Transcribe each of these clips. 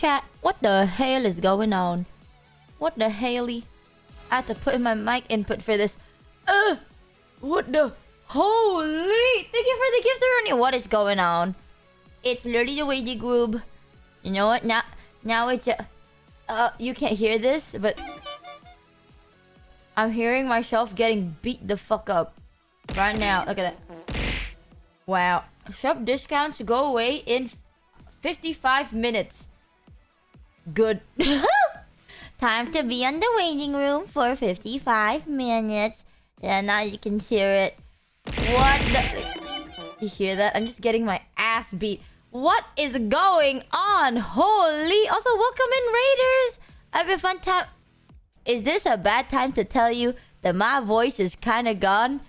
Chat, what the hell is going on? What the hell-y? I have to put in my mic input for this. What the... Holy! Thank you for the gift, Rooney. What is going on? It's literally the waging group. You know what? Now it's... you can't hear this, but... I'm hearing myself getting beat the fuck up. Right now. Look at that. Wow. Shop discounts go away in 55 minutes. Good. Time to be in the waiting room for 55 minutes. Yeah, now you can hear it. What the... You hear that? I'm just getting my ass beat. What is going on? Holy... Also, welcome in, Raiders! I've been fun time... Is this a bad time to tell you that my voice is kinda gone?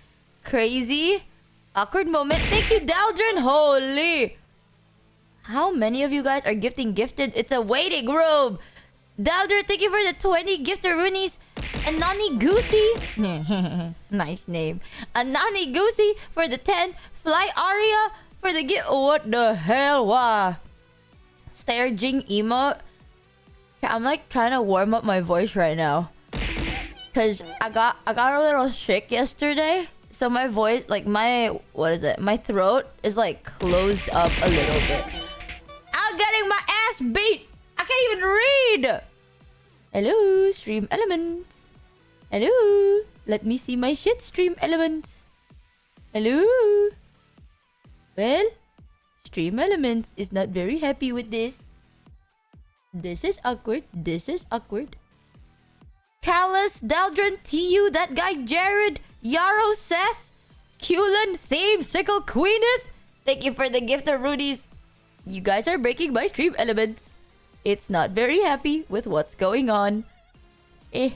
Crazy? Awkward moment. Thank you, Daldrin. Holy... How many of you guys are gifted? It's a waiting room. Dalder, thank you for the 20 gifter Roonies. And Nani Goosey. Nice name. And Nani Goosey for the 10. Fly Aria for the gift. What the hell? Wow. Starging emote. I'm like trying to warm up my voice right now. Cause I got a little sick yesterday. So my voice, like my... What is it? My throat is like closed up a little bit. I'm getting my ass beat. I can't even read. Hello, Stream Elements. Hello. Let me see my shit, Stream Elements. Hello. Well, Stream Elements is not very happy with this. This is awkward. This is awkward. Callus, Daldron, TU, that guy Jared, Yarrow, Seth, Kulan, Thebe, Sickle, Queeneth. Thank you for the gift of Rudy's. You guys are breaking my Stream Elements. It's not very happy with what's going on. I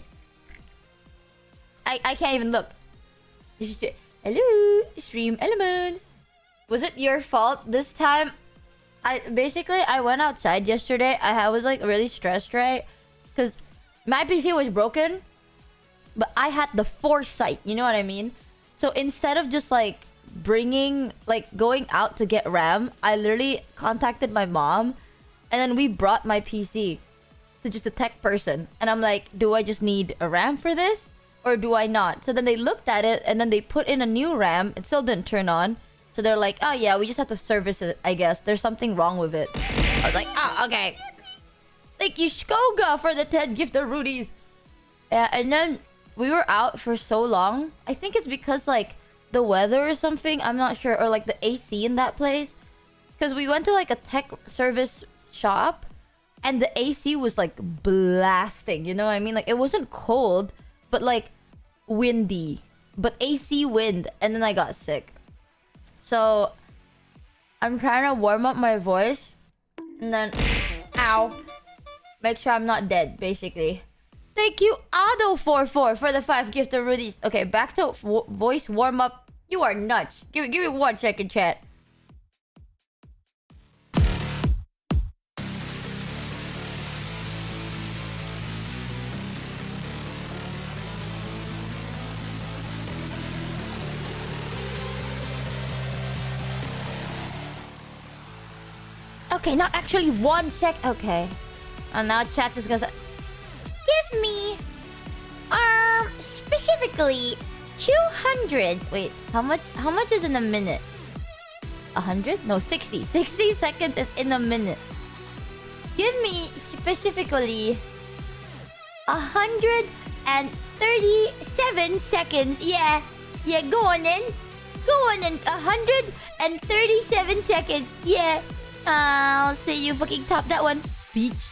can't even look. Hello, Stream Elements. Was it your fault this time? I went outside yesterday. I was like really stressed, right? Because my PC was broken, but I had the foresight. You know what I mean? So instead of just like going out to get RAM, I literally contacted my mom. And then we brought my PC to just a tech person. And I'm like, do I just need a RAM for this? Or do I not? So then they looked at it and then they put in a new RAM. It still didn't turn on. So they're like, oh yeah, we just have to service it, I guess. There's something wrong with it. I was like, oh, okay. Thank you, Shkoga, for the 10 gift of Rudy's. Yeah, and then we were out for so long. I think it's because like the weather or something. I'm not sure. Or like the AC in that place. Because we went to like a tech service shop and the AC was like blasting, you know what I mean? Like it wasn't cold, but like windy, but AC wind, and then I got sick. So I'm trying to warm up my voice and then make sure I'm not dead, basically. Thank you, Ado44, for the 5 gift of Rudy's. Okay, back to voice warm up. You are nuts. Give me 1 second, chat. Okay, not actually 1 sec. Okay. And now chat is gonna say, give me specifically 200. Wait, how much is in a minute? 100? No, 60. 60 seconds is in a minute. Give me specifically 137 seconds. Yeah, go on then. 137 seconds. Yeah. I'll see you fucking top that one, bitch.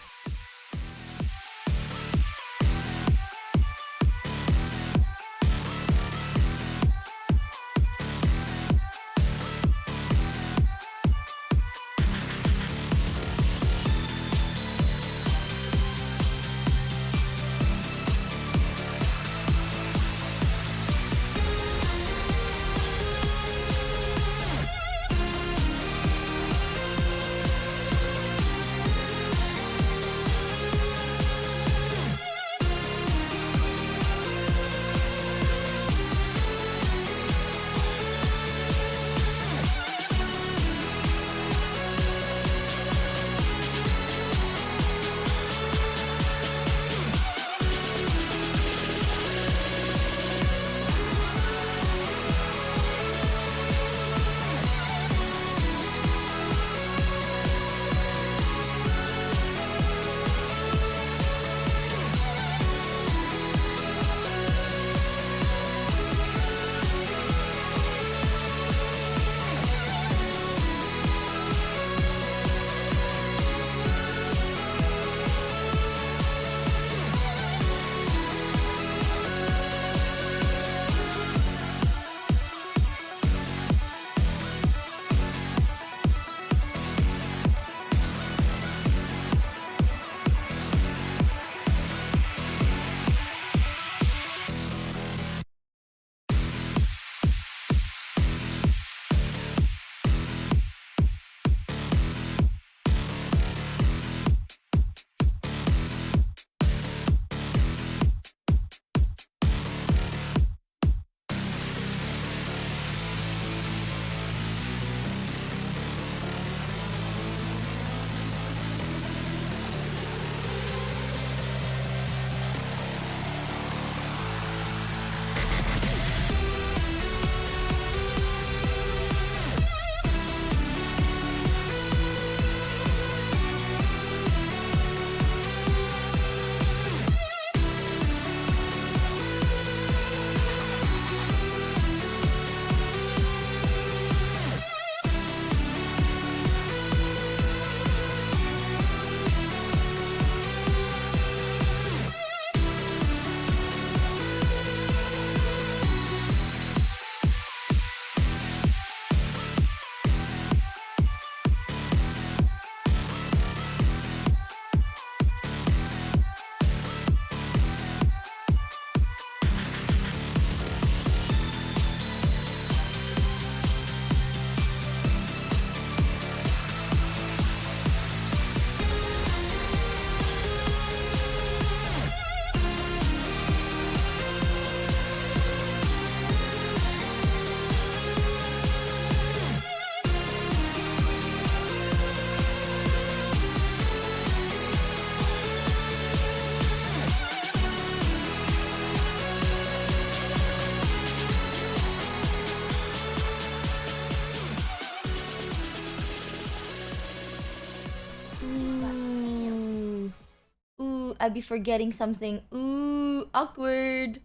I'd be forgetting something. Ooh, awkward.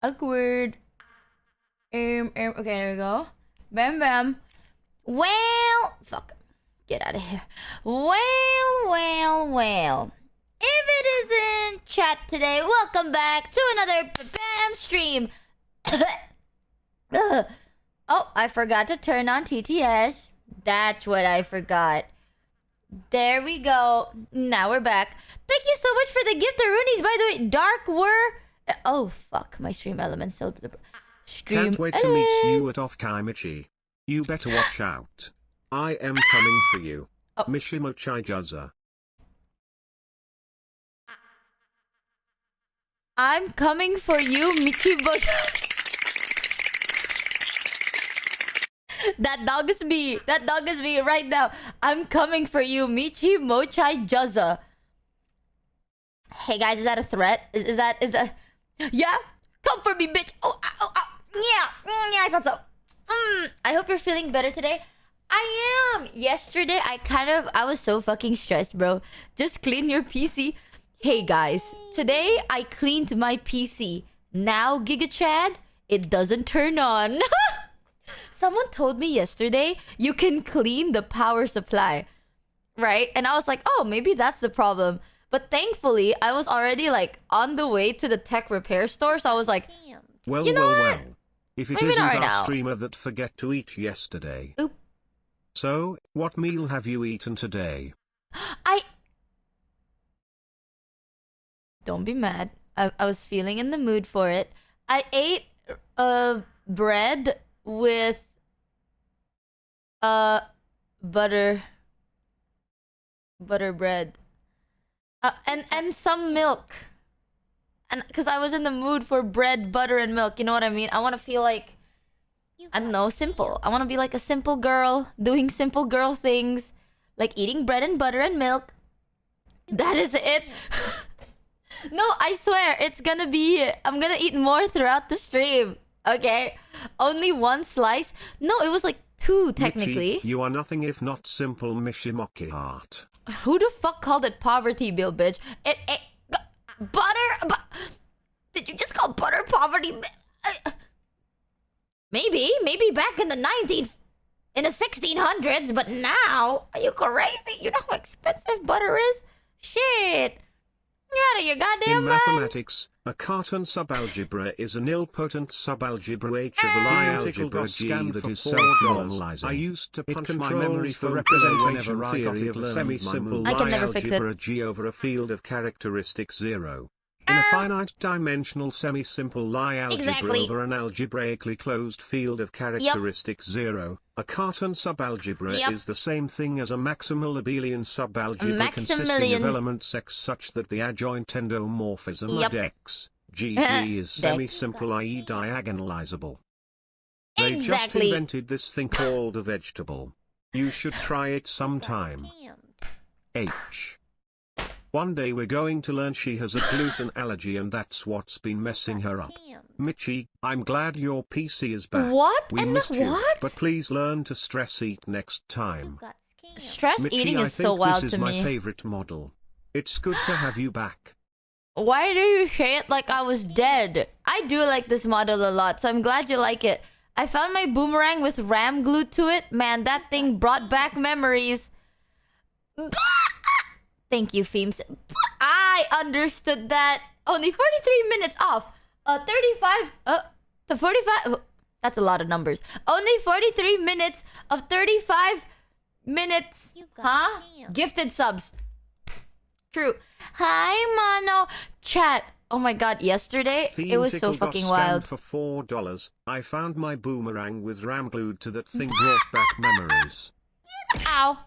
Awkward. Okay, there we go. Bam, bam. Well, fuck. Get out of here. Well. If it isn't chat today, welcome back to another BAM stream. Oh, I forgot to turn on TTS. That's what I forgot. There we go. Now we're back. Thank you so much for the gift of Roonies. By the way, Dark were... Oh, fuck. My stream elements still... Stream Can't wait to meet you at Off-Kai Michi. You better watch out. I am coming for you. Oh. Michi Mochievee. I'm coming for you, Michi Mochievee. That dog is me. That dog is me right now. I'm coming for you, Michi Mochievee. Hey guys, is that a threat? Is that? Yeah? Come for me, bitch. Oh. Yeah, I thought so. I hope you're feeling better today. I am. Yesterday, I was so fucking stressed, bro. Just clean your PC. Hey guys, today I cleaned my PC. Now, Giga Chad, it doesn't turn on. Someone told me yesterday you can clean the power supply, right? And I was like, oh, maybe that's the problem. But thankfully, I was already like on the way to the tech repair store, so I was like, Well. If it Maybe isn't not our right now. streamer that forget to eat yesterday. Oop. So, what meal have you eaten today? Don't be mad. I was feeling in the mood for it. I ate bread with butter bread. And some milk. And because I was in the mood for bread, butter, and milk, you know what I mean? I want to feel like, I don't know, simple. I want to be like a simple girl, doing simple girl things, like eating bread and butter and milk. That is it. No, I swear, it's gonna be, I'm gonna eat more throughout the stream. Okay? Only one slice. No, it was like two, technically. Michi, you are nothing if not simple Michi Mochievee. Who the fuck called it poverty, Bill, bitch? Butter? Did you just call butter poverty? Maybe back in the 1600s, but now, are you crazy? You know how expensive butter is? Shit. You're out of your goddamn In mind. mathematics, a Cartan subalgebra is a nilpotent subalgebra H of a Lie algebra G that is self-normalizing. I used to punch my memory for representation theory of a semi-simple I can Lie never fix it. algebra G over a field of characteristic 0. In a finite-dimensional semi-simple Lie algebra Exactly. over an algebraically closed field of characteristic 0, a Cartan subalgebra is the same thing as a maximal abelian subalgebra consisting of elements X such that the adjoint endomorphism at X, GG is semi-simple i.e. diagonalizable. They just invented this thing called a vegetable. You should try it sometime. H. One day we're going to learn she has a gluten allergy and that's what's been messing her up. Michi, I'm glad your PC is back. What? We And missed you, what? but please learn to stress eat next time. Stress Michi, eating I is think so wild this is to my me. favorite model. It's good to have you back. Why do you say it like I was dead? I do like this model a lot, so I'm glad you like it. I found my boomerang with RAM glued to it. Man, that thing brought back memories. Thank you, Feems. I understood that. Only 43 minutes off. 35... the 45... That's a lot of numbers. Only 43 minutes of 35 minutes. Huh? Gifted subs. True. Hi, Mono. Chat. Oh my god, yesterday, it was so fucking wild. For $4, I found my boomerang with RAM glued to that thing brought back memories. Ow.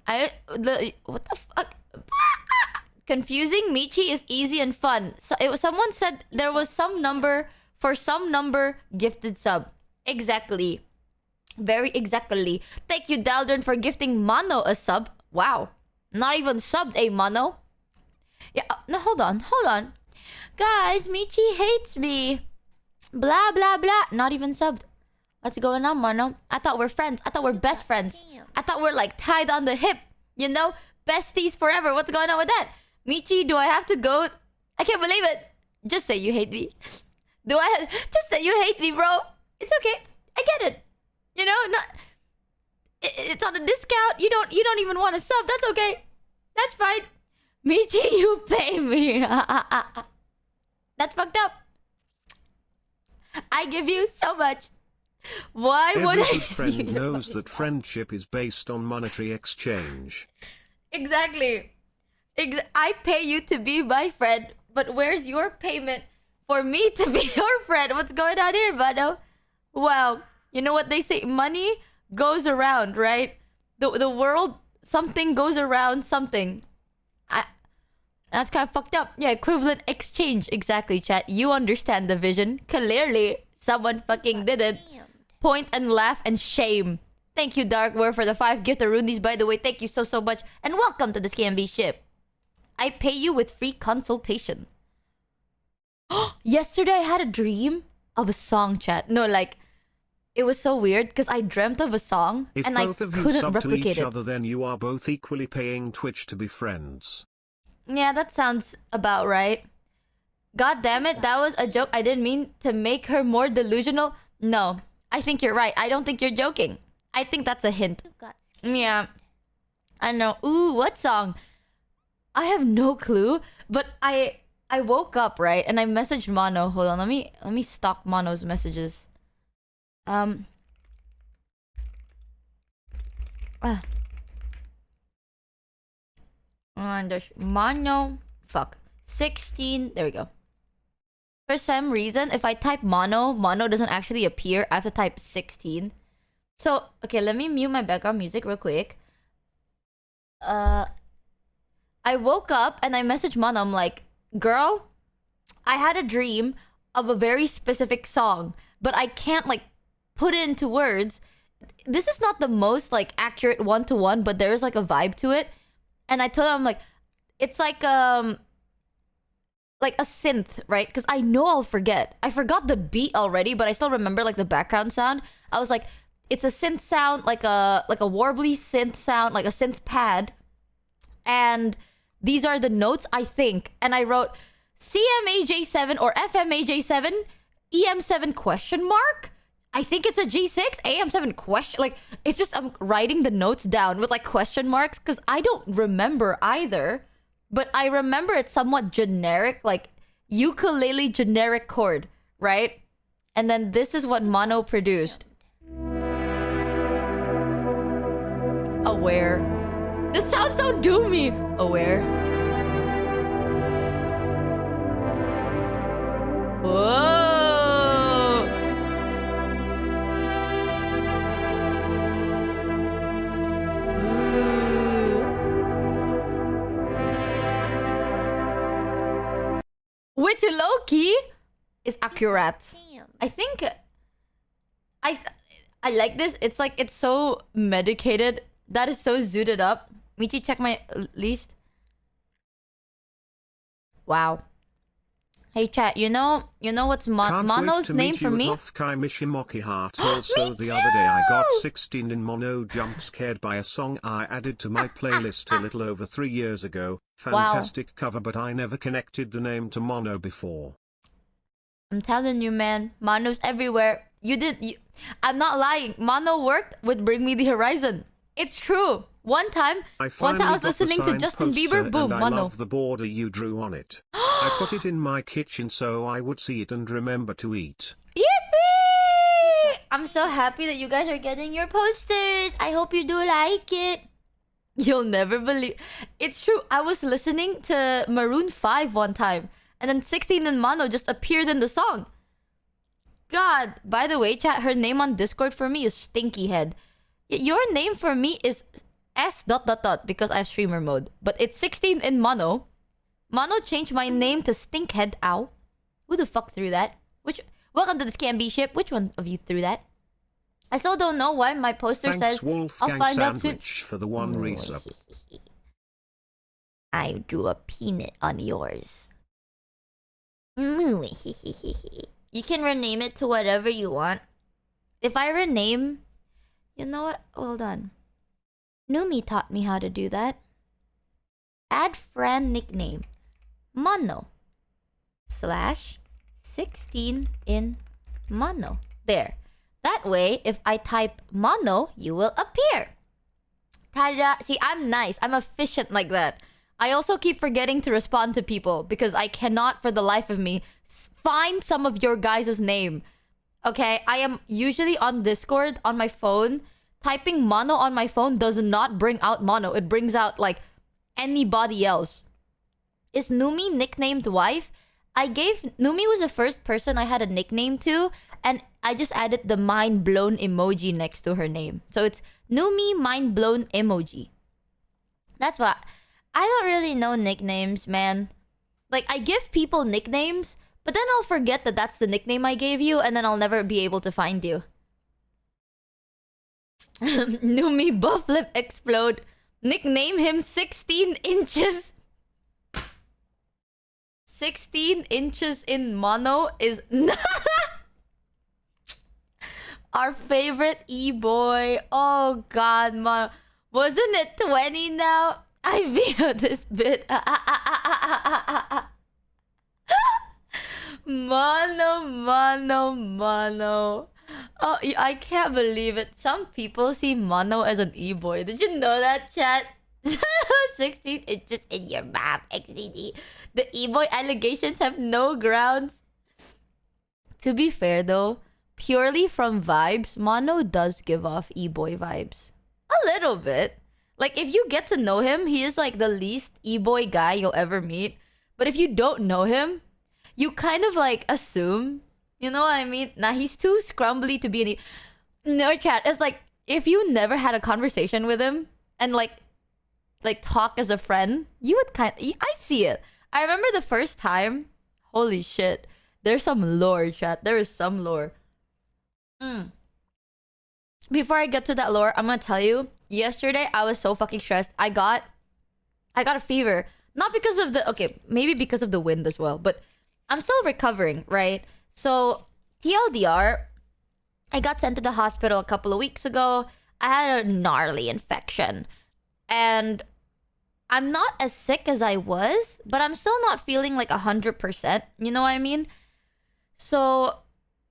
What the fuck? Confusing Michi is easy and fun. So someone said there was some number for some number gifted sub. Exactly. Very exactly. Thank you, Daldron, for gifting Mono a sub. Wow. Not even subbed a Mono. Yeah, no, hold on. Guys, Michi hates me. Blah, blah, blah. Not even subbed. What's going on, Mono? I thought we're friends. I thought we're best friends. I thought we're like tied on the hip. You know? Besties forever. What's going on with that? Michi, do I have to go? I can't believe it. Just say you hate me. Just say you hate me, bro. It's okay. I get it. You know, it's on a discount. You don't even want a sub. That's okay. That's fine. Michi, you pay me. That's fucked up. I give you so much. Why would Every good friend knows that friendship is based on monetary exchange. Exactly. I pay you to be my friend, but where's your payment for me to be your friend? What's going on here, Mano? Wow. You know what they say? Money goes around, right? The world, something goes around something. That's kind of fucked up. Yeah, equivalent exchange. Exactly, chat. You understand the vision. Clearly, someone fucking didn't. Point and laugh and shame. Thank you, Darkware, for the 5 gift runees, by the way. Thank you so much. And welcome to the CMB ship. I pay you with free consultation. Yesterday, I had a dream of a song, chat. No, like, it was so weird because I dreamt of a song and I couldn't replicate it. Other, then you are both equally paying Twitch to be friends. Yeah, that sounds about right. God damn it, that was a joke. I didn't mean to make her more delusional. No, I think you're right. I don't think you're joking. I think that's a hint. Yeah. I know. Ooh, what song? I have no clue, but I woke up, right? And I messaged Mono. Hold on, let me stalk Mono's messages. And there's Mono. Fuck. 16. There we go. For some reason, if I type Mono doesn't actually appear. I have to type 16. So, okay, let me mute my background music real quick. I woke up and I messaged Mono. I'm like, girl, I had a dream of a very specific song, but I can't, like, put it into words. This is not the most, like, accurate one-to-one, but there's, like, a vibe to it. And I told him, I'm like, it's like a synth, right? Because I know I'll forget. I forgot the beat already, but I still remember, like, the background sound. I was like, it's a synth sound, like a warbly synth sound, like a synth pad. And these are the notes, I think. And I wrote CMAJ7 or FMAJ7, EM7 question mark? I think it's a G6, AM7 question. Like, it's just, I'm writing the notes down with, like, question marks. Because I don't remember either. But I remember it's somewhat generic. Like, ukulele generic chord, right? And then this is what Mono produced. Aware. This sounds so doomy. Aware. Whoa. Which low-key is accurate. I think I like this. It's like, it's so medicated. That is so zooted up. Michi, check my list. Wow. Hey chat, you know what's Mono's name for me? Michi Mochievee. Also the other day I got 16 in Mono jump scared by a song I added to my playlist a little over 3 years ago. Fantastic cover, but I never connected the name to Mono before. I'm telling you, man, Mono's everywhere. I'm not lying. Mono worked with Bring Me the Horizon. It's true. One time I was listening to Justin Bieber, boom, and Mono. I love the border you drew on it. I put it in my kitchen so I would see it and remember to eat. Yippee! I'm so happy that you guys are getting your posters. I hope you do like it. You'll never believe. It's true. I was listening to Maroon 5 one time, and then 16 and Mono just appeared in the song. God. By the way, chat, her name on Discord for me is Stinky Head. Your name for me is S ... because I have streamer mode. But it's 16 in Mono. Mono changed my name to Stinkhead. Ow. Who the fuck threw that? Welcome to the Scamby ship. Which one of you threw that? I still don't know why my poster says Wolfgang I'll find out soon. For the one resub. I drew a peanut on yours. You can rename it to whatever you want. If I rename... You know what? Hold on. Numi taught me how to do that. add friend nickname. Mono. /16 in mono. There. That way, if I type mono, you will appear. Ta-da! See, I'm nice. I'm efficient like that. I also keep forgetting to respond to people because I cannot for the life of me find some of your guys' name. Okay, I am usually on Discord on my phone. Typing mono on my phone does not bring out mono. It brings out like anybody else. Is Numi nicknamed wife? Numi was the first person I had a nickname to, and I just added the mind blown emoji next to her name. So it's Numi mind blown emoji. That's why I don't really know nicknames, man. Like, I give people nicknames, but then I'll forget that that's the nickname I gave you, and then I'll never be able to find you. Numi buff lip explode. Nickname him 16 inches. 16 inches in mono is... Our favorite e-boy. Oh god, mono. Wasn't it 20 now? I vetoed this bit. Mono. Oh, I can't believe it. Some people see mono as an e-boy. Did you know that, chat? 16 inches in your map, XDD. The e-boy allegations have no grounds. To be fair, though, purely from vibes, mono does give off e-boy vibes. A little bit. Like, if you get to know him, he is like the least e-boy guy you'll ever meet. But if you don't know him, you kind of like assume. You know what I mean? Nah, he's too scrumbly to be an No, chat. It's like, if you never had a conversation with him and like talk as a friend, you would I see it. I remember the first time. Holy shit. There's some lore, chat. There is some lore. Before I get to that lore, I'm gonna tell you. Yesterday, I was so fucking stressed. I got a fever. Not because of the... Okay, maybe because of the wind as well. But I'm still recovering, right? So, TLDR, I got sent to the hospital a couple of weeks ago. I had a gnarly infection. And I'm not as sick as I was, but I'm still not feeling like 100%. You know what I mean? So,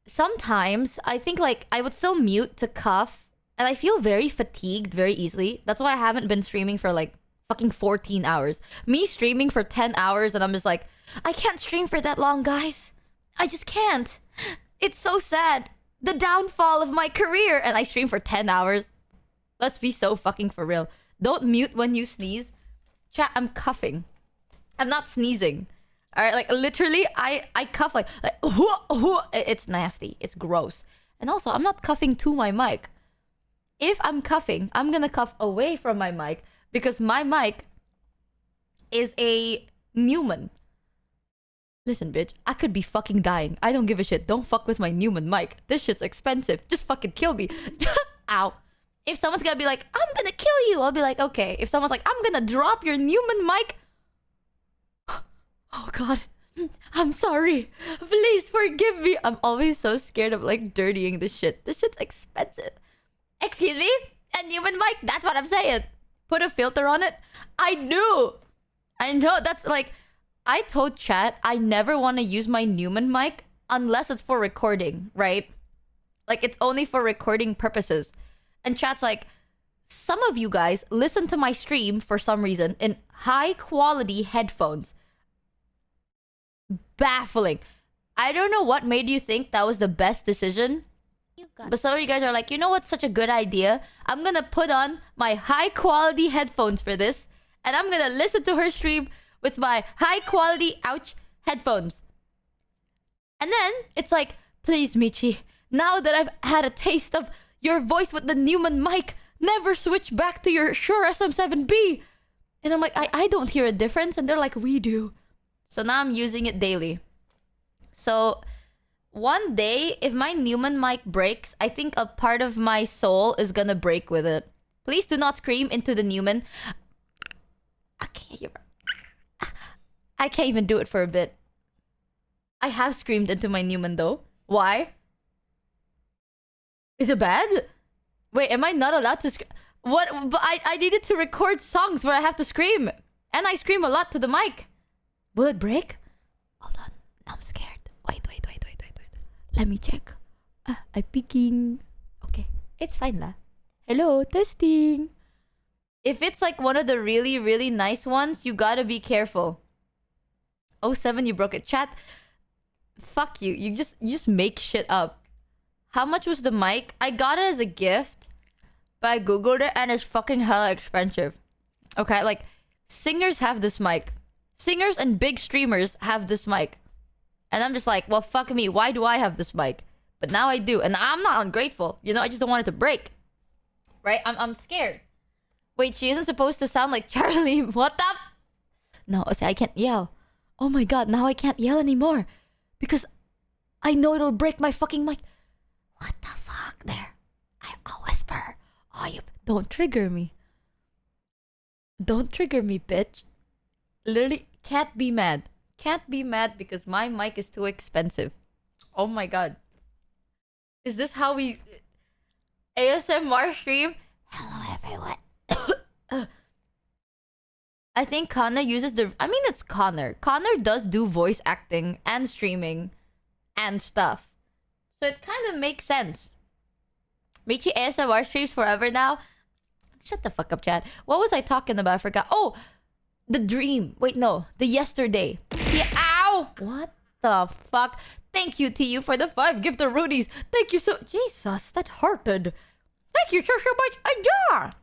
sometimes, I think like I would still mute to cough. And I feel very fatigued very easily. That's why I haven't been streaming for like fucking 14 hours. Me streaming for 10 hours and I'm just like, I can't stream for that long, guys. I just can't. It's so sad. The downfall of my career. And I stream for 10 hours. Let's be so fucking for real. Don't mute when you sneeze. Chat, I'm coughing. I'm not sneezing. Alright, like literally, I cough like it's nasty. It's gross. And also, I'm not coughing to my mic. If I'm coughing, I'm gonna cough away from my mic because my mic is a Neumann. Listen, bitch, I could be fucking dying. I don't give a shit. Don't fuck with my Neumann mic. This shit's expensive. Just fucking kill me. Ow. If someone's gonna be like, I'm gonna kill you, I'll be like, okay. If someone's like, I'm gonna drop your Neumann mic. Oh god. I'm sorry. Please forgive me. I'm always so scared of like dirtying this shit. This shit's expensive. Excuse me? A Neumann mic? That's what I'm saying. Put a filter on it? I do. I know. That's like... I told chat I never want to use my Neumann mic unless it's for recording, right? Like, it's only for recording purposes. And chat's like, some of you guys listen to my stream for some reason in high-quality headphones. Baffling. I don't know what made you think that was the best decision. But some of you guys are like, you know what's such a good idea? I'm gonna put on my high-quality headphones for this. And I'm gonna listen to her stream with my high-quality, ouch, headphones. And then, it's like, please, Michi, now that I've had a taste of your voice with the Neumann mic, never switch back to your Shure SM7B. And I'm like, I don't hear a difference. And they're like, we do. So now I'm using it daily. So... one day, if my Neumann mic breaks, I think a part of my soul is gonna break with it. Please do not scream into the Neumann. Okay, I can't even do it for a bit. I have screamed into my Neumann though. Why? Is it bad? Wait, am I not allowed to scream? What? But I needed to record songs where I have to scream. And I scream a lot to the mic. Will it break? Hold on. I'm scared. Wait. Let me check. I'm peeking. Okay. It's fine lah. Hello, testing. If it's like one of the really, really nice ones, you gotta be careful. Oh, 7, you broke it. Chat, fuck you. You just make shit up. How much was the mic? I got it as a gift, but I googled it and it's fucking hella expensive. Okay, like, singers have this mic. Singers and big streamers have this mic. And I'm just like, well, fuck me. Why do I have this mic? But now I do. And I'm not ungrateful. You know, I just don't want it to break. Right? I'm scared. Wait, she isn't supposed to sound like Charlie. What the? No, see, I can't yell. Oh my god, now I can't yell anymore. Because I know it'll break my fucking mic. What the fuck? There. I'll whisper. Oh, you... Don't trigger me. Don't trigger me, bitch. Literally, can't be mad. Can't be mad because my mic is too expensive. Oh my god. Is this how we... ASMR stream? Hello, everyone. I think Connor uses the... I mean, it's Connor. Connor does do voice acting and streaming and stuff. So it kind of makes sense. Michi ASMR streams forever now. Shut the fuck up, Chad. What was I talking about? I forgot. Oh! The dream. Wait, no. The yesterday. Yeah, ow! What the fuck? Thank you, TU, for the 5 gifted Rudies. Thank you so... Jesus, that hurted. Thank you so much.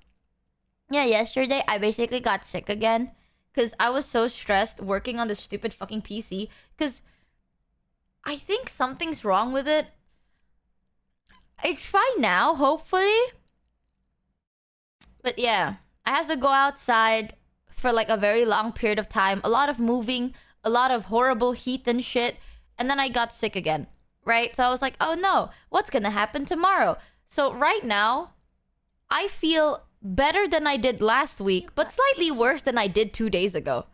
Yeah, yesterday I basically got sick again. Because I was so stressed working on this stupid fucking PC. Because I think something's wrong with it. It's fine now, hopefully. But yeah, I had to go outside for like a very long period of time. A lot of moving, a lot of horrible heat and shit. And then I got sick again, right? So I was like, oh no, what's gonna happen tomorrow? So right now, I feel better than I did last week, but slightly worse than I did 2 days ago.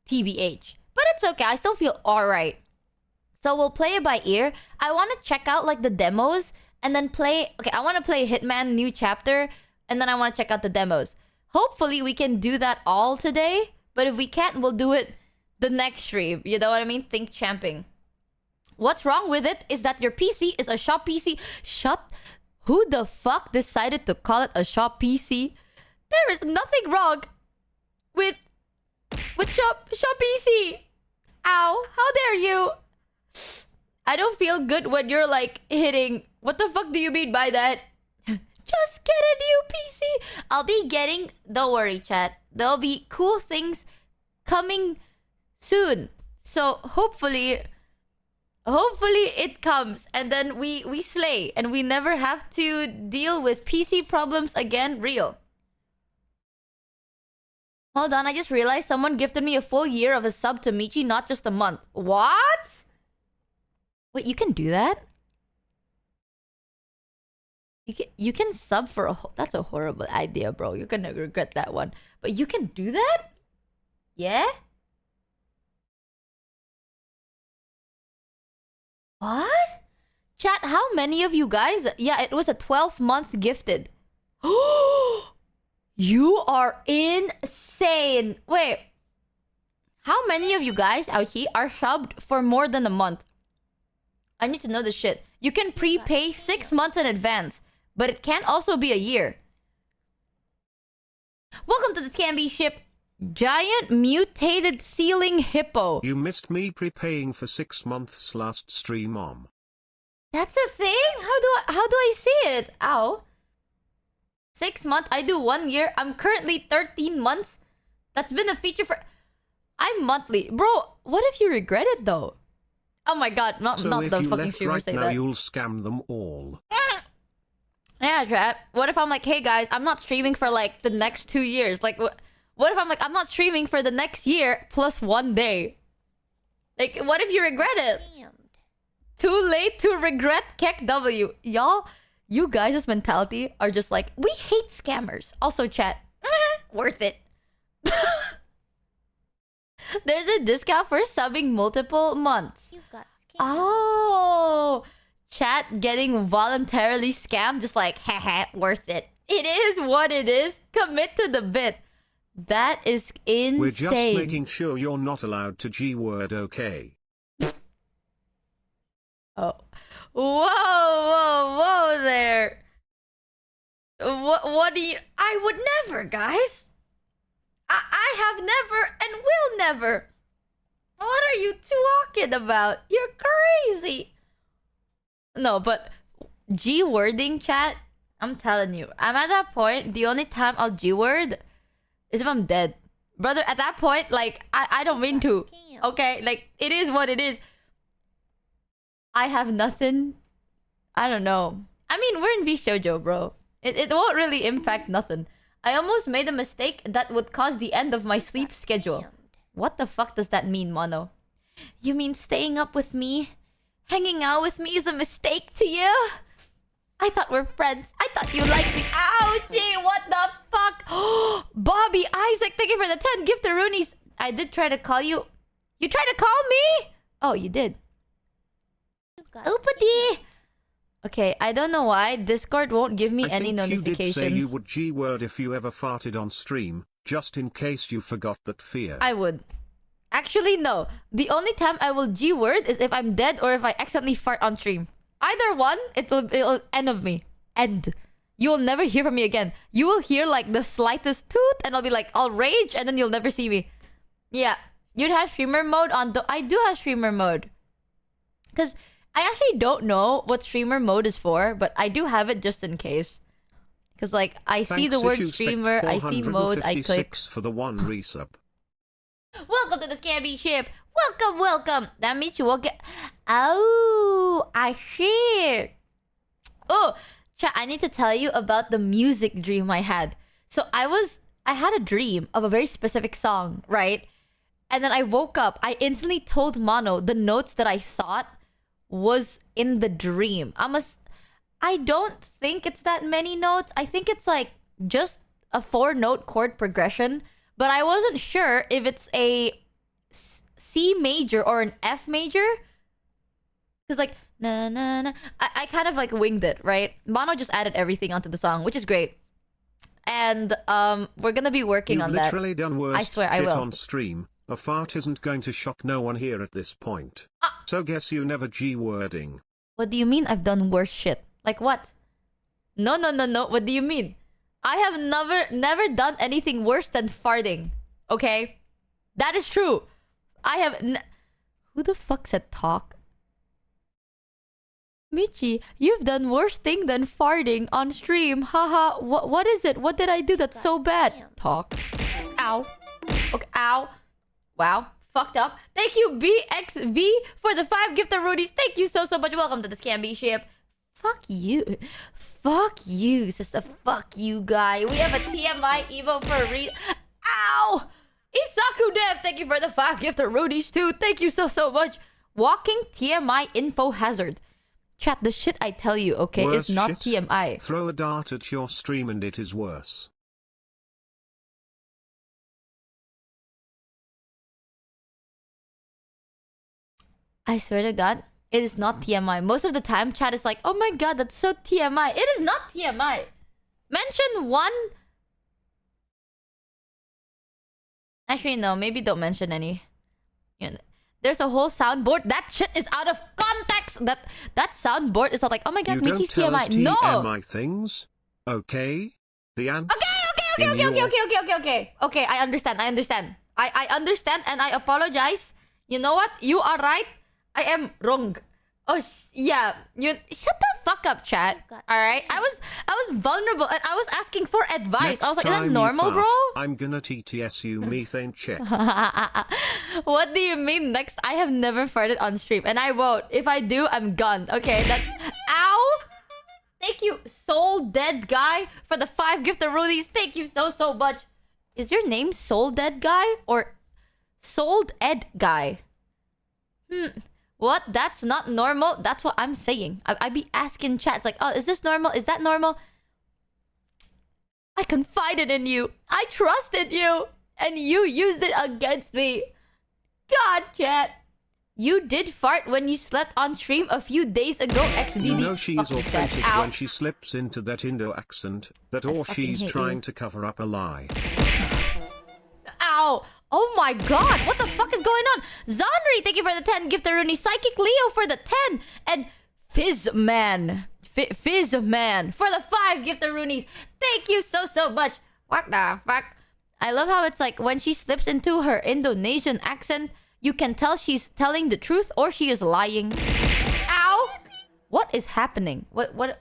TBH. But it's okay, I still feel alright. So we'll play it by ear. I want to check out like the demos and then play... Okay, I want to play Hitman new chapter and then I want to check out the demos. Hopefully we can do that all today, but if we can't, we'll do it the next stream. You know what I mean? Think champing. What's wrong with it is that your PC is a shop PC. Who the fuck decided to call it a shop PC? There is nothing wrong with shop PC. Ow, how dare you? I don't feel good when you're like hitting. What the fuck do you mean by that? Just get a new PC. I'll be getting, don't worry, chat. There'll be cool things coming soon. So hopefully it comes and then we slay and we never have to deal with PC problems again. Real. Hold on, I just realized someone gifted me a full year of a sub to Michi, not just a month. What? Wait, you can do that? You can sub for a... That's a horrible idea, bro. You're gonna regret that one. But you can do that? Yeah? What? Chat, how many of you guys... Yeah, it was a 12-month gifted. You are insane. Wait. How many of you guys out here are subbed for more than a month? I need to know this shit. You can prepay 6 months in advance, but it can also be a year. Welcome to the Scamby ship. Giant mutated ceiling hippo. You missed me prepaying for 6 months last stream on. That's a thing? How do I see it? Ow. 6 months? I do 1 year. I'm currently 13 months. That's been a feature for... I'm monthly. Bro, what if you regret it though? Oh my god, not the fucking streamer say now, that. You'll scam them all. Yeah, chat. What if I'm like, hey guys, I'm not streaming for like the next 2 years? Like, what if I'm like, I'm not streaming for the next year plus 1 day? Like, what if you regret it? Damned. Too late to regret Kek W. Y'all, you guys' mentality are just like, we hate scammers. Also, chat, worth it. There's a discount for subbing multiple months. You got scammed. Oh, chat getting voluntarily scammed, just like, haha, worth it. It is what it is. Commit to the bit. That is insane. We're just making sure you're not allowed to G-word, okay? Oh. Whoa there. What do you... I would never, guys. I have never and will never. What are you talking about? You're crazy. No, but G-wording, chat, I'm telling you, I'm at that point, the only time I'll G-word is if I'm dead. Brother, at that point, like, I don't mean to. Okay? Like, it is what it is. I have nothing. I don't know. I mean, we're in VShojo, bro. It won't really impact nothing. I almost made a mistake that would cause the end of my sleep schedule. What the fuck does that mean, Mono? You mean staying up with me? Hanging out with me is a mistake to you? I thought we're friends. I thought you liked me. Ouchie, what the fuck? Bobby, Isaac, thank you for the 10 gift-a-roonies. I did try to call you. You tried to call me? Oh, you did. Oopity. Okay, I don't know why Discord won't give me any notifications. You did say you would G-word if you ever farted on stream, just in case you forgot that fear. I would. Actually, no. The only time I will G-word is if I'm dead or if I accidentally fart on stream. Either one, it'll end of me. End. You will never hear from me again. You will hear like the slightest toot and I'll rage and then you'll never see me. Yeah. You'd have streamer mode on... I do have streamer mode. Because I actually don't know what streamer mode is for, but I do have it just in case. Because like, I see the word streamer, I see mode, I click. For the 1 resub. Welcome to the Scamby ship. Welcome. That means you will get... Oh, I see. Oh, chat, I need to tell you about the music dream I had. So I had a dream of a very specific song, right? And then I woke up. I instantly told Mono the notes that I thought was in the dream. I don't think it's that many notes. I think it's like just a 4-note chord progression. But I wasn't sure if it's a C major or an F major. Because like, na na na. I kind of like winged it, right? Mono just added everything onto the song, which is great. And we're gonna be working on that. You've literally done worse I swear I shit will. on stream. A fart isn't going to shock no one here at this point. So guess you never G-wording. What do you mean I've done worse shit? Like what? No. What do you mean? I have never done anything worse than farting. Okay? That is true. I have... Who the fuck said talk? Michi, you've done worse thing than farting on stream. Haha. What is it? What did I do that's so bad? Talk. Ow. Okay, ow. Wow. Fucked up. Thank you, BXV, for the 5 gift-a-roonies. Thank you so much. Welcome to the Scamby ship. Fuck you. Fuck you, sister. Fuck you, guy. We have a TMI Evo for a Ow! Isaku Dev, thank you for the 5 gift-a-roonies too. Thank you so much. Walking TMI info hazard. Chat, the shit I tell you, okay, Worse is not shit. TMI. Throw a dart at your stream and it is worse. I swear to God, it is not TMI. Most of the time, chat is like, oh my God, that's so TMI. It is not TMI. Mention one. Actually, no, maybe don't mention any. There's a whole soundboard. That shit is out of context. That soundboard is not like, oh my God, Michi's TMI. No. TMI things. Okay. The ants. Okay. I understand. I understand and I apologize. You know what? You are right. I am wrong. Oh yeah, you shut the fuck up, chat. All right, I was vulnerable and I was asking for advice. Next I was like, is that time normal, you fart, bro? I'm gonna TTS you methane check. What do you mean next? I have never farted on stream and I won't. If I do, I'm gone. Okay, that. Ow! Thank you, Soul Dead Guy, for the 5 gift-a-roonies. Thank you so much. Is your name Soul Dead Guy or Sold Ed Guy? What? That's not normal? That's what I'm saying. I be asking chats like, oh, is this normal? Is that normal? I confided in you. I trusted you. And you used it against me. God, chat. You did fart when you slept on stream a few days ago, XDD. You know she's Fucking authentic chat. when she slips into that Indo accent, that or she's trying to cover up a lie. Ow! Oh my god, what the fuck is going on? Zonri, thank you for the 10 giftaroonie. Psychic Leo for the 10. And Fizzman for the 5 giftaroonies. Thank you so much. What the fuck? I love how it's like when she slips into her Indonesian accent, you can tell she's telling the truth or she is lying. Ow! What is happening? What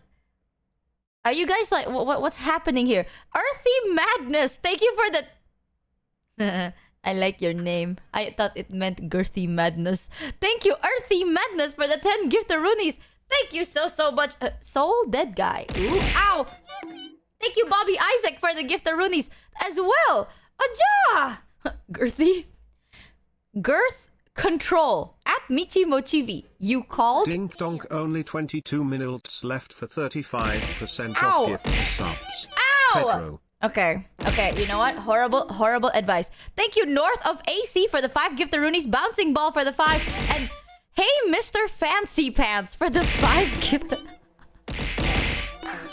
are you guys like? What's happening here? Earthy Madness, thank you for the... I like your name. I thought it meant Girthy Madness. Thank you, Earthy Madness, for the 10 giftaroonies. Thank you so much. Soul Dead Guy. Ooh, ow! Thank you, Bobby Isaac, for the giftaroonies as well. Aja! Girthy. Girth Control. At Michi Mochievee. You called? Dink donk, only 22 minutes left for 35% Ow. off gift subs. Ow! Pedro. Okay, you know what? Horrible advice. Thank you, North of AC, for the 5 giftaroonies. Bouncing Ball for the 5. And hey, Mr. Fancy Pants for the 5 gift...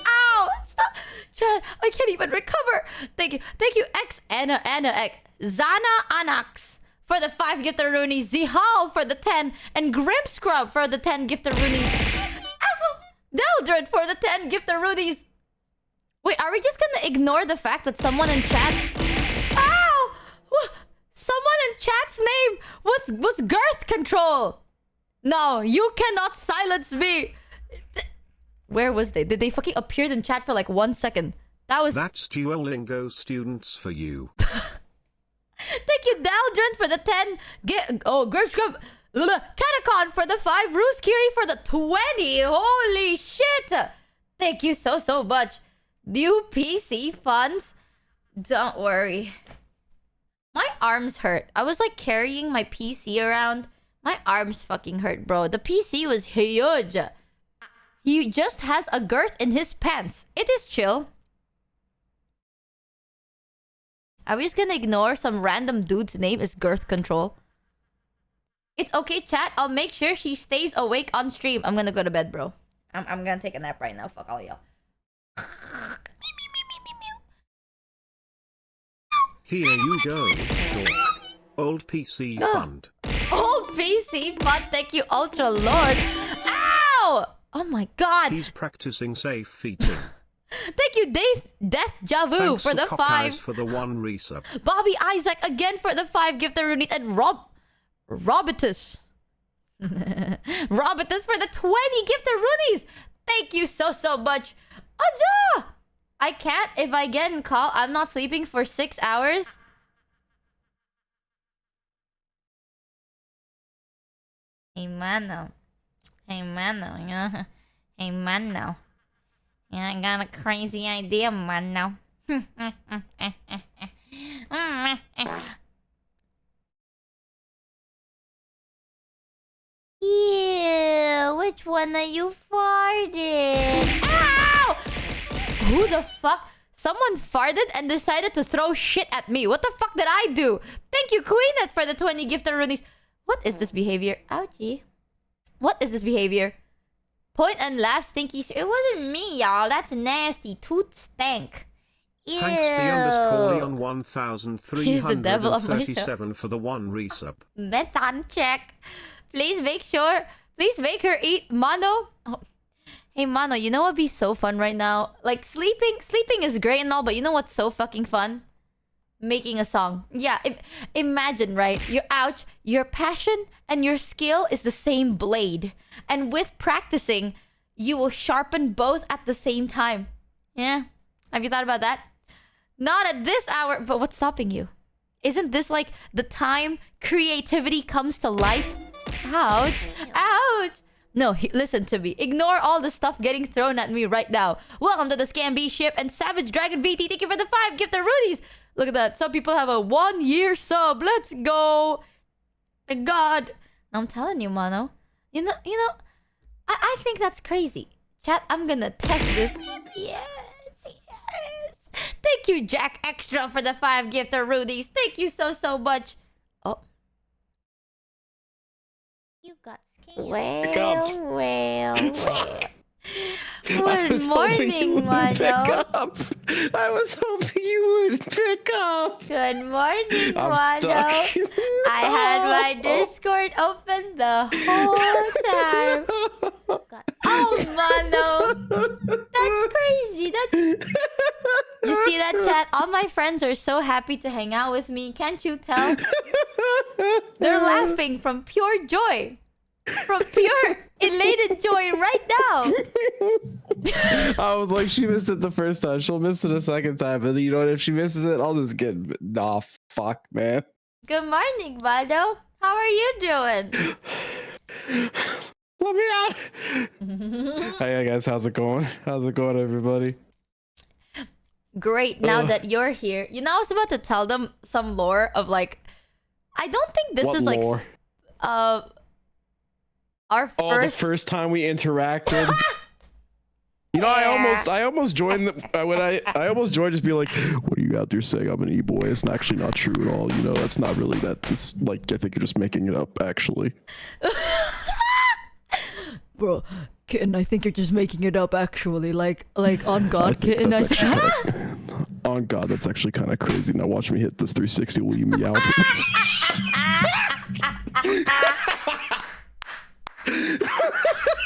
Ow! Stop! Chad, I can't even recover. Thank you, X Anna X. Zana Anax for the 5 giftaroonies. Zihal for the 10. And Grim Scrub for the 10 giftaroonies. Ow! Deldred for the 10 giftaroonies. Wait, are we just gonna ignore the fact that someone in chat's... Ow! Someone in chat's name was Girth Control. No, you cannot silence me. Where was they? Did they fucking appear in chat for like 1 second? That's Duolingo students for you. Thank you, Daldrin, for the 10. Girth Scrub. Catacon for the 5. Roos Kiri for the 20. Holy shit! Thank you so much. New PC funds? Don't worry. My arms hurt. I was like carrying my PC around. My arms fucking hurt, bro. The PC was huge. He just has a girth in his pants. It is chill. Are we just gonna ignore some random dude's name is Girth Control? It's okay, chat. I'll make sure she stays awake on stream. I'm gonna go to bed, bro. I'm gonna take a nap right now. Fuck all y'all. Here you go. Old PC fund. Old PC fund. Thank you, Ultra Lord. Ow! Oh my god. He's practicing safe eating. Thank you, Death Javu Thanks for the 5. for the 1 resub. Bobby Isaac again for the 5 giftaroonies. And Robitus. Robitus for the 20 giftaroonies. Thank you so much. Aja! I can't if I get in call. I'm not sleeping for 6 hours. Hey, mano. Hey, mano. Hey, mano. Yeah, I got a crazy idea, mano. Ew, which one are you farting? Ow! Who the fuck? Someone farted and decided to throw shit at me. What the fuck did I do? Thank you, Queenet, for the 20 giftaroonies. What is this behavior? Ouchie. What is this behavior? Point and laugh, stinky. It wasn't me, y'all. That's nasty. Toot stank. Ew. Thanks the _Leon 1337 for the 1 resub. Method check. Please make her eat Mano. Oh. Hey Mano, you know what'd be so fun right now? Like sleeping is great and all, but you know what's so fucking fun? Making a song. Yeah, imagine, right? Your passion and your skill is the same blade. And with practicing, you will sharpen both at the same time. Yeah? Have you thought about that? Not at this hour, but what's stopping you? Isn't this like the time creativity comes to life? Ouch. Ouch. No, listen to me. Ignore all the stuff getting thrown at me right now. Welcome to the Scam B ship and Savage Dragon BT. Thank you for the 5 giftaroonies. Look at that. Some people have a 1-year sub. Let's go. God. I'm telling you, Mano. You know, I think that's crazy. Chat, I'm gonna test this. Yes. Thank you, Jack Extra, for the 5 giftaroonies. Thank you so much. Oh. You got scared. Well. Good morning, Mano. I was hoping you would pick up. Good morning, I'm Wado. stuck. I had my Discord open the whole time. Oh, Mano. That's crazy. You see that, chat? All my friends are so happy to hang out with me. Can't you tell? They're laughing from pure joy. From pure elated joy right now. I was like, she missed it the first time. She'll miss it a second time. But you know what? If she misses it, I'll just get... Nah, fuck, man. Good morning, Vado. How are you doing? Let me out. Hey, guys. How's it going? How's it going, everybody? Great. Now that you're here. You know, I was about to tell them some lore of like... I don't think this is like... lore? Our first... Oh, the first time we interacted. You know, Yeah. I almost joined when I almost joined just be like, what are you out there saying? I'm an e-boy. It's actually not true at all. You know, that's not really that. It's like, I think you're just making it up, actually. Bro, Kitten, I think you're just making it up, actually. Like on God, Kitten, I think... On God, that's actually kind of crazy. Now watch me hit this 360 while you meow.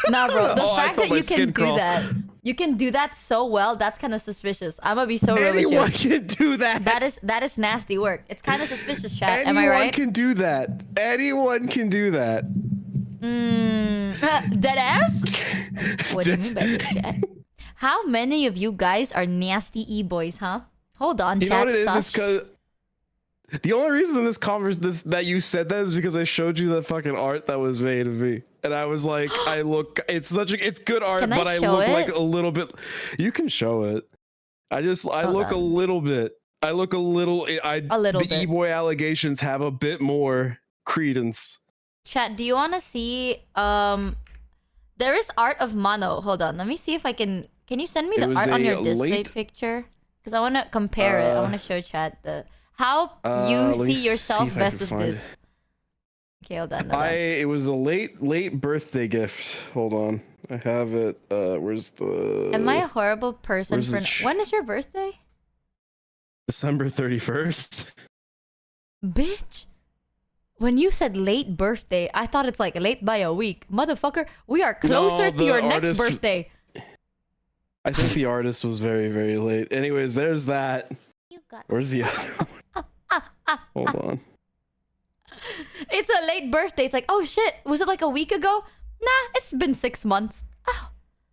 Nah, bro. The fact that my you can skin do crawl. that, you can do that so well. That's kind of suspicious. I'm gonna be so real with you. Anyone can do that. That is nasty work. It's kind of suspicious, chat. Am I Anyone right? can do that. Anyone can do that. Dead ass? What do you mean by this, chat? How many of you guys are nasty e-boys, huh? Hold on, You know chat. what it is? It's Sus. because the only reason that you said that is because I showed you the fucking art that was made of me, and I was like, it's good art, Can but I I show look like it? a little bit. You can show it. I look a on. little bit. I look a little. A little the bit. e-boy allegations have a bit more credence. Chat, do you want to see? There is art of Mono. Hold on, let me see if I can. Can you send me the was art on a your display late- picture? Because I want to compare it. I want to show chat how you let see me see yourself if I can versus find this. it. Okay, hold on. Hold on. It was a late birthday gift. Hold on, I have it. Where's the? Am I a horrible person where's for? the When is your birthday? December 31st. Bitch. When you said late birthday, I thought it's like late by a week. Motherfucker, we are closer to the your next artist- birthday. I think the artist was very, very late. Anyways, there's that. You got Where's the other one? Hold on. It's a late birthday. It's like, oh shit, was it like a week ago? Nah, it's been 6 months. Oh,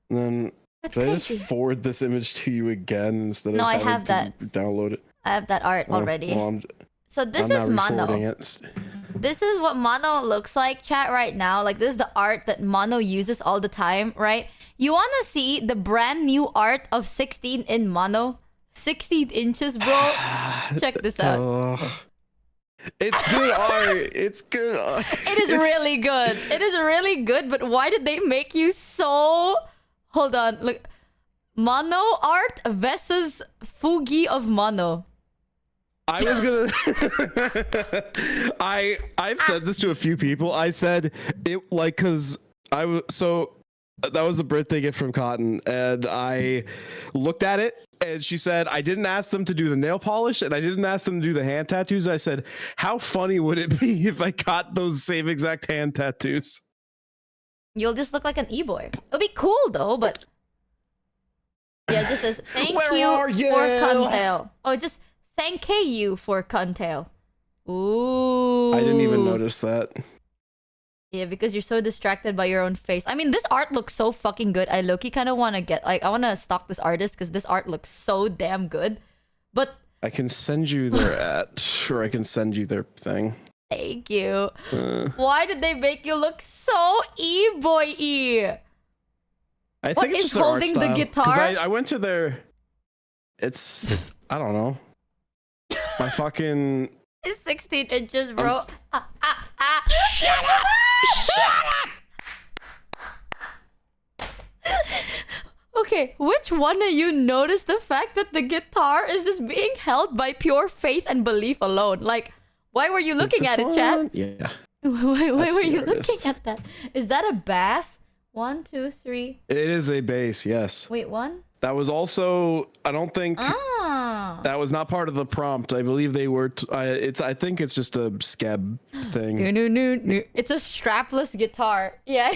And then that's did I crazy. just forward this image to you again instead of No, I having have to that. download it? I have that art already. Well, So this I'm is not re-forwarding Mono. it. This is what Mono looks like, chat, right now. Like, this is the art that Mono uses all the time, right? You want to see the brand new art of 16 in Mono? 16 inches, bro. Check this out. It's good art. It's good art. It is really good. It is really good, but why did they make you so... Hold on, look. Mono art versus Fugi of Mono. I was gonna. I've said this to a few people. I said it like because I was so that was a birthday gift from Cotton, and I looked at it, and she said I didn't ask them to do the nail polish, and I didn't ask them to do the hand tattoos. I said, how funny would it be if I got those same exact hand tattoos? You'll just look like an e-boy. It'll be cool though, but yeah, it just says thank Where you are you? for Cuntail. Oh, just thank you for Cuntail. Ooh. I didn't even notice that. Yeah, because you're so distracted by your own face. I mean, this art looks so fucking good. I low-key kind of want to get, like, I want to stalk this artist because this art looks so damn good. But I can send you their or I can send you their thing. thank you. Why did they make you look so e-boy-y? I What think it's is just their art holding the style. 'Cause guitar? I went to their. It's I don't know. My fucking. It's 16 inches, bro. Shut up! Okay, which one of you noticed the fact that the guitar is just being held by pure faith and belief alone? Like, why were you looking This at it, chat? one? Yeah. Why That's were the you artist. looking at that? Is that a bass? 1, 2, 3. It is a bass, yes. Wait, 1, That was also, I don't think that was not part of the prompt. I believe they were. I think it's just a scab thing. No. It's a strapless guitar. Yeah.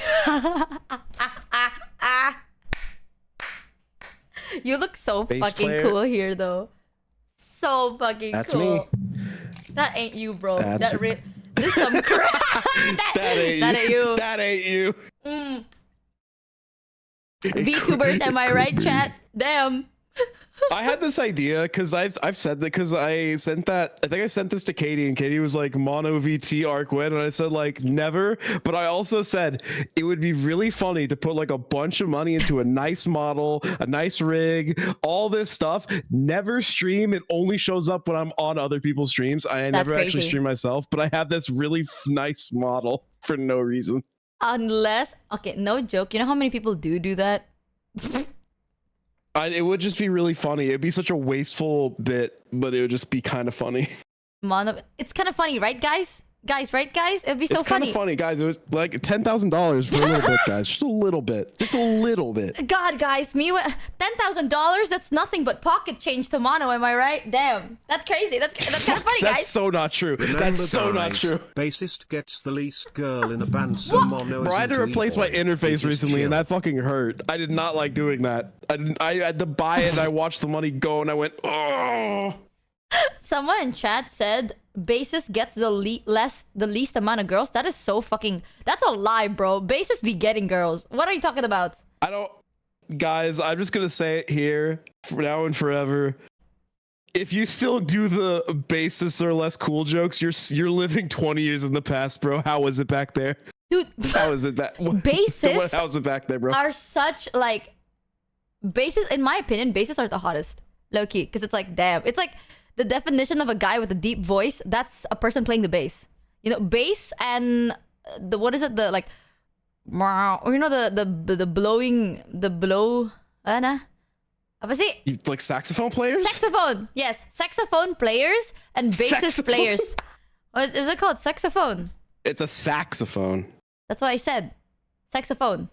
You look so Bass fucking player. cool here, though. So fucking That's cool. me. That ain't you, bro. That's This some crap. That ain't you. That ain't you. VTubers, am I right, chat? Damn. I had this idea because I've said that because I think I sent this to Katie and Katie was like mono VT arc win and I said like never, but I also said it would be really funny to put like a bunch of money into a nice model, a nice rig, all this stuff, never stream. It only shows up when I'm on other people's streams. I never actually stream myself, but I have this really nice model for no reason. Unless, okay, no joke. You know how many people do that? It would just be really funny. It'd be such a wasteful bit, but it would just be kind of funny. It's kind of funny, right, guys? Right, guys? It'd be so funny. It's kind of funny, guys. It was like $10,000 for a little bit, guys. Just a little bit. Just a little bit. God, guys, $10,000? That's nothing but pocket change to mono. Am I right? Damn, that's crazy. That's kind of funny, guys. That's so not true. That's so not true. Bassist gets the least girl in a band, so mono. Bro, I had to replace my interface recently, and that fucking hurt. I did not like doing that. I had to buy it, and I watched the money go, and I went, oh. Someone in chat said bassist gets the least amount of girls. That is so fucking. That's a lie, bro. Bassist be getting girls. What are you talking about? I don't. Guys, I'm just gonna say it here for now and forever. If you still do the bassists are less cool jokes, you're living 20 years in the past, bro. How was it back there, dude? How was it back? Bassists. How was it back there, bro? Are such like bassists. In my opinion, bassists are the hottest, low key, because it's like damn. It's like the definition of a guy with a deep voice. That's a person playing the bass. You know, bass and the what is it? The like, or you know the blowing Apa sih? Like saxophone players? Saxophone. Yes, saxophone players and bassist players. What is it called? Saxophone. It's a saxophone. That's what I said. Saxophone.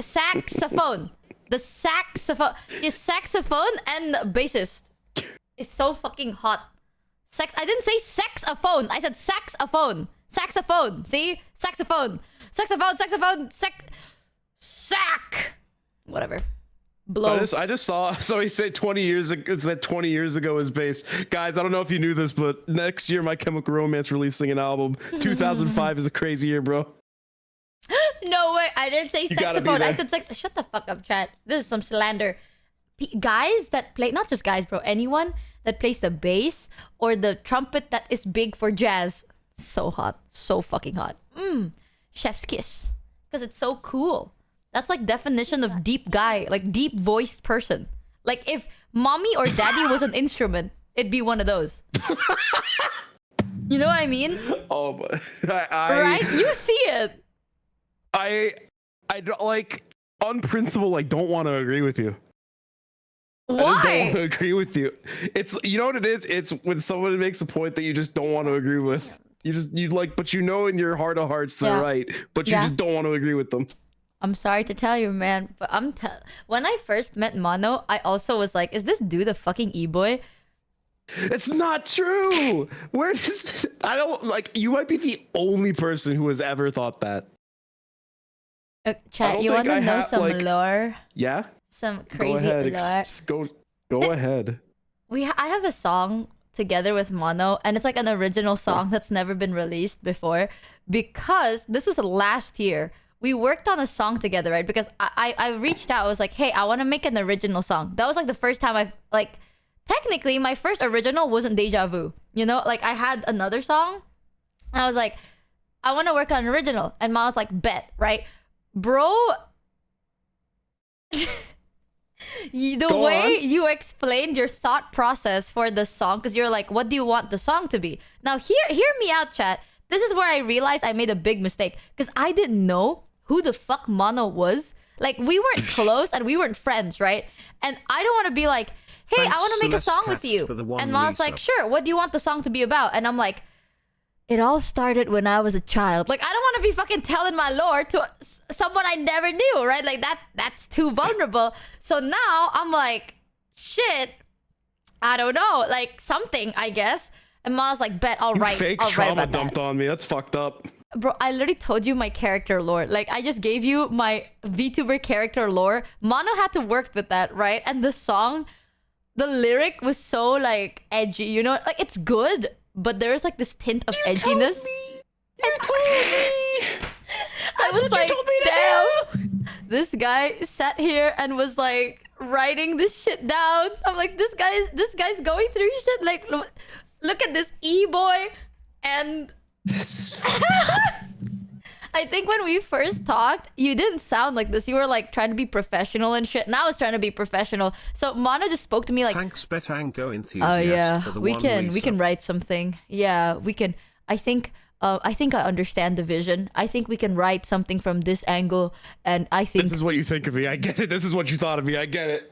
Saxophone. The saxophone. Is saxophone and bassist. It's so fucking hot. I didn't say saxophone. I said saxophone. Saxophone. See? Saxophone. Saxophone. Sack. Whatever. Blow. I just saw. So he said 20 years ago. It's that 20 years ago is bass. Guys, I don't know if you knew this, but next year My Chemical Romance releasing an album. 2005 is a crazy year, bro. No way. I didn't say saxophone. I said sex. Shut the fuck up, chat. This is some slander. Guys that play, not just guys, bro. Anyone that plays the bass or the trumpet that is big for jazz. So hot. So fucking hot. Chef's kiss. Because it's so cool. That's like definition of deep guy. Like deep voiced person. Like if mommy or daddy was an instrument, it'd be one of those. You know what I mean? Oh, but right? You see it. I don't like on principle. Like, don't want to agree with you. Why? I just don't want to agree with you. It's, you know what it is. It's when someone makes a point that you just don't want to agree with. You like, but you know in your heart of hearts they're right, but you just don't want to agree with them. I'm sorry to tell you, man, but when I first met Mono, I also was like, is this dude a fucking e-boy? It's not true. Where does I don't like? You might be the only person who has ever thought that. Chat, you want to know some lore? Yeah. Some crazy go ahead. lore. Just go ahead. I have a song together with Mono, and it's like an original song that's never been released before, because this was last year. We worked on a song together, right? Because I reached out. I was like, hey, I want to make an original song. That was like the first time I've like, technically my first original wasn't Deja Vu. You know, like I had another song. And I was like, I want to work on an original. And Ma was like, bet, right? Bro, the way you explained your thought process for the song, because you're like, what do you want the song to be? Now, hear me out, chat. This is where I realized I made a big mistake, because I didn't know who the fuck Mono was. Like, we weren't close and we weren't friends, right? And I don't want to be like, hey, I want to make a song with you. And Ma's like, sure, what do you want the song to be about? And I'm like, it all started when I was a child. Like, I don't want to be fucking telling my lore to someone I never knew, right? Like that's too vulnerable. So now I'm like, shit, I don't know, like something, I guess. And Mono's like, bet I'll write. Fake I'll write trauma about dumped that. on me. That's fucked up. Bro, I literally told you my character lore. Like, I just gave you my VTuber character lore. Mono had to work with that, right? And the song, the lyric was so, like, edgy, you know? Like, it's good, but there's, like, this tint of edginess. You told me! I was like, damn. This guy sat here and was, like, writing this shit down. I'm like, this guy's going through shit. Like, look at this E-boy. And... I think when we first talked, you didn't sound like this. You were like trying to be professional and shit. And I was trying to be professional. So Mono just spoke to me like, thanks, Betango enthusiast. Oh yeah, for the we one can write something. Yeah, we can. I think I understand the vision. I think we can write something from this angle. And I think this is what you think of me. I get it. This is what you thought of me. I get it.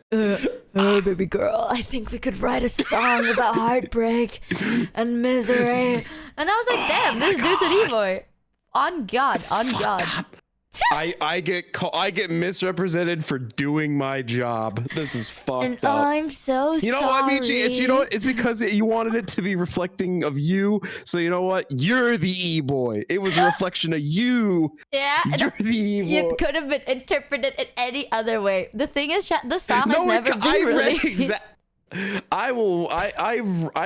Oh, baby girl, I think we could write a song about heartbreak and misery. And I was like, damn, this dude's an E-boy. On God, on God. I get misrepresented for doing my job. This is fucked And up. I'm so sorry. You know what, Michi? It's because you wanted it to be reflecting of you. So you know what? You're the E-boy. It was a reflection of you. Yeah. You're the E-boy. It could have been interpreted in any other way. The thing is, the song has never been released. I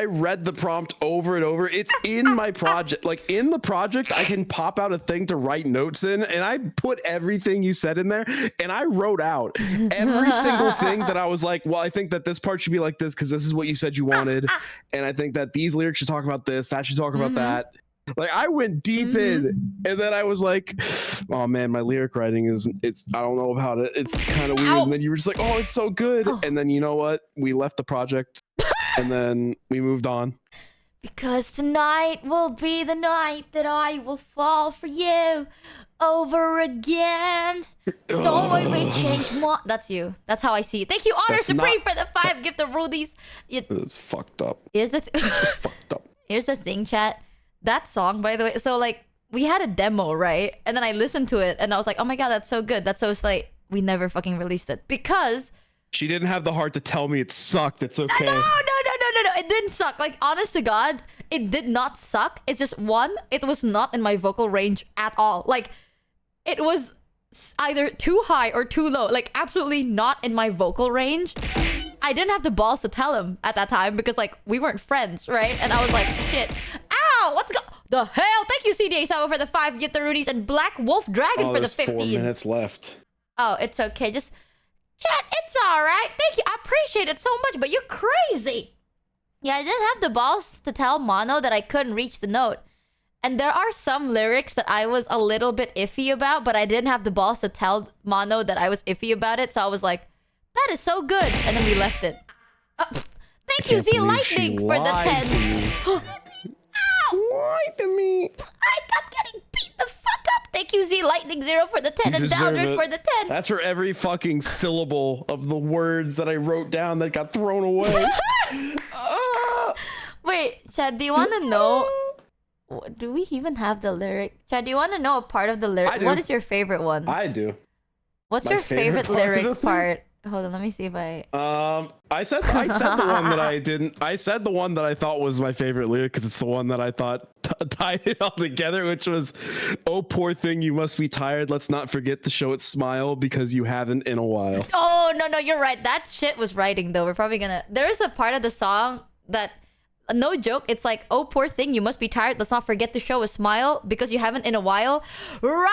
read the prompt over and over. It's in my project. Like in the project, I can pop out a thing to write notes in, and I put everything you said in there, and I wrote out every single thing that I was like, well, I think that this part should be like this because this is what you said you wanted, and I think that these lyrics should talk about this, that should talk about that. Like I went deep in, and then I was like, oh man, my lyric writing I don't know about it. It's kind of weird. And then you were just like, oh, it's so good. And then you know what? We left the project and then we moved on. Because tonight will be the night that I will fall for you over again. Don't worry, we change more. That's you. That's how I see it. Thank you, Honor Supreme, for the 5 gift of rudies. It's fucked up. Here's the It's fucked up. Here's the thing, chat. That song, by the way, so like we had a demo, right? And then I listened to it and I was like, oh my God, that's so good. That's so slight. We never fucking released it because she didn't have the heart to tell me it sucked. It's okay. No. It didn't suck. Like, honest to God, it did not suck. It's just one, it was not in my vocal range at all. Like, it was either too high or too low. Like, absolutely not in my vocal range. I didn't have the balls to tell him at that time because, like, we weren't friends, right? And I was like, shit. Ow! What's the hell? Thank you, CDA7 for the 5 Get the Rudies and Black Wolf Dragon for the 15. 4 minutes left. Oh, it's okay. Just chat. It's all right. Thank you. I appreciate it so much, but you're crazy. Yeah, I didn't have the balls to tell Mono that I couldn't reach the note. And there are some lyrics that I was a little bit iffy about, but I didn't have the balls to tell Mono that I was iffy about it. So I was like, that is so good. And then we left it. Thank you, Z Lightning, for the 10. Why to me? I'm getting beat the fuck up. Thank you, Z Lightning 0 for the 10 and Dowdred for the 10. That's for every fucking syllable of the words that I wrote down that got thrown away. Wait, Chad, do you want to know? Do we even have the lyric? Chad, do you want to know a part of the lyric? What is your favorite one? I do. What's your favorite lyric part? Hold on, let me see if I... I said the one that I didn't. I said the one that I thought was my favorite lyric because it's the one that I thought tied it all together, which was, "Oh, poor thing, you must be tired. Let's not forget to show its smile because you haven't in a while." Oh, no, you're right. That shit was writing, though. We're probably gonna... There is a part of the song that... No joke, it's like, "Oh, poor thing, you must be tired. Let's not forget to show a smile because you haven't in a while." Writing!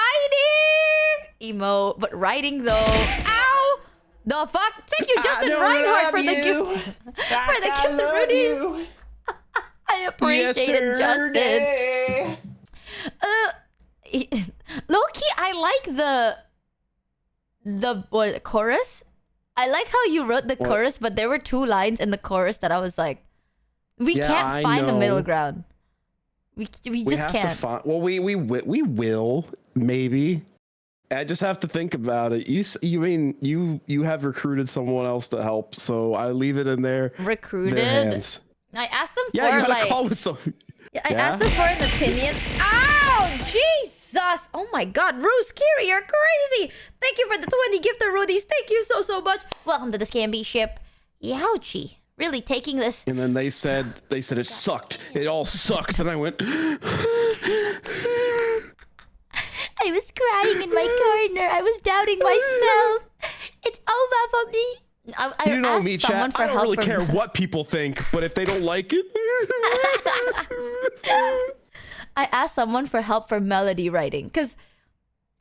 Emo, but writing, though. Ow! The fuck? Thank you, Justin Reinhardt, for the gift. For the gift of Rudies. I appreciate it, Justin. Low-key, I like the chorus. I like how you wrote the chorus, but there were 2 lines in the chorus that I was like, we can't find the middle ground. We just can't. Well, we will maybe. I just have to think about it. You have recruited someone else to help, so I leave it in their hands. I asked them for I like. call with some. I asked them for an opinion. Ow! Jeez! Jesus! Oh my god, Ruse Kiri, you're crazy! Thank you for the 20 gifted Rudies. Thank you so much. Welcome to the Scamby ship. Youchie. Really taking this. And then they said it sucked. It all sucks. And I went. I was crying in my corner. I was doubting myself. It's over for me. I you know asked me, someone chat. for I don't help really from- care what people think, but if they don't like it. I asked someone for help for melody writing because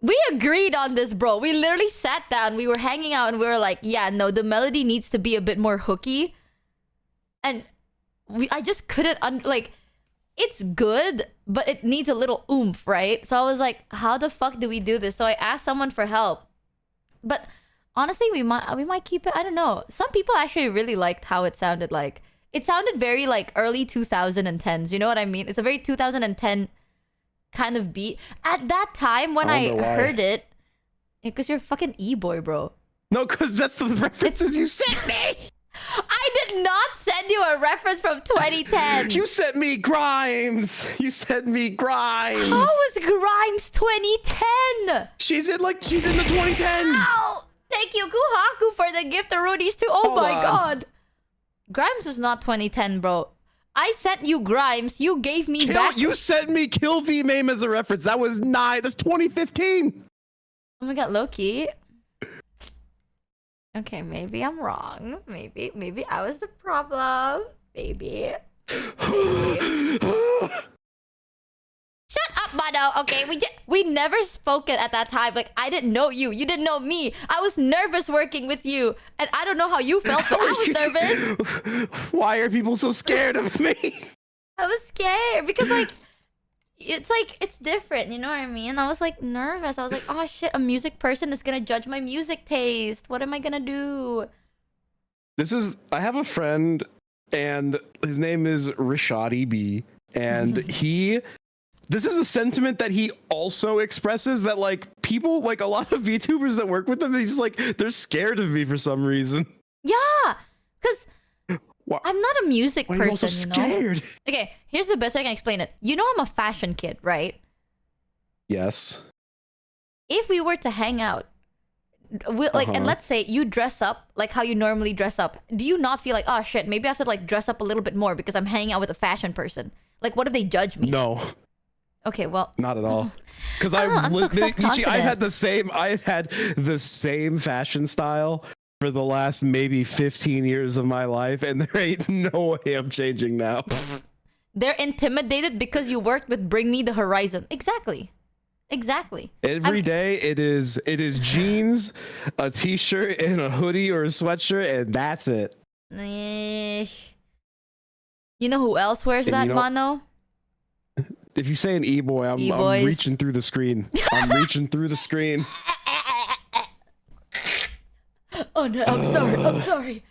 we agreed on this, bro. We literally sat down, we were hanging out, and we were like, yeah, no, the melody needs to be a bit more hooky. And I just couldn't, it's good, but it needs a little oomph, right? So I was like, how the fuck do we do this? So I asked someone for help. But honestly, we might keep it, I don't know. Some people actually really liked how it sounded like. It sounded very like early 2010s, you know what I mean? It's a very 2010 kind of beat. At that time when I heard it, because you're a fucking e-boy, bro. No, because that's the references you sent me. I did not send you a reference from 2010. You sent me Grimes. You sent me Grimes. How was Grimes 2010? She's in the 2010s. Ow! Thank you, Kuhaku, for the gift of Rudies too. Oh my god. Grimes is not 2010, bro. I sent you Grimes. You gave me back. You sent me Kill V Mame as a reference. That was that's 2015. Oh my god, low-key. Okay, maybe I'm wrong. Maybe I was the problem. Maybe. Shut up, Mano. Okay, we never spoken at that time. Like, I didn't know you. You didn't know me. I was nervous working with you. And I don't know how you felt, but I was nervous. Why are people so scared of me? I was scared because, it's different. You know what I mean? I was, nervous. I was like, oh, shit, a music person is going to judge my music taste. What am I going to do? I have a friend, and his name is Rashadi B. And this is a sentiment that he also expresses, that people, a lot of VTubers that work with him, they're scared of me for some reason. Yeah, because I'm not a music person, Why are you so scared? Okay, here's the best way I can explain it. You know I'm a fashion kid, right? Yes. If we were to hang out, and let's say you dress up like how you normally dress up, do you not feel like, oh shit, maybe I have to dress up a little bit more because I'm hanging out with a fashion person? What if they judge me? No. Okay, well, not at all. Because I've had the same fashion style for the last maybe 15 years of my life, and there ain't no way I'm changing now. They're intimidated because you worked with Bring Me the Horizon. Exactly. Every day it is jeans, a t-shirt, and a hoodie or a sweatshirt, and that's it. You know who else wears that, Mano? If you say an e-boy, I'm reaching through the screen. I'm reaching through the screen. Oh no, I'm sorry.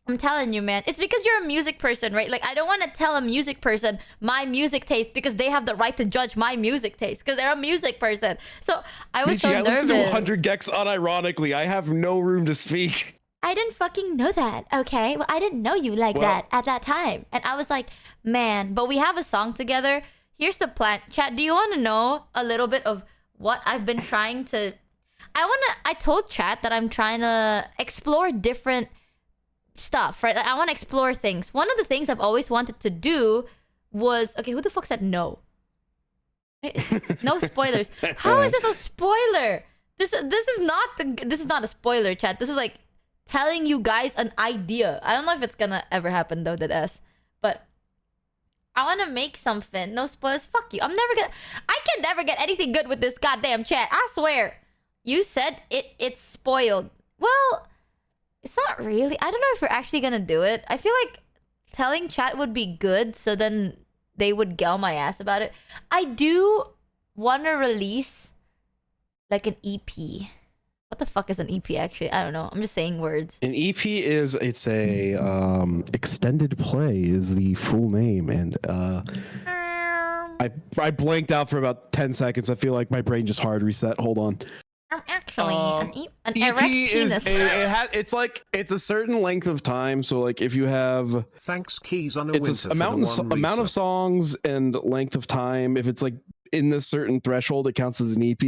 I'm telling you, man. It's because you're a music person, right? I don't want to tell a music person my music taste because they have the right to judge my music taste because they're a music person. So I was Michi, so nervous. I listen to 100 Gex unironically. I have no room to speak. I didn't fucking know that, okay? Well, I didn't know you that at that time. And I was like, man, but we have a song together. Here's the plan. Chat, do you want to know a little bit of what I've been trying to... I told chat that I'm trying to explore different stuff, right? I want to explore things. One of the things I've always wanted to do was... Okay, who the fuck said no? No spoilers. How is this a spoiler? This is not a spoiler, chat. This is telling you guys an idea. I don't know if it's gonna ever happen though, but I want to make something. No spoilers. Fuck you. I can never get anything good with this goddamn chat. I swear. You said it's spoiled. Well, it's not really. I don't know if we're actually gonna do it. I feel like telling chat would be good, so then they would get on my ass about it. I do want to release an EP. What the fuck is an EP actually? I don't know. I'm just saying words. An EP it's a extended play is the full name, and I blanked out for about 10 seconds. I feel like my brain just hard reset. Hold on. Actually, an EP erect penis. It's a certain length of time. So if you have thanks keys on it's amount of songs and length of time. If it's in this certain threshold, it counts as an EP.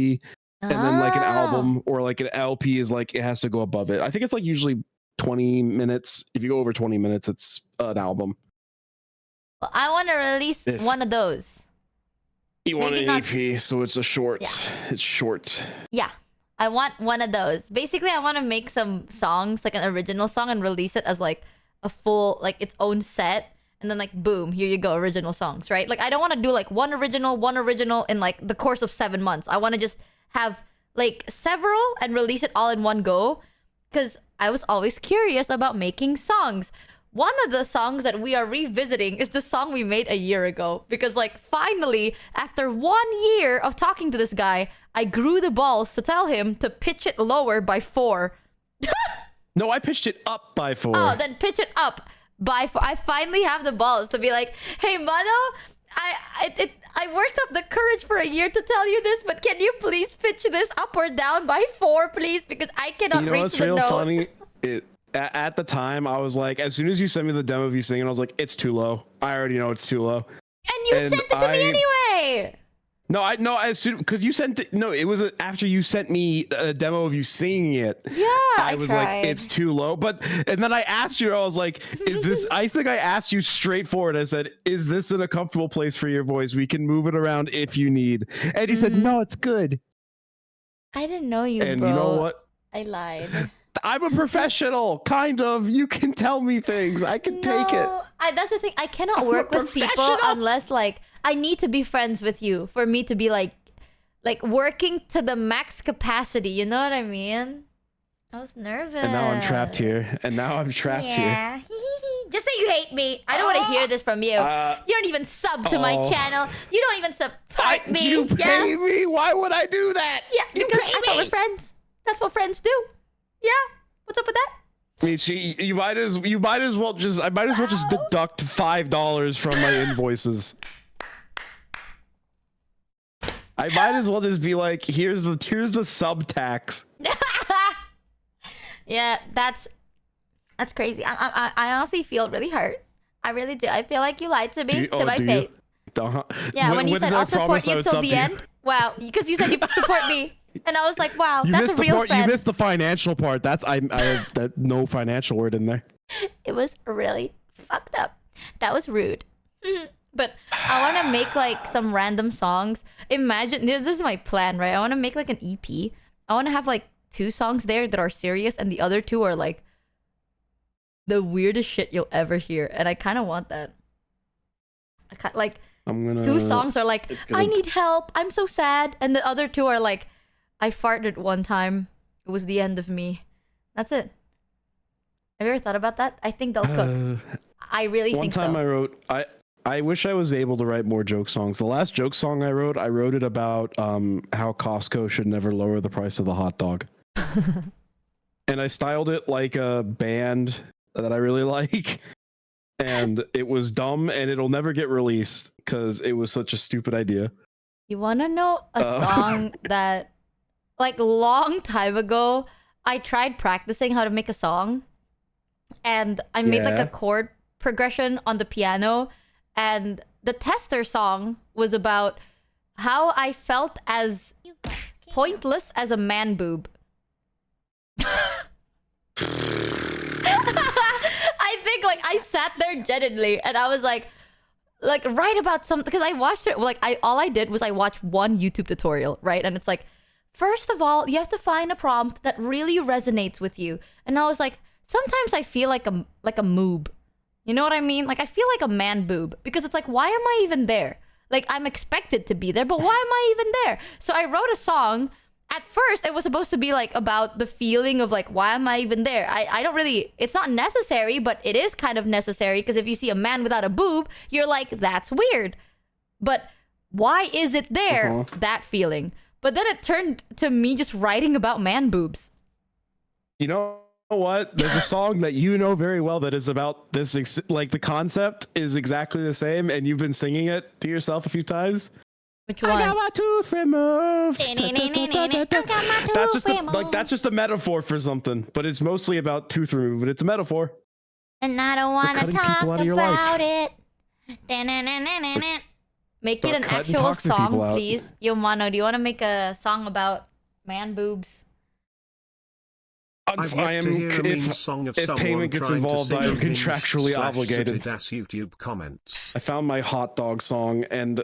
And then like an album or like an LP is like, it has to go above it. I think it's like usually 20 minutes. If you go over 20 minutes, it's an album. Well, I want to release one of those. You want an EP, so it's a short. Yeah. It's short. Yeah. I want one of those. Basically, I want to make some songs, like an original song, and release it as like a full, like its own set. And then like, boom, here you go, original songs, right? Like I don't want to do like one original in like the course of 7 months. I want to just have like several and release it all in one go. Because I was always curious about making songs. One of the songs that we are revisiting is the song we made a year ago. Because like finally, after 1 year of talking to this guy, I grew the balls to tell him to pitch it lower by 4. No, I pitched it up by 4. Oh, then pitch it up by 4. I finally have the balls to be like, hey, Mano, I worked up the courage for a year to tell you this, but can you please pitch this up or down by 4, please? Because I cannot reach the note. You know what's real funny? At the time, I was like, as soon as you sent me the demo of you singing, I was like, it's too low. I already know it's too low. And you sent it to me anyway. No, as soon because you sent it. No, it was after you sent me a demo of you singing it. Yeah, I was like, it's too low. And then I asked you, I was like, is this? I think I asked you straightforward. I said, is this in a comfortable place for your voice? We can move it around if you need. And he said, no, it's good. I didn't know you, and bro. You know what? I lied. I'm a professional, kind of. You can tell me things. I can take it. That's the thing. I cannot work with people unless like I need to be friends with you for me to be like working to the max capacity. You know what I mean? I was nervous. And now I'm trapped here. Yeah. Just say you hate me. I don't want to hear this from you. You don't even sub to my channel. You don't even support me. You pay me? Why would I do that? Yeah, because I thought we're friends. That's what friends do. Yeah, what's up with that? Michi, you might as well just deduct $5 from my invoices. I might as well just be like, here's the sub tax. Yeah, that's crazy. I honestly feel really hurt. I really do. I feel like you lied to me to my face. Yeah, when you said I'll support you till the end. Wow, because you said you support me. And I was like, wow, that's a real friend. You missed the financial part. I have that no financial word in there. It was really fucked up. That was rude. But I want to make like some random songs. Imagine, this is my plan, right? I want to make like an EP. I want to have like 2 songs there that are serious and the other 2 are like the weirdest shit you'll ever hear. And I kind of want that. Like 2 songs are like, I need help. I'm so sad. And the other 2 are like, I farted one time. It was the end of me. That's it. Have you ever thought about that? I think they'll cook. I really think so. One time I wrote, I wish I was able to write more joke songs. The last joke song I wrote it about how Costco should never lower the price of the hot dog. And I styled it like a band that I really like. And it was dumb and it'll never get released because it was such a stupid idea. You want to know a song that... Like, long time ago, I tried practicing how to make a song. And I made, like, a chord progression on the piano. And the tester song was about how I felt as pointless as a man boob. I think, like, I sat there genuinely. And I was like write about something. Because I watched it. Like, all I did was I watched one YouTube tutorial, right? And it's like... First of all, you have to find a prompt that really resonates with you. And I was like, sometimes I feel like a moob. You know what I mean? Like, I feel like a man boob. Because it's like, why am I even there? Like, I'm expected to be there, but why am I even there? So I wrote a song. At first, it was supposed to be like about the feeling of like, why am I even there? I don't really... It's not necessary, but it is kind of necessary. Because if you see a man without a boob, you're like, that's weird. But why is it there? That feeling. But then it turned to me just writing about man boobs. You know what? There's a song that you know very well that is about this. Like the concept is exactly the same, and you've been singing it to yourself a few times. Which one? I got my tooth removed. That's just a metaphor for something, but it's mostly about tooth removal. But it's a metaphor. And I don't want to talk about it. Make it Start an cutting actual toxic people song, out. please. Yo, Mono, do you want to make a song about man boobs? I've yet to hear a mean song of if someone payment gets trying to involved, sing I am hinge contractually slash obligated. suited ass YouTube comments. I found my hot dog song, and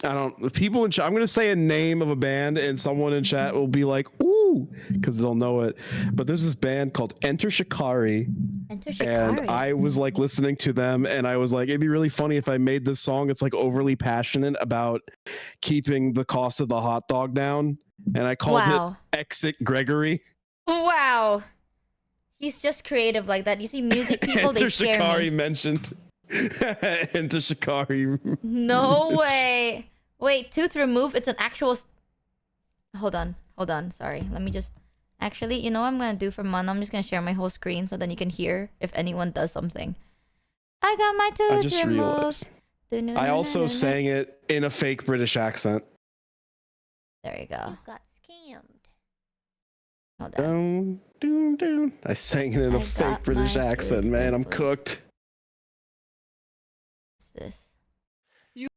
I don't. The people in chat. I'm gonna say a name of a band, and someone in chat will be like, "Ooh," because they'll know it. But there's this band called Enter Shikari. Enter Shikari. And I was like listening to them, and I was like, it'd be really funny if I made this song. It's like overly passionate about keeping the cost of the hot dog down, and I called it Exit Gregory. Wow. He's just creative like that. You see music people, they scare Shikari me. mentioned. Enter Shikari. No way. Wait, tooth remove. It's an actual... Hold on. Hold on. Sorry. Let me just... Actually, you know what I'm going to do for Mono? I'm just going to share my whole screen so then you can hear if anyone does something. I got my tooth removed. Realized. I also sang it in a fake British accent. There you go. You got scammed. Hold on. I sang it in a fake British accent, man. I'm cooked. What's this? You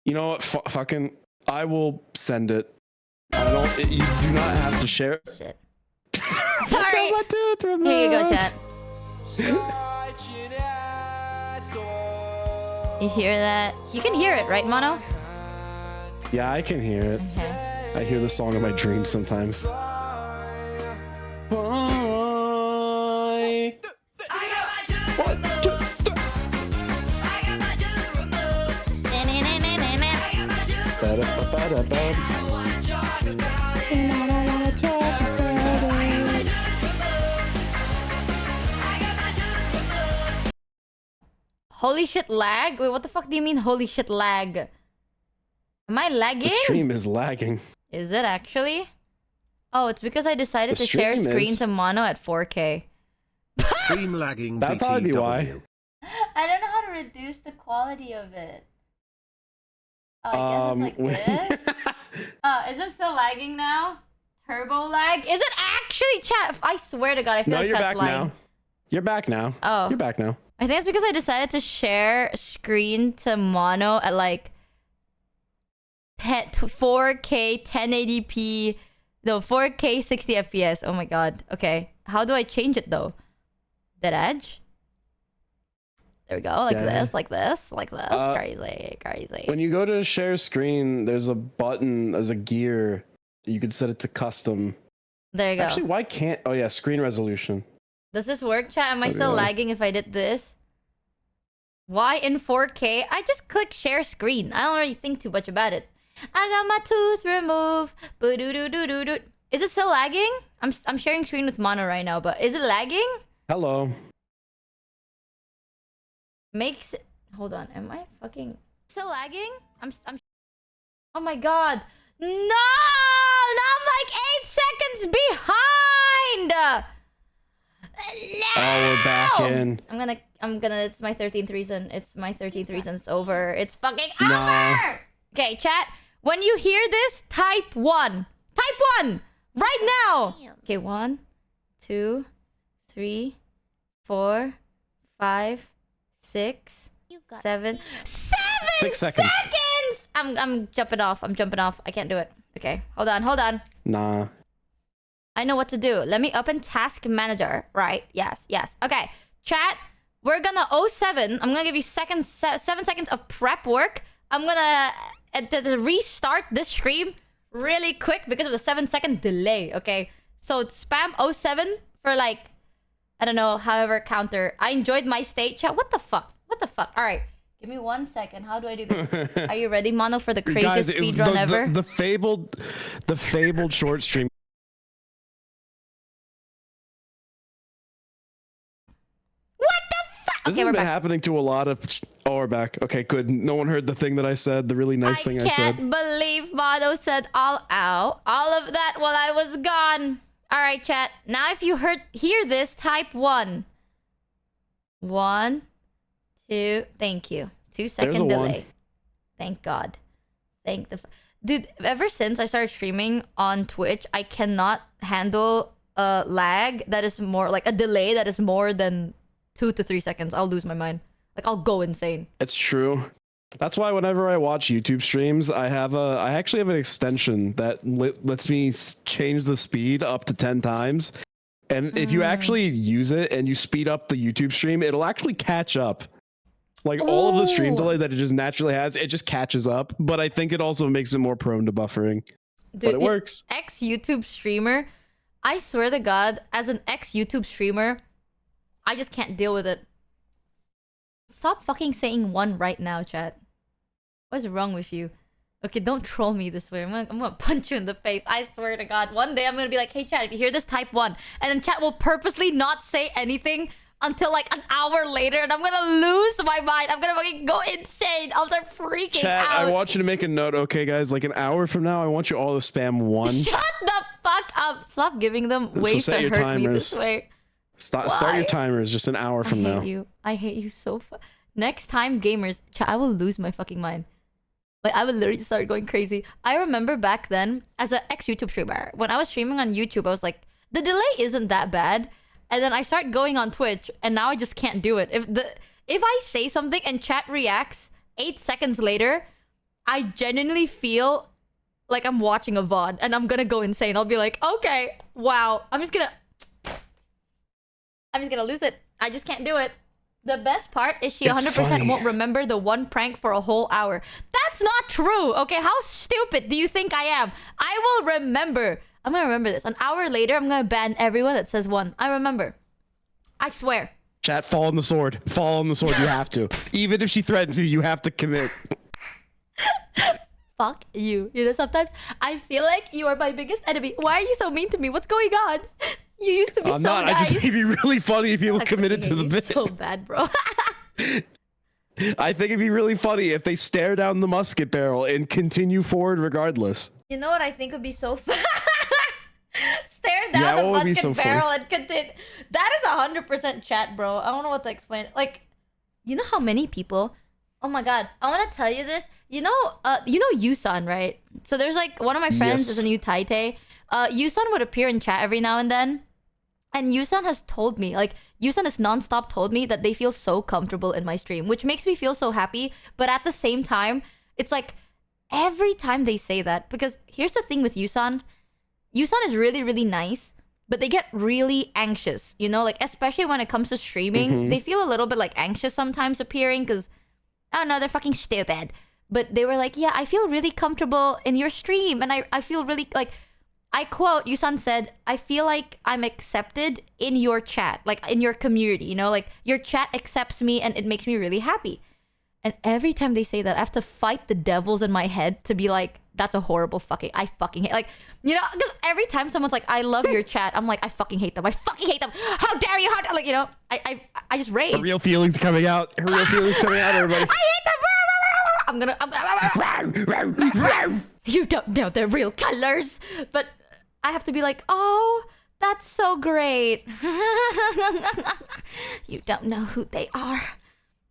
know what? Fucking, I will send it. I don't. You do not have to share it. Shit. Sorry. Here you go, chat. You hear that? You can hear it, right, Mono? Yeah, I can hear it. Okay. I hear the song in my dreams sometimes. Holy shit lag? Wait, what the fuck do you mean holy shit lag? Am I lagging? The stream is lagging. Is it actually? Oh, it's because I decided to share screen to Mono at 4K. Stream lagging. That'd probably be why. I don't know how to reduce the quality of it. Oh, I guess it's like this. Is it still lagging now? Turbo lag? Is it actually chat? I swear to God, I feel like you're chat's back lying. now. You're back now. Oh. You're back now. I think it's because I decided to share screen to Mono at like 4K 1080p. No, 4K 60 FPS. Oh my God. Okay. How do I change it though? That edge? There we go. Like this, like this, like this. Crazy, crazy. When you go to share screen, there's a button, there's a gear. You could set it to custom. There you go. Actually, why can't... Oh yeah, screen resolution. Does this work, chat? Am I still lagging if I did this? Why in 4K? I just click share screen. I don't really think too much about it. I got my tooth removed. Boo-doo-doo-doo-doo-doo. Is it still lagging? I'm sharing screen with Mono right now, but is it lagging? Hello. Makes it... Hold on. Am I fucking... Still lagging? I'm... Oh my God. No! I'm like 8 seconds behind! No! Oh, we're back in. I'm gonna, it's my 13th reason. It's my 13th reason. It's over. It's fucking over! Okay, chat. When you hear this, type 1. Type 1! Right now! Okay, 1, 2, 3, 4, 5, 6, 7. 6 seconds. I'm jumping off. I'm jumping off. I can't do it. Okay, hold on. Nah. I know what to do. Let me open task manager. Right. Yes. Okay. Chat, we're gonna 07. I'm gonna give you 7 seconds of prep work. I'm gonna restart this stream really quick because of the 7-second delay. Okay. So spam 07 for like, I don't know, however counter. I enjoyed my state. Chat, what the fuck? All right. Give me 1 second. How do I do this? Are you ready, Mono, for the craziest speedrun ever? The fabled short stream. This has been happening to a lot of... Oh, we're back. Okay, good. No one heard the thing that I said, the really nice thing I said. I can't believe Mono said all of that while I was gone. All right, chat. Now if you hear this, type 1. 1, 2. Thank you. 2-second delay. Thank God. Dude, ever since I started streaming on Twitch, I cannot handle a lag that is more... Like a delay that is more than... 2 to 3 seconds. I'll lose my mind. Like, I'll go insane. It's true. That's why whenever I watch YouTube streams, I actually have an extension that lets me change the speed up to 10 times. And if you actually use it and you speed up the YouTube stream, it'll actually catch up. Like all of the stream delay that it just naturally has, it just catches up. But I think it also makes it more prone to buffering. Dude, but it works. Ex-YouTube streamer, I swear to God, as an ex-YouTube streamer, I just can't deal with it. Stop fucking saying one right now, chat. What's wrong with you? Okay, don't troll me this way. I'm gonna punch you in the face. I swear to God. One day I'm gonna be like, hey chat, if you hear this, type 1. And then chat will purposely not say anything until like an hour later, and I'm gonna lose my mind. I'm gonna fucking go insane. I'll start freaking chat, out. I want you to make a note, okay guys? Like an hour from now, I want you all to spam 1. Shut the fuck up. Stop giving them ways to hurt me this way. Start your timers just an hour from now. I hate you so Next time, gamers, I will lose my fucking mind. Like, I would literally start going crazy. I remember back then, as an ex-YouTube streamer, when I was streaming on YouTube, I was like, the delay isn't that bad. And then I start going on Twitch, and now I just can't do it. If I say something and chat reacts 8 seconds later, I genuinely feel like I'm watching a VOD, and I'm gonna go insane. I'll be like, okay, wow, I'm just gonna lose it. I just can't do it. The best part is she 100% won't remember the one prank for a whole hour. That's not true, okay? How stupid do you think I am? I will remember. I'm gonna remember this. An hour later, I'm gonna ban everyone that says 1. I remember. I swear. Chat, fall on the sword. Fall on the sword, you have to. Even if she threatens you, you have to commit. Fuck you. You know, sometimes I feel like you are my biggest enemy. Why are you so mean to me? What's going on? You used to be so nice. I just think it'd be really funny if you committed to the bit. So bad, bro. I think it'd be really funny if they stare down the musket barrel and continue forward regardless. You know what I think would be so fun? Stare down the musket barrel and continue. That is 100% chat, bro. I don't know what to explain. Like, you know how many people... Oh my God, I want to tell you this. You know Yusan, right? So there's like, one of my friends is a new Taite. Yusan would appear in chat every now and then. And Yusan has told me, like, Yusan has nonstop told me that they feel so comfortable in my stream, which makes me feel so happy. But at the same time, it's like, every time they say that, because here's the thing with Yusan. Yusan is really, really nice, but they get really anxious, you know? Like, especially when it comes to streaming, they feel a little bit, like, anxious sometimes appearing, because, oh no, they're fucking stupid. But they were like, yeah, I feel really comfortable in your stream, and I feel really, like... I quote, Yusan said, I feel like I'm accepted in your chat, like in your community, you know, like your chat accepts me and it makes me really happy. And every time they say that, I have to fight the devils in my head to be like, that's a horrible I fucking hate, like, you know, because every time someone's like, I love your chat, I'm like, I fucking hate them. I fucking hate them. How dare you? Like, you know, I just rage. Her real feelings are coming out. Her real feelings coming out, everybody. I hate them. I'm gonna you don't know their real colors, but I have to be like, oh, that's so great. You don't know who they are.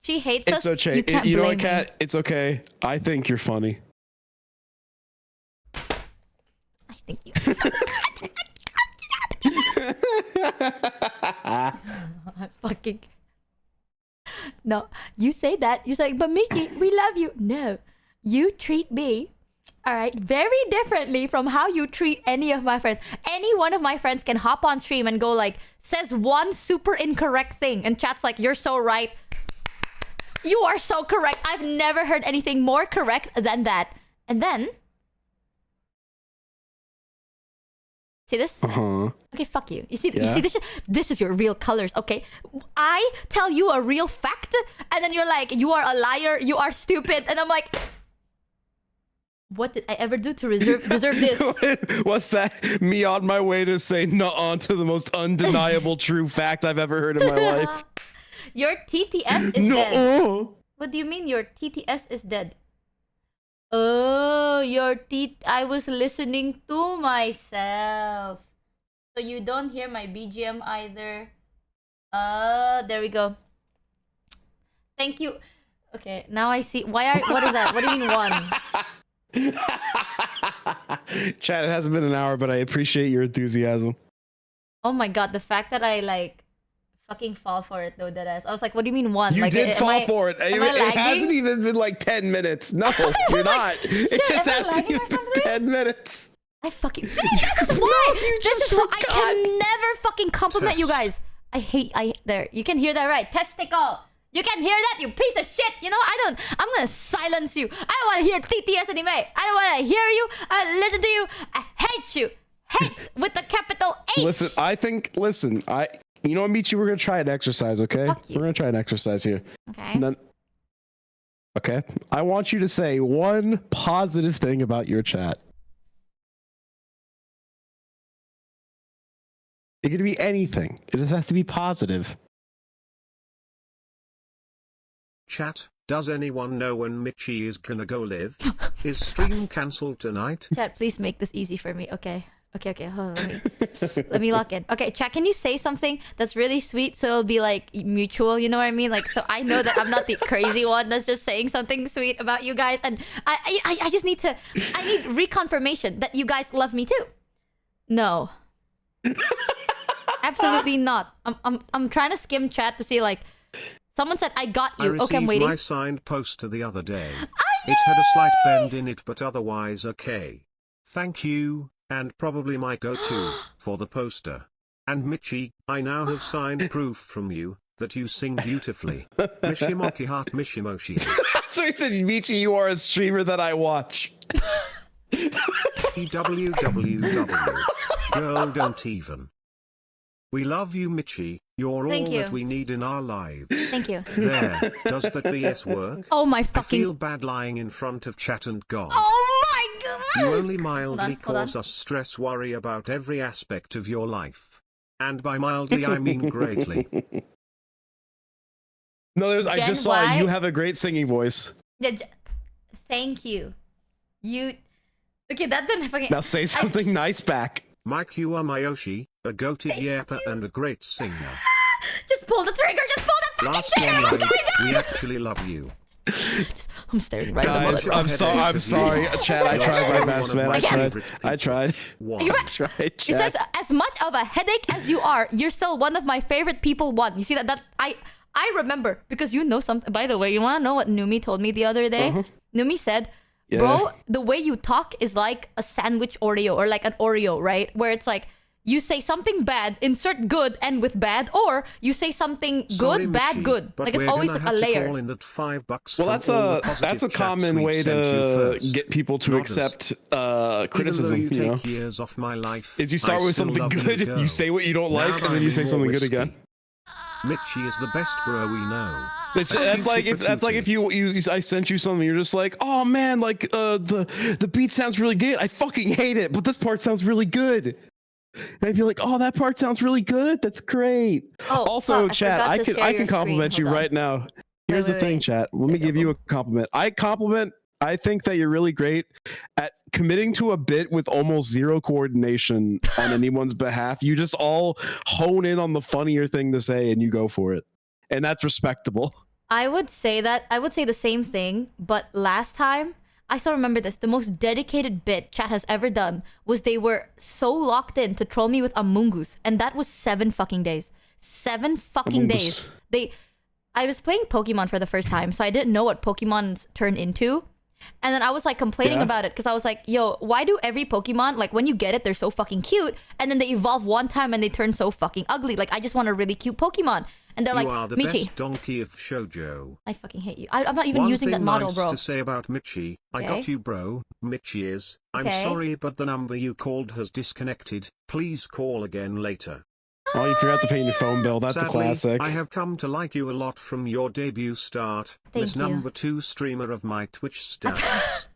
She hates us. It's okay. You know what, Kat? It's okay. I think you're funny. I think you suck. Fucking... No, you say that. You say, but Michi, we love you. No, you treat me, all right, very differently from how you treat any of my friends. Any one of my friends can hop on stream and go like, says one super incorrect thing, and chat's like, you're so right. You are so correct. I've never heard anything more correct than that. And then... See this? Okay, fuck you. You see this? This is your real colors, okay? I tell you a real fact, and then you're like, you are a liar, you are stupid, and I'm like, what did I ever do to deserve this? What's that? Me on my way to say nuh-uh to the most undeniable true fact I've ever heard in my life. Your TTS is dead. What do you mean your TTS is dead? Oh, I was listening to myself. So you don't hear my BGM either. There we go. Thank you. Okay, now I see. What is that? What do you mean 1? Chat, it hasn't been an hour, but I appreciate your enthusiasm. Oh my God, the fact that I like fucking fall for it though, deadass. I was like, what do you mean one? You like, did fall for it. It hasn't even been like 10 minutes. No, you're not. It just hasn't even been 10 minutes. I fucking see. This is why. This is why I can never fucking compliment you guys. There. You can hear that, right? Testicle. You can hear that, you piece of shit. You know, I'm gonna silence you. I don't want to hear TTS anime. I don't want to hear you. I listen to you. I hate you. Hate with the capital H. Listen, you know what, Michi? We're gonna try an exercise, okay? We're gonna try an exercise here. Okay. Okay. I want you to say one positive thing about your chat. It could be anything. It just has to be positive. Chat, does anyone know when Michi is gonna go live? Is stream cancelled tonight? Chat, please make this easy for me. Okay. Hold on. Let me lock in. Okay, chat, can you say something that's really sweet so it'll be like mutual, you know what I mean? Like, so I know that I'm not the crazy one that's just saying something sweet about you guys, and I just need reconfirmation that you guys love me too. No. Absolutely not. I'm trying to skim chat to see, like, someone said I got you. Okay, I'm waiting. I received my signed poster the other day. It had a slight bend in it, but otherwise okay. Thank you, and probably my go-to for the poster. And Michi, I now have signed proof from you that you sing beautifully. Michi Mochievee, Michi Mochievee. So he said, Michi, you are a streamer that I watch. www. Girl, don't even. We love you, Michi. You're all that we need in our lives. Thank you. There. Does that BS work? Oh my fucking... I feel bad lying in front of chat and God. Oh my god! You only mildly cause us stress worry about every aspect of your life. And by mildly, I mean greatly. No, I just saw it. You have a great singing voice. Yeah, thank you. You... Okay, that didn't fucking... Now say something nice back. Mike, you are Mayoshi, a goated yerper and a great singer. Just pull the trigger! Just pull the Last fucking trigger! one, Oh my god! we actually love you. I'm staring right at the I'm sorry, Chad. I tried my best, man. I tried. It says, as much of a headache as you are, you're still one of my favorite people. One. You see that I remember, because you know something. By the way, you want to know what Numi told me the other day? Numi said, bro, the way you talk is like a sandwich Oreo, or like an Oreo, right? Where it's like, you say something bad, insert good, and with bad, or you say something good, bad, good. Like, it's always like a layer. In that $5 well, that's a common way to get people to accept criticism. You know, years off my life, is you start with something good, you say what you don't like, and then you say something good again. Michi is the best bro we know. That's like if I sent you something, you're just like, oh man, like the beat sounds really good. I fucking hate it, but this part sounds really good. And I'd be like, oh, that part sounds really good. That's great. Oh, also, chat, I can compliment you right now. Here's the thing, chat. Let me give you a compliment. I think that you're really great at committing to a bit with almost zero coordination on anyone's behalf. You just all hone in on the funnier thing to say and you go for it. And that's respectable. I would say the same thing, but last time, I still remember this. The most dedicated bit chat has ever done was they were so locked in to troll me with Among Us, and that was 7 fucking days. 7 fucking days. I was playing Pokemon for the first time, so I didn't know what Pokemon's turn into. And then I was like complaining about it because I was like, yo, why do every Pokemon, like when you get it, they're so fucking cute, and then they evolve one time and they turn so fucking ugly. Like, I just want a really cute Pokemon. And they're like, Michi, best donkey of Shojo. I fucking hate you. I'm not even using that model, bro. One thing nice to say about Michi, I got you, bro. Michi is. I'm sorry, but the number you called has disconnected. Please call again later. Oh, you forgot to pay your phone bill. That's Sadly, a classic. I have come to like you a lot from your debut start. Thank you. Number 2 streamer of my Twitch stats.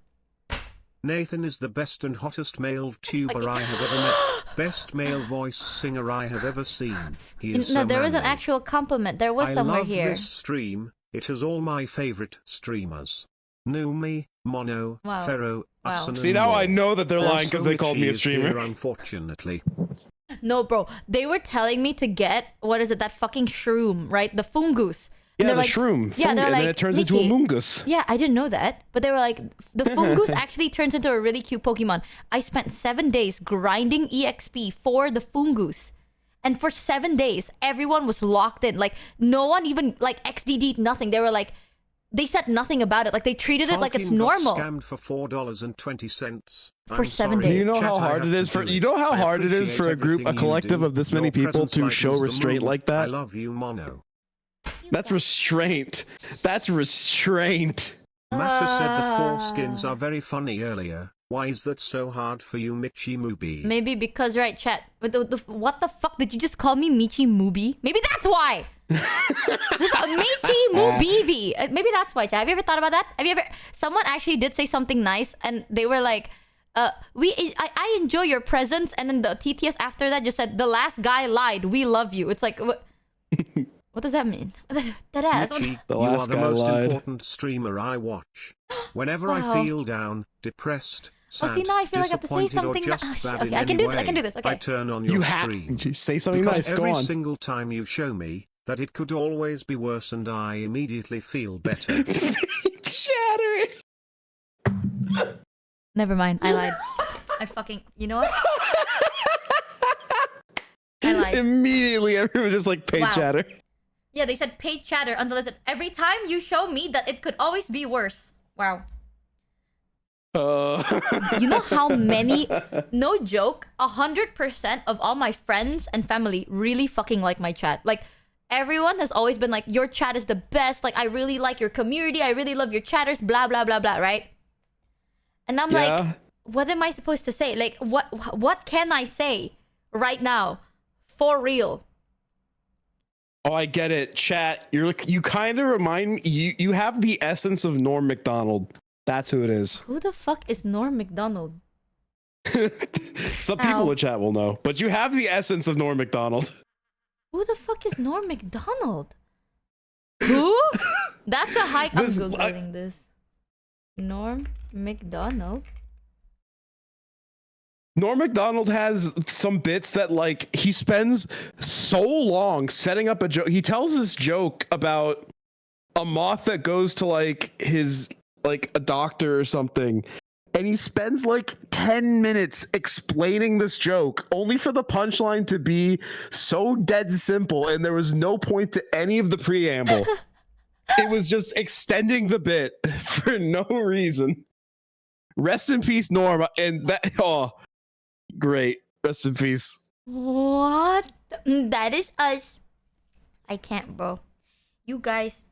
Nathan is the best and hottest male tuber I have ever met. Best male voice singer I have ever seen. He is no, there was an actual compliment. There was somewhere here. I love this stream. It has all my favorite streamers. Numi, Mono, Pharaoh, Asan. See, now I know that they're lying because they called me a streamer. Here, unfortunately. No, bro. They were telling me to get, what is it, that fucking shroom, right? The fungus. Yeah, the shroom. Yeah, they're and like, then it turns into a mungus. Yeah, I didn't know that. But they were like, the fungus actually turns into a really cute Pokemon. I spent 7 days grinding EXP for the fungus. And for 7 days, everyone was locked in. Like, no one even, like, XDD'd nothing. They were like, they said nothing about it. Like, they treated it like it's normal. Scammed for $4.20. For 7 days. You know how hard it is for a group, a collective of this many people to show restraint like that? I love you, Mono. That's restraint. That's restraint. Matter said the foreskins are very funny earlier. Why is that so hard for you, Michi Mochievee? Maybe because, right, chat. What the fuck? Did you just call me Michi Mochievee? Maybe that's why! Michi Mochievee! Maybe that's why, chat. Have you ever thought about that? Have you ever... Someone actually did say something nice and they were like, I enjoy your presence, and then the TTS after that just said, the last guy lied, we love you. It's like... What does that mean? That ass. Michi, you are the most important streamer I watch. Whenever I feel down, depressed, sad, see, now I feel like I have to say something. Okay, I can do this. Okay. I turn on your stream. You say something nice. Go on. Every single time you show me that it could always be worse, and I immediately feel better. Chatter. Never mind. I lied. I fucking... You know what? I lied. Immediately, everyone just like paid chatter. Yeah, they said paid chatter until they said, every time you show me that it could always be worse. Wow. You know how many... No joke, 100% of all my friends and family really fucking like my chat. Like, everyone has always been like, your chat is the best. Like, I really like your community. I really love your chatters, blah, blah, blah, blah, right? And I'm like, what am I supposed to say? Like, what can I say right now? For real. Oh, I get it. Chat, you kind of remind me, you have the essence of Norm Macdonald. That's who it is. Who the fuck is Norm Macdonald? Some people in chat will know, but you have the essence of Norm Macdonald. Who the fuck is Norm Macdonald? Who? That's a hike. I'm Googling this. Norm Macdonald. Norm Macdonald has some bits that, like, he spends so long setting up a joke. He tells this joke about a moth that goes to, like, his, like, a doctor or something. And he spends, like, 10 minutes explaining this joke, only for the punchline to be so dead simple. And there was no point to any of the preamble. It was just extending the bit for no reason. Rest in peace, Norm. And that... Oh... Great. Rest in peace. What? That is us. I can't, bro. You guys...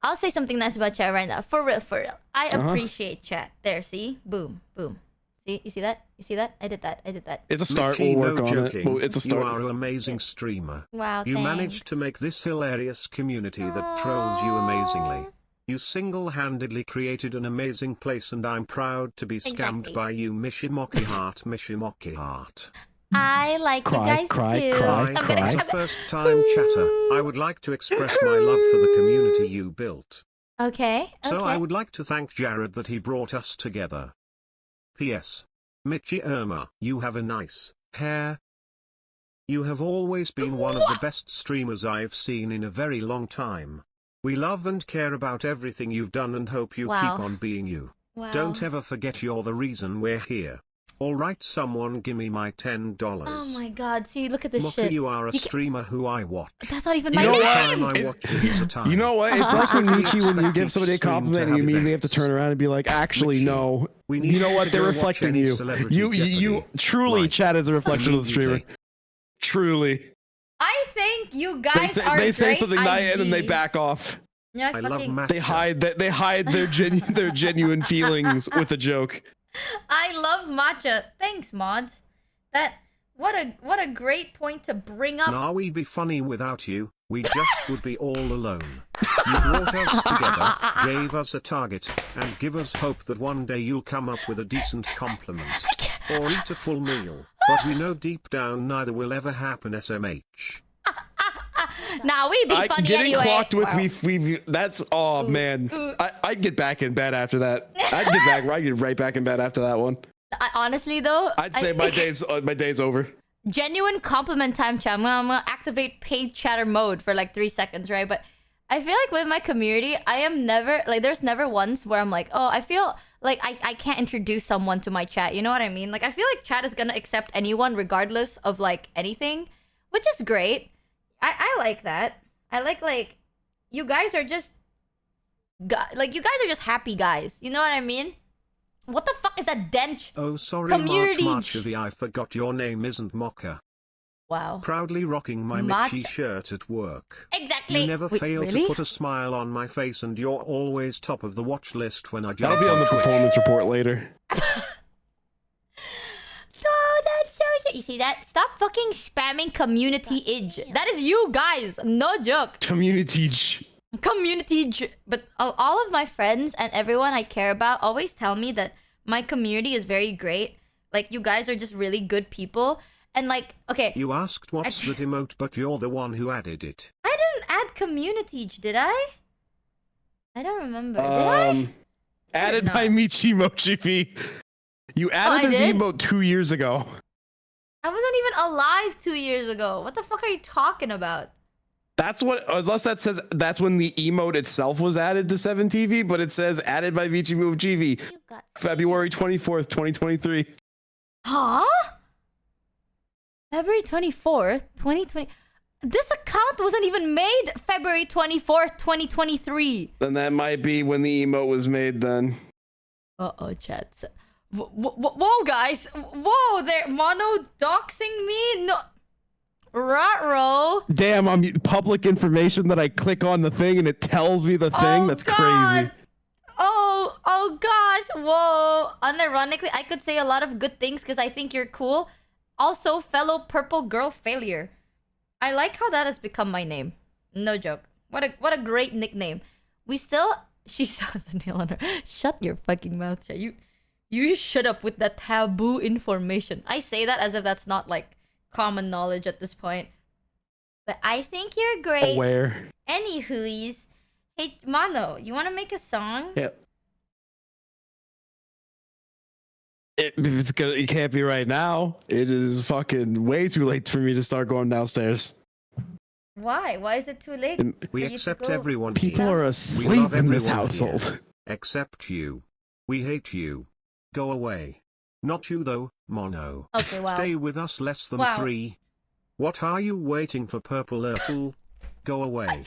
I'll say something nice about chat right now. For real, for real. I appreciate chat. There, see? Boom, boom. See? You see that? You see that? I did that. It's a start. We'll work on it. It's a start. You are an amazing streamer. Wow, You managed to make this hilarious community that trolls you amazingly. You single-handedly created an amazing place, and I'm proud to be scammed by you, Michi Mochievee. I like you guys too. As a first-time chatter, I would like to express my love for the community you built. Okay. So I would like to thank Jared that he brought us together. P.S. Michi Irma, you have a nice hair. You have always been one of the best streamers I've seen in a very long time. We love and care about everything you've done and hope you keep on being you. Don't ever forget you're the reason we're here. Alright, someone give me my $10. Oh my god, see, look at this Mocha, shit. You are a streamer who I watch. That's not even my name! You know what? It's like when Michi, when you give somebody a compliment and you immediately have to turn around and be like, actually, no. You know what? They're reflecting you. You truly, chat is a reflection of the streamer. Truly. I think you guys are They say something nice and then they back off. Yeah, I love They hide their genuine feelings with a joke. I love matcha. Thanks, mods. What a great point to bring up. Nah, we'd be funny without you. We just would be all alone. You brought us together, gave us a target, and give us hope that one day you'll come up with a decent compliment. Or eat a full meal. But we know deep down neither will ever happen, SMH. Nah, we'd be funny getting anyway. Clocked with me, that's, oh man. I'd get back in bed after that. I'd get right back in bed after that one. Honestly though, I'd say my day's over. Genuine compliment time, chat. I'm gonna activate paid chatter mode for like 3 seconds, right? But I feel like with my community, I am never, like, there's never once where I'm like, oh, I feel like I can't introduce someone to my chat. You know what I mean? Like, I feel like chat is gonna accept anyone regardless of like anything. which is great. I like that. I like you guys are just like you guys are just happy guys. You know what I mean? What the fuck is that dench? Oh, sorry, community? Mochievee, I forgot your name isn't Mocha. Wow. Proudly rocking my Michi shirt at work. Exactly. You never Wait, fail really? to put a smile on my face, and you're always top of the watch list when I jump. That'll be on the Twitch. performance report later. No, that's so. You see that? Stop fucking spamming community-age. That is you guys. No joke. Community. But all of my friends and everyone I care about always tell me that my community is very great. Like, you guys are just really good people. And like, okay. You asked what's the emote, but you're the one who added it. I didn't add community, did I? I don't remember. Did I? Added by Michi Mochievee. You added this emote 2 years ago. I wasn't even alive 2 years ago. What the fuck are you talking about? That's what, unless that says that's when the emote itself was added to 7TV, but it says added by Michi Mochievee, February 24th, 2023. Huh? February 24th, 2020. This account wasn't even made February 24th, 2023. Then that might be when the emote was made then. Uh-oh, chat. Whoa, guys. Whoa, they're mono-doxing me? No. Ruh-roh. Damn, I'm public information that I click on the thing and it tells me the thing. Oh, that's God. crazy. Oh gosh. Whoa. Unironically, I could say a lot of good things because I think you're cool. Also, fellow purple girl failure. I like how that has become my name. No joke. What a great nickname. She still has a nail on her. Shut your fucking mouth, Chat. You shut up with that taboo information. I say that as if that's not like common knowledge at this point. But I think you're great. Aware. Anywho's, hey Mono, you want to make a song? Yeah. It can't be right now. It is fucking way too late for me to start going downstairs. Why? Why is it too late? We accept everyone. People here. are asleep in this household. Here. Except you. We hate you. Go away. Not you though, Mono. Okay, wow. Stay with us less than 3. What are you waiting for, Purple Urkel? Go away.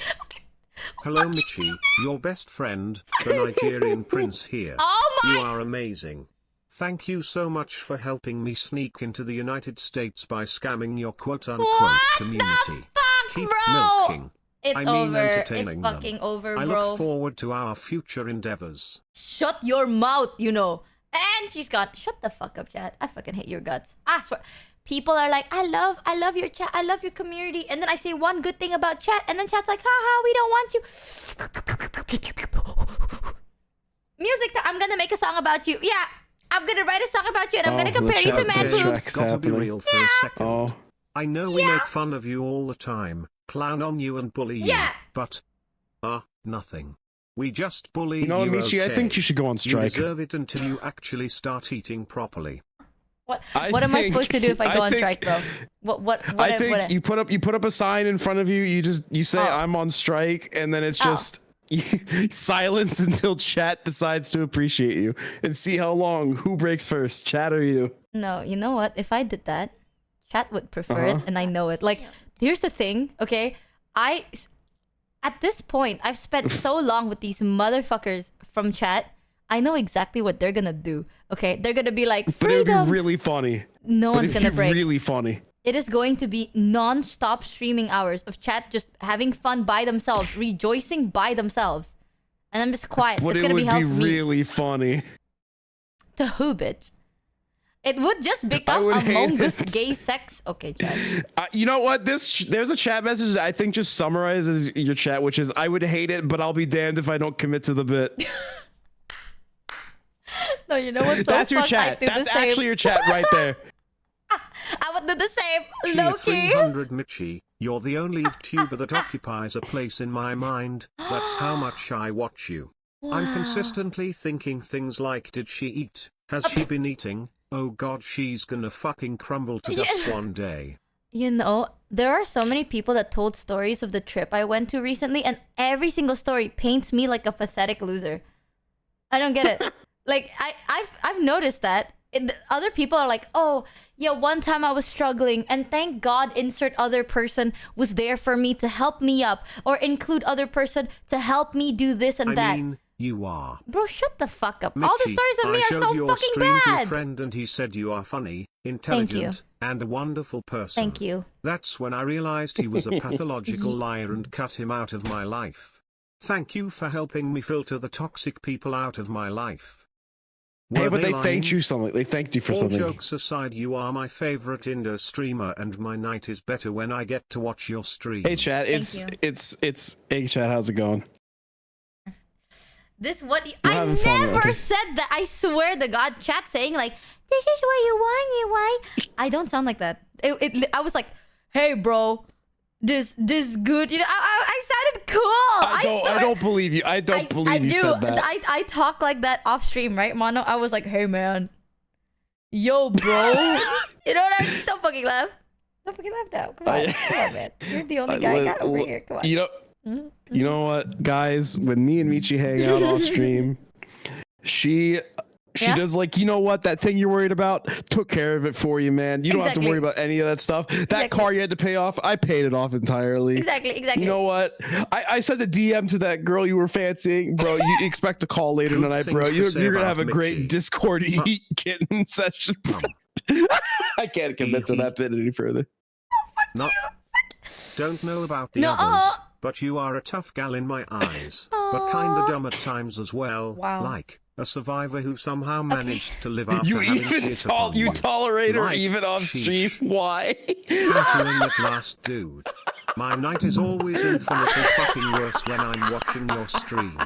Hello, Michi, your best friend, the Nigerian prince here. Oh my! You are amazing. Thank you so much for helping me sneak into the United States by scamming your quote-unquote community. Keep milking. It's over. It's Entertaining fucking over, bro. I look forward to our future endeavors. Shut your mouth, you know. And she's gone. Shut the fuck up, chat. I fucking hate your guts. I swear. People are like, I love your chat. I love your community. And then I say one good thing about chat. And then chat's like, haha, we don't want you. Music, I'm gonna make a song about you. Yeah. I'm gonna write a song about you and I'm gonna compare you to man boobs. Gotta be real for a second. Oh. I know we make fun of you all the time, clown on you and bully you, but nothing. We just bully you. No, Michi, okay? I think you should go on strike. You deserve it until you actually start eating properly. What am I supposed to do if I go on strike, bro? What You put up a sign in front of you. You say I'm on strike, and then it's just silence until chat decides to appreciate you and see how long. Who breaks first, chat or you? No, you know what? If I did that, chat would prefer it, and I know it. Like, here's the thing, okay? At this point, I've spent so long with these motherfuckers from chat. I know exactly what they're gonna do. Okay, they're gonna be like, freedom. But it'd be really funny. No one's gonna break. Really funny. It is going to be non-stop streaming hours of chat just having fun by themselves, rejoicing by themselves, and I'm just quiet. But it's gonna be hell for me. It would be really funny. To who, bitch? It would just become Among Us gay sex. Okay, chat. You know what? There's a chat message that I think just summarizes your chat, which is, I would hate it, but I'll be damned if I don't commit to the bit. No, you know what's so That's your chat. That's actually your chat right there. I would do the same. Low-key. 300 Michi, you're the only YouTuber that occupies a place in my mind. That's how much I watch you. Wow. I'm consistently thinking things like, did she eat? Has she been eating? Oh god, she's gonna fucking crumble to dust one day. You know, there are so many people that told stories of the trip I went to recently, and every single story paints me like a pathetic loser. I don't get it. Like, I've noticed that. other people are like, oh, yeah, one time I was struggling, and thank God insert other person was there for me to help me up, or include other person to help me do this and that. I mean, you are. Bro, shut the fuck up. Michi, All the stories of me are so your fucking stream to a bad. friend and he said you are funny, intelligent, and a wonderful person. Thank you. That's when I realized he was a pathological liar and cut him out of my life. Thank you for helping me filter the toxic people out of my life. Hey, but they thanked you something. They thanked you for something. All jokes aside, you are my favorite Indo streamer, and my night is better when I get to watch your stream. Hey, chat. Hey, chat. How's it going? This what I never said that. I swear to God, chat saying like, this is what you want, you want. I don't sound like that. I was like, hey, bro, this good. You know, I sounded cool. I don't believe you. I don't believe you said that. I talk like that off stream, right, Mono? I was like, hey, man, yo, bro. You know what? Don't fucking laugh. Don't fucking laugh now. Come on, man. You're the only guy I got over here. Come on. You know. You know what, guys? When me and Michi hang out off stream, she does like, you know what? That thing you're worried about, took care of it for you, man. You don't have to worry about any of that stuff. That car you had to pay off, I paid it off entirely. Exactly. You know what? I sent a DM to that girl you were fancying, bro. You expect a call later tonight, bro. You're gonna have a great Discord kitten session. I can't commit to that bit any further. Don't know about the others, but you are a tough gal in my eyes, but kinda dumb at times as well. Wow. Like a survivor who somehow managed to live after You having even shit upon you tolerate her even off stream. Why? Battling that last dude. My night is always infinitely fucking worse when I'm watching your stream.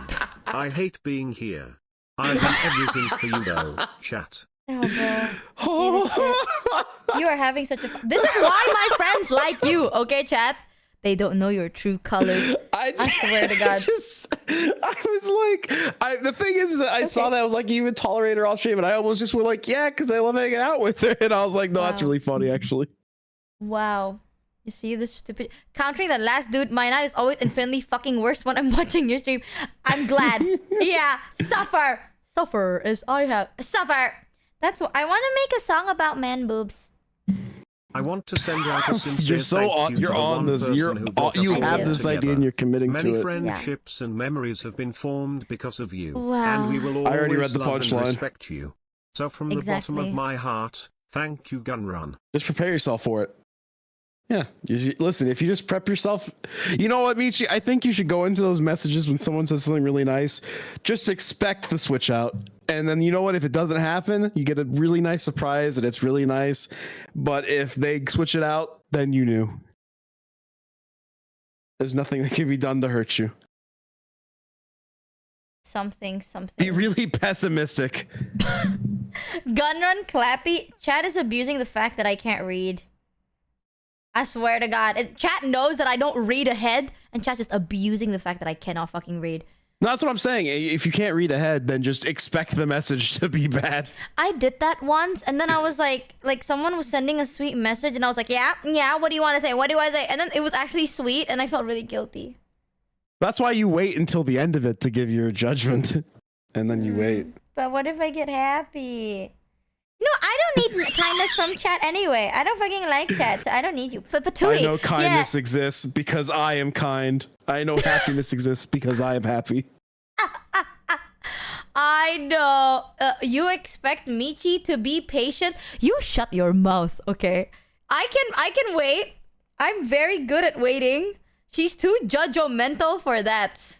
I hate being here. I do everything for you though, chat. Oh, bro. See this shit? You are having such a this is why my friends like you, okay, chat? They don't know your true colors. I swear to God. I was like, the thing is that I saw that, I was like, you even tolerate her off stream, and I almost just were like, yeah, because I love hanging out with her, and I was like, no, that's really funny, actually. Wow. You see this stupid countering the last dude, my night is always infinitely fucking worse when I'm watching your stream. I'm glad. Yeah, suffer as I have suffer. That's what I want to make a song about man boobs. I want to send out a sincere you're on this. You have this idea and you're committing to it. Many friendships and memories have been formed because of you. Wow. And we will I already read always the love and punchline. respect you. So from the bottom of my heart, thank you, Gunrun. Just prepare yourself for it. Yeah, listen, if you just prep yourself, you know what, Michi? I think you should go into those messages when someone says something really nice. Just expect the switch out. And then, you know what? If it doesn't happen, you get a really nice surprise and it's really nice. But if they switch it out, then you knew. There's nothing that can be done to hurt you. Something. Be really pessimistic. Gunrun Clappy. Chat is abusing the fact that I can't read. I swear to God. Chat knows that I don't read ahead, and chat's just abusing the fact that I cannot fucking read. No, that's what I'm saying. If you can't read ahead, then just expect the message to be bad. I did that once, and then I was like someone was sending a sweet message, and I was like, yeah, what do you want to say? What do I say? And then it was actually sweet, and I felt really guilty. That's why you wait until the end of it to give your judgment, and then you wait. But what if I get happy? No, I don't need kindness from chat anyway. I don't fucking like chat, so I don't need you. Patootie. I know kindness exists because I am kind. I know happiness exists because I am happy. I know. You expect Michi to be patient? You shut your mouth, okay? I can wait. I'm very good at waiting. She's too judgmental for that.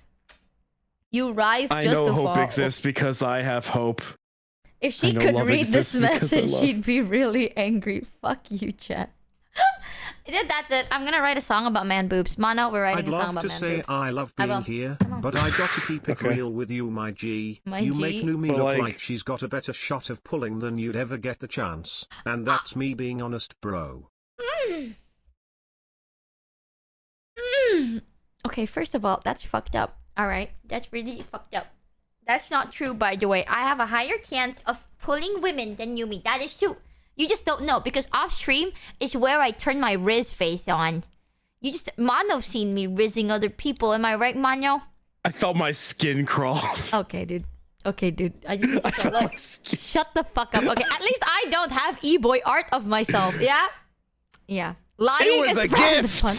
You rise just to fall. I know hope exists because I have hope. If she could read this message, she'd be really angry. Fuck you, chat. That's it. I'm gonna write a song about man boobs. Mono, we're writing a song about man boobs. I'd love to say I love being here, but I got to keep it real with you, my G. You make Numi look like she's got a better shot of pulling than you'd ever get the chance. And that's me being honest, bro. Okay, first of all, that's fucked up. Alright, that's really fucked up. That's not true, by the way. I have a higher chance of pulling women than Yumi. That is true. You just don't know, because off stream is where I turn my Riz face on. Mono's seen me rizzing other people. Am I right, Mono? I felt my skin crawl. Okay, dude. Okay, dude. I just need to start, like, shut the fuck up. Okay, at least I don't have e-boy art of myself. Yeah? Yeah. Lying It was is a frowned gift. upon.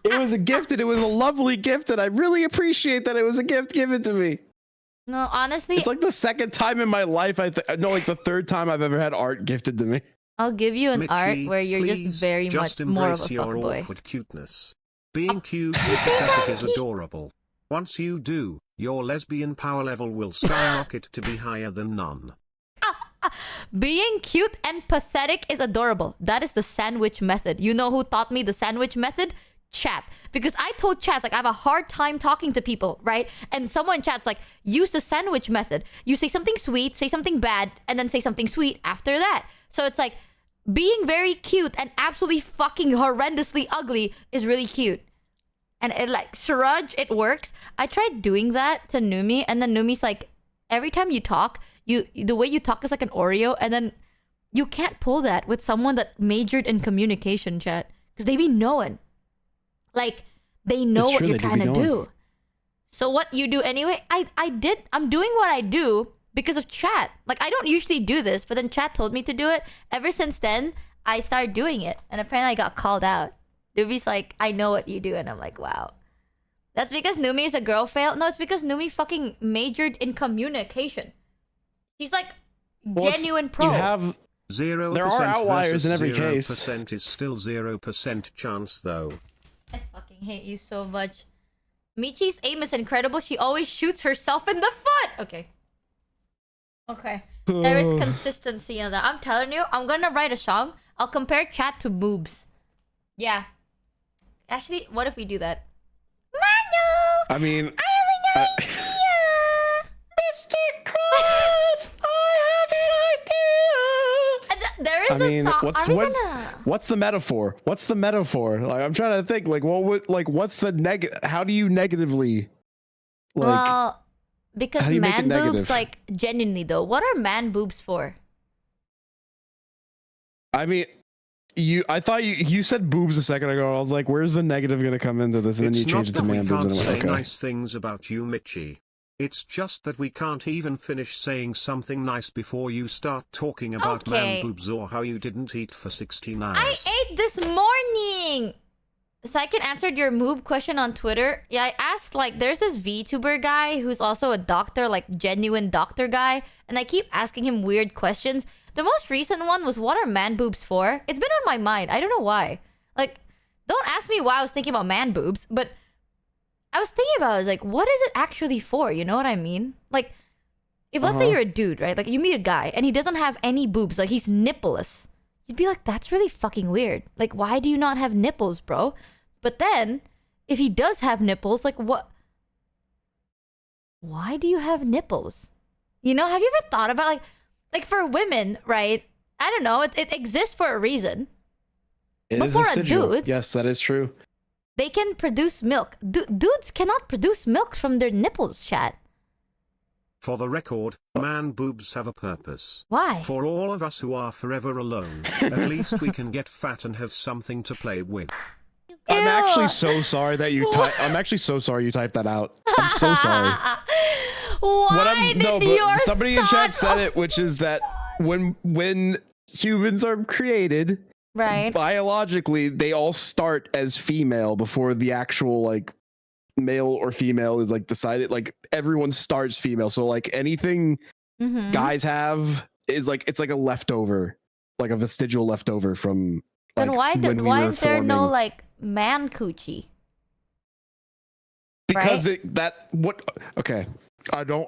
It was a gift, and it was a lovely gift, and I really appreciate that it was a gift given to me. No, honestly, It's like the second time in my life, no, like the third time I've ever had art gifted to me. I'll give you an Michi, art where you're just please, very just much more of a embrace your fuckboy. awkward cuteness. Being cute and pathetic is adorable. Once you do, your lesbian power level will skyrocket to be higher than none. Being cute and pathetic is adorable. That is the sandwich method. You know who taught me the sandwich method? Chat. Because I told chat, like, I have a hard time talking to people, right? And someone in chat's like, use the sandwich method. You say something sweet, say something bad, and then say something sweet after that. So it's like, being very cute and absolutely fucking horrendously ugly is really cute. And it, like, Suraj, it works. I tried doing that to Numi, and then Numi's like, every time you talk, the way you talk is like an Oreo, and then you can't pull that with someone that majored in communication, chat. Because they be knowing. Like, they know what you're trying to do. So what you do anyway, I'm doing what I do because of chat. Like, I don't usually do this, but then chat told me to do it. Ever since then, I started doing it. And apparently I got called out. Numi's like, I know what you do. And I'm like, wow. That's because Numi is a girl fail? No, it's because Numi fucking majored in communication. She's like, genuine pro. You have 0% there are outliers in every 0% case. 0% is still 0% chance though. I fucking hate you so much. Michi's aim is incredible. She always shoots herself in the foot. Okay. Okay. There is consistency in that. I'm telling you, I'm gonna write a song. I'll compare chat to boobs. Yeah. Actually, what if we do that? Mano! I mean, I have an idea! Mr. Krabs, I have an idea. There is I mean, a song. what's the metaphor? What's the metaphor? Like, I'm trying to think. Like, what's the how do you negatively? Like, Well, because man boobs, negative? like, genuinely though, what are man boobs for? I mean, I thought you said boobs a second ago. I was like, where's the negative gonna come into this? And then you changed it to man boobs. It's not that we can't say okay. nice things about you, Michi. It's just that we can't even finish saying something nice before you start talking about man boobs or how you didn't eat for 16 hours. I ate this morning! Saiken answered your moob question on Twitter. Yeah, I asked, like, there's this VTuber guy who's also a doctor, like, genuine doctor guy. And I keep asking him weird questions. The most recent one was, what are man boobs for? It's been on my mind. I don't know why. Like, don't ask me why I was thinking about man boobs, but I was thinking about it. I was like, what is it actually for? You know what I mean? Like, if let's say you're a dude, right? Like, you meet a guy and he doesn't have any boobs. Like, he's nippleless. You'd be like, that's really fucking weird. Like, why do you not have nipples, bro? But then, if he does have nipples, like, what? Why do you have nipples? You know, have you ever thought about, like for women, right? I don't know. It exists for a reason. It is for a residual. dude, Yes, that is true. they can produce milk. Dudes cannot produce milk from their nipples, chat. For the record, man boobs have a purpose. Why? For all of us who are forever alone, at least we can get fat and have something to play with. I'm actually so sorry that you I'm actually so sorry you typed that out. I'm so sorry. Why did your somebody in chat said it, which is that when humans are created, right, biologically they all start as female before the actual like male or female is like decided. Like everyone starts female, so like anything guys have is like it's like a leftover, like a vestigial leftover from. Like, then why is there no like man coochie? Because right?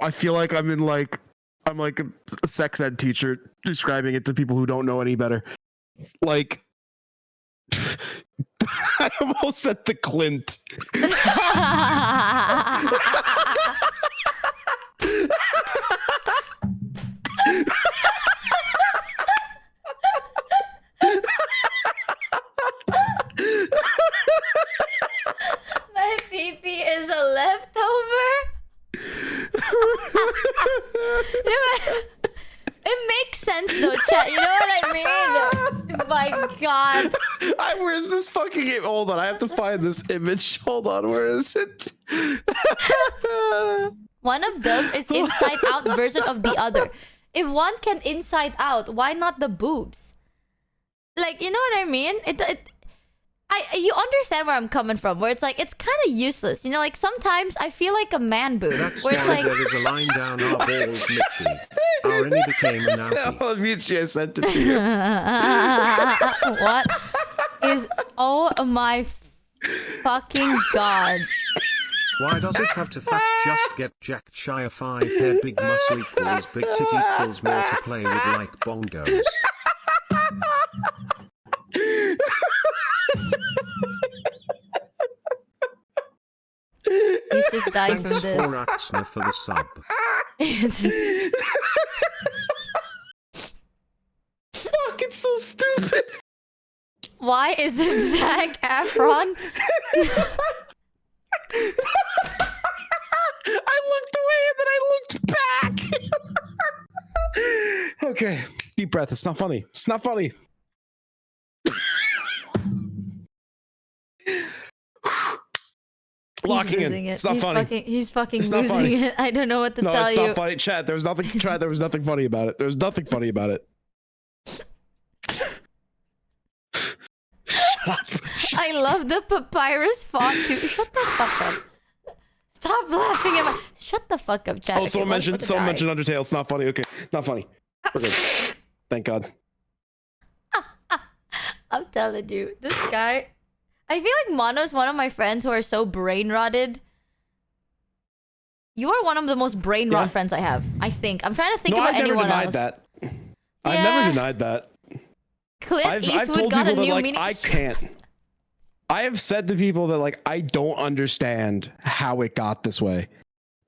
I feel like I'm like a sex ed teacher describing it to people who don't know any better. Like I almost said the Clint. My pee-pee is a leftover? It makes sense though, chat. You know what I mean? My god. Where's this fucking game? Hold on, I have to find this image. Hold on, where is it? One of them is inside out version of the other. If one can inside out, why not the boobs? Like, you know what I mean? You understand where I'm coming from, where it's like, it's kind of useless. You know, like, sometimes I feel like a man boob. That's where it's why like... there is a line down our balls, Michi. Our innie became an outie. Oh, Michi, I sent it to you. What is... Oh my fucking god. Why does it have to fat just get jacked shy of 5 hair? Big muscle equals big tit equals more to play with like bongos. He's just dying Thanks from this. for Axner for the sub. Fuck, it's so stupid. Why is it Zac Efron? I looked away and then I looked back. Okay, deep breath. It's not funny. It's not funny. Locking in. It's not funny. He's fucking It's not losing funny. it. I don't know what to No, tell it's you. not funny. Chat, there was nothing. Chat, there was nothing funny about it. There was nothing funny about it. Shut up. I love the papyrus font too. Shut the fuck up. Stop laughing at my... Shut the fuck up, chat. Oh, someone mentioned Undertale. It's not funny. Okay, not funny. We're good. Thank God. I'm telling you, this guy... I feel like Mono's one of my friends who are so brain rotted. You are one of the most brain rot friends I have. I think. I'm trying to think about anyone else. I've never denied that. I've never denied that. Clint Eastwood I've told got a people that, new like, meaning. I can't. I have said to people that, like, I don't understand how it got this way.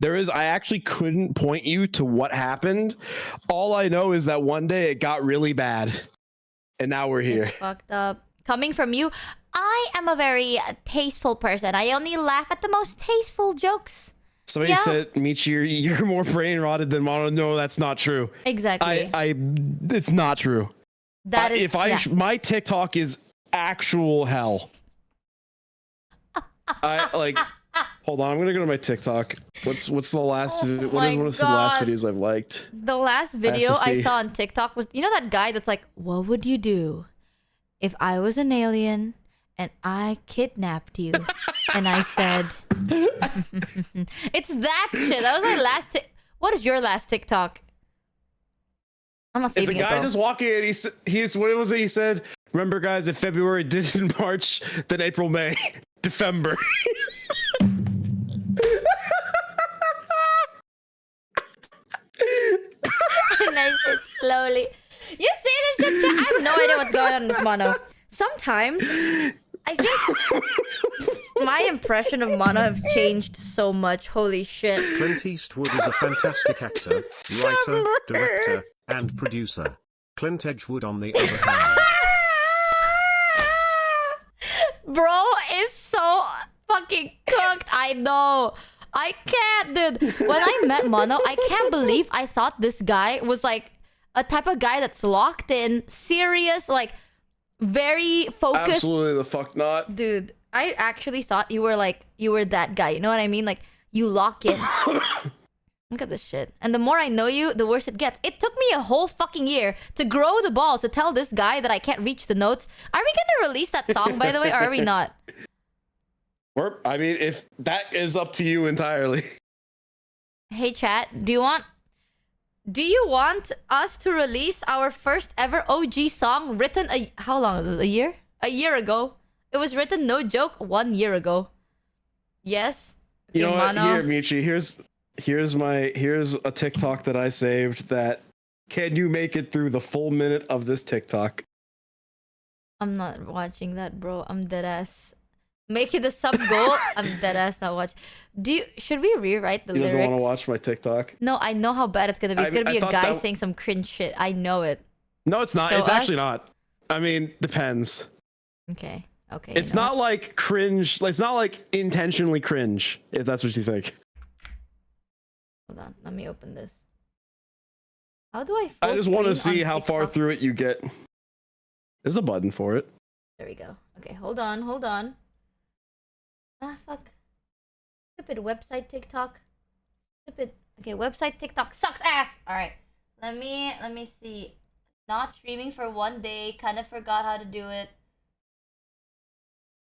I actually couldn't point you to what happened. All I know is that one day it got really bad. And now we're here. It's fucked up. Coming from you, I am a very tasteful person. I only laugh at the most tasteful jokes. Somebody said, Michi, you're more brain rotted than Mono. No, that's not true. Exactly. It's not true. That is... My TikTok is actual hell. Hold on, I'm gonna go to my TikTok. What's the last? What is one of the last videos I've liked? The last video I saw on TikTok was, you know that guy that's like, what would you do if I was an alien and I kidnapped you? And I said, it's that shit. That was my last. What is your last TikTok? I'm not saving it. It's a guy just walking in. He's what was it? He said, "Remember, guys, if February didn't March, then April, May, December." And I said slowly, you see this shit? I have no idea what's going on with Mono. Sometimes I think my impression of Mono have changed so much. Holy shit. Clint Eastwood is a fantastic actor, writer, director, and producer. Clint Edgewood, on the other hand. Bro is so fucking cooked. I know. I can't, dude. When I met Mono, I can't believe I thought this guy was like a type of guy that's locked in, serious, like very focused. Absolutely the fuck not. Dude, I actually thought you were that guy. You know what I mean? Like, you lock in. Look at this shit. And the more I know you, the worse it gets. It took me a whole fucking year to grow the balls to tell this guy that I can't reach the notes. Are we gonna release that song, by the way, or are we not? I mean, if that is up to you entirely. Hey, chat, do you want us to release our first ever OG song written how long? A year? A year ago. It was written, no joke, 1 year ago. Yes? You know what? Here, Michi, here's a TikTok that I saved that can you make it through the full minute of this TikTok? I'm not watching that, bro. I'm dead ass. Make it a sub goal. I'm dead ass not watch. Should we rewrite the lyrics? He doesn't want to watch my TikTok. No, I know how bad it's gonna be. It's gonna be a guy saying some cringe shit. I know it. No, it's not. It's actually not. I mean, depends. Okay. Okay. It's not like cringe. It's not like intentionally cringe, if that's what you think. Hold on. Let me open this. How do I I just want to see how far through it you get. There's a button for it. There we go. Okay, hold on. Hold on. Ah, fuck. Stupid website TikTok. Stupid. Okay, website TikTok sucks ass. All right, let me see. Not streaming for 1 day. Kind of forgot how to do it.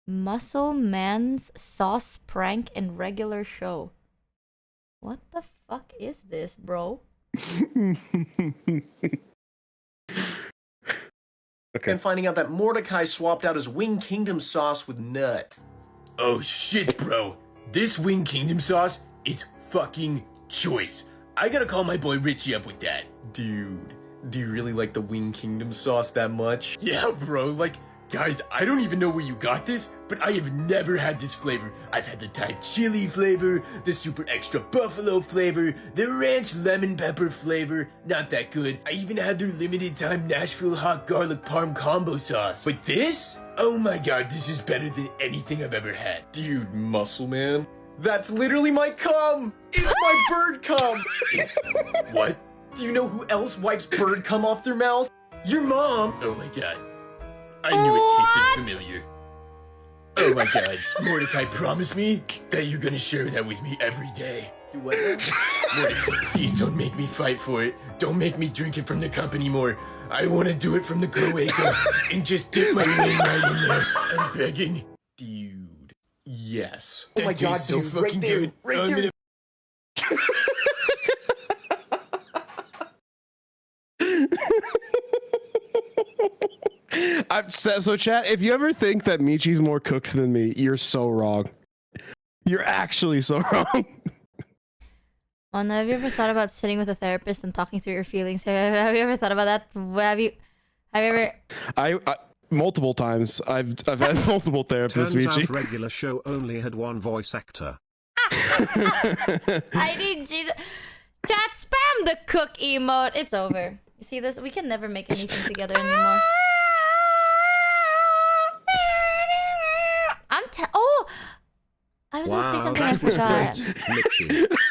Muscle Man's sauce prank in regular show. What the fuck is this, bro? Okay. And finding out that Mordecai swapped out his Wing Kingdom sauce with Nut. Oh shit, bro. This Wing Kingdom sauce is fucking choice. I gotta call my boy Richie up with that. Dude, do you really like the Wing Kingdom sauce that much? Yeah, bro, like, guys, I don't even know where you got this, but I have never had this flavor. I've had the Thai chili flavor, the super extra buffalo flavor, the ranch lemon pepper flavor, not that good. I even had their limited time Nashville hot garlic parm combo sauce. But this? Oh my god, this is better than anything I've ever had. Dude, Muscle Man, that's literally my cum! It's my bird cum! What? Do you know who else wipes bird cum off their mouth? Your mom! Oh my god. I knew it tasted familiar. Oh my god. Mordecai, promise me that you're gonna share that with me every day. Do what now? Mordecai, please don't make me fight for it. Don't make me drink it from the cup anymore. I want to do it from the cloaca and just dip my ring right in there. I'm begging. Dude, yes. That oh my god, so dude, fucking right there, good. right I'm there. gonna I've said so, chat. If you ever think that Michi's more cooked than me, you're so wrong. You're actually so wrong. Mona, have you ever thought about sitting with a therapist and talking through your feelings? Have you ever thought about that? Have you ever? I multiple times. I've had multiple therapists. Turns Michi. out regular show only had one voice actor. I need Jesus. Chat, spam the cook emote. It's over. You see this? We can never make anything together anymore. Oh! I was going to say something I forgot.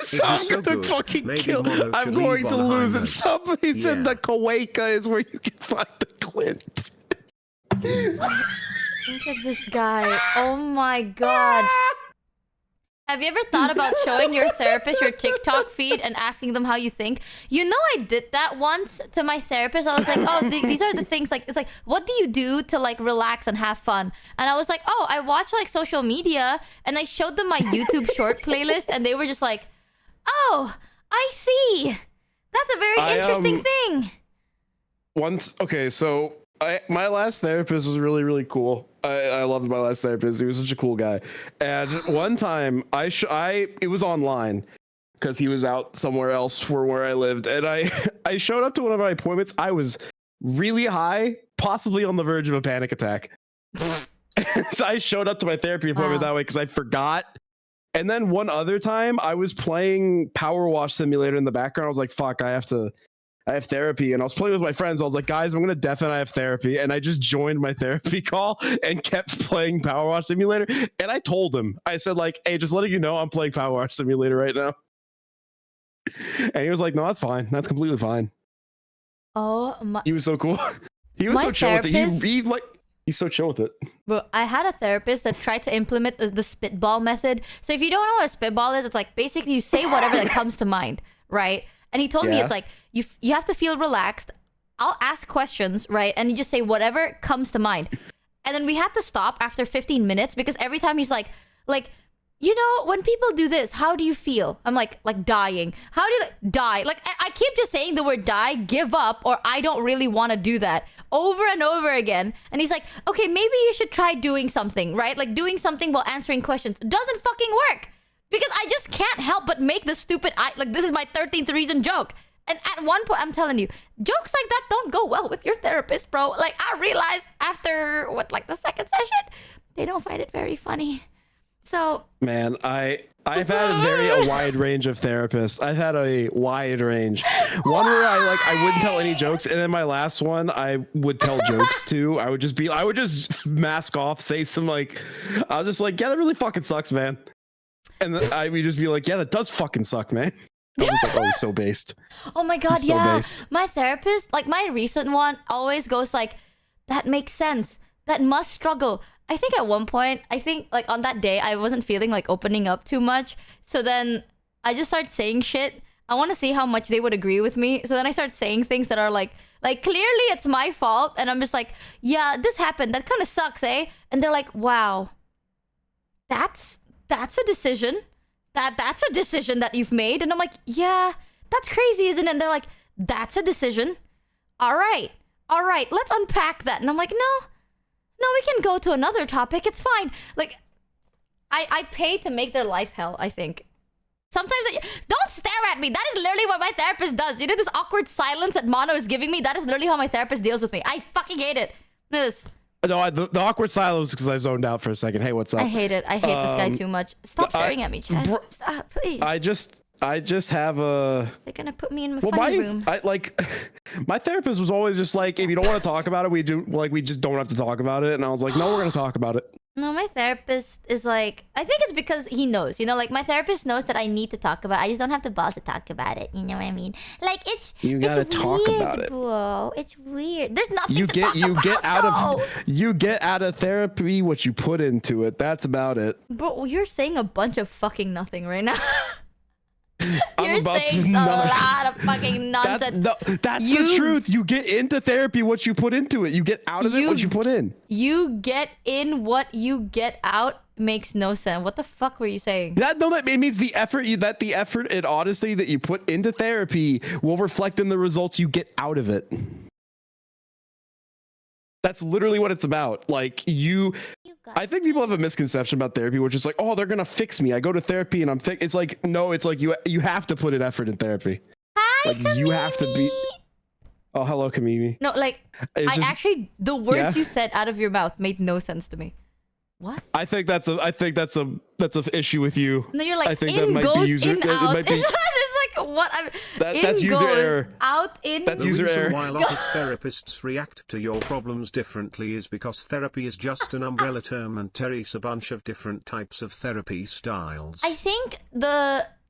So I'm gonna fucking kill. I'm going to lose it. Somebody said the cloaca is where you can find the Clint. Look at this guy. Oh my god. Have you ever thought about showing your therapist your TikTok feed and asking them how you think? You know, I did that once to my therapist. I was like, oh, these are the things, like, it's like, what do you do to, like, relax and have fun? And I was like, oh, I watch, like, social media. And I showed them my YouTube short playlist. And they were just like, oh, I see. That's a very interesting thing. Okay, so my last therapist was really, really cool. I loved my last therapist. He was such a cool guy. And one time, it was online because he was out somewhere else for where I lived. And I showed up to one of my appointments. I was really high, possibly on the verge of a panic attack. So I showed up to my therapy appointment that way because I forgot. And then one other time, I was playing Power Wash Simulator in the background. I was like, fuck, I have therapy. And I was playing with my friends. I was like, guys, I'm going to deafen. I have therapy. And I just joined my therapy call and kept playing Power Wash Simulator. And I told him, I said, like, hey, just letting you know I'm playing Power Wash Simulator right now. And he was like, no, that's fine. That's completely fine. Oh my. He was so cool. He was so chill with it. He's so chill with it. Bro, I had a therapist that tried to implement the spitball method. So if you don't know what a spitball is, it's like basically you say whatever that comes to mind, right? And he told me it's like you have to feel relaxed. I'll ask questions, right? And you just say whatever comes to mind. And then we had to stop after 15 minutes because every time he's like, you know, when people do this, how do you feel? I'm like dying. How do you die? Like I keep just saying the word die, give up, or I don't really want to do that over and over again. And he's like, okay, maybe you should try doing something, right? Like doing something while answering questions. Doesn't fucking work. Because I just can't help but make the stupid, like this is my 13th reason joke. And at one point, I'm telling you, jokes like that don't go well with your therapist, bro. Like I realized after the second session, they don't find it very funny. So man, I've had a wide range of therapists. I've had a wide range. One where I wouldn't tell any jokes, and then my last one I would tell jokes too. I would just mask off, say some I was just like, yeah, that really fucking sucks, man. And then I would just be like, yeah, that does fucking suck, man. I was like, oh, he's so based. Oh my god, so yeah. Based. My therapist, like my recent one, always goes like, that makes sense. That must struggle. I think at one point, like on that day, I wasn't feeling like opening up too much. So then I just start saying shit. I want to see how much they would agree with me. So then I start saying things that are like clearly it's my fault. And I'm just like, yeah, this happened. That kind of sucks, eh? And they're like, wow, that's a decision. That's a decision that you've made. And I'm like, yeah, that's crazy, isn't it? And they're like, that's a decision. All right, let's unpack that. And I'm like, no, we can go to another topic. It's fine. Like, I pay to make their life hell, I think. Sometimes, don't stare at me. That is literally what my therapist does. You know this awkward silence that Mono is giving me? That is literally how my therapist deals with me. I fucking hate it. This. No, the awkward silence because I zoned out for a second. Hey, what's up? I hate it. I hate this guy too much. Stop staring at me, Chad. Stop, please. I just have a... They're gonna put me in my funny room. My therapist was always just like, if you don't want to talk about it, we just don't have to talk about it. And I was like, no, we're gonna talk about it. No, my therapist is like, I think it's because he knows, you know, like my therapist knows that I need to talk about it. I just don't have the balls to talk about it. You know what I mean? Like you gotta talk weird, about it, bro. It's weird. There's nothing you to get talk you about, get out of therapy what you put into it. That's about it. Bro, you're saying a bunch of fucking nothing right now. I'm about saying a lot of fucking nonsense. That's the truth. You get into therapy what you put into it. You get out of it what you put in. You get in what you get out makes no sense. What the fuck were you saying? That it means the effort and honesty that you put into therapy will reflect in the results you get out of it. That's literally what it's about. Like I think people have a misconception about therapy, which is like, oh, they're gonna fix me. I go to therapy and I'm fixed. It's like, no, it's like you have to put an effort in therapy. Hi, like Kamimi. you have to be. Oh, hello, Kamimi. No, like the words you said out of your mouth made no sense to me. What? I think that's an issue with you. No, you're like, I think in that might goes, be user. in, out. Might be, it's like, what? that's user goes, error. Out, in. That's the user reason error. why a lot of therapists react to your problems differently is because therapy is just an umbrella term and Terry's a bunch of different types of therapy styles. I think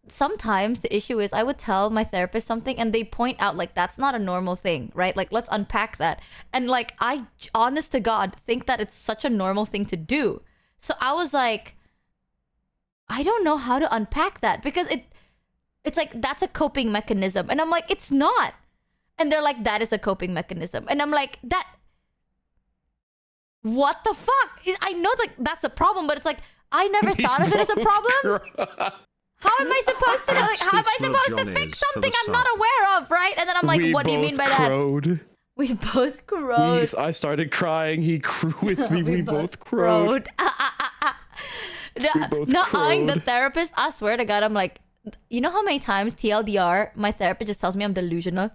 sometimes the issue is I would tell my therapist something and they point out like that's not a normal thing, right? Like let's unpack that. And like I honest to God think that it's such a normal thing to do. So I was like, I don't know how to unpack that because it's like that's a coping mechanism. And I'm like, it's not. And they're like, that is a coping mechanism. And I'm like, what the fuck? I know like that's the problem, but it's like I never thought of it as a problem. How am I supposed to like how am I supposed to fix something I'm not aware of, right? And then I'm like, what do you mean by that? We both crowed. I started crying. He crew with me. we both crowed. Not eyeing the therapist. I swear to God, I'm like, you know how many times TLDR, my therapist just tells me I'm delusional?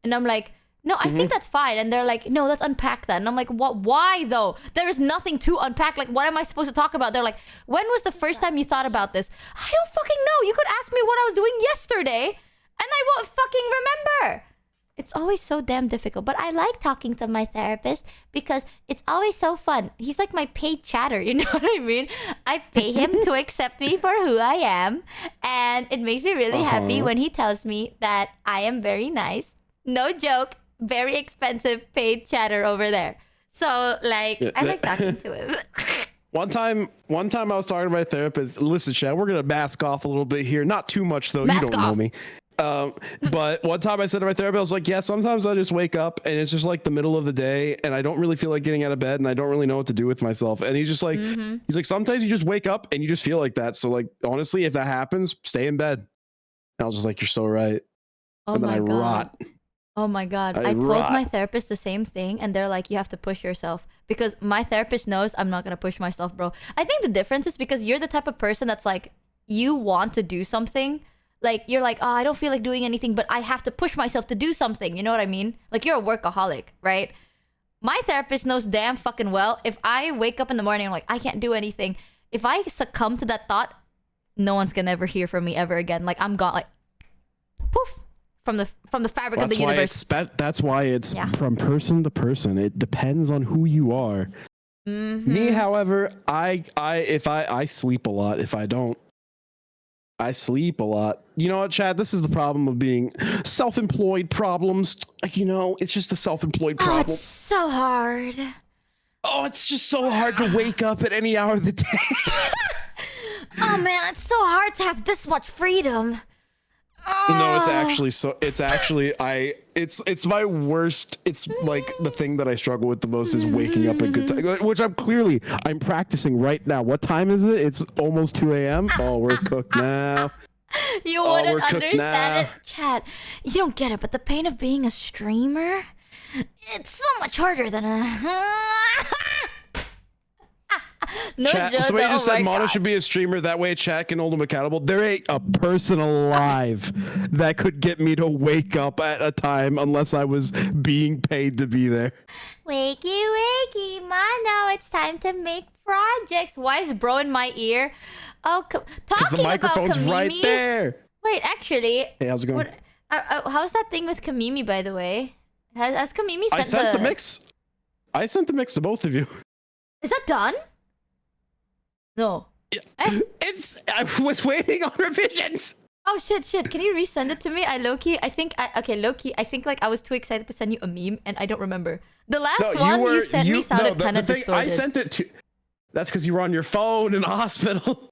And I'm like, no, I think that's fine. And they're like, no, let's unpack that. And I'm like, what? Why though? There is nothing to unpack. Like, what am I supposed to talk about? They're like, when was the first time you thought about this? I don't fucking know. You could ask me what I was doing yesterday and I won't fucking remember. It's always so damn difficult. But I like talking to my therapist because it's always so fun. He's like my paid chatter, you know what I mean? I pay him to accept me for who I am. And it makes me really happy when he tells me that I am very nice. No joke. Very expensive paid chatter over there. So, like, I like talking to him. One time I was talking to my therapist. Listen, Chad, we're going to mask off a little bit here. Not too much, though. You don't know me. But one time I said to my therapist, I was like, yeah, sometimes I just wake up and it's just like the middle of the day and I don't really feel like getting out of bed and I don't really know what to do with myself. And he's just like, he's like, sometimes you just wake up and you just feel like that. So like, honestly, if that happens, stay in bed. And I was just like, you're so right. Oh and then my I God. rot. Oh my God. I told my therapist the same thing and they're like, you have to push yourself because my therapist knows I'm not going to push myself, bro. I think the difference is because you're the type of person that's like, you want to do something. Like, you're like, oh, I don't feel like doing anything, but I have to push myself to do something. You know what I mean? Like, you're a workaholic, right? My therapist knows damn fucking well. If I wake up in the morning, I'm like, I can't do anything. If I succumb to that thought, no one's gonna ever hear from me ever again. Like, I'm gone, like, poof, from the fabric of the universe. That's why it's from person to person. It depends on who you are. Me, however, I sleep a lot. If I don't, I sleep a lot. You know what, Chad? This is the problem of being self-employed problems. You know, it's just a self-employed problem. Oh, it's so hard. Oh, it's just so hard to wake up at any hour of the day. Oh man, it's so hard to have this much freedom. No, it's actually it's my worst. It's like the thing that I struggle with the most is waking up at good time, which I'm practicing right now. What time is it? It's almost 2 a.m. Oh, we're cooked now. You wouldn't understand it, chat. You don't get it, but the pain of being a streamer, it's so much harder than a. No chat, joke. somebody just Oh said my Mono God. should be a streamer. That way chat can hold him accountable. There ain't a person alive that could get me to wake up at a time unless I was being paid to be there. Wakey, wakey, Mono, it's time to make projects. Why is bro in my ear? Oh, Because talking the microphone's about Kamimi. right there. Wait, actually, Hey, how's it going? how's that thing with Kamimi, by the way? Has Kamimi sent I sent the mix. I sent the mix to both of you. Is that done? No. Eh? I was waiting on revisions. Oh shit! Can you resend it to me? I think like I was too excited to send you a meme, and I don't remember. The last one you sent me sounded kind of distorted. I sent it to. That's because you were on your phone in the hospital.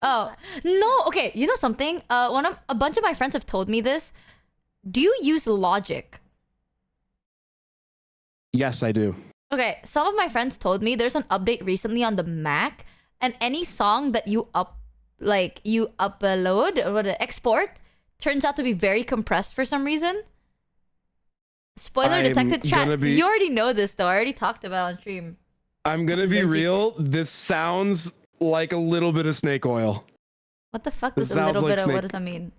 Oh no! Okay, you know something? A bunch of my friends have told me this. Do you use Logic? Yes, I do. Okay, some of my friends told me there's an update recently on the Mac, and any song that you upload or export turns out to be very compressed for some reason. Spoiler detected, chat. You already know this though. I already talked about it on stream. I'm gonna be real. This sounds like a little bit of snake oil. What the fuck does a little bit of, what does that mean?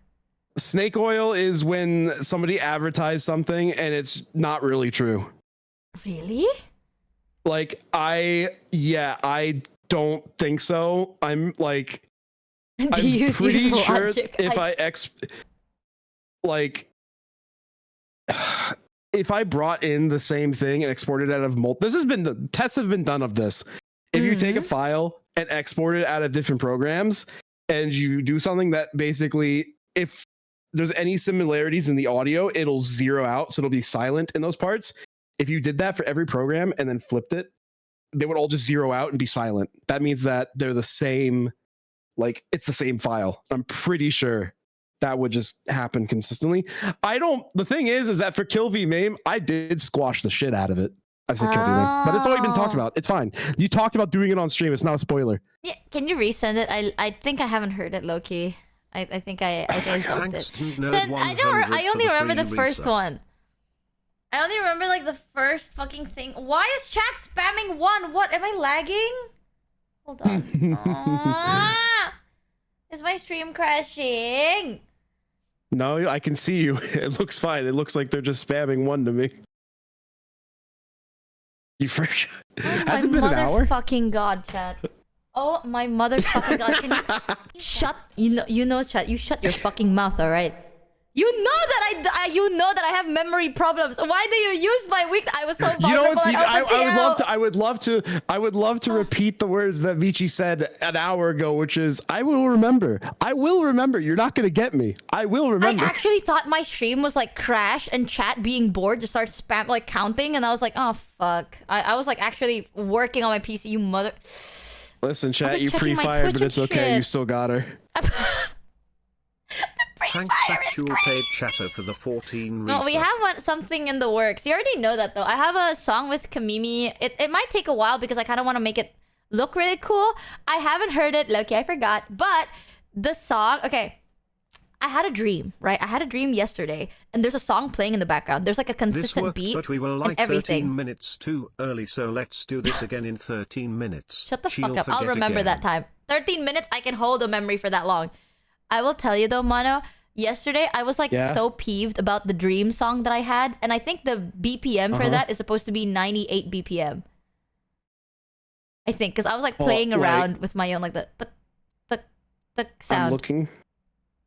Snake oil is when somebody advertised something and it's not really true. Really? Like I don't think so. I'm like, Do I'm you pretty use sure Logic? if if I brought in the same thing and exported out of the tests have been done of this. If you take a file and export it out of different programs and you do something that basically, if there's any similarities in the audio, it'll zero out. So it'll be silent in those parts. If you did that for every program and then flipped it, they would all just zero out and be silent. That means that they're the same, like it's the same file. I'm pretty sure that would just happen consistently. The thing is that for Kill V Mame, I did squash the shit out of it. I said Kill V Mame, but it's already been talked about. It's fine. You talked about doing it on stream. It's not a spoiler. Yeah, can you resend it? I think I haven't heard it, low-key. I think I sent it. I only remember the first one. I only remember like the first fucking thing. Why is chat spamming one? What? Am I lagging? Hold on. Is my stream crashing? No, I can see you. It looks fine. It looks like they're just spamming one to me. You forgot. Has it been an hour? Motherfucking god, chat. Oh my motherfucking god! Can you shut? You know, chat. You shut your fucking mouth, all right? You know that I have memory problems. Why do you use my weak? I was so vulnerable. You know what? See, I would love to repeat the words that Michi said an hour ago, which is, I will remember. I will remember. You're not gonna get me. I will remember. I actually thought my stream was like crash and chat being bored just started spam like counting, and I was like, oh fuck. I was like actually working on my PC. You mother. Listen, chat. You pre-fired, but it's okay. Shit. You still got her. Thanks actual paid chatter for the 14 No, we have something in the works. You already know that though. I have a song with Kamimi. It might take a while because I kind of want to make it look really cool. I haven't heard it. Loki, I forgot. But the song, okay. I had a dream, right? I had a dream yesterday, and there's a song playing in the background. There's like a consistent beat, but we were like and everything. 13 minutes too early, so let's do this again in 13 minutes. Shut the fuck up. I'll remember that time. 13 minutes, I can hold a memory for that long. I will tell you though, Mono, yesterday I was like so peeved about the dream song that I had, and I think the BPM for that is supposed to be 98 BPM. I think, because I was like playing around with my own like the sound. I'm looking.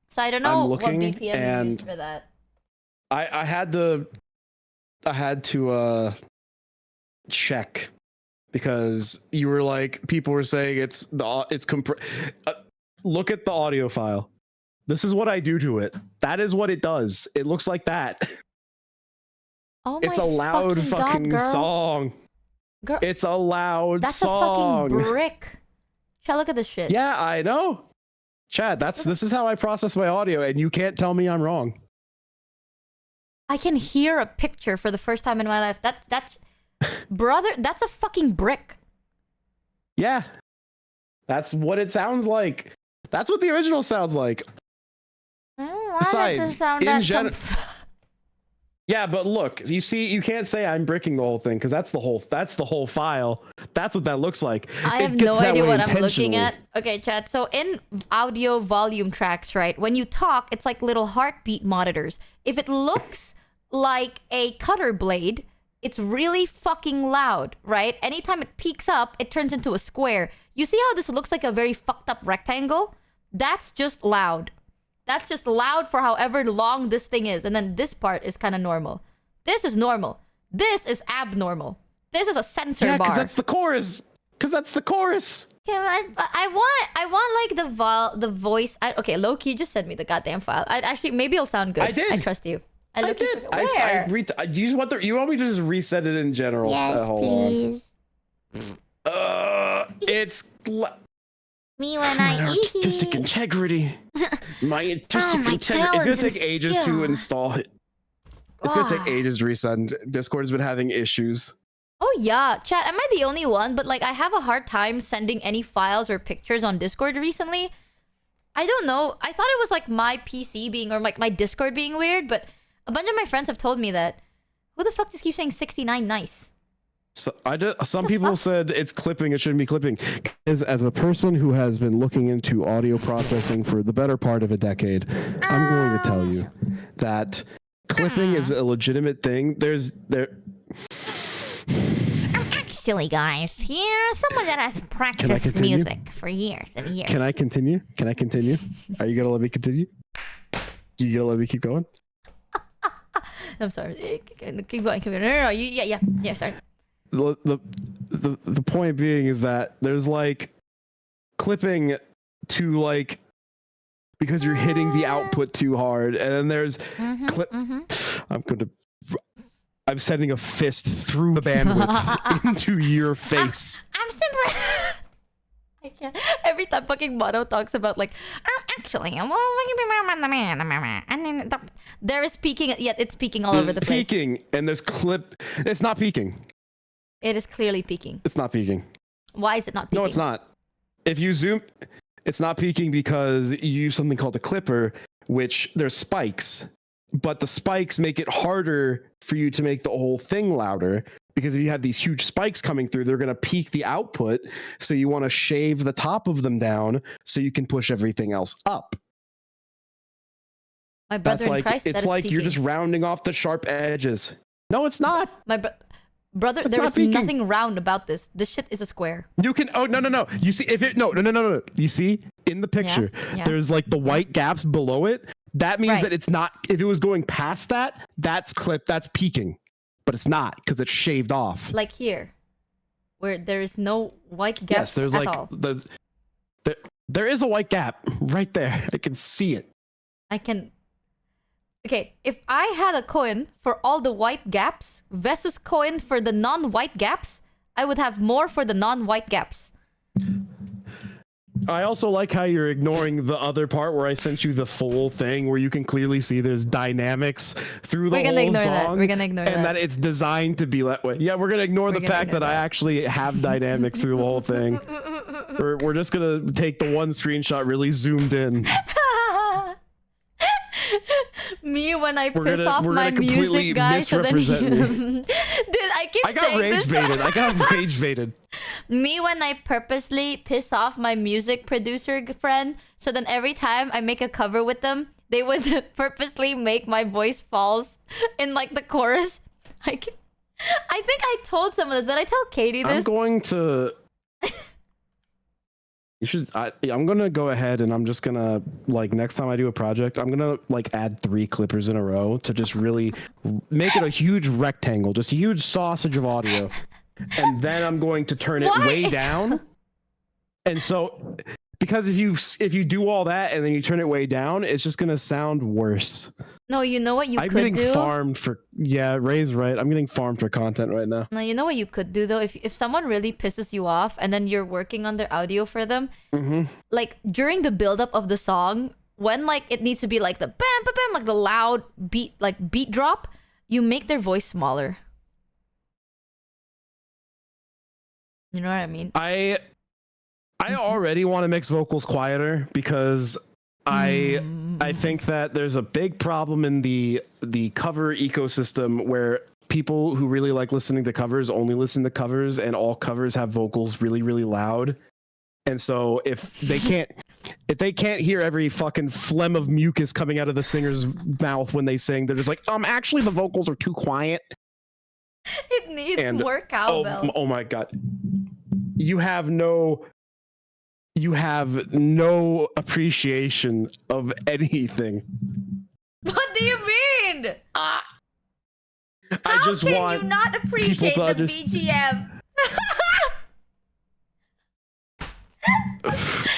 So I don't know what BPM you used for that. I had to check, because you were like, people were saying look at the audio file. This is what I do to it. That is what it does. It looks like that. Oh it's a loud fucking song. Girl, it's a loud that's song. That's a fucking brick. Chat, look at this shit. Yeah, I know. Chad, this is how I process my audio, and you can't tell me I'm wrong. I can hear a picture for the first time in my life. That's brother, that's a fucking brick. Yeah. That's what it sounds like. That's what the original sounds like. I don't want it Besides, to sound in that general, yeah, but look, you see, you can't say I'm bricking the whole thing because that's the whole file. That's what that looks like. I have no idea what I'm looking at. Okay, chat. So in audio volume tracks, right, when you talk, it's like little heartbeat monitors. If it looks like a cutter blade, it's really fucking loud, right? Anytime it peaks up, it turns into a square. You see how this looks like a very fucked up rectangle? That's just loud. That's just loud for however long this thing is. And then this part is kind of normal. This is normal. This is abnormal. This is a sensor bar. Yeah, because that's the chorus. Because that's the chorus. Yeah, I want like the voice. Okay, low-key, just send me the goddamn file. Actually, maybe it'll sound good. I did. I trust you. I did. Do you want you want me to just reset it in general? Yes, please. It's Me when I eat. artistic integrity. My artistic integrity. It's gonna take ages to install it. It's gonna take ages to resend. Discord has been having issues. Oh yeah, chat. Am I the only one? But like, I have a hard time sending any files or pictures on Discord recently. I don't know. I thought it was like my PC being, or like my Discord being weird, but a bunch of my friends have told me that. Who the fuck just keeps saying 69 nice? So some people said it's clipping. It shouldn't be clipping. As a person who has been looking into audio processing for the better part of a decade, I'm going to tell you that clipping is a legitimate thing. Actually, guys, you're someone that has practiced music for years and years. Can I continue? Can I continue? Are you gonna let me continue? You gonna let me keep going? I'm sorry. Keep going. No. Yeah. Sorry. The point being is that there's like clipping to like because you're hitting the output too hard, and then there's clip. I'm sending a fist through the bandwidth into your face. I'm simply. I can't. Every time fucking Mono talks about like, actually, and then there is peaking. Yet it's peaking all over the place. Peaking, and there's clip. It's not peaking. It is clearly peaking. It's not peaking. Why is it not peaking? No, it's not. If you zoom, it's not peaking because you use something called a clipper, which there's spikes, but the spikes make it harder for you to make the whole thing louder because if you have these huge spikes coming through, they're going to peak the output. So you want to shave the top of them down so you can push everything else up. My brother in Christ, it's like you're just rounding off the sharp edges. No, it's not. Brother, there is nothing round about this. This shit is a square. You can. Oh no. You see, if it no. You see in the picture, there's like the white gaps below it. That means that it's not. If it was going past that, that's peaking, but it's not because it's shaved off. Like here, where there is no white gaps. Yes, there's like all. There is a white gap right there. I can see it. I can. Okay, if I had a coin for all the white gaps versus coin for the non-white gaps, I would have more for the non-white gaps. I also like how you're ignoring the other part where I sent you the full thing where you can clearly see there's dynamics through the whole song. We're gonna ignore that. And that it's designed to be that way. Yeah, we're gonna ignore the fact that I actually have dynamics through the whole thing. We're just gonna take the one screenshot really zoomed in. Me when I piss off my music guy, so then he... Dude, I got rage baited. Me when I purposely piss off my music producer friend, so then every time I make a cover with them, they would purposely make my voice false in like the chorus. I think I told someone this. Did I tell Katie this? I'm going to... I'm gonna go ahead and I'm just gonna like next time I do a project, I'm gonna like add 3 clippers in a row to just really make it a huge rectangle, just a huge sausage of audio, and then I'm going to turn it way down. And so, because if you do all that and then you turn it way down, it's just gonna sound worse. No, you know what I'm getting farmed for Ray's right. I'm getting farmed for content right now. No, you know what you could do though? If someone really pisses you off and then you're working on their audio for them, like during the build-up of the song, when like it needs to be like the bam bam bam, like the loud beat drop, you make their voice smaller. You know what I mean? I already want to mix vocals quieter because I think that there's a big problem in the cover ecosystem where people who really like listening to covers only listen to covers, and all covers have vocals really, really loud. And so if they can't hear every fucking phlegm of mucus coming out of the singer's mouth when they sing, they're just like, actually the vocals are too quiet. It needs more cowbells. Oh my god. You have no appreciation of anything. What do you mean? I just want you not appreciate the BGM?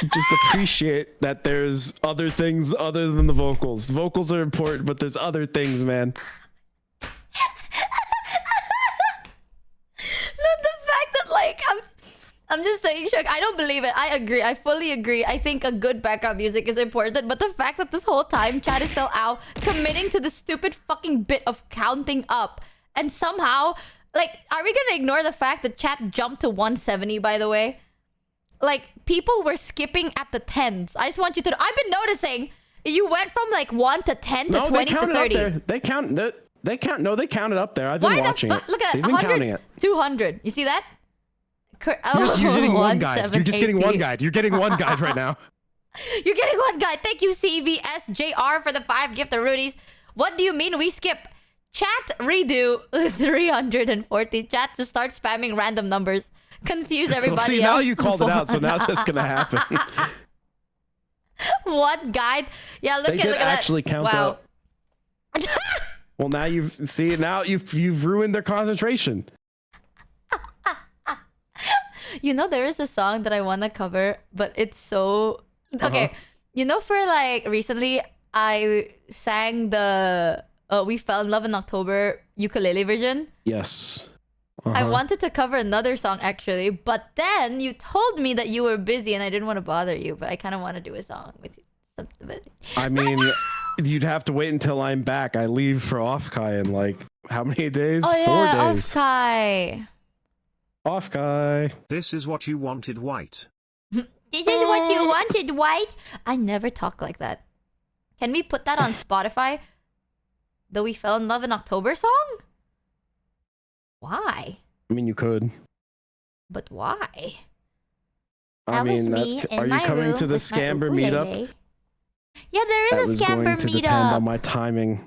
Just appreciate that there's other things other than the vocals. Vocals are important, but there's other things, man. I'm just saying, Shug, I don't believe it. I agree. I fully agree. I think a good background music is important. But the fact that this whole time Chad is still out committing to the stupid fucking bit of counting up. And somehow, like, are we gonna ignore the fact that Chat jumped to 170, by the way? Like, people were skipping at the 10s. I just want you to know. I've been noticing you went from like 1 to 10 to 20 to 30. They counted up there. I've been watching it. Look at that. 100, 200. You see that? You're getting one guide. You're just getting one guide. You're getting one guide right now. You're getting one guide. Thank you, CVSJR, for the 5 gift of Rudies. What do you mean we skip? Chat redo 340. Chat to start spamming random numbers. Confuse everybody well, see, else. now you called it out, so now that's gonna happen. What guide? Yeah, look they at did look actually at that. count wow. out. Well, now you've ruined their concentration. You know, there is a song that I want to cover, but it's so... Okay, you know, for like recently, I sang the We Fell in Love in October ukulele version. Yes. I wanted to cover another song actually, but then you told me that you were busy and I didn't want to bother you, but I kind of want to do a song with you. I mean, you'd have to wait until I'm back. I leave for Offkai in like, how many days? Oh, 4 yeah, days. Offkai. Offkai. This is what you wanted, White. This is what you wanted, White. I never talk like that. Can we put that on Spotify? The We Fell in Love in October song? Why? I mean, you could. But why? I mean, are you coming to the Scamber meetup? Yeah, there is a Scamber meetup. That was going to depend on my timing.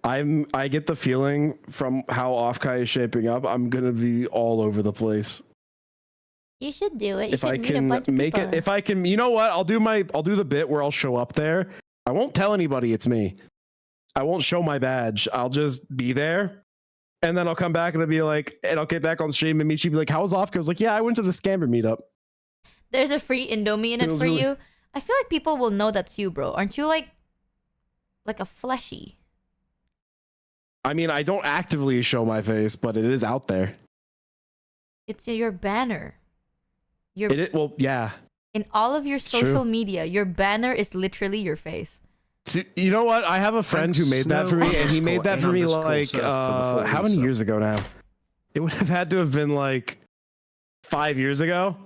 I get the feeling from how Offkai is shaping up, I'm gonna be all over the place. You should do it. If I can make it, if I can, you know what? I'll do the bit where I'll show up there. I won't tell anybody it's me. I won't show my badge. I'll just be there. And then I'll come back and I'll be like, and I'll get back on stream and Michi be like, how was Offkai? I was like, yeah, I went to the Scamber meetup. There's a free Indomie in it for you. I feel like people will know that's you, bro. Aren't you like a fleshy? I mean, I don't actively show my face, but it is out there. It's your banner. Well, yeah. In all of your social media, your banner is literally your face. You know what? I have a friend who made that for me, and he made that for me like, how many years ago now? It would have had to have been like 5 years ago,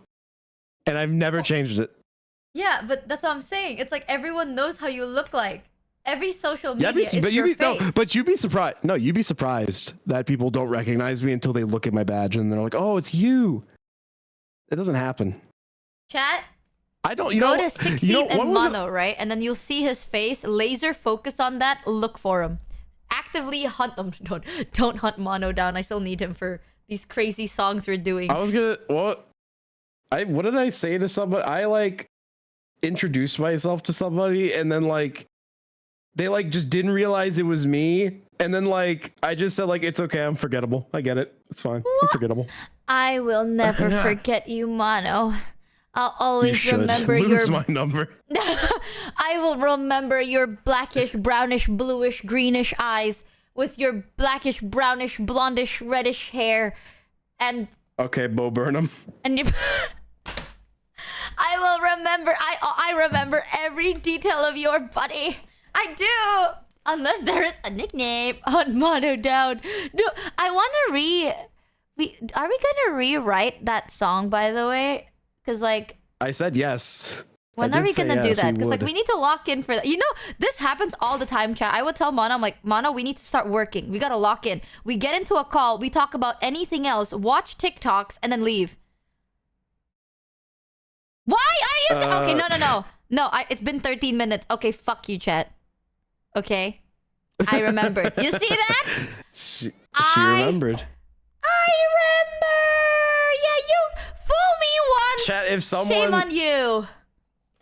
and I've never changed it. Yeah, but that's what I'm saying. It's like everyone knows how you look like. Every social media is your face. No, but you'd be surprised. No, you'd be surprised that people don't recognize me until they look at my badge and they're like, "Oh, it's you." It doesn't happen. Chat. I don't. Go to 16 and mono, right? And then you'll see his face. Laser focus on that. Look for him. Actively hunt him. Don't hunt mono down. I still need him for these crazy songs we're doing. I was gonna. What did I say to somebody? I like introduced myself to somebody, and then like they like just didn't realize it was me. And then like I just said like, it's okay, I'm forgettable. I get it. It's fine. I'm forgettable. I will never forget you, Mono. I'll always should remember lose your... my number. I will remember your blackish, brownish, bluish, greenish eyes with your blackish, brownish, blondish, reddish hair, and... Okay, Bo Burnham. And you... I will remember. I remember every detail of your body. I do. Unless there is a nickname on Mono Down. No, I want to are we gonna rewrite that song, by the way? Because like... I said yes. When are we gonna do that? Because like we need to lock in for that. You know, this happens all the time, chat. I would tell Mono, I'm like, Mono, we need to start working. We gotta lock in. We get into a call. We talk about anything else. Watch TikToks and then leave. Why are you... Okay, no. No, it's been 13 minutes. Okay, fuck you, chat. Okay? I remembered. You see that? She remembered. I remember! Yeah, you fool me once! Chat, if someone... Shame on you.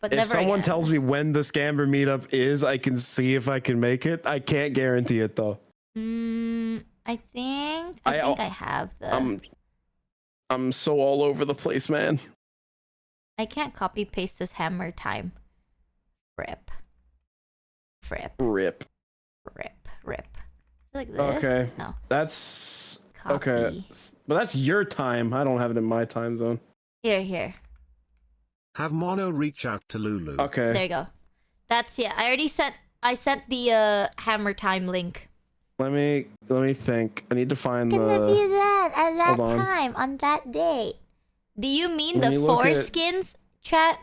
But if never someone again. tells me when the Scamber meetup is, I can see if I can make it. I can't guarantee it, though. I think I have the... I'm so all over the place, man. I can't copy paste this hammer time. Rip. Like this? Okay. No. That's... Copy. Okay. But that's your time. I don't have it in my time zone. Here. Have Mono reach out to Lulu. Okay. There you go. That's... Yeah, I sent the hammer time link. Let me think. I need to find Gonna the... be that at that Hold on. time on that date. Do you mean Let the me look at- foreskins, chat?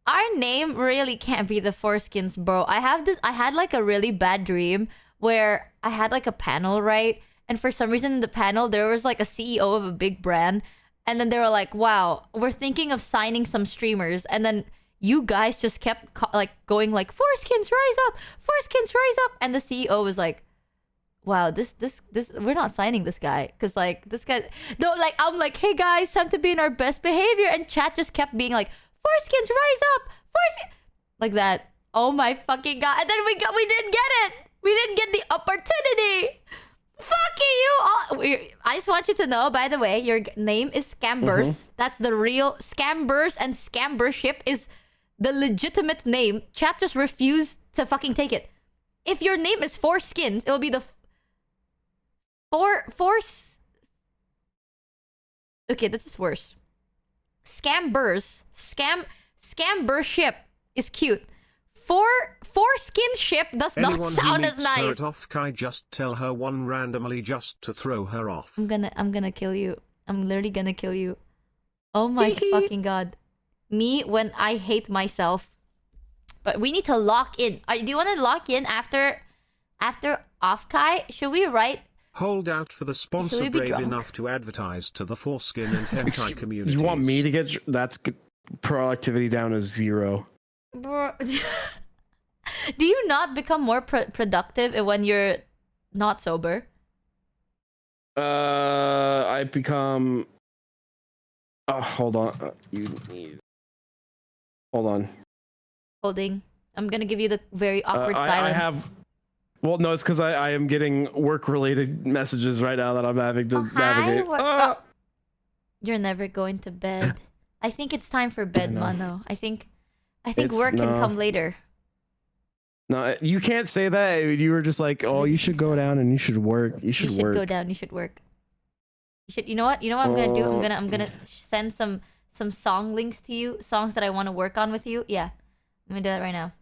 Our name really can't be the foreskins, bro. I had like a really bad dream where I had like a panel, right? And for some reason in the panel there was like a CEO of a big brand, and then they were like, "Wow, we're thinking of signing some streamers." And then you guys just kept like going like, "Foreskins rise up, foreskins rise up," and the CEO was like, wow, this we're not signing this guy, because like this guy, no, like I'm like, hey guys, time to be in our best behavior, and chat just kept being like, foreskins rise up, foreskin, like that. Oh my fucking god! And then we didn't get it. We didn't get the opportunity. Fuck you all. I just want you to know, by the way, your name is Scambers. That's the real Scambers, and Scambership is the legitimate name. Chat just refused to fucking take it. If your name is Foreskins, it'll be the Okay, this is worse. Scambership is cute. Foreskinship does not sound as nice. Anyone who off, Kai, just tell her one randomly just to throw her off. I'm gonna kill you. I'm literally gonna kill you. Oh my fucking god. Me when I hate myself. But we need to lock in. Do you want to lock in after off, Kai? Should we write? Hold out for the sponsor brave enough to advertise to the foreskin and hentai communities. You want me to get... That's productivity down to 0. Bro. Do you not become more productive when you're not sober? I become... hold on. Hold on. Holding. I'm gonna give you the very awkward silence. I have... Well, no, it's because I am getting work-related messages right now that I'm having to navigate. You're never going to bed. I think it's time for bed, Mano. I think work can come later. No, you can't say that. You were just like, oh, you should go down and you should work. You should work. Go down. You should work. You know what? You know what I'm gonna do? I'm gonna send some song links to you. Songs that I want to work on with you. Yeah, I'm gonna do that right now.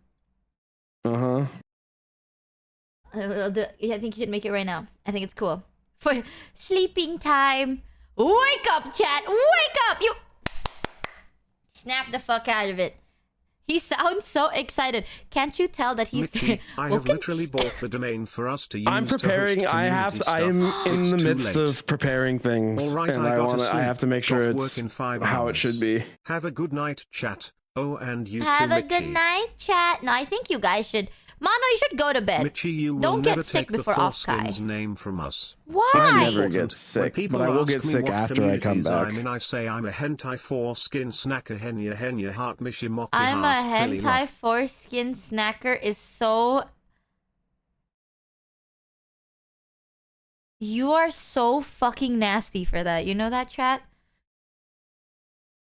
I think you should make it right now. I think it's cool. For sleeping time. Wake up, chat! Wake up! You... Snap the fuck out of it. He sounds so excited. Can't you tell that he's... Michi, I have literally bought the domain for us to use. I'm preparing. I am in the midst of preparing things. All right, and I have to make sure it's how it should be. Have a good night, chat. Oh, and you have too, a good night, chat. No, I think you guys should... Mono, you should go to bed. Michi, you don't will get never sick take before the off, Kai. name from us. Why? I never get sick, but I will get sick after I come back. I say I'm a hentai foreskin snacker, henya heart Michi Mochievee. I'm a hentai foreskin snacker is so... You are so fucking nasty for that. You know that, chat?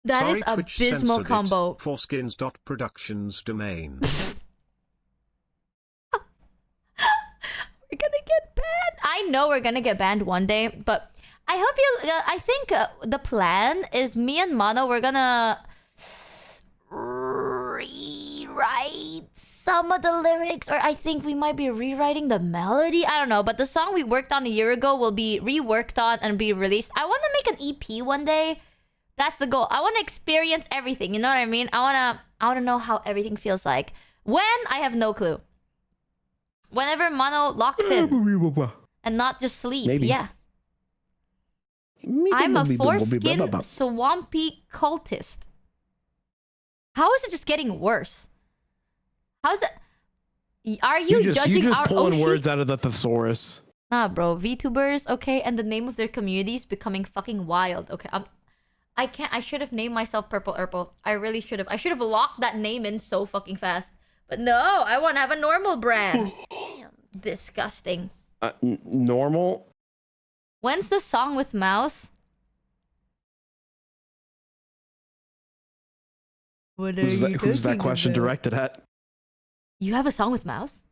That Sorry, is Twitch abysmal censored combo. it. Foreskins.productions domain. We're gonna get banned. I know we're gonna get banned one day, but I hope you. I think the plan is me and Mono. We're gonna rewrite some of the lyrics, or I think we might be rewriting the melody. I don't know, but the song we worked on a year ago will be reworked on and be released. I want to make an EP one day. That's the goal. I want to experience everything. You know what I mean? I wanna know how everything feels like. When I have no clue. Whenever Mono locks in and not just sleep. Maybe. Yeah. I'm a foreskin swampy cultist. How is it just getting worse? How's it? Are you judging you just our pulling Oshi? words out of the thesaurus? Nah, bro. VTubers, okay, and the name of their community is becoming fucking wild. Okay, I can't. I should have named myself Purple Urple. I really should have. I should have locked that name in so fucking fast. But no, I want to have a normal brand. Damn, disgusting. Normal? When's the song with Mouse? Who's that question directed at? You have a song with Mouse?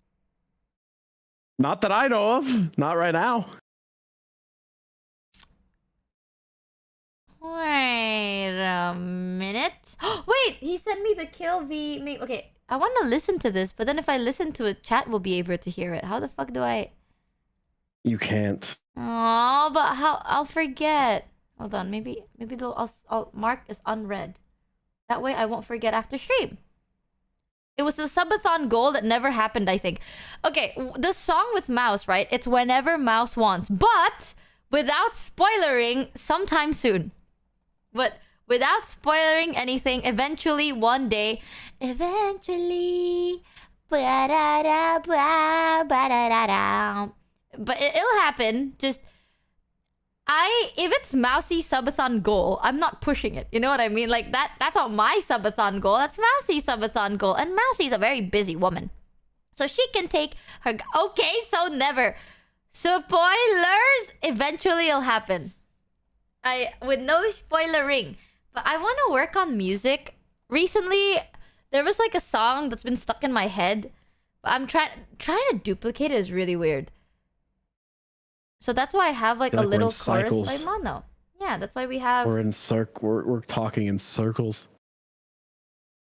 Not that I know of. Not right now. Wait a minute. Wait, he sent me the Kill V. Okay, I want to listen to this, but then if I listen to it, chat will be able to hear it. How the fuck do I? You can't. Oh, but how? I'll forget. Hold on, maybe I'll mark as unread. That way I won't forget after stream. It was a subathon goal that never happened, I think. Okay, the song with Mouse, right? It's whenever Mouse wants, but without spoilering, sometime soon. But without spoiling anything, eventually, one day, eventually, but it'll happen. Just if it's Mousy subathon goal, I'm not pushing it. You know what I mean? Like that's not my subathon goal. That's Mousy subathon goal. And Mousy's a very busy woman. So she can take her... Okay, so never. Spoilers! Eventually it'll happen. With no spoilering. But I want to work on music. Recently, there was like a song that's been stuck in my head. But I'm trying to duplicate it is really weird. So that's why I have like a little chorus by Mono. Yeah, that's why we have... We're talking in circles.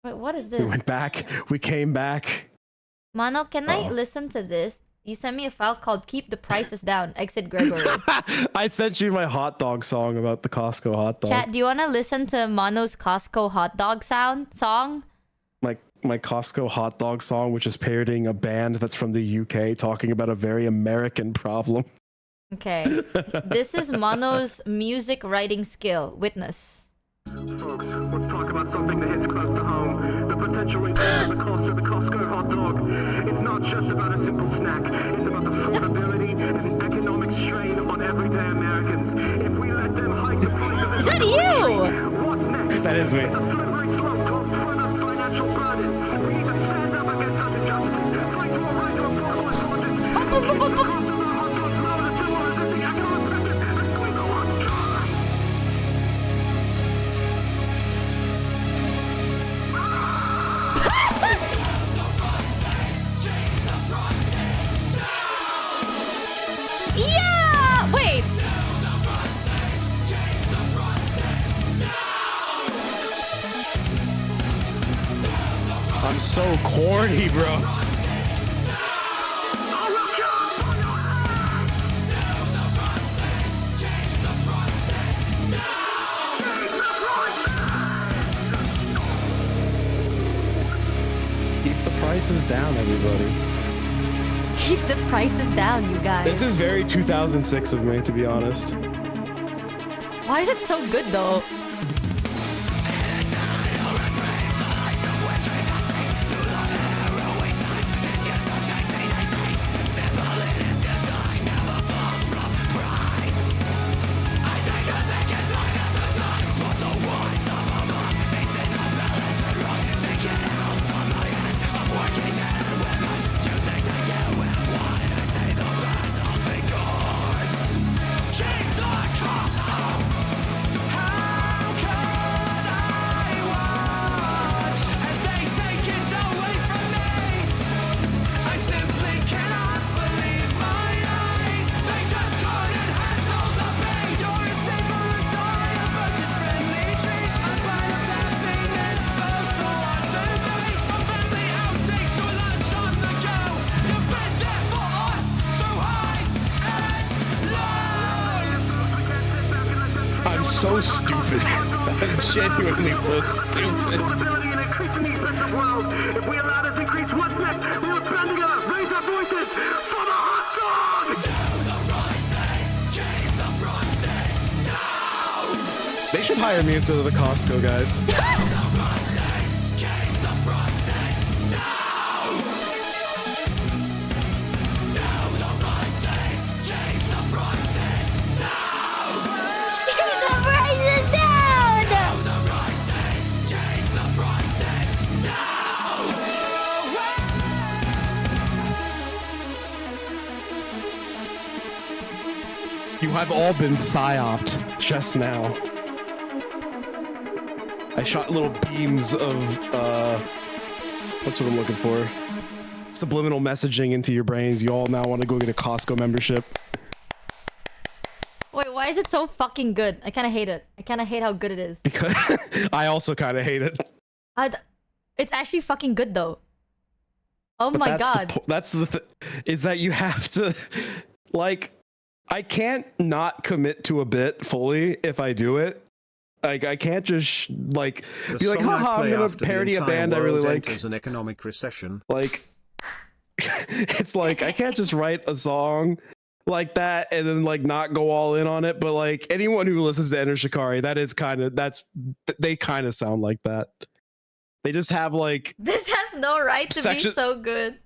Wait, what is this? We went back. We came back. Mono, can I listen to this? You sent me a file called Keep the Prices Down, Exit Gregory. I sent you my hot dog song about the Costco hot dog. Chat, do you want to listen to Mono's Costco hot dog song? My Costco hot dog song, which is parodying a band that's from the UK talking about a very American problem. Okay. This is Mono's music writing skill. Witness. Folks, let's talk about something that hits close to home. The potential impact of the cost of the Costco hot dog. It's not just about a simple snack. It's about the affordability and the economic strain on everyday Americans. If we let them hike the price of Is that you? what's next? That is me. It's a slippery slope towards further financial burden. We need to stand up against such injustice. Fight for a right to affordable fortune. Yeah! Wait. I'm so corny, bro. Keep the prices down, everybody. Keep the prices down, you guys. This is very 2006 of me, to be honest. Why is it so good, though? so stupid. I'm genuinely so stupid. Affordability and increasing the expensive world. If we allow this increase, what's next? We will band together, raise our voices for the hot dog! Do the right thing, keep the prices down! They should hire me instead of the Costco guys. Do the right thing, keep the prices down! Do the right thing, keep the prices down! Keep the prices down! Do the right thing, keep the prices down! You have all been psyoped just now. I shot little beams of, what's what I'm looking for? Subliminal messaging into your brains. You all now want to go get a Costco membership. Wait, why is it so fucking good? I kind of hate it. I kind of hate how good it is. Because I also kind of hate it. It's actually fucking good though. Oh But my that's god. That's the is that you have to, like, I can't not commit to a bit fully if I do it. Like, I can't just like be like, haha, I'm gonna parody a band I really like. As an economic recession. Like, it's like I can't just write a song like that and then like not go all in on it. But like anyone who listens to Enter Shikari, they kind of sound like that. They just have like This has no right to be so good.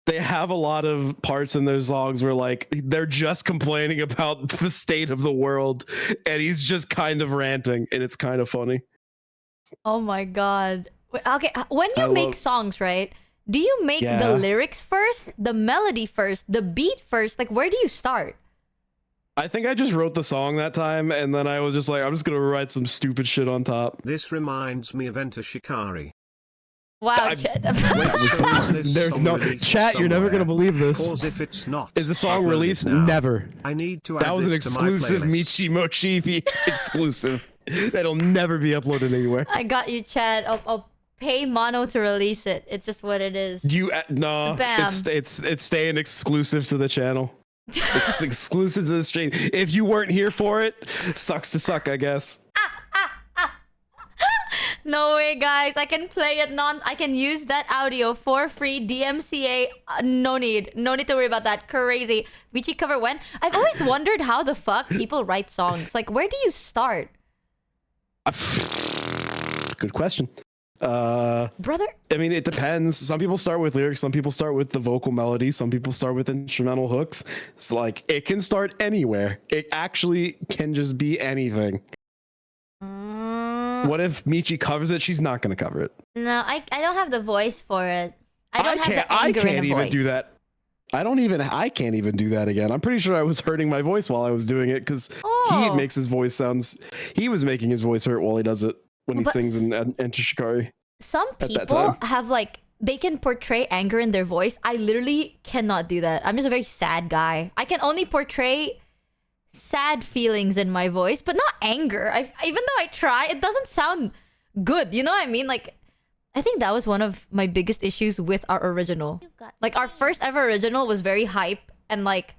they have a lot of parts in their songs where like they're just complaining about the state of the world and he's just kind of ranting and it's kind of funny. Oh my god. Wait, okay, when you make songs, right? Do you make the lyrics first, the melody first, the beat first? Like, where do you start? I think I just wrote the song that time and then I was just like, I'm just gonna write some stupid shit on top. This reminds me of Enter Shikari. Wow, Chet. There's no chat. You're never gonna believe this. If it's not, is the song released? Never. I need to add that was an exclusive Michi Mochievee exclusive. That'll never be uploaded anywhere. I got you, Chad. I'll pay Mono to release it. It's just what it is. No. Bam. It's staying exclusive to the channel. It's exclusive to the stream. If you weren't here for it, sucks to suck, I guess. No way, guys. I can play it I can use that audio for free. DMCA. No need to worry about that. Crazy. Michi cover when? I've always wondered how the fuck people write songs. Like, where do you start? Good question. Brother? I mean, it depends. Some people start with lyrics. Some people start with the vocal melody. Some people start with instrumental hooks. It's like, it can start anywhere. It actually can just be anything. What if Michi covers it? She's not going to cover it. No, I don't have the voice for it. I don't have the anger I can't in a even voice. do that. I can't even do that again. I'm pretty sure I was hurting my voice while I was doing it because he makes his voice sounds. He was making his voice hurt while he does it when he sings in Enter Shikari. Some people have like they can portray anger in their voice. I literally cannot do that. I'm just a very sad guy. I can only portray sad feelings in my voice, but not anger. Even though I try, it doesn't sound good. You know what I mean? Like, I think that was one of my biggest issues with our original. Like, our first ever original was very hype and like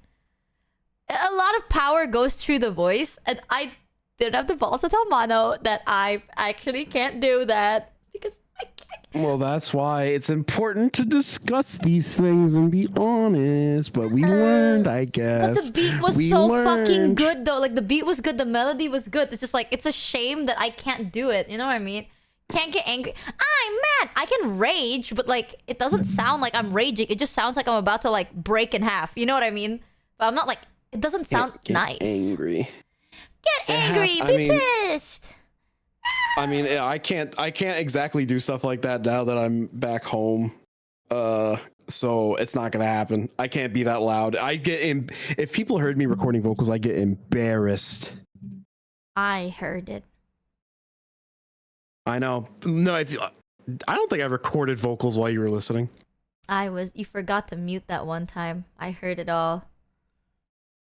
a lot of power goes through the voice, and I didn't have the balls to tell Mono that I actually can't do that because I can't. Well, that's why it's important to discuss these things and be honest. But we learned, I guess. But the beat was fucking good, though. Like, the beat was good. The melody was good. It's just like, it's a shame that I can't do it. You know what I mean? Can't get angry. I'm mad. I can rage, but like, it doesn't sound like I'm raging. It just sounds like I'm about to like break in half. You know what I mean? But I'm not like, it doesn't sound nice. Angry. Get angry. Be pissed. I mean, I can't exactly do stuff like that now that I'm back home. So it's not gonna happen. I can't be that loud. If people heard me recording vocals, I get embarrassed. I heard it. I know. No, I don't think I recorded vocals while you were listening. You forgot to mute that one time. I heard it all.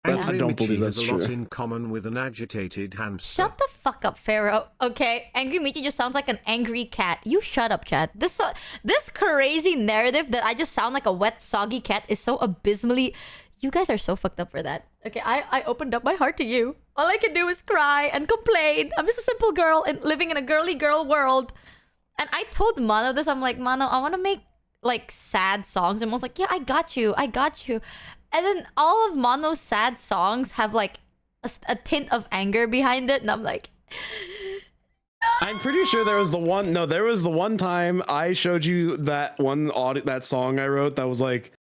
I don't believe that's true. true. A lot in common with an agitated hamster. Shut the fuck up, Pharaoh. Okay, Angry Michi just sounds like an angry cat. You shut up, Chad. This crazy narrative that I just sound like a wet, soggy cat is so abysmally You guys are so fucked up for that. Okay, I opened up my heart to you. All I can do is cry and complain. I'm just a simple girl and living in a girly girl world. And I told Mano this. I'm like, Mano, I want to make like sad songs. And Mano's like, yeah, I got you. And then all of Mano's sad songs have like a tint of anger behind it. And I'm like... I'm pretty sure there was the one. No, there was the one time I showed you that that song I wrote that was like,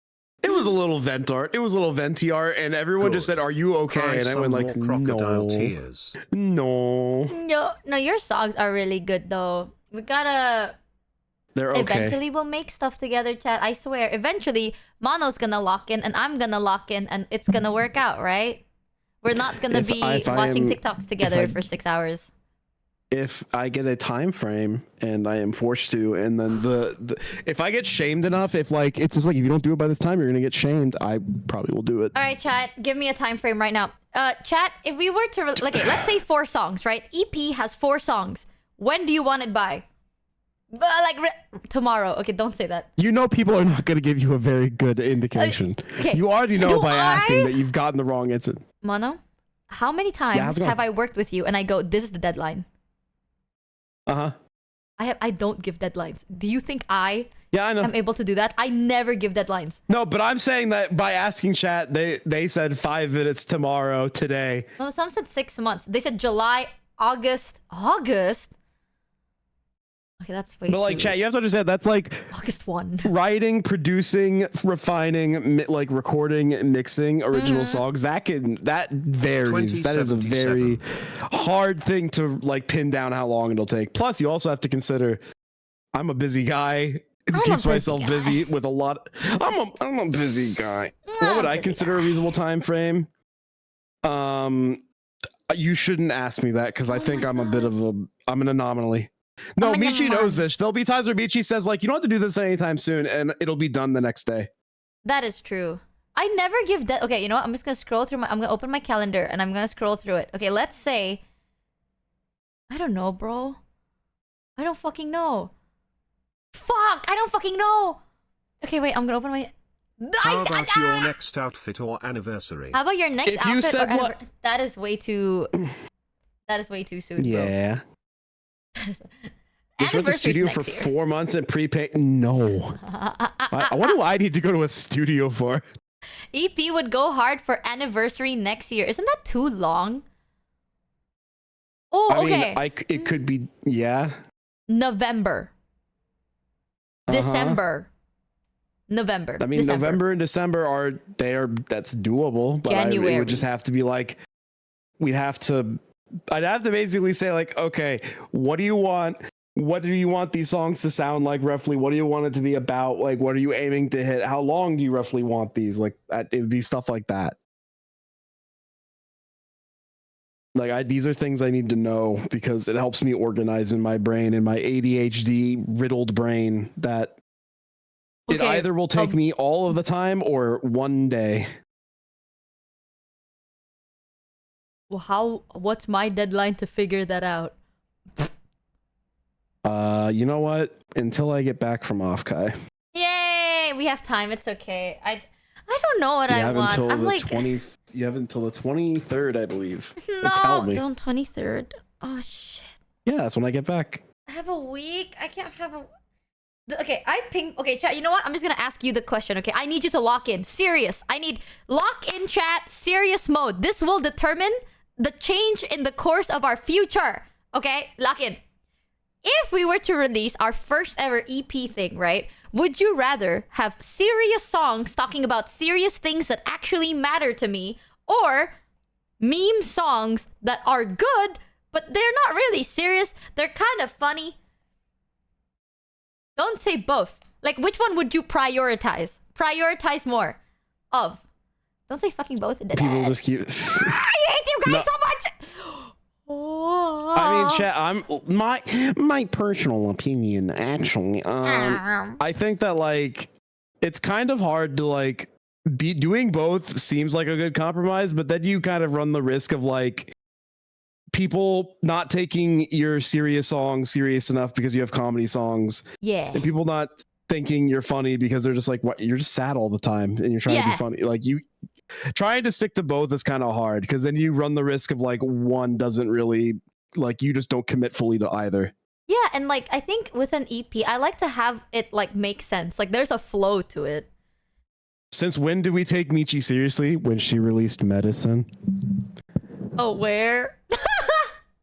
it was a little vent art. It was a little venti art, and everyone just said, "Are you okay?" Cry and I went like, crocodile "No, tears. no." No, your songs are really good though. We gotta. They're okay. Eventually, we'll make stuff together, chat. I swear. Eventually, Mono's gonna lock in, and I'm gonna lock in, and it's gonna work out, right? We're not gonna be watching TikToks together for 6 hours. If I get a time frame and I am forced to, and then the if I get shamed enough, if like it's just like if you don't do it by this time, you're gonna get shamed. I probably will do it. All right, chat. Give me a time frame right now. Chat. If we were to like, let's say 4 songs, right? EP has 4 songs. When do you want it by? Tomorrow. Okay, don't say that. You know, people are not gonna give you a very good indication. Okay. You already know by asking that you've gotten the wrong answer. Mono, how many times have I worked with you and I go, this is the deadline? I don't give deadlines. Do you think I am able to do that? I never give deadlines. No, but I'm saying that by asking chat, they said 5 minutes tomorrow, today. No, some said 6 months. They said July, August. Okay, that's way But like, chat, you have to understand that's like August 1. Writing, producing, refining, like recording, mixing original songs. That varies. That is a very hard thing to like pin down how long it'll take. Plus, you also have to consider I'm a busy guy who keeps myself busy with a lot. I'm a busy guy. What would I consider a reasonable time frame? You shouldn't ask me that because I think I'm an anomaly. No, Michi knows this. There'll be times where Michi says, like, you don't have to do this anytime soon, and it'll be done the next day. That is true. I never give that. Okay, you know what? I'm just gonna scroll through I'm gonna open my calendar and I'm gonna scroll through it. Okay, let's say. I don't know, bro. I don't fucking know. Fuck! I don't fucking know! Okay, wait, I'm gonna open my... How about your next outfit or anniversary? How about your next outfit or anniversary? That is way too... That is way too soon, yeah. Bro. Just went to studio for 4 months and prepay. No. I wonder what I need to go to a studio for. EP would go hard for anniversary next year. Isn't that too long? Oh, okay. I mean, it could be, yeah. November. December. November. I mean, December. November and December that's doable. But January. It would just have to be like, I'd have to basically say like, okay, what do you want? What do you want these songs to sound like roughly? What do you want it to be about? Like, what are you aiming to hit? How long do you roughly want these? Like, it would be stuff like that. Like, these are things I need to know because it helps me organize in my brain, in my ADHD riddled brain, that it either will take me all of the time or one day. Well, what's my deadline to figure that out? You know what? Until I get back from Offkai. Yay! We have time. It's okay. I don't know what I want. I'm like... You have until the 23rd, I believe. No, don't 23rd. Oh, shit. Yeah, that's when I get back. I have a week. I can't have a... Okay, Okay, chat, you know what? I'm just gonna ask you the question, okay? I need you to lock in. Serious. I need lock in chat, serious mode. This will determine the change in the course of our future. Okay? Lock in. If we were to release our first ever EP thing, right? Would you rather have serious songs talking about serious things that actually matter to me, or meme songs that are good, but they're not really serious? They're kind of funny. Don't say both. Like, which one would you prioritize? Prioritize more of. Don't say fucking both. People just keep... I hate you guys so much! I mean, chat, my personal opinion, actually, I think that, like, it's kind of hard to, like, be doing both seems like a good compromise, but then you kind of run the risk of, like, people not taking your serious songs serious enough because you have comedy songs. Yeah. And people not thinking you're funny because they're just like, what? You're just sad all the time and you're trying to be funny. Like, trying to stick to both is kind of hard because then you run the risk of like one doesn't really like you just don't commit fully to either. Yeah, and like I think with an EP, I like to have it like make sense. Like there's a flow to it. Since when did we take Michi seriously? When she released Medicine. Oh, where?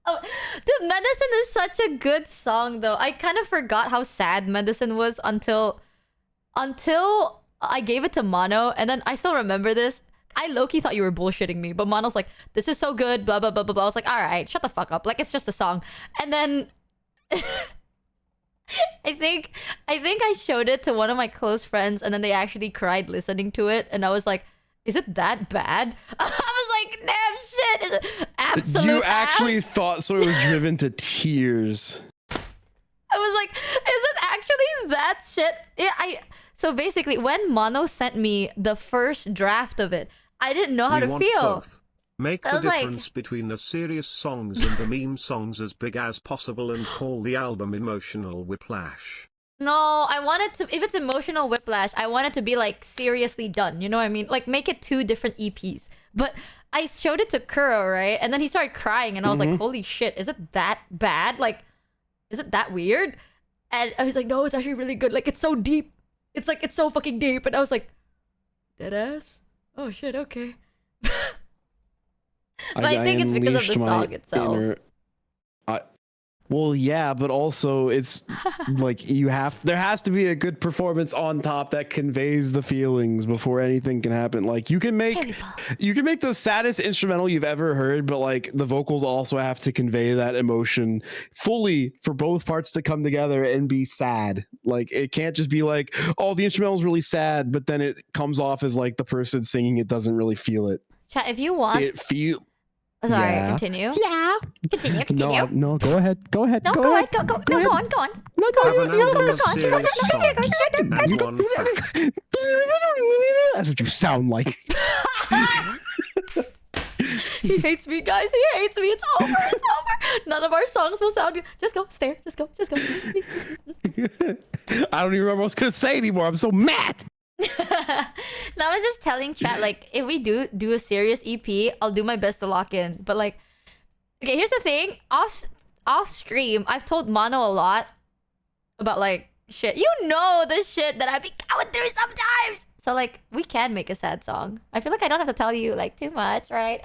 Oh, dude, Medicine is such a good song though. I kind of forgot how sad Medicine was until I gave it to Mono, and then I still remember this. I low-key thought you were bullshitting me, but Mono's like, this is so good, blah blah blah blah blah. I was like, all right, shut the fuck up. Like it's just a song. And then I think I showed it to one of my close friends, and then they actually cried listening to it, and I was like, is it that bad? I was like, damn shit, is it absolute You actually ass? thought so it was driven to tears. I was like, is it actually that shit? Yeah, so basically, when Mono sent me the first draft of it, I didn't know how We to want feel. both. Make I the was like- difference between the serious songs and the meme songs as big as possible and call the album Emotional Whiplash. No, I wanted to, if it's emotional whiplash, I want it to be like seriously done. You know what I mean? Like make it 2 different EPs. But I showed it to Kuro, right? And then he started crying, and I was like, holy shit, is it that bad? Like, is it that weird? And I was like, no, it's actually really good. Like, it's so deep. It's like, it's so fucking deep. And I was like, deadass? Oh shit, okay. But I think it's because of the unleashed my song itself. Well, yeah, but also it's like there has to be a good performance on top that conveys the feelings before anything can happen. Like you can make the saddest instrumental you've ever heard, but like the vocals also have to convey that emotion fully for both parts to come together and be sad. Like it can't just be like, oh, the instrumental is really sad, but then it comes off as like the person singing it doesn't really feel it. Chat, if you want... Sorry, Yeah. continue. Yeah. Continue, continue. No, go ahead. Go ahead. No, go ahead. Go on. No, go Have on. an album of serious songs and one fact. That's what you sound like. He hates me, guys. He hates me. It's over. It's over. None of our songs will sound good. Just go. Stare. Just go. Just go. Please. I don't even remember what I was gonna say anymore. I'm so mad. No, I was just telling chat, like, if we do a serious EP, I'll do my best to lock in. But like, okay, here's the thing. Off stream, I've told Mono a lot about like shit. You know the shit that I've been going through sometimes. So like, we can make a sad song. I feel like I don't have to tell you like too much, right?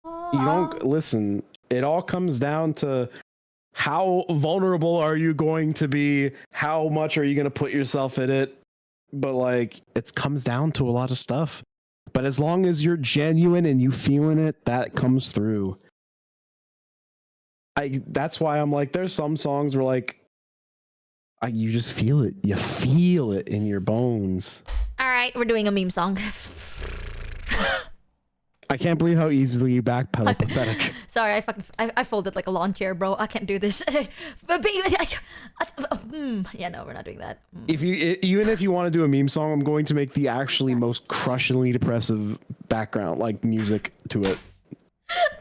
You don't listen. It all comes down to how vulnerable are you going to be? How much are you going to put yourself in it? But like, it comes down to a lot of stuff. But as long as you're genuine and you feeling it, that comes through. That's why I'm like, there's some songs where like, you just feel it. You feel it in your bones. All right, we're doing a meme song. I can't believe how easily you backpedal. Pathetic. Sorry, I folded like a lawn chair, bro. I can't do this. Yeah, no, we're not doing that. Even if you want to do a meme song, I'm going to make the actually most crushingly depressive background, like music to it.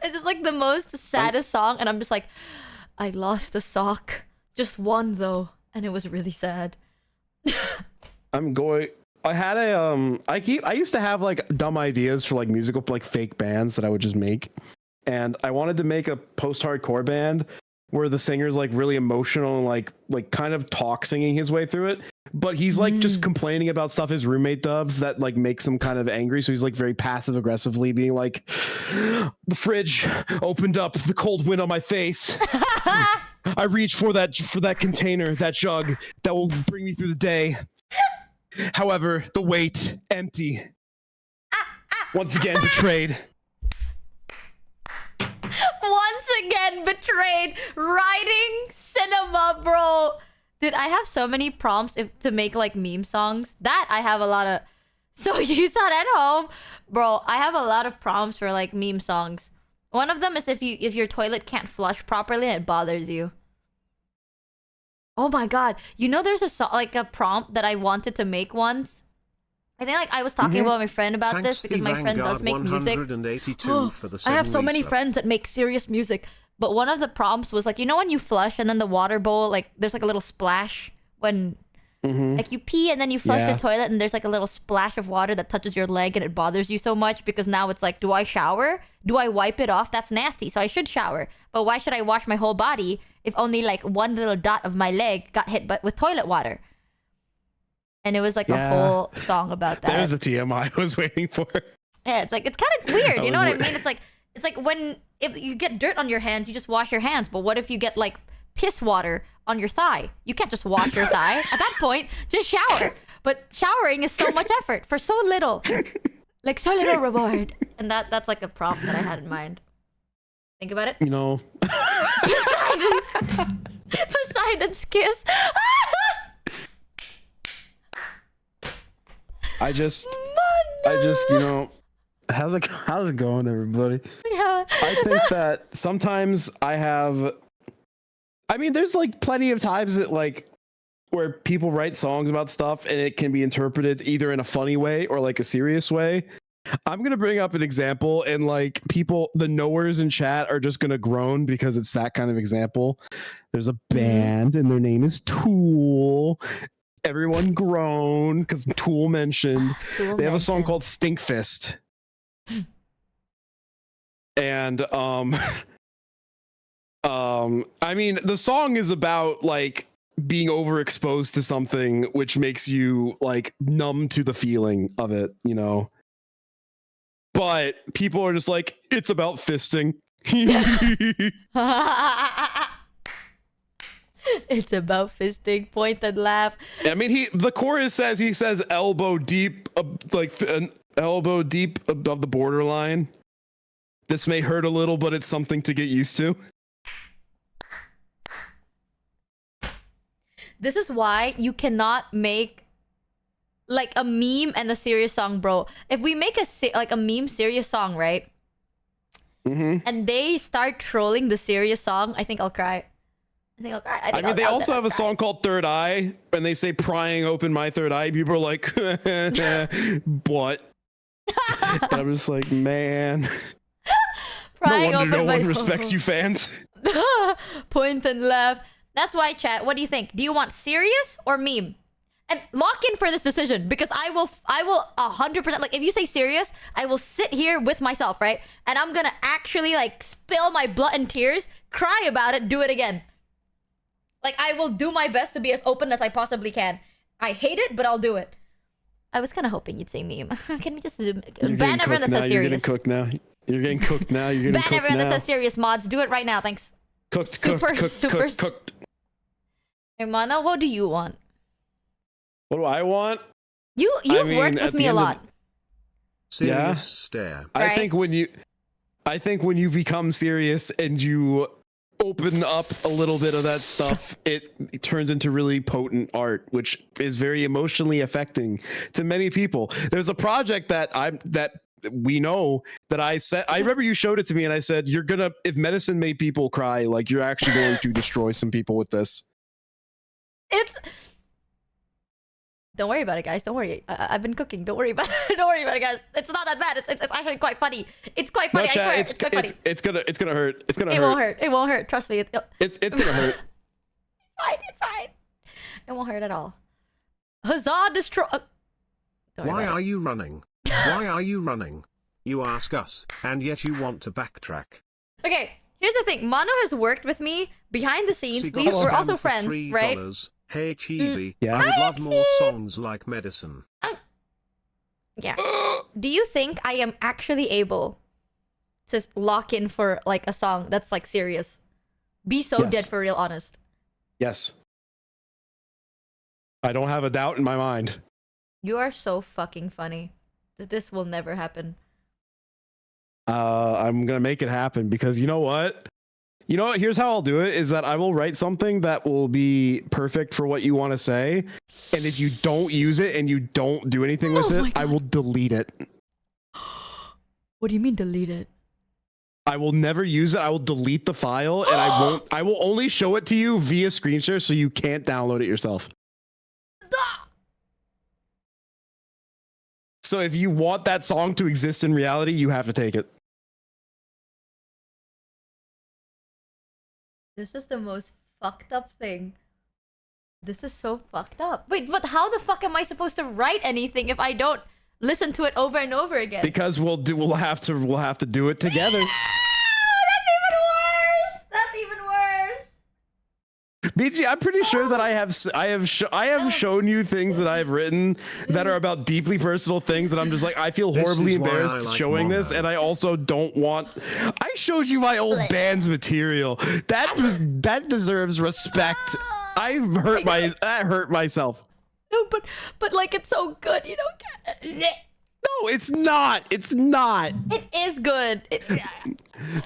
It's just like the most saddest song, and I'm just like, I lost a sock. Just one though, and it was really sad. I had I used to have like dumb ideas for like musical like fake bands that I would just make. And I wanted to make a post-hardcore band where the singer's like really emotional and like kind of talk singing his way through it. But he's like just complaining about stuff his roommate does that like makes him kind of angry. So he's like very passive aggressively being like, the fridge opened up, the cold wind on my face. I reached for that container, that jug that will bring me through the day. However, the weight, empty. Once again betrayed. Once again betrayed. Writing cinema, bro. Dude, I have so many prompts to make like meme songs. That I have a lot of. So you saw at home, bro. I have a lot of prompts for like meme songs. One of them is if your toilet can't flush properly and it bothers you. Oh my god! You know, there's a prompt that I wanted to make once. I think like I was talking about my friend about this because my friend does make music. For the I have so many resub. friends that make serious music. But one of the prompts was like, you know when you flush and then the water bowl, like there's like a little splash when Like you pee and then you flush Yeah. the toilet and there's like a little splash of water that touches your leg and it bothers you so much because now it's like, do I shower? Do I wipe it off? That's nasty. So I should shower. But why should I wash my whole body if only like one little dot of my leg got hit but with toilet water? And it was like a whole song about that. There's the TMI I was waiting for. Yeah, it's like, it's kind of weird. You know what I mean? It's like when, if you get dirt on your hands, you just wash your hands. But what if you get like piss water on your thigh? You can't just wash your thigh. At that point, just shower. But showering is so much effort for so little. Like so little reward. And that's like a prompt that I had in mind. Think about it. You know. Poseidon's kiss. I just, you know, how's it going, everybody? Yeah. I think that sometimes there's like plenty of times that like where people write songs about stuff and it can be interpreted either in a funny way or like a serious way. I'm going to bring up an example and like the knowers in chat are just going to groan because it's that kind of example. There's a band and their name is Tool. Everyone groaned because Tool mentioned. They have a song called Stinkfist. And I mean, the song is about like being overexposed to something which makes you like numb to the feeling of it, you know. But people are just like, it's about fisting. It's about fisting, point and laugh. I mean, the chorus says, he says elbow deep, like an elbow deep above the borderline. This may hurt a little, but it's something to get used to. This is why you cannot make like a meme and a serious song, bro. If we make a meme serious song, right? And they start trolling the serious song, I think I'll cry. I mean, they also have a song called Third Eye, and they say prying open my third eye. People are like, what? And I'm just like, man. No one respects you fans. Point and laugh. That's why, chat, what do you think? Do you want serious or meme? And lock in for this decision because I will 100%, like if you say serious, I will sit here with myself, right? And I'm gonna actually like spill my blood and tears, cry about it, do it again. Like I will do my best to be as open as I possibly can. I hate it, but I'll do it. I was kind of hoping you'd say meme. Can we just ban everyone that says serious? You're getting cooked now. You're getting cooked now. You're getting ban everyone that says serious, mods. Do it right now. Thanks. Cooked. Hey, Mana, what do you want? What do I want? You've worked with me a lot. Serious stare. I think when you become serious and you open up a little bit of that stuff, it turns into really potent art, which is very emotionally affecting to many people. There's a project that we know that I said, I remember you showed it to me and I said, if medicine made people cry, like you're actually going to destroy some people with this. Don't worry about it, guys. Don't worry. I've been cooking. Don't worry about it. Don't worry about it, guys. It's not that bad. It's actually quite funny. It's quite funny. No, chat, I swear. It's quite funny. It's gonna hurt. It's gonna hurt. It won't hurt. It won't hurt. Trust me. It's gonna hurt. It's fine. It won't hurt at all. Huzzah! Destroy. Why are you running? Why are you running? You ask us, and yet you want to backtrack. Okay. Here's the thing. Mono has worked with me behind the scenes. We're also friends, right? Hey, Chibi, Yeah. I would love more songs like Medicine. Yeah. Do you think I am actually able to lock in for like a song that's like serious? Be so dead for real honest. Yes. I don't have a doubt in my mind. You are so fucking funny. This will never happen. I'm gonna make it happen because you know what? Here's how I'll do it is that I will write something that will be perfect for what you want to say. And if you don't use it and you don't do anything with it, I will delete it. What do you mean delete it? I will never use it. I will delete the file and I will only show it to you via screen share so you can't download it yourself. So if you want that song to exist in reality, you have to take it. This is the most fucked up thing This is so fucked up. Wait, but how the fuck am I supposed to write anything if I don't listen to it over and over again? Because we'll have to do it together. That's even worse. Michi, I'm pretty sure that I have shown you things that I've written that are about deeply personal things, and I'm just like, I feel horribly embarrassed showing this, and I also don't want. I showed you my old band's material. That deserves respect. I hurt myself. No, but like it's so good, you know. No, it's not. It's not. It is good.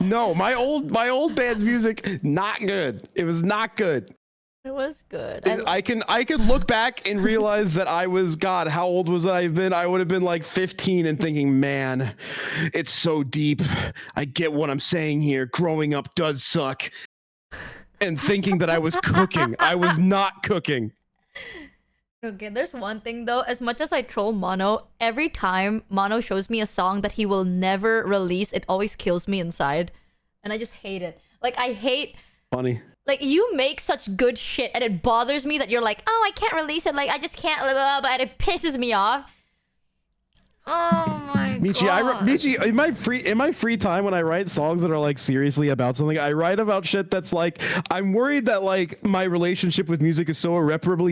No, my old band's music, not good. It was not good. It was good. I can look back and realize that I was, God, how old was I been? I would have been like 15 and thinking, man, it's so deep. I get what I'm saying here. Growing up does suck. And thinking that I was cooking. I was not cooking. Okay, there's one thing though. As much as I troll Mono, every time Mono shows me a song that he will never release, it always kills me inside. And I just hate it. Like, I hate... Funny. Like, you make such good shit, and it bothers me that you're like, oh, I can't release it. Like, I just can't... Blah, blah, blah, and it pisses me off. Oh my Michi, god. Michi, in my free time when I write songs that are like seriously about something, I write about shit that's like, I'm worried that like my relationship with music is so irreparable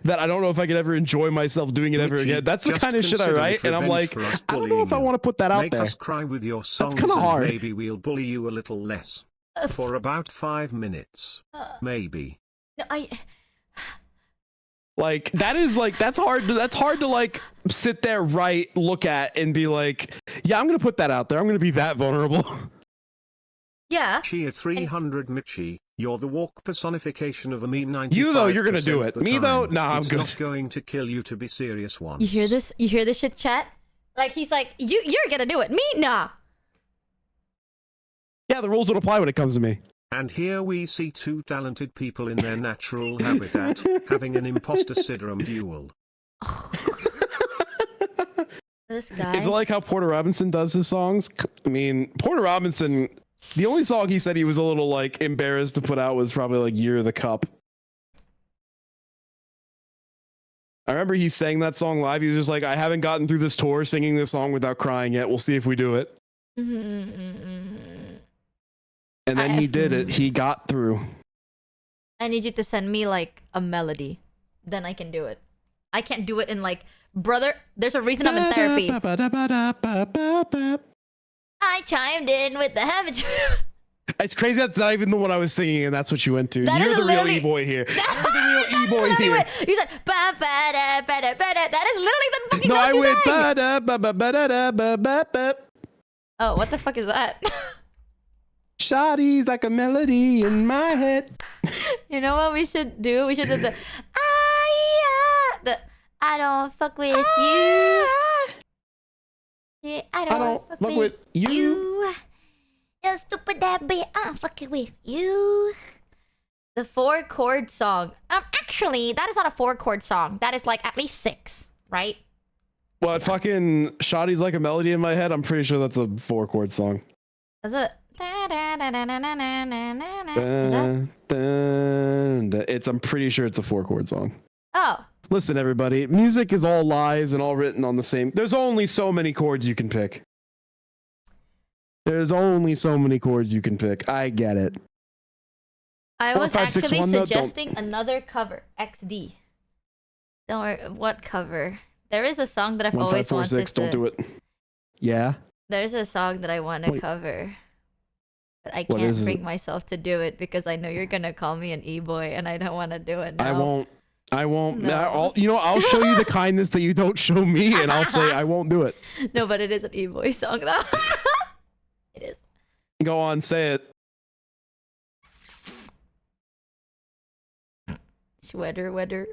that I don't know if I could ever enjoy myself doing it ever again. That's the kind of shit I write, and I'm like, I don't know if I want to put that out there. Make us cry with your songs. That's kind of hard. Maybe we'll bully you a little less for about 5 minutes. Maybe. No, Like that's hard to like sit there, look at and be like, yeah, I'm gonna put that out there. I'm gonna be that vulnerable. Yeah. Cheer 300 Michi, you're the walk personification of a me 95%. You though, you're gonna do it. Me though, nah, I'm good. It's not going to kill you to be serious once. You hear this? You hear this shit, chat? Like, he's like, you're gonna do it. Me, nah. Yeah, the rules don't apply when it comes to me. And here we see two talented people in their natural habitat, having an imposter syndrome duel. This guy. Is it like how Porter Robinson does his songs? I mean, Porter Robinson, the only song he said he was a little like embarrassed to put out was probably like Year of the Cup. I remember he sang that song live. He was just like, I haven't gotten through this tour singing this song without crying yet. We'll see if we do it. And then he did it. He got through. I need you to send me like a melody. Then I can do it. I can't do it in like, brother, there's a reason I'm in therapy. I chimed in with the habit. It's crazy that's not even the one I was singing, and that's what you went to. That You're is the real literally- e-boy here. You're the real e-boy That's here. You said, ba-ba-da-ba-da-ba-da. That is literally the fucking No, notes I you went sang. ba-da-ba-ba-ba-da-ba-ba-ba. Oh, what the fuck is that? Shawty's like a melody in my head. You know what we should do? We should do the I don't fuck with you. Yeah, I don't fuck with you. You stupid that bitch. I'm fucking with you. The 4-chord song. Actually, that is not a 4-chord song. That is like at least 6, right? What fucking Shawty's like a melody in my head? I'm pretty sure that's a 4-chord song. That's it. Is that? I'm pretty sure it's a 4-chord song. Oh. Listen, everybody, music is all lies and all written on the same. There's only so many chords you can pick. There's only so many chords you can pick. I get it. I 4, was 5, 6, actually 1, though, suggesting another cover. XD. Don't worry. What cover? There is a song that I've 1, 5, always 4, wanted 6, to... don't do it. Yeah? There's a song that I want to Wait. cover. But I What can't is it? bring myself to do it because I know you're going to call me an e-boy and I don't want to do it now. I won't. No. I'll show you the kindness that you don't show me, and I'll say I won't do it. No, but it is an e-boy song though. It is. Go on, say it. Sweater, weather.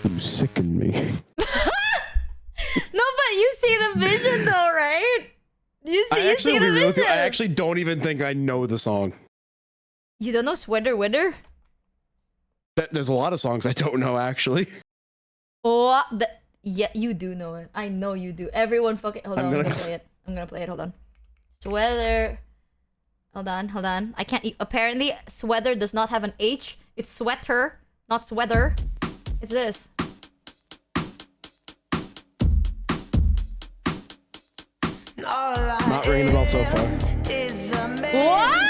You sicken me. No, but you see the vision though, right? You see the vision. I actually don't even think I know the song. You don't know Sweater, weather? There's a lot of songs I don't know, actually. What? Yeah, you do know it. I know you do. Everyone fucking... Hold on, I'm gonna play it. I'm gonna play it. Hold on. Sweater... Hold on. I can't eat. Apparently, sweater does not have an H. It's sweater, not sweater. It's this. Not ringing a bell so far. What?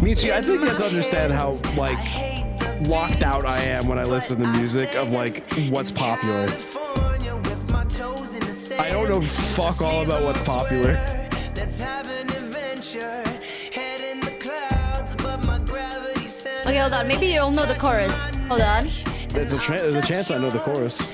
Michi, I think you have to understand how, like, locked out I am when I listen to music of, like, what's popular. I don't know fuck all about what's popular. Okay, hold on. Maybe you'll know the chorus. Hold on. There's a chance I know the chorus.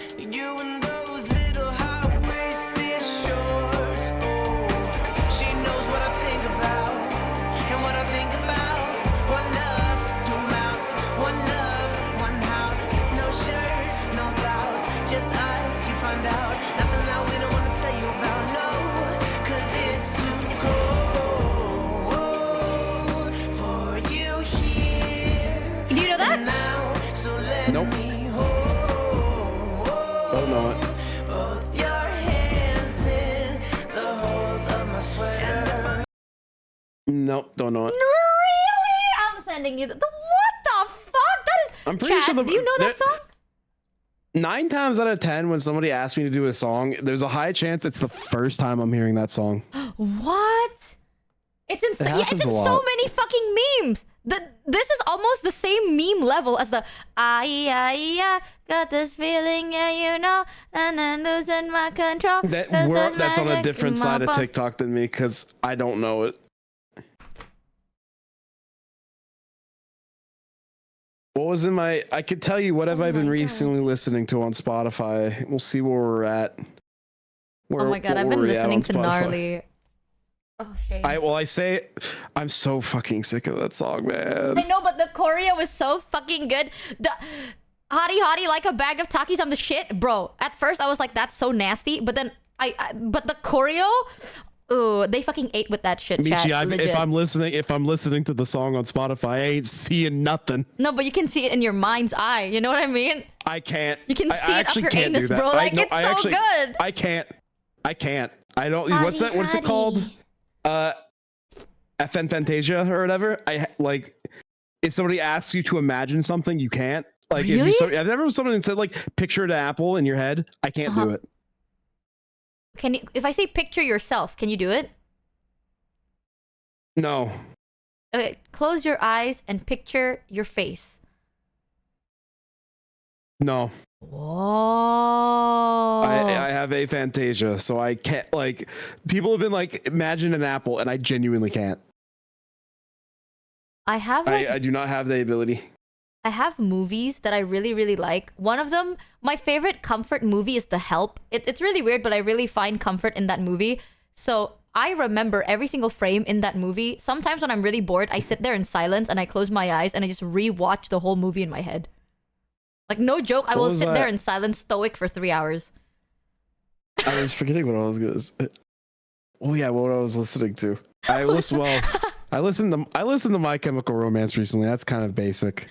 Do you know that? Nope. Don't know it. Nope, don't know it. Really? I'm sending you the what the fuck? That is. I'm pretty Chad, sure do you know that song? 9 times out of 10 when somebody asks me to do a song, there's a high chance it's the first time I'm hearing that song. What? It's insane. Yeah, it's in so many fucking memes. This is almost the same meme level as the got this feeling, yeah, you know, and then losing my control. That's on a different side of TikTok than me because I don't know it. What was in my? I could tell you what have I been recently listening to on Spotify. We'll see where we're at. Oh my god, I've been listening to Gnarly. Oh shit. I say I'm so fucking sick of that song, man. I know, but the choreo was so fucking good. The hottie like a bag of Takis, I'm the shit, bro. At first I was like, that's so nasty, but then but the choreo, ooh, they fucking ate with that shit, Michi, chat. if I'm listening to the song on Spotify, I ain't seeing nothing. No, but you can see it in your mind's eye. You know what I mean? I can't. You can see it up your can't anus, bro. Like it's so good. I can't. I don't. What's that? What's it called? Fantasia or whatever. If somebody asks you to imagine something, you can't. Like, really? I've never someone said like picture an apple in your head. I can't do it. Can you? If I say picture yourself, can you do it? No. Okay, close your eyes and picture your face. No. Whoa. I have aphantasia, so I can't. Like, people have been like, imagine an apple, and I genuinely can't. I do not have the ability. I have movies that I really, really like. One of them, my favorite comfort movie is The Help. It's really weird, but I really find comfort in that movie. So I remember every single frame in that movie. Sometimes when I'm really bored, I sit there in silence and I close my eyes and I just rewatch the whole movie in my head. Like, no joke, I will sit there in silence, stoic for 3 hours. I was forgetting what I was gonna say. Oh yeah, what I was listening to. I listened to My Chemical Romance recently. That's kind of basic.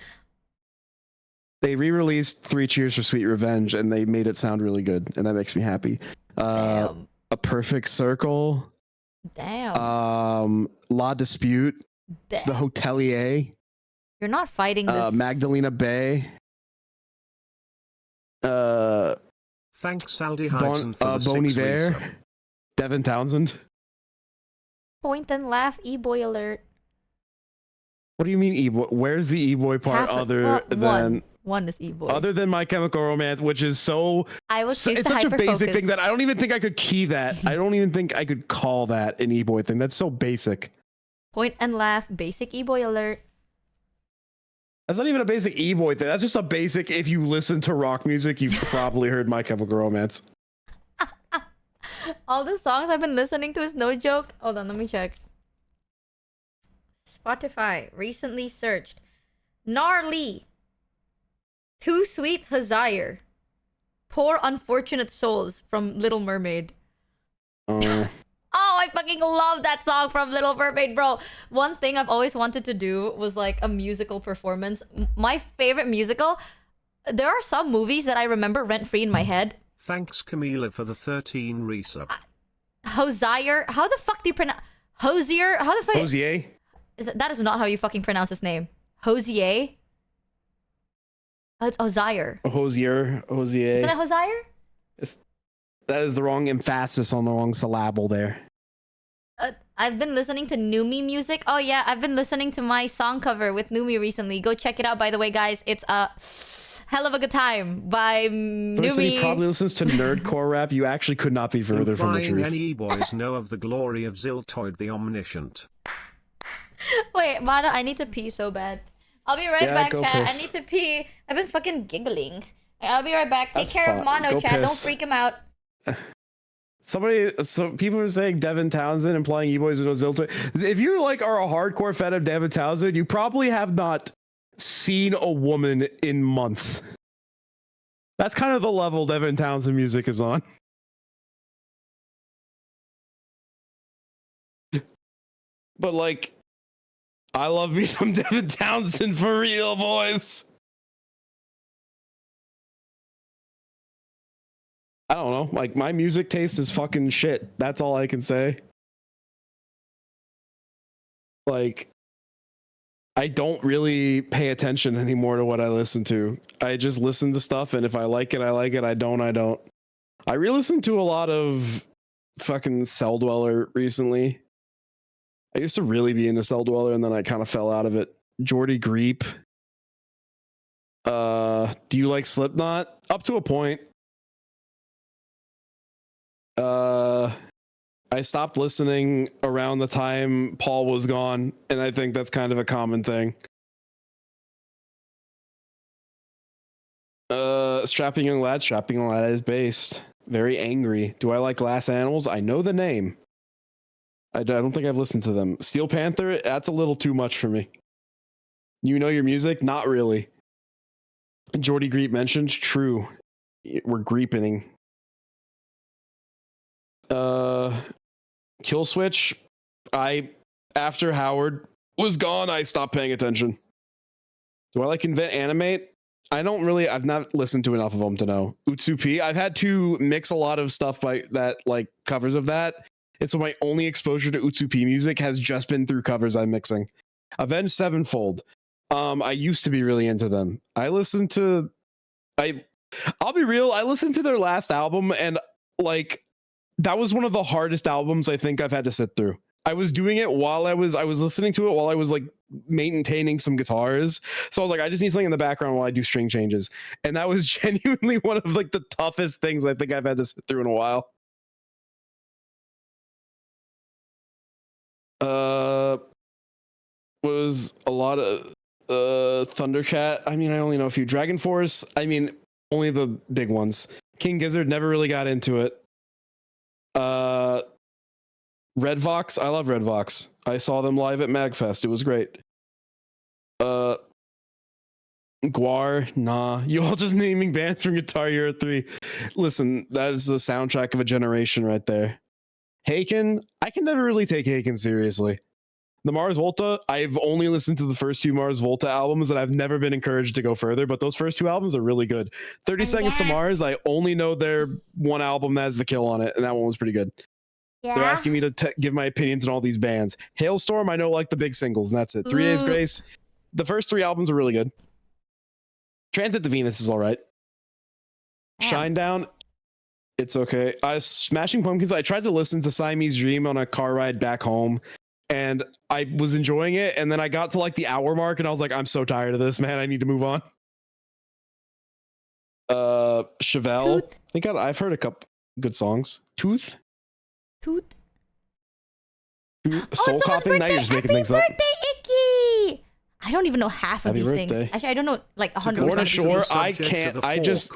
They re-released 3 Cheers for Sweet Revenge, and they made it sound really good, and that makes me happy. Damn. A Perfect Circle. Damn. La Dispute. Damn. The Hotelier. You're not fighting this. Magdalena Bay. Thanks Aldi Hudson for the Bon 6 Iver. resub. Devin Townsend. Point and laugh, e-boy alert. What do you mean e-boy? Where's the e-boy part than one is e-boy. Other than My Chemical Romance, which is so I will choose it's the such a basic hyperfocus. thing that I don't even think I could key that. I don't even think I could call that an e-boy thing. That's so basic. Point and laugh, basic e-boy alert. That's not even a basic e-boy thing. That's just a basic, if you listen to rock music, you've probably heard My Chemical Romance. All the songs I've been listening to is no joke. Hold on, let me check. Spotify recently searched Gnarly, Too Sweet Desire, Poor Unfortunate Souls from Little Mermaid. Oh, I fucking love that song from Little Mermaid, bro. One thing I've always wanted to do was like a musical performance. My favorite musical, there are some movies that I remember rent-free in my head. Thanks Camila for the 13 resub. Hosire, how the fuck do you pronounce? Hosier? How the fuck? Hosier? That is not how you fucking pronounce his name. Hosier? Oh, it's Hosier. Hosier. Isn't it Hosier? That is the wrong emphasis on the wrong syllable there. I've been listening to Numi music. Oh yeah, I've been listening to my song cover with Numi recently. Go check it out, by the way, guys. It's a hell of a good time by Numi. Person who probably listens to nerdcore rap, you actually could not be further from the truth. Any boys know of the glory of Ziltoid the Omniscient. Wait, Mana, I need to pee so bad. I'll be right back, chat. Piss. I need to pee. I've been fucking giggling. I'll be right back. Take That's care of fine. Mono, Go chat. Don't piss. freak him out. So people are saying Devin Townsend implying E-Boys with Ziltoid. If you like are a hardcore fan of Devin Townsend, you probably have not seen a woman in months. That's kind of the level Devin Townsend music is on. But like, I love me some Devin Townsend for real, boys. I don't know. Like, my music taste is fucking shit. That's all I can say. Like, I don't really pay attention anymore to what I listen to. I just listen to stuff, and if I like it, I like it. I don't, I don't. I re-listened to a lot of fucking Cell Dweller recently. I used to really be into Cell Dweller, and then I kind of fell out of it. Jordy Greep. Do you like Slipknot? Up to a point. I stopped listening around the time Paul was gone, and I think that's kind of a common thing. Strapping Young Lad is based. Very angry. Do I like Glass Animals? I know the name. I don't think I've listened to them. Steel Panther, that's a little too much for me. You know your music? Not really. Jordy Greep mentioned, true. We're greepening. Kill Switch, after Howard was gone, I stopped paying attention. Do I like Invent Animate? I've not listened to enough of them to know. Utsupi, I've had to mix a lot of stuff by that, like covers of that. And so my only exposure to Utsupi music has just been through covers I'm mixing. Avenged Sevenfold. I used to be really into them. I'll be real, I listened to their last album, and like, that was one of the hardest albums I think I've had to sit through. I was doing it while I was listening to it while I was like maintaining some guitars. So I was like, I just need something in the background while I do string changes. And that was genuinely one of like the toughest things I think I've had to sit through in a while. Was a lot of Thundercat. I mean, I only know a few. Dragon Force, I mean, only the big ones. King Gizzard, never really got into it. Red Vox, I love Red Vox. I saw them live at MagFest. It was great. Guar, nah. You all just naming bands from Guitar Hero 3. Listen, that is the soundtrack of a generation right there. Haken, I can never really take Haken seriously. The Mars Volta, I've only listened to the first two Mars Volta albums, and I've never been encouraged to go further, but those first two albums are really good. 30 Seconds to Mars, I only know their one album that has The Kill on it, and that one was pretty good. Yeah. They're asking me to give my opinions on all these bands. Hailstorm, I know like the big singles, and that's it. 3 Days Grace, the first 3 albums are really good. Transit to Venus is all right. Yeah. Shinedown, it's okay. Smashing Pumpkins, I tried to listen to Siamese Dream on a car ride back home, and I was enjoying it, and then I got to like the hour mark, and I was like, I'm so tired of this, man. I need to move on. Chevelle, I've heard a couple good songs. Tooth. Soul Coughing. Now you're just making things up. Happy birthday, Icky! I don't even know half of these things. Actually, I don't know like 100%. Lorna Shore, I can't.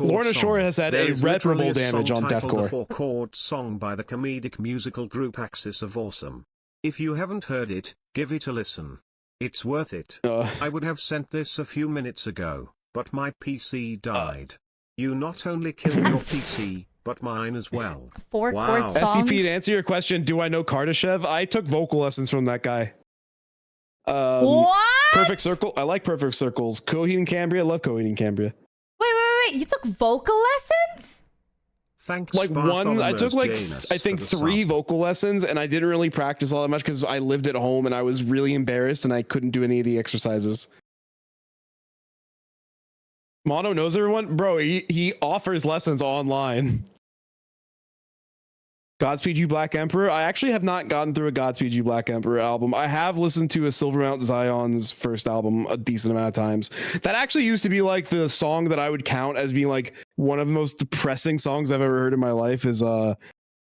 Lorna Shore has had irreparable damage on deathcore. The 4-chord song by the comedic musical group Axis of Awesome. If you haven't heard it, give it a listen. It's worth it. I would have sent this a few minutes ago, but my PC died. You not only killed your PC, but mine as well. 4-chord song. SCP, to answer your question, do I know Kardashev? I took vocal lessons from that guy. What? Perfect Circle. I like Perfect Circles. Coheed and Cambria. Love Coheed and Cambria. Wait. You took vocal lessons? Thanks, like I took like I think 3 sub. vocal lessons, and I didn't really practice all that much because I lived at home and I was really embarrassed and I couldn't do any of the exercises. Mono knows everyone, bro. He offers lessons online. Godspeed You Black Emperor. I actually have not gotten through a Godspeed You Black Emperor album. I have listened to a Silvermount Zion's first album a decent amount of times. That actually used to be like the song that I would count as being like one of the most depressing songs I've ever heard in my life is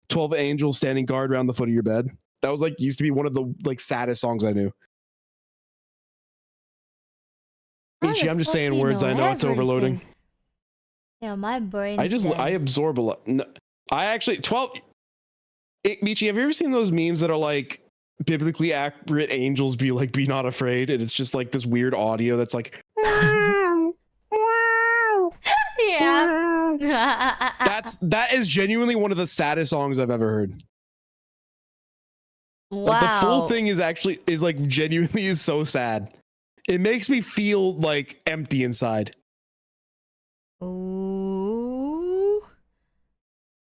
12 Angels Standing Guard Around the Foot of Your Bed. That was like used to be one of the like saddest songs I knew. Michi, I'm just saying words. I know it's overloading. Yeah, my brain. I absorb a lot. No, I actually 12. Michi, have you ever seen those memes that are like biblically accurate angels be not afraid, and it's just like this weird audio that's like wow, wow, yeah. that is genuinely one of the saddest songs I've ever heard. Wow. Like, the full thing is like genuinely is so sad. It makes me feel like empty inside. Ooh.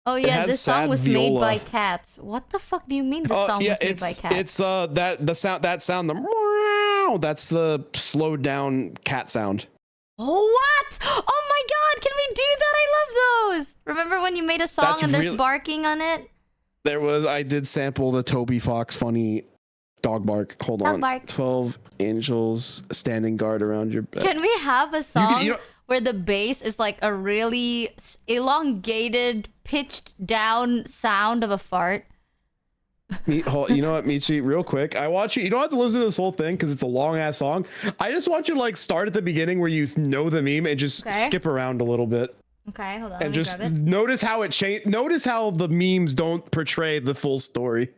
Oh yeah, this song was viola. made by cats. What the fuck do you mean the song was made by cats? It's that sound the wow, that's the slowed down cat sound. What? Oh my god, can we do that? I love those. Remember when you made a song and there's barking on it? I did sample the Toby Fox funny dog bark. Hold on. Bark. 12 angels standing guard around your bed. Can we have a song where the bass is like a really elongated, pitched down sound of a fart? You know what, Michi? Real quick, I want you. You don't have to listen to this whole thing because it's a long ass song. I just want you to like start at the beginning where you know the meme and just skip around a little bit. Okay, hold on. And just notice how it changed. Notice how the memes don't portray the full story.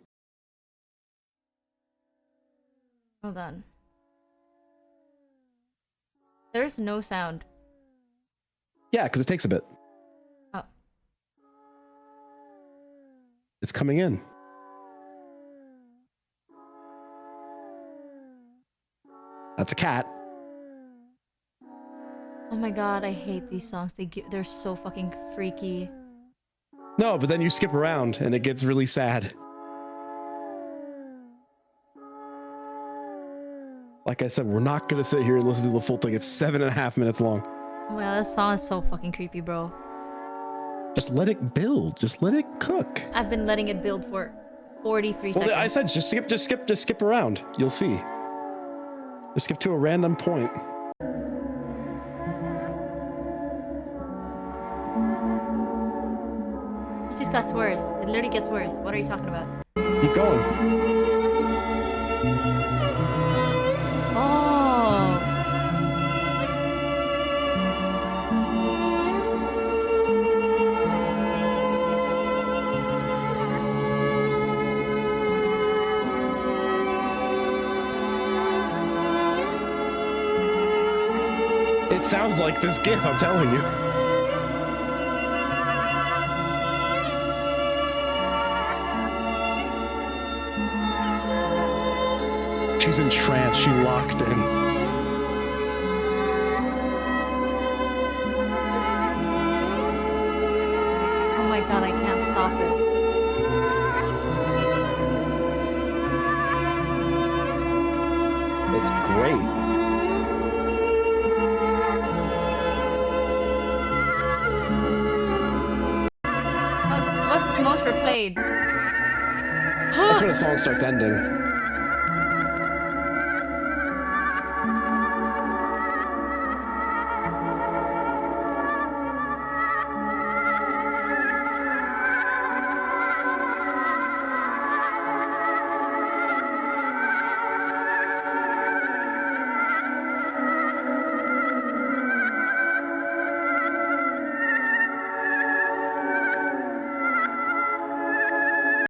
Hold on. There's no sound. Yeah, because it takes a bit. Oh. It's coming in. That's a cat. Oh my god, I hate these songs. They're so fucking freaky. No, but then you skip around and it gets really sad. Like I said, we're not gonna sit here and listen to the full thing. It's 7.5 minutes long. Oh yeah, this song is so fucking creepy, bro. Just let it build. Just let it cook. I've been letting it build for 43 seconds. I said just skip around. You'll see. Just skip to a random point. It just gets worse. It literally gets worse. What are you talking about? Keep going. Oh. It sounds like this GIF, I'm telling you. She's entranced. She locked in. Oh my god, I can't stop it. It's great. What's the most replayed? That's when the song starts ending.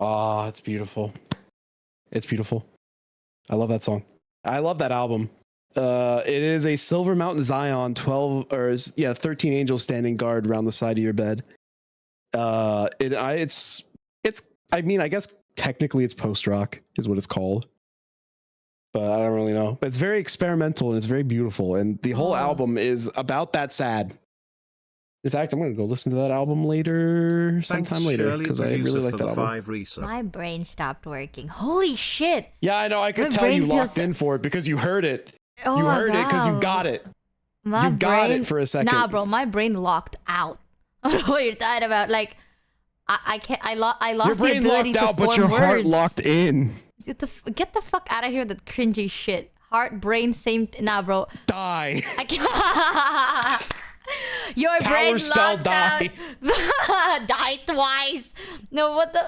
Oh, it's beautiful. It's beautiful. I love that song. I love that album. It is a Silver Mountain Zion 13 angels standing guard around the side of your bed. It's I mean, I guess technically it's post rock is what it's called. But I don't really know. But it's very experimental and it's very beautiful. And the whole album is about that sad. In fact, I'm gonna go listen to that album later, Thanks, sometime later, Shirley because I Producer, really like for that the album. 5 resub. My brain stopped working. Holy shit! Yeah, I know. I could My tell you brain locked feels- in for it because you heard it. Oh You my heard it because you God. got it. My You got brain... it for a second. Nah, bro, my brain locked out. I don't know what you're talking about. Like, I can't. I lost Your the ability ability locked to out, form but your words. heart locked in. Get the fuck out of here, that cringy shit. Heart, brain, same. Nah, bro. Die. I can't. Your Power brain spell locked die. out. Die twice. No, what the?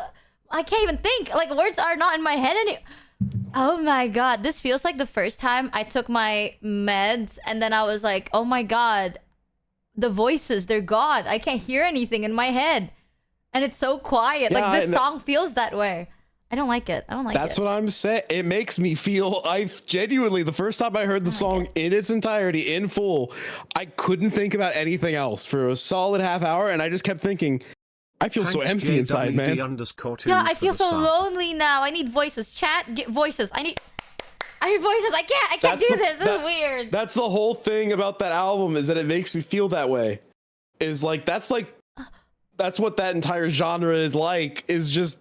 I can't even think. Like, words are not in my head any. Oh my god, this feels like the first time I took my meds and then I was like, oh my god, the voices, they're gone. I can't hear anything in my head. And it's so quiet. Yeah, like, this song feels that way. I don't like it. I don't like it. That's what I'm saying. It makes me feel. I've genuinely, the first time I heard the song in its entirety, in full, I couldn't think about anything else for a solid half hour, and I just kept thinking, I feel so Thanks, empty inside, man. JWD_2 Yeah, I for feel the so sub. lonely now. I need voices. Chat, get voices. I need voices. I can't That's do the- this. This is weird. That's the whole thing about that album, is that it makes me feel that way. Is like that's what that entire genre is like. Is just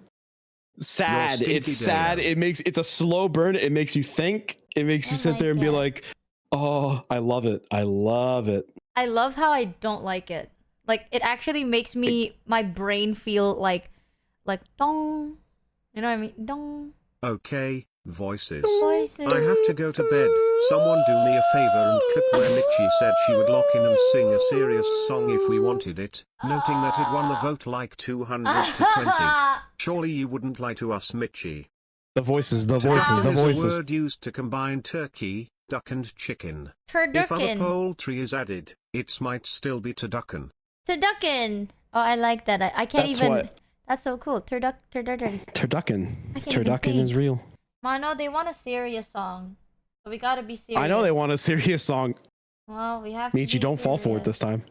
sad. Your It's stinky sad. day. It's a slow burn. It makes you think. It makes you I sit there and like be it. like, oh, I love it. I love it. I love how I don't like it. Like, it actually makes me, my brain feel like dong. You know what I mean? Dong. Okay, voices. Voices. I have to go to bed. Someone do me a favor and clip where Michi said she would lock in and sing a serious song if we wanted it, noting that it won the vote like 200 to 20. Surely you wouldn't lie to us, Michi. The voices. The Turkey voices. The is a voices. word used to combine turkey, duck and chicken. If other Turducken. poultry is added, it might still be turducken. Turducken. Oh, I like that. I can't That's even. what- That's so cool. Turducken. Turducken. I can't even Turducken is think. real. Mono, they want a serious song. So we gotta be serious. I know they want a serious song. Well, we have to Michi, be don't fall for it this serious. time.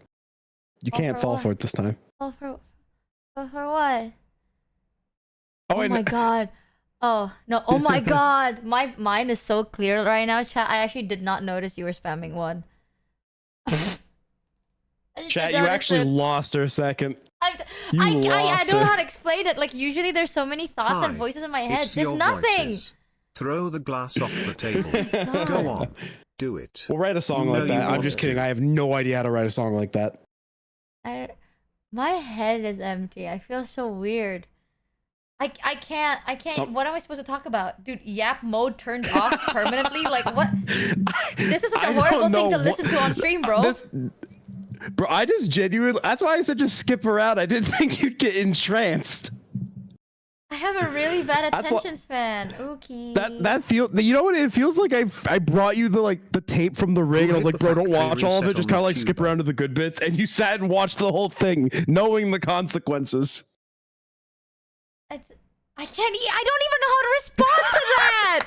You Fall can't for fall what? for it this time. Fall for what? Oh, Oh and my god. Oh, no. Oh my god. My mind is so clear right now, chat. I actually did not notice you were spamming one. I just chat, didn't you notice actually it. lost her a second. I You don't lost know her. how to explain it. Like, usually there's so many thoughts and Hi, voices in my head. It's There's your nothing. voices. Throw the glass off the table. God. Go on. Do it. We'll write a song You like know that. you I'm want just to. kidding. I have no idea how to write a song like that. My head is empty. I feel so weird. I can't. Some- What am I supposed to talk about? Dude, yap mode turned off permanently? Like, what? This is such a I horrible don't thing to know listen to on stream, bro. Bro, I just genuinely. That's why I said just skip around. I didn't think you'd get entranced. I have a really bad That's what- attention span. Okay. That feel. You know what? It feels like I brought you the tape from the ring. And I was hit like, the bro, don't factory watch all of it. reset Just on kind of the like skip tuber. around to the good bits. And you sat and watched the whole thing, knowing the consequences. I can't. I don't even know how to respond to that.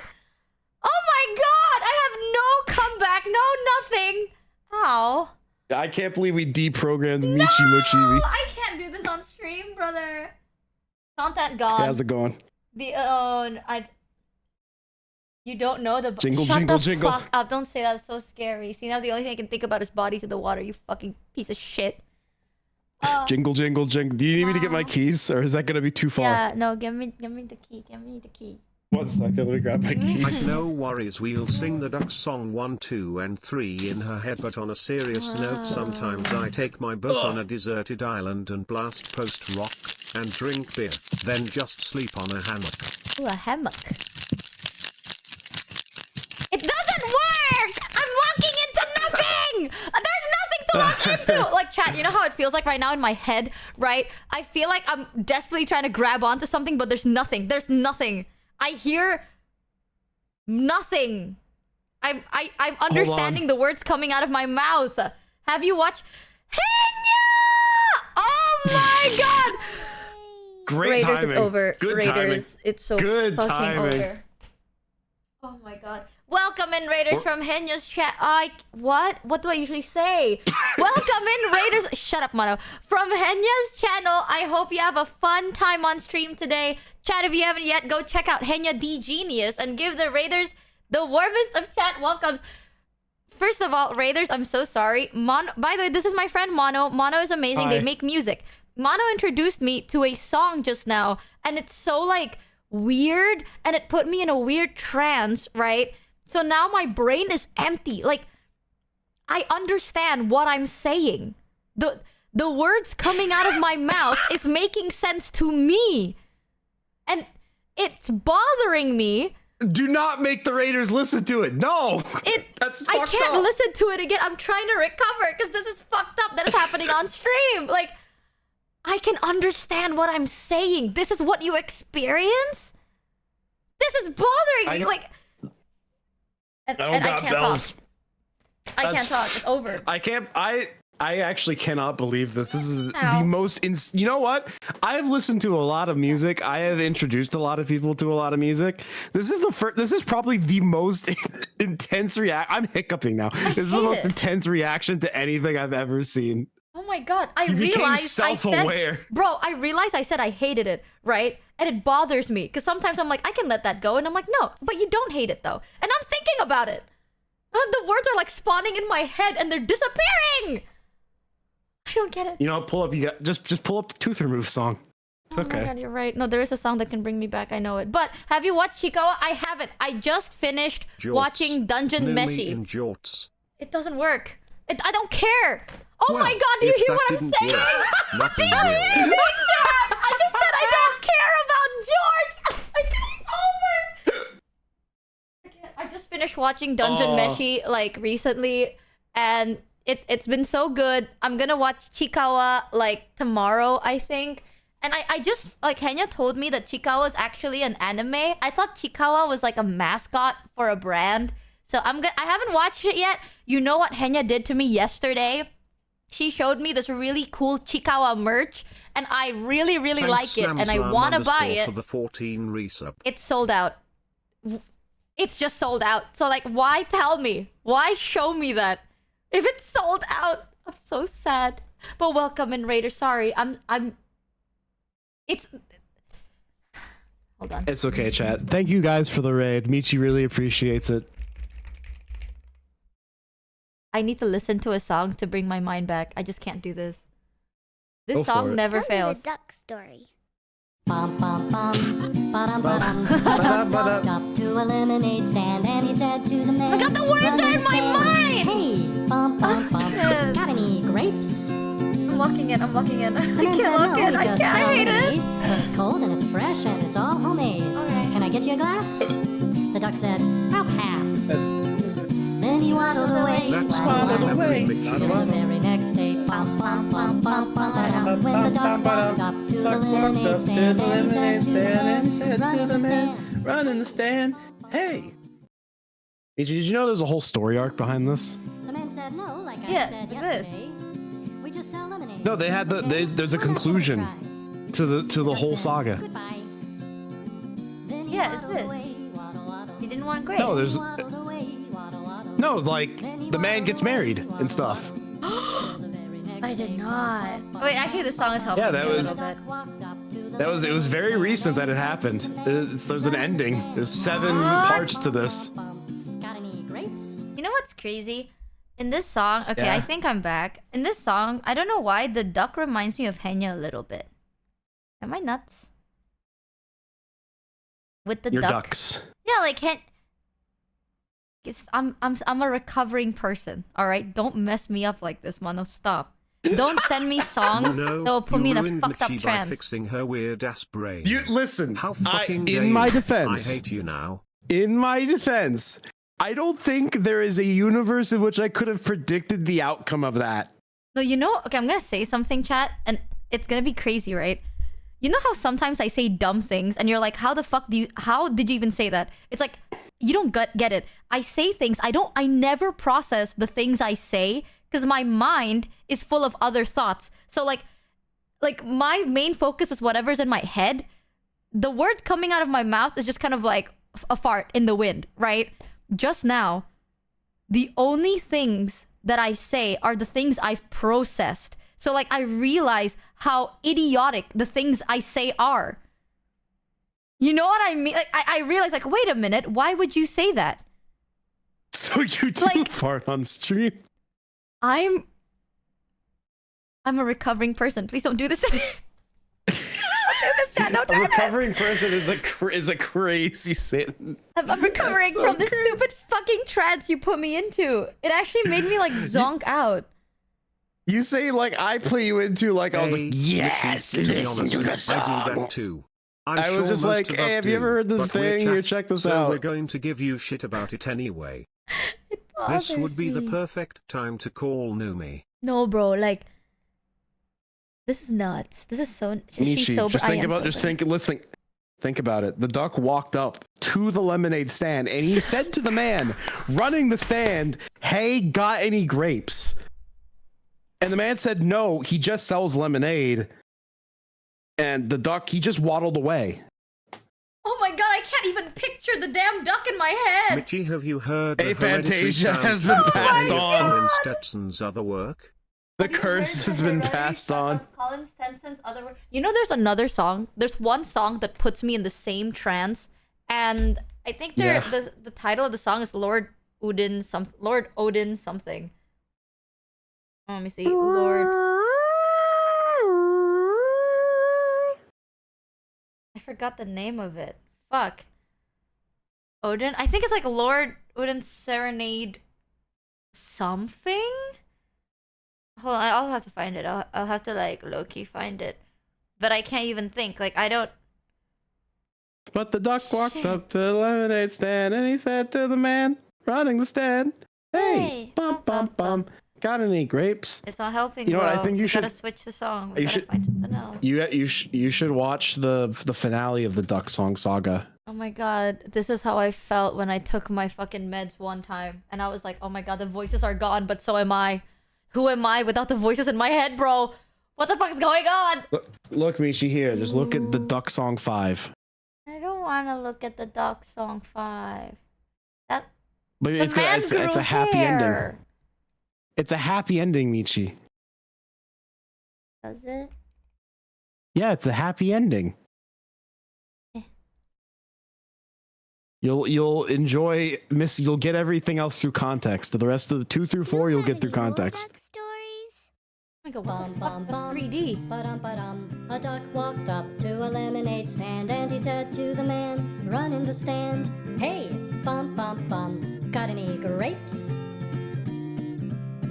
Oh my god! I have no comeback. No nothing. How? I can't believe we deprogrammed No! Michi Mochievee. I can't do this on stream, brother. Content gone. How's it going? You don't know the Jingle, Shut jingle, the jingle. fuck up! Don't say that. It's so scary. See, now the only thing I can think about is bodies in the water. You fucking piece of shit. Jingle, jingle, jingle. Do you need me to get my No. keys, or is that gonna be too far? Yeah, no. Give me the key. Give me the key. 1 second, let me grab my keys. No worries, we'll sing the duck song 1, 2, and 3 in her head. But on a serious note, sometimes I take my boat on a deserted island and blast post rock and drink beer, then just sleep on a hammock. Ooh, a hammock. It doesn't work! I'm walking into nothing! There's nothing to walk into! Like, chat, you know how it feels like right now in my head, right? I feel like I'm desperately trying to grab onto something, but there's nothing. There's nothing. I hear nothing. I'm understanding the words coming out of my mouth. Have you watched Henya? Oh my god! Great Raiders, timing. it's over. Good Raiders, timing. it's so Good fucking timing. over. Oh my god. Welcome in, Raiders, from Henya's chat. What? What do I usually say? Welcome in, Raiders. Shut up, Mono. From Henya's channel. I hope you have a fun time on stream today. Chat, if you haven't yet, go check out Henya D Genius and give the Raiders the warmest of chat welcomes. First of all, Raiders, I'm so sorry. By the way, this is my friend Mono. Mono is amazing. Hi. They make music. Mono introduced me to a song just now, and it's so like weird, and it put me in a weird trance, right? So now my brain is empty. Like, I understand what I'm saying. The words coming out of my mouth is making sense to me. And it's bothering me. Do not make the Raiders listen to it. No. That's I fucked can't up. listen to it again. I'm trying to recover because this is fucked up that it's happening on stream. Like, I can understand what I'm saying. This is what you experience? This is bothering me. Like, and I can't talk. I can't talk. It's over. I actually cannot believe this. This is the most you know what? I have listened to a lot of music. I have introduced a lot of people to a lot of music. This is probably the most intense I'm hiccuping now. This is the most intense reaction to anything I've ever seen. Oh my god. I You became realized self-aware. I realized I said I hated it, right? And it bothers me because sometimes I'm like, I can let that go, and I'm like, no, but you don't hate it though. And I'm thinking about it. The words are like spawning in my head and they're disappearing. I don't get it. You know, just pull up the Tooth Remove song. It's okay. Oh my god, you're right. No, there is a song that can bring me back. I know it. But have you watched Chikawa? I haven't. I just finished watching Dungeon Meshi. It doesn't work. I don't care. Oh my god, do you hear what I'm saying? Do you hear me, chat? I just said I don't care about George. My god, it's over. I just finished watching Dungeon Meshi like recently, and it's been so good. I'm gonna watch Chikawa like tomorrow, I think. And I just, like, Henya told me that Chikawa is actually an anime. I thought Chikawa was like a mascot for a brand. So I haven't watched it yet. You know what Henya did to me yesterday? She showed me this really cool Chikawa merch, and I really, really like it, and I want to buy it. For the 14 resub. It's sold out. It's just sold out. So, like, why tell me? Why show me that? If it's sold out, I'm so sad. But welcome in, Raider. Sorry, it's... Hold on. It's okay, chat. Thank you guys for the raid. Michi really appreciates it. I need to listen to a song to bring my mind back. I just can't do this. This Go song never Tell me fails. the duck story. Bum bum bum, ba-dum ba-dum. A duck walked up to a lemonade stand and he said to the man, I got the words are in my mind! Hey, bum bum bum, shit. got any grapes? I'm locking in. I The man can't said, lock no, in. we I just can't. I sell hate lemonade, it. but it's cold and it's fresh and it's all homemade. Okay. Can I get you a glass? The duck said, I'll pass. Then he waddled away. That's waddled my away. memory, To the very next day, bum bum bum bum bum ba-dum. When the duck walked up to the lemonade stand and he said to the man, run in the stand. Run in the stand. Hey. Did you know there's a whole story arc behind this? The man said no, like I Yeah, said look at this. yesterday. We just sell lemonade. No, they had there's a I'll let conclusion you try. to the Duck whole said, saga. Goodbye. Then he Yeah, it's waddled this. away, waddle, waddle. You didn't want grapes. No, there's Waddled away, waddle, waddle. no like the man gets married and stuff. The very next I did day, not. Wait, actually, the song is helping Yeah, that me a was- little bit. duck walked up to the It was very recent that it happened. There's an ending. There's 7 parts to this. Got any grapes? You know what's crazy? In this song, okay, I Yeah. think I'm back. In this song, I don't know why, the duck reminds me of Henya a little bit. Am I nuts? With the Your duck? ducks. Yeah, like I'm a recovering person. All right, don't mess me up like this, Mono. Stop. Don't send me songs that will put me in a ruined fucked up Michi by trance. fixing her weird ass brain. You listen. How fucking dare in you. my defense. I hate you now. In my defense, I don't think there is a universe in which I could have predicted the outcome of that. No, you know, okay, I'm gonna say something, chat, and it's gonna be crazy, right? You know how sometimes I say dumb things and you're like, how did you even say that? It's like, you don't get it. I say things, I never process the things I say because my mind is full of other thoughts. So like my main focus is whatever's in my head. The words coming out of my mouth is just kind of like a fart in the wind, right? Just now, the only things that I say are the things I've processed. So like I realize how idiotic the things I say are. You know what I mean? Like I realize like, wait a minute, why would you say that? So you do Like- fart on stream? I'm a recovering person. Please don't do this to me. Don't do this, chat. Don't do A this. recovering person is a crazy sentence. I'm recovering so from this crazy. stupid fucking trance you put me into. It actually made me like zonk out. You say like I put you into like I was Hey, like yes, Michi, to be listen honest, to the I do song. that too. I'm I was sure just most like, of hey, us have you do, ever heard this but we're thing? Here, chat, check this so out. we're going to give you shit about it anyway. It This would be the bothers me. perfect time to call Numi. No, bro. Like, this is nuts. This is so. She's Michi, sober. just I think am about, just sober. think, listen, think about it. The duck walked up to the lemonade stand and he said to the man running the stand, "Hey, got any grapes?" And the man said, "No, he just sells lemonade." And the duck, he just waddled away. Oh my god! I can't even picture the damn duck in my head. Michi, have you heard A the hereditary Fantasia sound has been of passed Colin on. Stetson's other work? The Have you curse heard has the been hereditary passed sound on. of Colin Stetson's other work? You know, there's another song. There's one song that puts me in the same trance, and I think Yeah. the title of the song is Lord Odin something. Oh, let me see. I forgot the name of it. Fuck. Odin? I think it's like Lord Odin Serenade something? Hold on, I'll have to find it. I'll have to like low-key find it. But I can't even think. Like, I don't... But the duck walked Shit. up to the lemonade stand and he said to the man running the stand, "Hey, Hey, bum bum bum, got any grapes?" It's not helping, You know what, I bro. think you We gotta should- switch the song. We you gotta should- find something else. You should watch the finale of the Duck Song Saga. Oh my god, this is how I felt when I took my fucking meds one time. And I was like, oh my god, the voices are gone, but so am I. Who am I without the voices in my head, bro? What the fuck is going on? Look, Michi, here. Just look at the Duck Song 5. I don't want to look at the Duck Song 5. That But the it's man it's grew a happy ending. hair. It's a happy ending, Michi. Does it? Yeah, it's a happy ending. Eh. You'll enjoy you'll get everything else through context. The rest of the 2 through 4 you'll get through context. Oh my god, what the Bum, fuck? bum, That's bum. 3D. Ba-dum-ba-dum. A duck walked up to a lemonade stand and he said to the man running the stand, "Hey, bum bum bum, got any grapes?"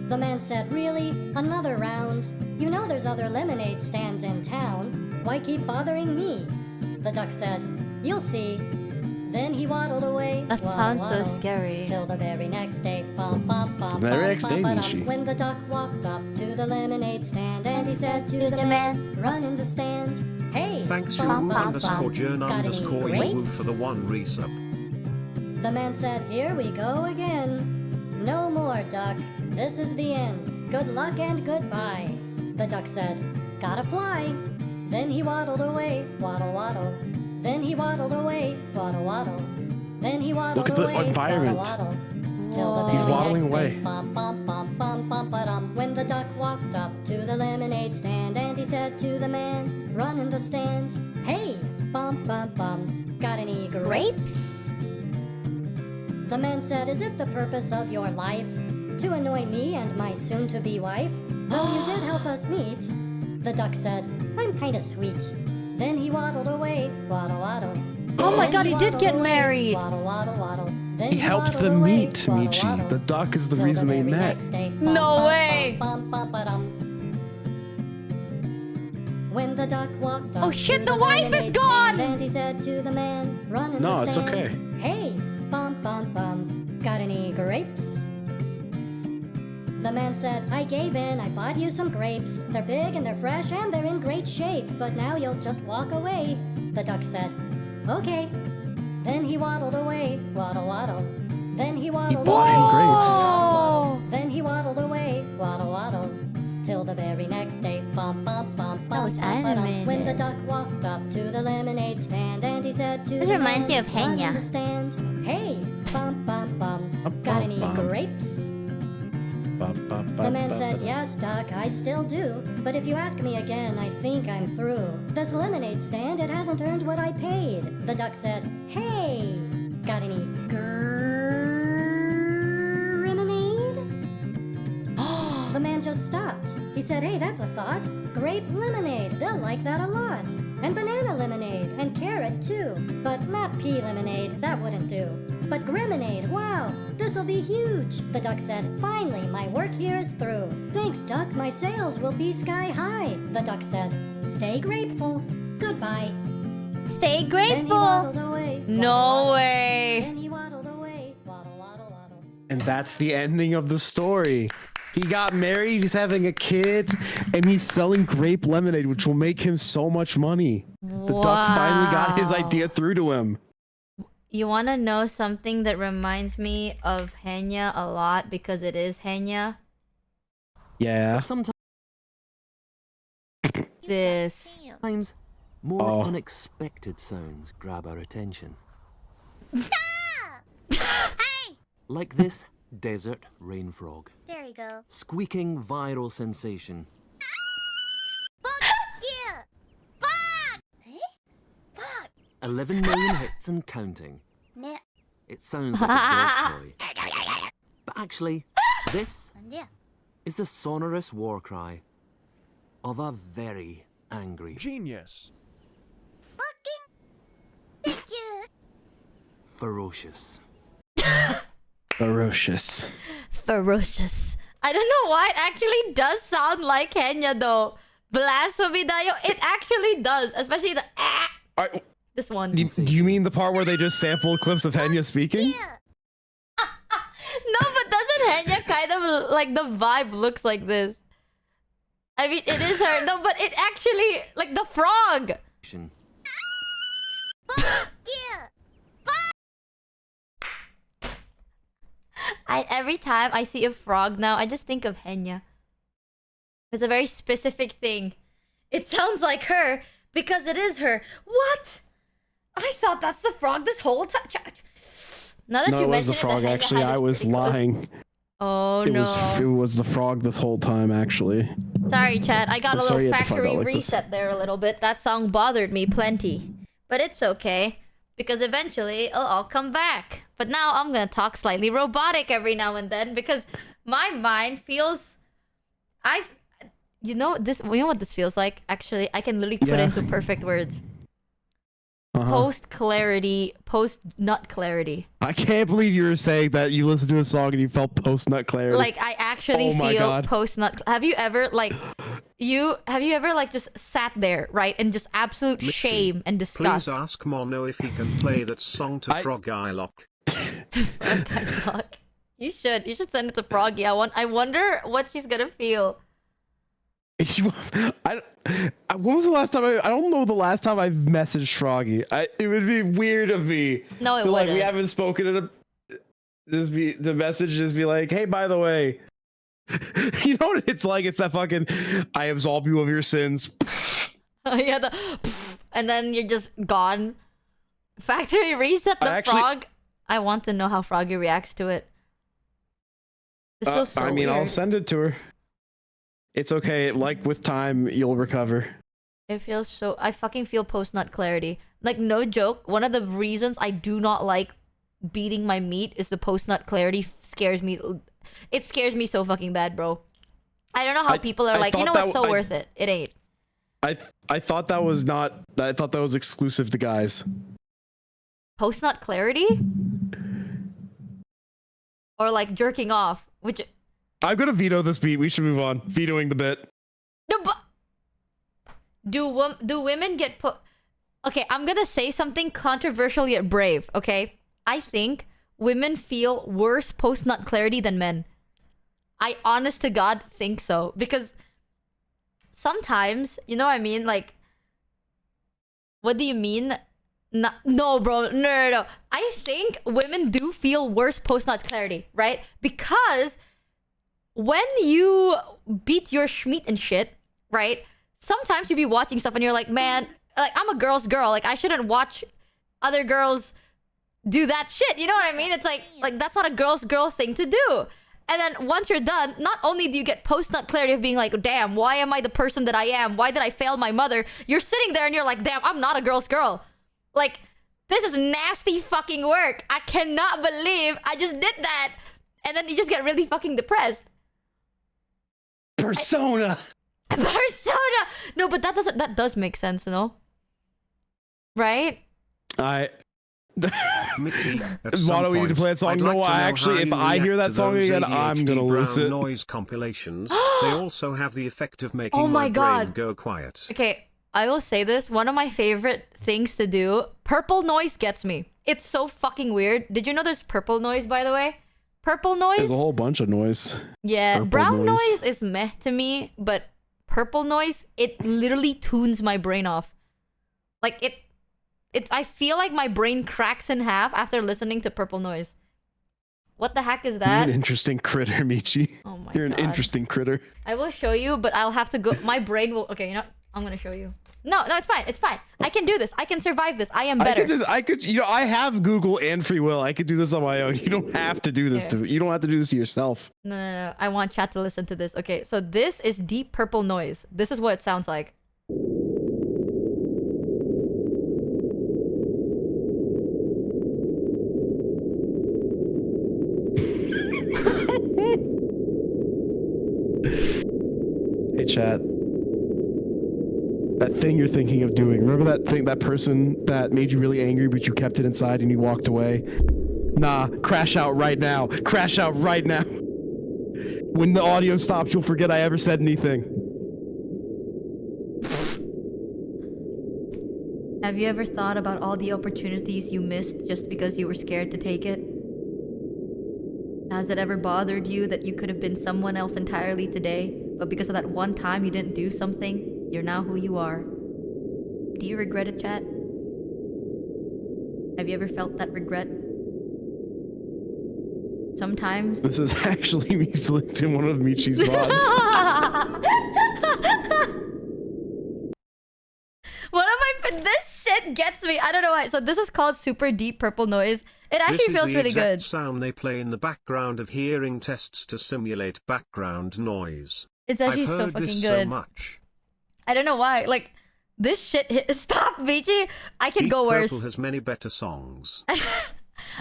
The man said, "Really? Another round? You know there's other lemonade stands in town. Why keep bothering me?" The duck said, "You'll see." Then he waddled away. That waddle, sounds so waddle, scary. Till the very next day, bum bum bum. The very bum, next day, bum, Michi. ba-dum. When the duck walked up to the lemonade stand and he said to the man running the stand, "Hey, Thanks you bum, bum, underscore bum, Jern got any underscore you grapes?" for the 1 resub. The man said, "Here we go again. No more, duck. This is the end. Good luck and goodbye." The duck said, "Gotta fly." Then he waddled away, waddle waddle. Then he waddled away, waddle waddle. Then he waddled Look at the away, environment. waddle waddle. Till the He's very waddling next away. day, bum bum bum bum bum ba-dum. When the duck walked up to the lemonade stand and he said to the man running the stand, "Hey, bum bum bum, got any grapes?" The man said, "Is it the purpose of your life to annoy me and my soon-to-be wife? Though you did help us meet." The duck said, "I'm kinda sweet." Then he waddled away, waddle waddle. Oh my Then god, he did waddled get away, married. Waddle waddle waddle. Then He helped waddled them away, meet, waddle, Michi. waddle. The duck is the Till reason they very met. next day, No bum, way. bum, bum, bum, ba-dum. When the duck walked up Oh shit, to the wife is lemonade gone! stand and he said to the man running No, the it's stand, okay. "Hey, bum bum bum, got any grapes?" The man said, "I gave in, I bought you some grapes. They're big and they're fresh and they're in great shape, but now you'll just walk away." The duck said, "Okay." Then he waddled away, waddle waddle. Then he waddled bought away, him grapes. waddle, waddle. Oh. Then he waddled away, waddle waddle. Till the very next day, bum bum bum bum. was bum, ba-dum. When the animated. duck walked up to the lemonade stand and he said to This the reminds man me of running Henya. the stand, "Hey, bum bum bum, got any bum, bum. grapes?" The man said, "Yes, duck, I still do. But if you ask me again, I think I'm through. This lemonade stand, it hasn't earned what I paid." The duck said, "Hey, got any just stopped. He said, hey, that's a thought. Grape lemonade, they'll like that a lot. And banana lemonade, and carrot too. But not pea lemonade, that wouldn't do. But grimonade, wow, this'll be huge. The duck said, finally, my work here is through. Thanks, duck, my sales will be sky high. The duck said, stay grateful. Goodbye. Stay Then he grateful. waddled away. No way. Then he waddled away. Waddle, waddle, waddle. And that's the ending of the story. He got married, he's having a kid, and he's selling grape lemonade, which will make him so much money. The duck finally got his idea through to him. You want to know something that reminds me of Henya a lot because it is Henya? Yeah. Sometimes This. more unexpected sounds grab our attention. Like this desert rain frog. There you go. Squeaking viral sensation. Fuck yeah! Fuck! Eh? Fuck! 11 million hits and counting. Ne. It sounds like a dog toy. But actually, this Yeah. is the sonorous war cry of a very angry Genius. Fucking. Thank you. ferocious. Ferocious. Ferocious. I don't know why it actually does sound like Henya though. Blasphemy Dayo. It actually does. Especially the this one. Do you mean the part where they just sampled clips of Henya speaking? Yeah. No, but doesn't Henya kind of like the vibe looks like this? I mean, it is her. No, but it actually like the frog. Fuck yeah! Every time I see a frog now, I just think of Henya. It's a very specific thing. It sounds like her because it is her. What? I thought that's the frog this whole time. Now that No, you it was mention the frog. Henya Actually, had I this was pretty close- lying. Oh It no. was the frog this whole time. Actually. Sorry, Chad. I got I'm a sorry little you had to find factory out like this. reset there a little bit. That song bothered me plenty. But it's okay. Because eventually it'll all come back. But now I'm gonna talk slightly robotic every now and then because my mind feels... You know what this feels like? Actually, I can literally put it into perfect words. Post clarity, post nut clarity. I can't believe you were saying that you listened to a song and you felt post nut clarity. Like I actually Oh my feel God. post nut. Have you ever like just sat there, right, and just absolute Michi, shame and disgust? Please ask Mono if he can play that song to Frog Eye Lock. You should send it to Froggy. I wonder what she's gonna feel. When was the last time I don't know the last time I've messaged Froggy. It would be weird of me. No, it to, like, wouldn't. we haven't spoken in the message just be like, hey, by the way. You know what it's like? It's that fucking I absolve you of your sins. Yeah, and then you're just gone. Factory reset the frog. I want to know how Froggy reacts to it. This feels so weird. I'll send it to her. It's okay. Like with time, you'll recover. It feels so... I fucking feel post-nut clarity. Like, no joke. One of the reasons I do not like beating my meat is the post-nut clarity scares me. It scares me so fucking bad, bro. I don't know how people are like, you know what's so worth it. It ain't. I thought that was not... I thought that was exclusive to guys. Post-nut clarity? Or like jerking off, which... I'm gonna veto this beat. We should move on. Vetoing the bit. No, but... Do women get put... Okay, I'm gonna say something controversial yet brave, okay? I think women feel worse post-nut clarity than men. I honest to God think so. Because sometimes, you know what I mean? Like, what do you mean? No, bro. No. I think women do feel worse post-nut clarity, right? Because when you beat your schmeat and shit, right? Sometimes you be watching stuff and you're like, man, like, I'm a girl's girl. Like, I shouldn't watch other girls do that shit. You know what I mean? It's like that's not a girl's girl thing to do. And then once you're done, not only do you get post-nut clarity of being like, damn, why am I the person that I am? Why did I fail my mother? You're sitting there and you're like, damn, I'm not a girl's girl. Like, this is nasty fucking work. I cannot believe I just did that. And then you just get really fucking depressed. Persona. Persona. No, but that does make sense, no? Right? Michi, at Why do we need to play that song? I'd No, like to know actually, how if you I hear react that to song those again, I'm gonna ADHD lose brown it. noise compilations. They also have the effect of making Oh my my God. brain go quiet. Okay, I will say this. One of my favorite things to do, purple noise gets me. It's so fucking weird. Did you know there's purple noise, by the way? Purple noise? There's a whole bunch of noise. Yeah, Purple brown noise. noise is meh to me, but purple noise, it literally tunes my brain off. Like, I feel like my brain cracks in half after listening to purple noise. What the heck is You're that? an interesting critter, Michi. Oh my You're God. an interesting critter. I will show you, but I'll have to go. My brain will. Okay, you know what? I'm gonna show you. No, it's fine. It's fine. I can do this. I can survive this. I am better. I have Google and free will. I could do this on my own. You don't have to do this you don't have to do this to yourself. No. I want chat to listen to this. Okay, so this is deep purple noise. This is what it sounds like. Hey, chat. That thing you're thinking of doing. Remember that thing, that person that made you really angry, but you kept it inside and you walked away? Nah, crash out right now. Crash out right now. When the audio stops, you'll forget I ever said anything. Have you ever thought about all the opportunities you missed just because you were scared to take it? Has it ever bothered you that you could have been someone else entirely today, but because of that one time you didn't do something, you're now who you are? Do you regret it, chat? Have you ever felt that regret? Sometimes. This is actually me selecting one of Michi's VODs. This shit gets me. I don't know why. So this is called super deep purple noise. It actually feels pretty good. This is the exact sound they play in the background of hearing tests to simulate background noise. It's actually I've so heard fucking this good. So much. I don't know why. Like, this shit Stop, Michi! I could Deep go worse. Purple has many better songs.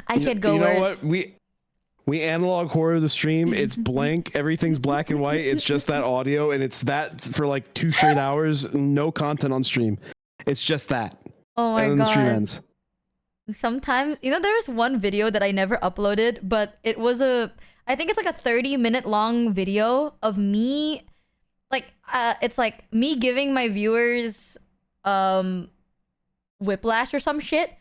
I could go worse. You know what? We analog horror the stream. It's blank. Everything's black and white. It's just that audio, and it's that for like 2 straight hours. No content on stream. It's just that. Oh my and then God. the stream ends. Sometimes, you know, there's one video that I never uploaded, but it was I think it's like a 30-minute long video of me, like, it's like me giving my viewers, whiplash or some shit.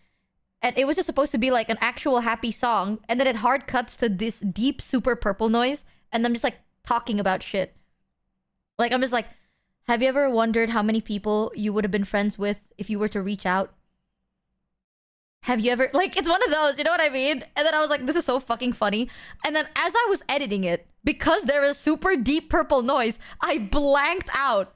And it was just supposed to be like an actual happy song. And then it hard cuts to this deep, super purple noise. And I'm just like talking about shit. Like, I'm just like, have you ever wondered how many people you would have been friends with if you were to reach out? Have you ever, like, it's one of those, you know what I mean? And then I was like, this is so fucking funny. And then as I was editing it, because there is super deep purple noise, I blanked out.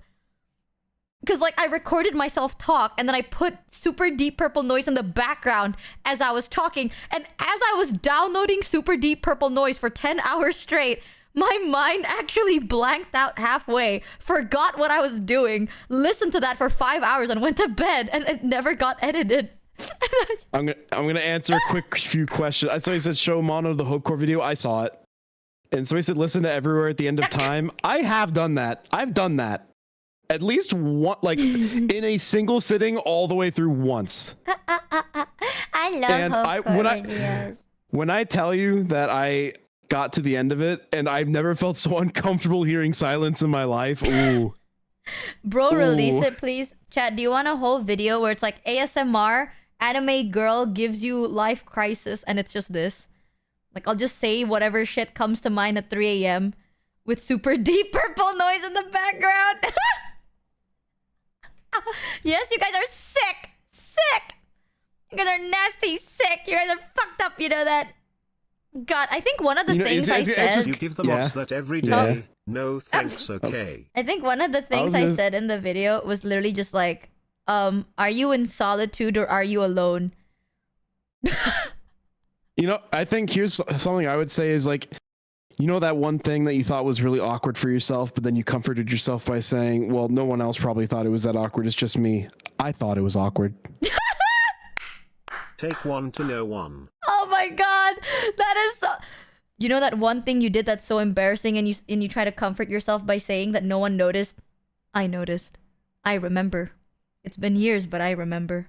Because, like, I recorded myself talk, and then I put super deep purple noise in the background as I was talking. And as I was downloading super deep purple noise for 10 hours straight, my mind actually blanked out halfway, forgot what I was doing, listened to that for 5 hours, and went to bed, and it never got edited. I'm gonna answer a quick few questions. I saw you said show Mono the Hope Core video. I saw it, and somebody said listen to Everywhere at the end of time. I have done that. I've done that at least one, like in a single sitting, all the way through once. I love Hope Core videos. When I tell you that I got to the end of it, and I've never felt so uncomfortable hearing silence in my life. Ooh. Bro, release it, please. Chat, do you want a whole video where it's like ASMR, anime girl gives you life crisis, and it's just this? Like, I'll just say whatever shit comes to mind at 3 a.m. with super deep purple noise in the background. Yes, you guys are sick. Sick. You guys are nasty, sick. You guys are fucked up, you know that? God, I think one of the things I said... You give the mods that every day. No thanks, okay. I think one of the things I said in the video was literally just like, are you in solitude or are you alone? You know, I think here's something I would say is like, you know that one thing that you thought was really awkward for yourself, but then you comforted yourself by saying, well, no one else probably thought it was that awkward. It's just me. I thought it was awkward. Take one to know one. Oh my God. That is so... You know that one thing you did that's so embarrassing and you try to comfort yourself by saying that no one noticed? I noticed. I remember. It's been years, but I remember.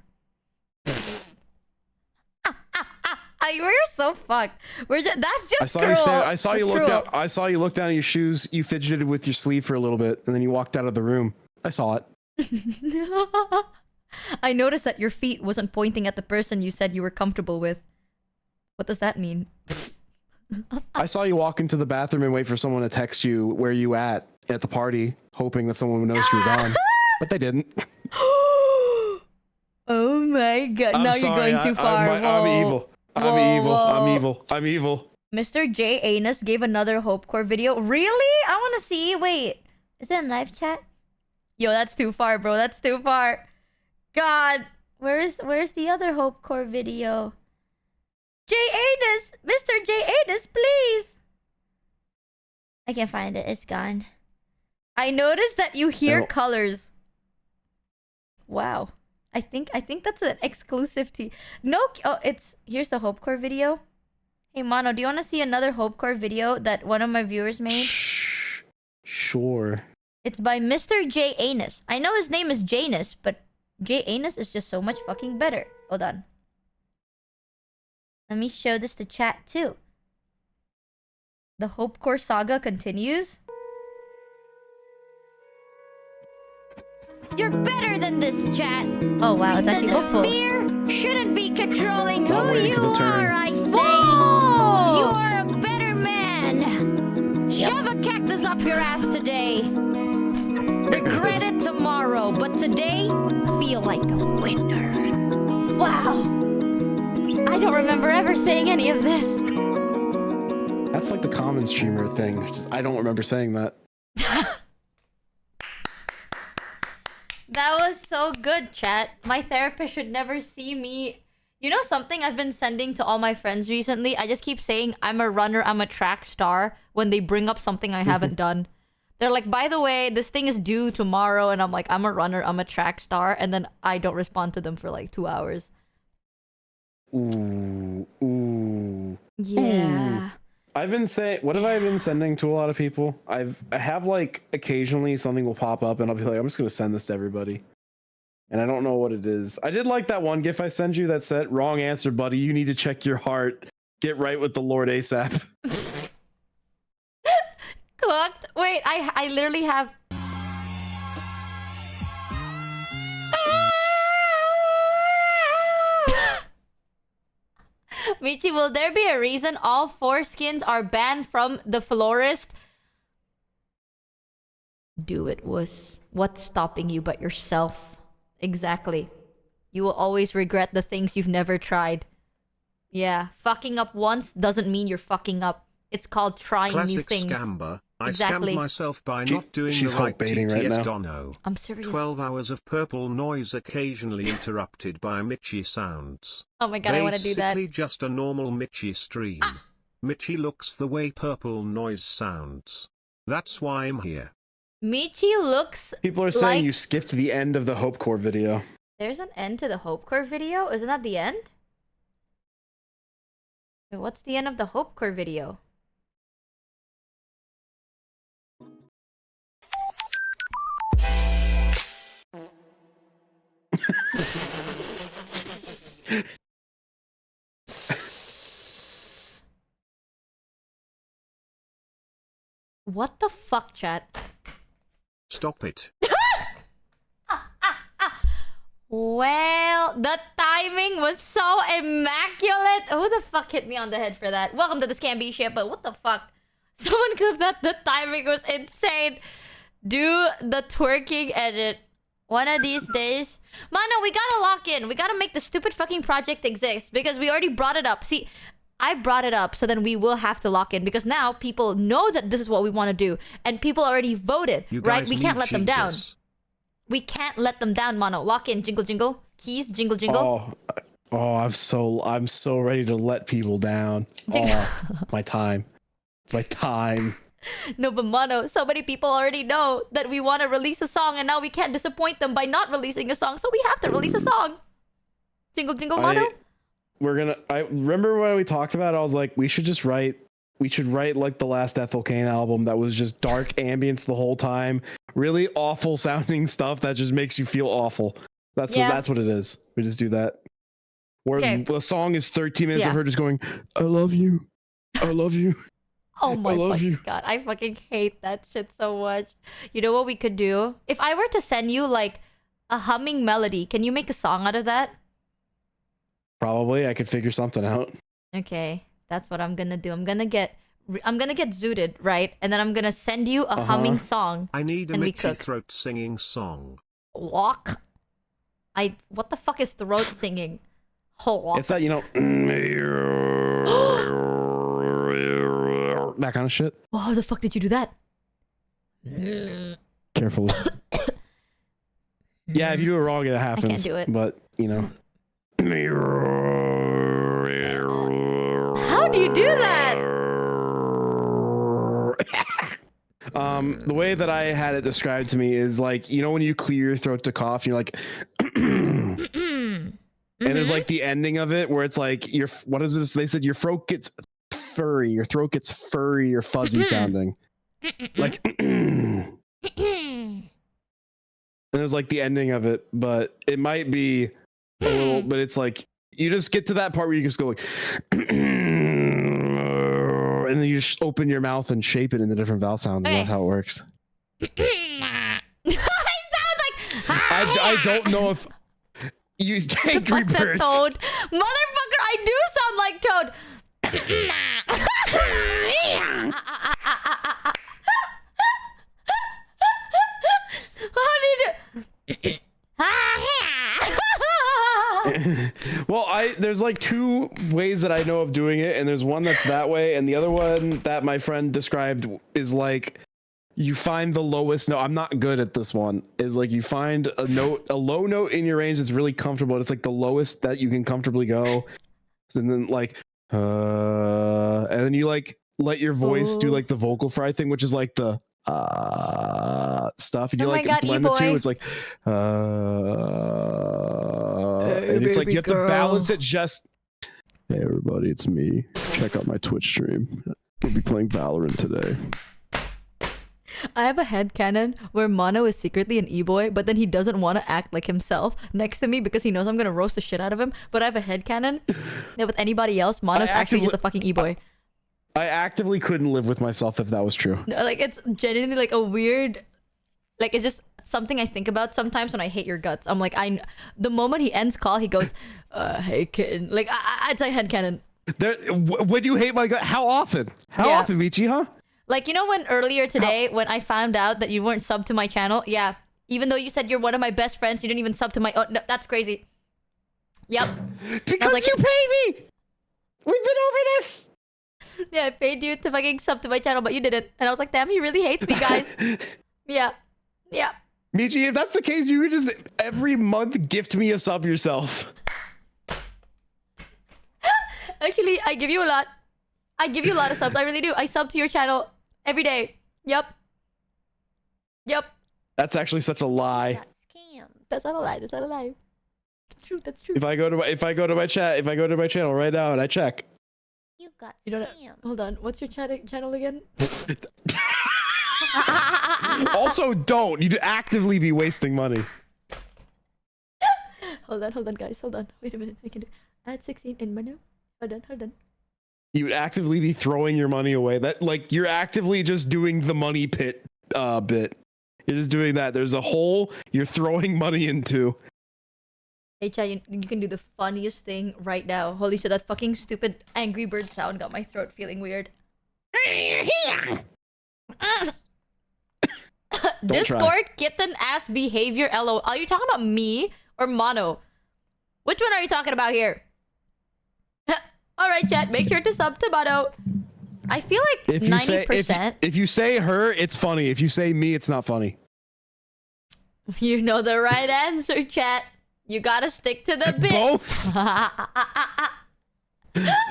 We're so fucked. That's just cruel. I saw you look down. I saw you look down at your shoes. You fidgeted with your sleeve for a little bit, and then you walked out of the room. I saw it. I noticed that your feet wasn't pointing at the person you said you were comfortable with. What does that mean? I saw you walk into the bathroom and wait for someone to text you where you at the party, hoping that someone would notice you were gone, but they didn't. Oh my god! Now you're going too far. I'm evil. I'm evil. Mr. J Anus gave another Hope Core video. Really? I want to see. Wait, is it in live chat? Yo, that's too far, bro. That's too far. God, where's the other Hope Core video? J Anus, Mr. J Anus, please. I can't find it. It's gone. I noticed that you hear colors. Wow. I think that's an exclusive to here's the Hope Core video. Hey Mono, do you want to see another Hope Core video that one of my viewers made? Sure. It's by Mr. J Anus. I know his name is Janus, but J Anus is just so much fucking better. Hold on. Let me show this to chat too. The Hope Core saga continues. You're better than this, chat. Oh wow, it's actually hopeful. Fear shouldn't be controlling who waiting you for the turn. are, I say. Whoa! You are a better man. Shove a cactus up your ass today. Regret it tomorrow, but today, feel like a winner. Wow. I don't remember ever saying any of this. That's like the common streamer thing. I don't remember saying that. That was so good, chat. My therapist should never see me. You know something I've been sending to all my friends recently? I just keep saying, I'm a runner, I'm a track star, when they bring up something I haven't done. They're like, by the way, this thing is due tomorrow, and I'm like, I'm a runner, I'm a track star, and then I don't respond to them for like 2 hours. Ooh. Yeah. Ooh. What have I been sending to a lot of people? I have like occasionally something will pop up and I'll be like, I'm just gonna send this to everybody. And I don't know what it is. I did like that one GIF I sent you that said, wrong answer, buddy. You need to check your heart. Get right with the Lord ASAP. Cooked. Wait, I literally have... Michi, will there be a reason all foreskins are banned from the florist? Do it, wuss. What's stopping you but yourself? Exactly. You will always regret the things you've never tried. Yeah, fucking up once doesn't mean you're fucking up. It's called trying Classic new things. Scamber. Exactly. I scammed myself by not doing she's the right baiting TTS right now. dono. I'm serious. 12 hours of purple noise occasionally interrupted by Michi sounds. Oh my god, I want to do that. Basically just a normal Michi stream. Michi looks the way purple noise sounds. That's why I'm here. Michi looks People are saying you skipped the end of the Hope Core video. There's an end to the Hope Core video? Isn't that the end? Wait, what's the end of the Hope Core video? What the fuck, chat? Stop it. Well, the timing was so immaculate. Who the fuck hit me on the head for that? Welcome to the Scam B shit, but what the fuck? Someone clipped that. The timing was insane. Do the twerking edit. One of these days. Mano, we gotta lock in. We gotta make the stupid fucking project exist because we already brought it up. See, I brought it up, so then we will have to lock in because now people know that this is what we want to do, and people already voted, right? We can't let them down. We can't let them down, Mono. Lock in, jingle jingle. Keys, jingle jingle. Oh, I'm so ready to let people down. Oh, my time. No, but Mono, so many people already know that we want to release a song, and now we can't disappoint them by not releasing a song, so we have to release a song. Jingle jingle, Mono. I remember when we talked about it, I was like, we should just write we should write like the last Ethel Cain album that was just dark ambience the whole time, really awful sounding stuff that just makes you feel awful. That's what it is. We just do that. Where the song is 13 minutes of her just going, "I love you, I love you." Oh my fucking god, I fucking hate that shit so much. You know what we could do? If I were to send you like a humming melody, can you make a song out of that? Probably, I could figure something out. Okay, that's what I'm gonna do. I'm gonna get zooted, right? And then I'm gonna send you a humming song. I need a Michi throat singing song. Walk. What the fuck is throat singing? It's that, you know, that kind of shit. Oh, how the fuck did you do that? Carefully. Yeah, if you do it wrong, it happens. I can't do it. But, you know. How do you do that? The way that I had it described to me is like, you know, when you clear your throat to cough, you're like, and there's like the ending of it where it's like, what is this? They said your throat gets furry, or fuzzy sounding. Like, and there's like the ending of it, but it might be a little, but it's like, you just get to that part where you just go like, and then you just open your mouth and shape it into different vowel sounds. Okay. That's how it works. I sound like I don't know if you Angry Birds. Toad. Motherfucker, I do sound like Toad. How did you Well, there's like two ways that I know of doing it, and there's one that's that way, and the other one that my friend described is like you find the lowest note. I'm not good at this one. Is like you find a low note in your range that's really comfortable. It's like the lowest that you can comfortably go, and then like and then you like let your voice do like the vocal fry thing, which is like the stuff. And you like blend the two. It's like and it's like you have to balance it. Just hey everybody, it's me. Check out my Twitch stream. We'll be playing Valorant today. I have a headcanon where Mono is secretly an e-boy, but then he doesn't want to act like himself next to me because he knows I'm gonna roast the shit out of him. But I have a headcanon that with anybody else, Mono's actually just a fucking e-boy. I actively couldn't live with myself if that was true. No, like it's genuinely like a weird, like it's just something I think about sometimes when I hate your guts. I'm like, the moment he ends call, he goes, "Hey kitten," like it's like headcanon. When you hate my gut, how often? How often, Michi? Huh? Like, you know when earlier today when I found out that you weren't subbed to my channel? Yeah. Even though you said you're one of my best friends, you didn't even sub to my... Oh, no, that's crazy. Yep. Because like, you paid me! We've been over this! Yeah, I paid you to fucking sub to my channel, but you didn't. And I was like, damn, he really hates me, guys. Yeah. Yeah. Michi, if that's the case, you could just every month gift me a sub yourself. Actually, I give you a lot. I give you a lot of subs. I really do. I sub to your channel every day. Yep. Yep. That's actually such a lie. That's not a lie. That's not a lie. That's true. That's true. If I go to my channel right now and I check. You got hold on. What's your channel again? Also, don't. You'd actively be wasting money. Hold on, guys. Hold on. Wait a minute. I can do add 16 in menu. Hold on. You would actively be throwing your money away. That like you're actively just doing the money pit bit. You're just doing that. There's a hole you're throwing money into. Hey Chad, you can do the funniest thing right now. Holy shit, that fucking stupid Angry Bird sound got my throat feeling weird. Discord kitten ass behavior LO. Are you talking about me or Mono? Which one are you talking about here? Alright, chat, make sure to sub to Mono. I feel like 90%. If you say her, it's funny. If you say me, it's not funny. You know the right answer, chat. You gotta stick to the bit. Both.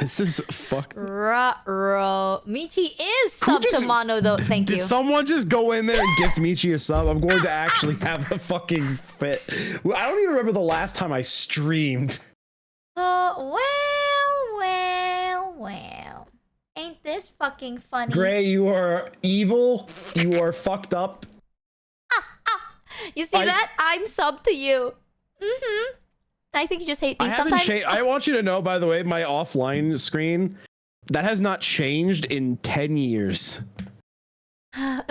This is fucked. Michi is sub to Mono though. Thank you. Did someone just go in there and gift Michi a sub? I'm going to actually have the fucking fit. I don't even remember the last time I streamed. Well. Ain't this fucking funny? Gray, you are evil. You are fucked up. You see that? I'm sub to you. I think you just hate me. I want you to know, by the way, my offline screen, that has not changed in 10 years.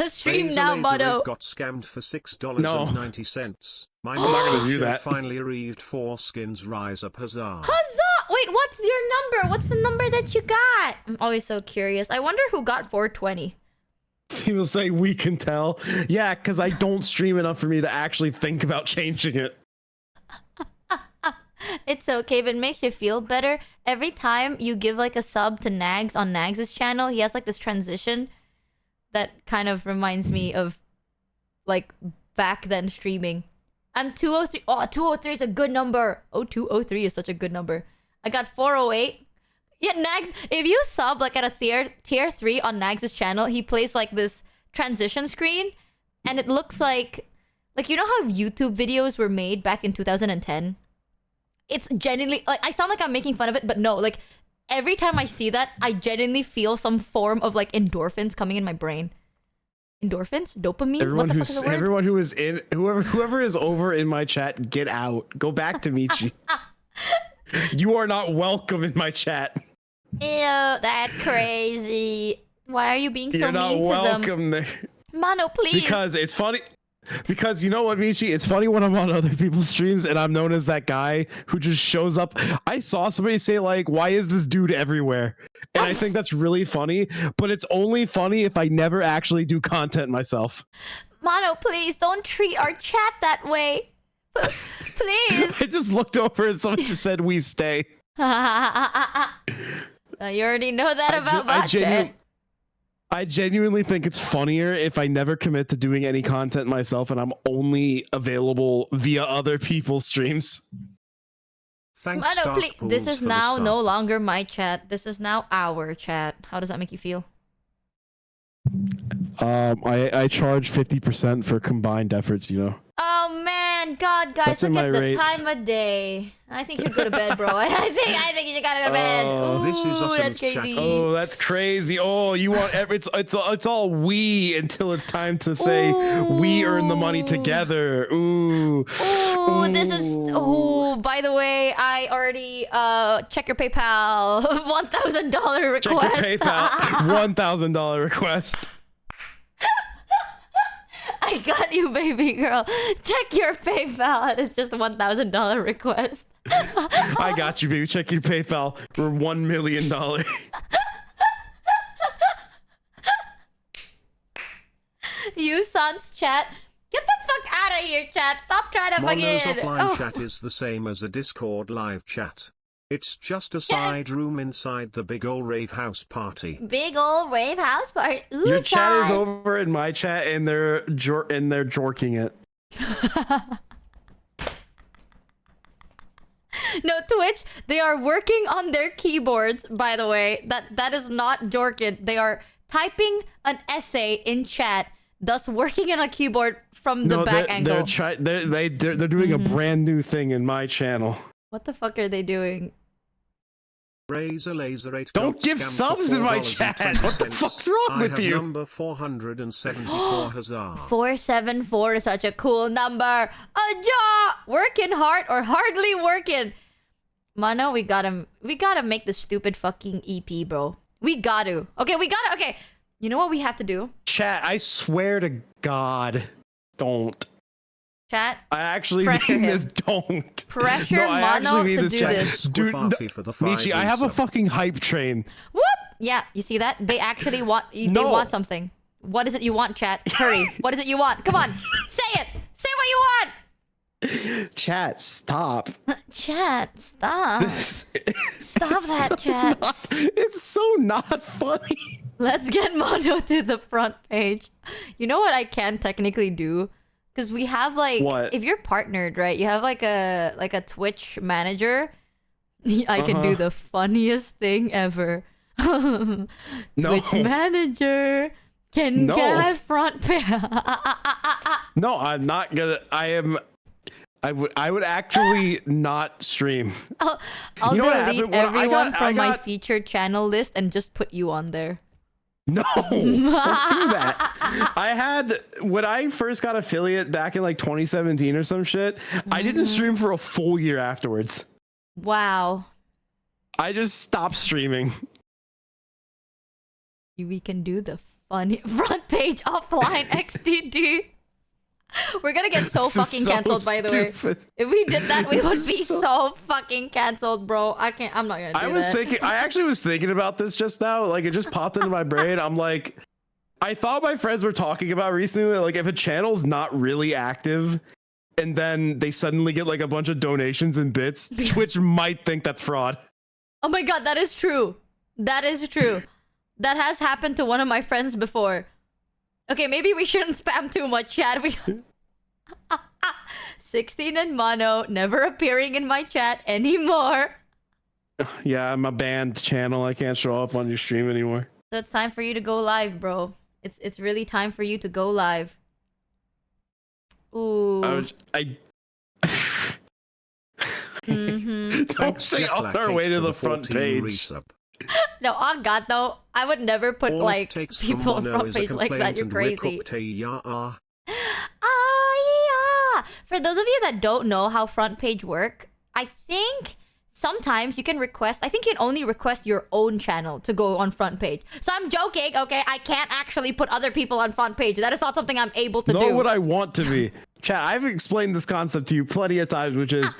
Stream now, Mono. Got scammed for $6.90. My I'm not gonna do that. Finally reaved 4 skins. Rise up, huzzah! Huzzah! Wait, what's your number? What's the number that you got? I'm always so curious. I wonder who got 420. People say we can tell. Yeah, because I don't stream enough for me to actually think about changing it. It's okay, but it makes you feel better. Every time you give like a sub to Nags on Nags' channel, he has like this transition that kind of reminds me of like back then streaming. I'm 203. Oh, 203 is a good number. Oh, 203 is such a good number. I got 408. Yeah, Nags, if you sub like at a tier 3 on Nags' channel, he plays like this transition screen and it looks like you know how YouTube videos were made back in 2010? It's genuinely like, I sound like I'm making fun of it, but no, like every time I see that, I genuinely feel some form of like endorphins coming in my brain. Endorphins? Dopamine? Everyone who is in, whoever is over in my chat, get out. Go back to Michi. You are not welcome in my chat. Ew, that's crazy. Why are you being so You're not mean to welcome them? there. Mono, please. Because it's funny. Because you know what, Michi? It's funny when I'm on other people's streams and I'm known as that guy who just shows up. I saw somebody say like, why is this dude everywhere? And I think that's really funny, but it's only funny if I never actually do content myself. Mono, please don't treat our chat that way. Please. I just looked over and someone just said, we stay. You already know that about my chat. I genuinely think it's funnier if I never commit to doing any content myself and I'm only available via other people's streams. Thanks, Mono, please. This is now no longer my chat. This is now our chat. How does that make you feel? I charge 50% for combined efforts, you know. Oh man, God, guys, look at the time of day. I think you should go to bed, bro. I think you should gotta go to bed. Ooh, this is that's crazy. Oh, that's crazy. Oh, you want it's all we until it's time to say we earn the money together. Ooh. Ooh, this is. Oh, by the way, I already check your PayPal. $1,000 request. Check your PayPal. $1,000 request. I got you, baby girl. Check your PayPal. It's just a $1,000 request. I got you, baby. Check your PayPal for $1 million. You sans chat. Get the fuck out of here, chat. Stop trying to Mono's fucking. offline chat is the same as a Discord live chat. It's just a side room inside the big ol' rave house party. Big ol' rave house party. Ooh, Your chat is over in my chat, and they're jorking it. No, Twitch, they are working on their keyboards, by the way. That is not jorking. They are typing an essay in chat, thus working on a keyboard from the back angle. They're doing a brand new thing in my channel. What the fuck are they doing? Razor Laser 8. Don't give subs in my chat. What the fuck's wrong with you? Number 474. Huzzah. 474 is such a cool number. Working hard or hardly working. Mono, we gotta make this stupid fucking EP, bro. We gotta. Okay. You know what we have to do? Chat, I swear to God, don't. Chat, I actually mean this. Don't pressure Mono to do this. Dude, Michi, I have a fucking hype train. Whoop! Yeah, you see that? They actually want. They want something. What is it you want, chat? Hurry! What is it you want? Come on, say it. Say what you want. Chat, stop. Chat, stop. Stop that, chat. It's so not funny. Let's get Mono to the front page. You know what I can technically do? Because we have like, if you're partnered, right? You have like a Twitch manager. I can do the funniest thing ever. Twitch manager can get front page. No, I'm not gonna. I am. I would actually not stream. I'll You know what delete happened? When I everyone got- from I my got- featured channel list and just put you on there. No, don't do that. I had when I first got affiliate back in like 2017 or some shit. I didn't stream for a full year afterwards. Wow. I just stopped streaming. We can do the funny front page offline XDD. We're gonna get so This is fucking so cancelled, by the way. stupid. If we did that, we This would is be so fucking cancelled, bro. I'm not gonna do that. I actually was thinking about this just now. Like it just popped into my brain. I'm like, I thought my friends were talking about recently, like if a channel's not really active and then they suddenly get like a bunch of donations and bits, Twitch might think that's fraud. Oh my god, that is true. That is true. That has happened to one of my friends before. Okay, maybe we shouldn't spam too much, chat. 16 and mono, never appearing in my chat anymore. Yeah, I'm a banned channel. I can't show up on your stream anymore. So it's time for you to go live, bro. It's really time for you to go live. Ooh. Don't say on our way to the front page. No, on God, no. I would never put All it like takes people from on Mono front is a page like that. complaint You're and crazy. Rikopte-ya. Ah, yeah. For those of you that don't know how front page work, I think sometimes you can request. I think you can only request your own channel to go on front page. So I'm joking, okay? I can't actually put other people on front page. That is not something I'm able to do. Know what I want to be. Chat, I've explained this concept to you plenty of times, which is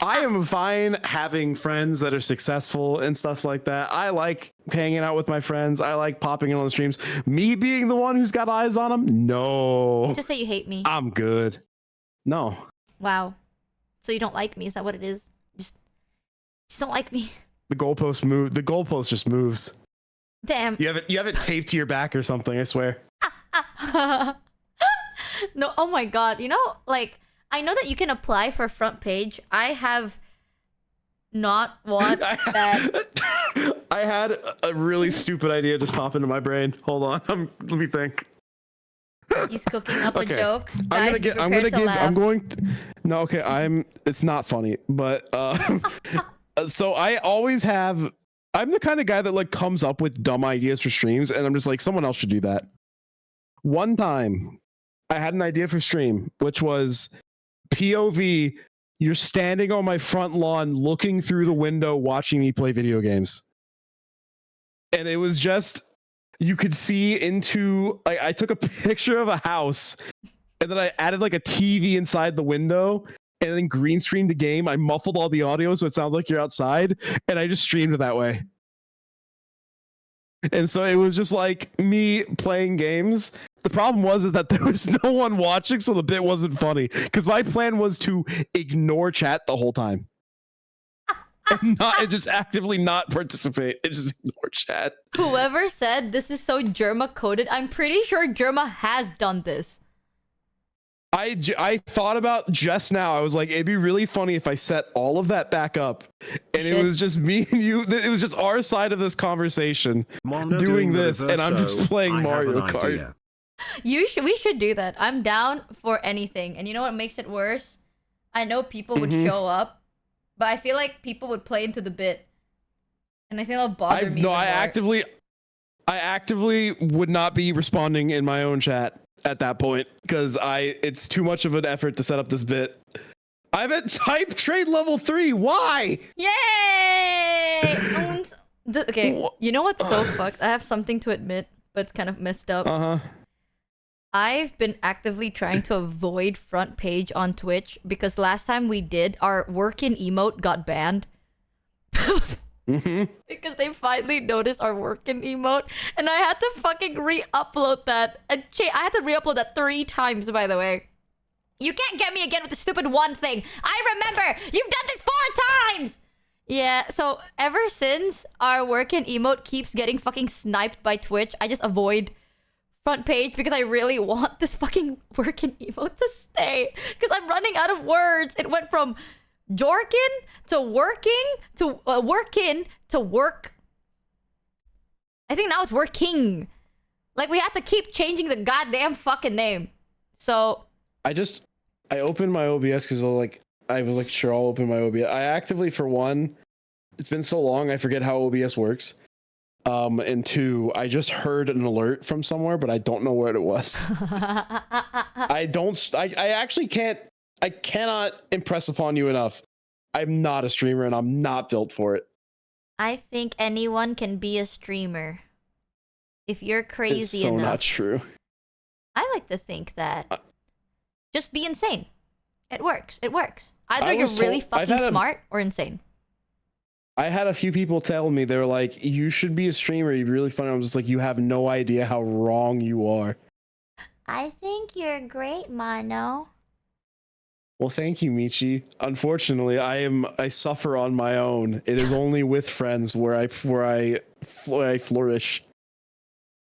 I am fine having friends that are successful and stuff like that. I like hanging out with my friends. I like popping in on the streams. Me being the one who's got eyes on them? No. Just say you hate me. I'm good. No. Wow. So you don't like me? Is that what it is? Just don't like me. The goalpost move. The goalpost just moves. Damn. You have it taped to your back or something, I swear. No, oh my god. You know, like, I know that you can apply for front page. I have not want that. I had a really stupid idea just pop into my brain. Hold on. Let me think. He's cooking up a joke. I'm Guys, gonna give it's not funny, but so I always have I'm the kind of guy that like comes up with dumb ideas for streams and I'm just like someone else should do that. One time I had an idea for stream, which was POV, you're standing on my front lawn looking through the window watching me play video games. And it was just, you could see into, I took a picture of a house and then I added like a TV inside the window and then green screened the game. I muffled all the audio so it sounds like you're outside and I just streamed it that way. And so it was just like me playing games. The problem was that there was no one watching, so the bit wasn't funny. Because my plan was to ignore chat the whole time. And just actively not participate. And just ignore chat. Whoever said this is so Germa coded, I'm pretty sure Germa has done this. I thought about just now. I was like, it'd be really funny if I set all of that back up. And it was just me and you. It was just our side of this conversation doing this. And I'm just playing Mario Kart. We should do that. I'm down for anything. And you know what makes it worse? I know people would show up, but I feel like people would play into the bit. And I think that'll bother me. No, I actively would not be responding in my own chat at that point because it's too much of an effort to set up this bit. I'm at type trade level 3. Why? Yay! Okay, you know what's so fucked? I have something to admit, but it's kind of messed up. I've been actively trying to avoid front page on Twitch because last time we did, our work-in emote got banned. Because they finally noticed our work-in emote, and I had to fucking re-upload that. And I had to re-upload that 3 times, by the way. You can't get me again with the stupid one thing. I remember! You've done this 4 times! Yeah, so ever since our work-in emote keeps getting fucking sniped by Twitch, I just avoid front page because I really want this fucking work-in emote to stay. Because I'm running out of words. It went from Jorkin to working to workin to work. I think now it's working. Like we have to keep changing the goddamn fucking name. So I just I opened my OBS because I was like, sure, I'll open my OBS. I actively, for one, it's been so long, I forget how OBS works. And two, I just heard an alert from somewhere, but I don't know where it was. I actually can't, I cannot impress upon you enough. I'm not a streamer and I'm not built for it. I think anyone can be a streamer. If you're crazy It's so enough. not true. I like to think that just be insane. It works. It works. Either you're really fucking smart or insane. I had a few people tell me, they were like, you should be a streamer, you'd be really funny. I'm just like, you have no idea how wrong you are. I think you're great, Mono. Well, thank you, Michi. Unfortunately, I suffer on my own. It is only with friends where I flourish.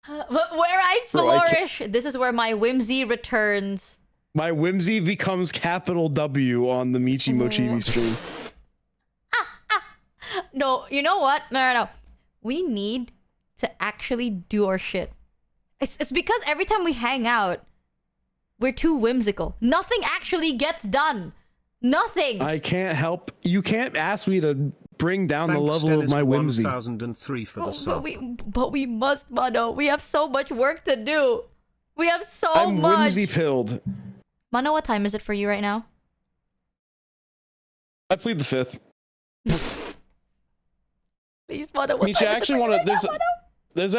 Where I flourish, this is where my whimsy returns. My whimsy becomes capital W on the Michi Mochievee stream. No, you know what? No. We need to actually do our shit. It's because every time we hang out, we're too whimsical. Nothing actually gets done. Nothing. I can't help. You can't ask me to bring down the level Dennis of my whimsy. 1003 for the sub. But we must, Mono. We have so much work to do. We have so much. I'm whimsy pilled. Mono, what time is it for you right now? I plead the fifth. Please, Mono, what Michi, time I is it actually for you want right to. now, Mono? There's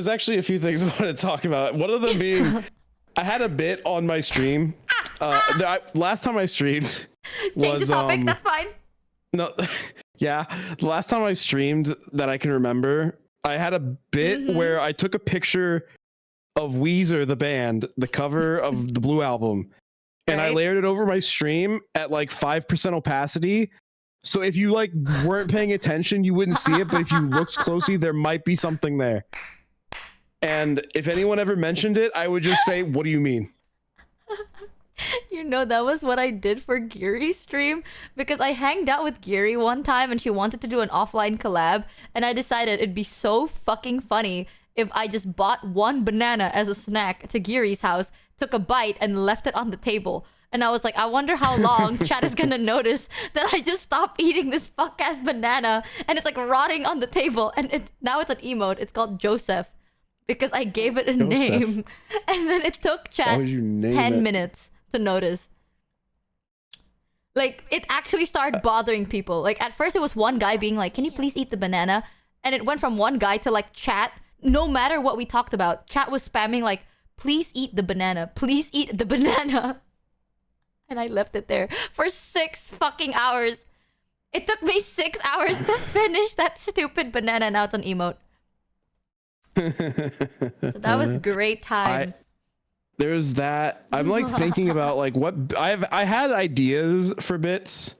actually a few things I want to talk about. One of them being, I had a bit on my stream. Last time I streamed was Change the topic. That's fine. No, yeah. The last time I streamed that I can remember, I had a bit where I took a picture of Weezer, the band, the cover of the Blue Album, and I layered it over my stream at like 5% opacity. So if you like weren't paying attention, you wouldn't see it. But if you looked closely, there might be something there. And if anyone ever mentioned it, I would just say, "What do you mean?" You know, that was what I did for Giri's stream, because I hanged out with Giri one time and she wanted to do an offline collab, and I decided it'd be so fucking funny if I just bought one banana as a snack to Giri's house, took a bite, and left it on the table. And I was like, I wonder how long chat is gonna notice that I just stopped eating this fuck-ass banana and it's like rotting on the table. And now it's an emote. It's called Joseph, because I gave it a name. And then it took chat 10 minutes to notice. Like, it actually started bothering people. Like, at first it was one guy being like, can you please eat the banana? And it went from one guy to like chat, no matter what we talked about, chat was spamming like, please eat the banana. Please eat the banana. And I left it there for 6 fucking hours. It took me 6 hours to finish that stupid banana. Now it's an emote. So that was great times. There's that. I'm like thinking about like what I had ideas for bits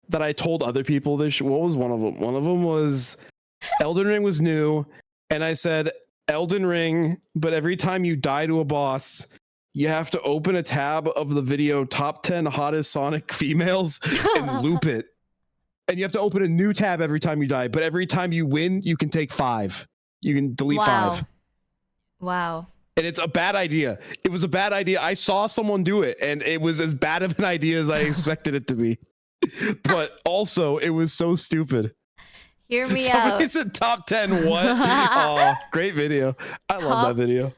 that I told other people this. What was one of them? One of them was Elden Ring was new, and I said Elden Ring, but every time you die to a boss, you have to open a tab of the video top 10 hottest Sonic females and loop it. And you have to open a new tab every time you die, but every time you win, you can take 5. You can delete 5. Wow. And it's a bad idea. It was a bad idea. I saw someone do it, and it was as bad of an idea as I expected it to be. But also, it was so stupid. Hear me Somebody out. said top 10 what? Oh, great video. I love that video.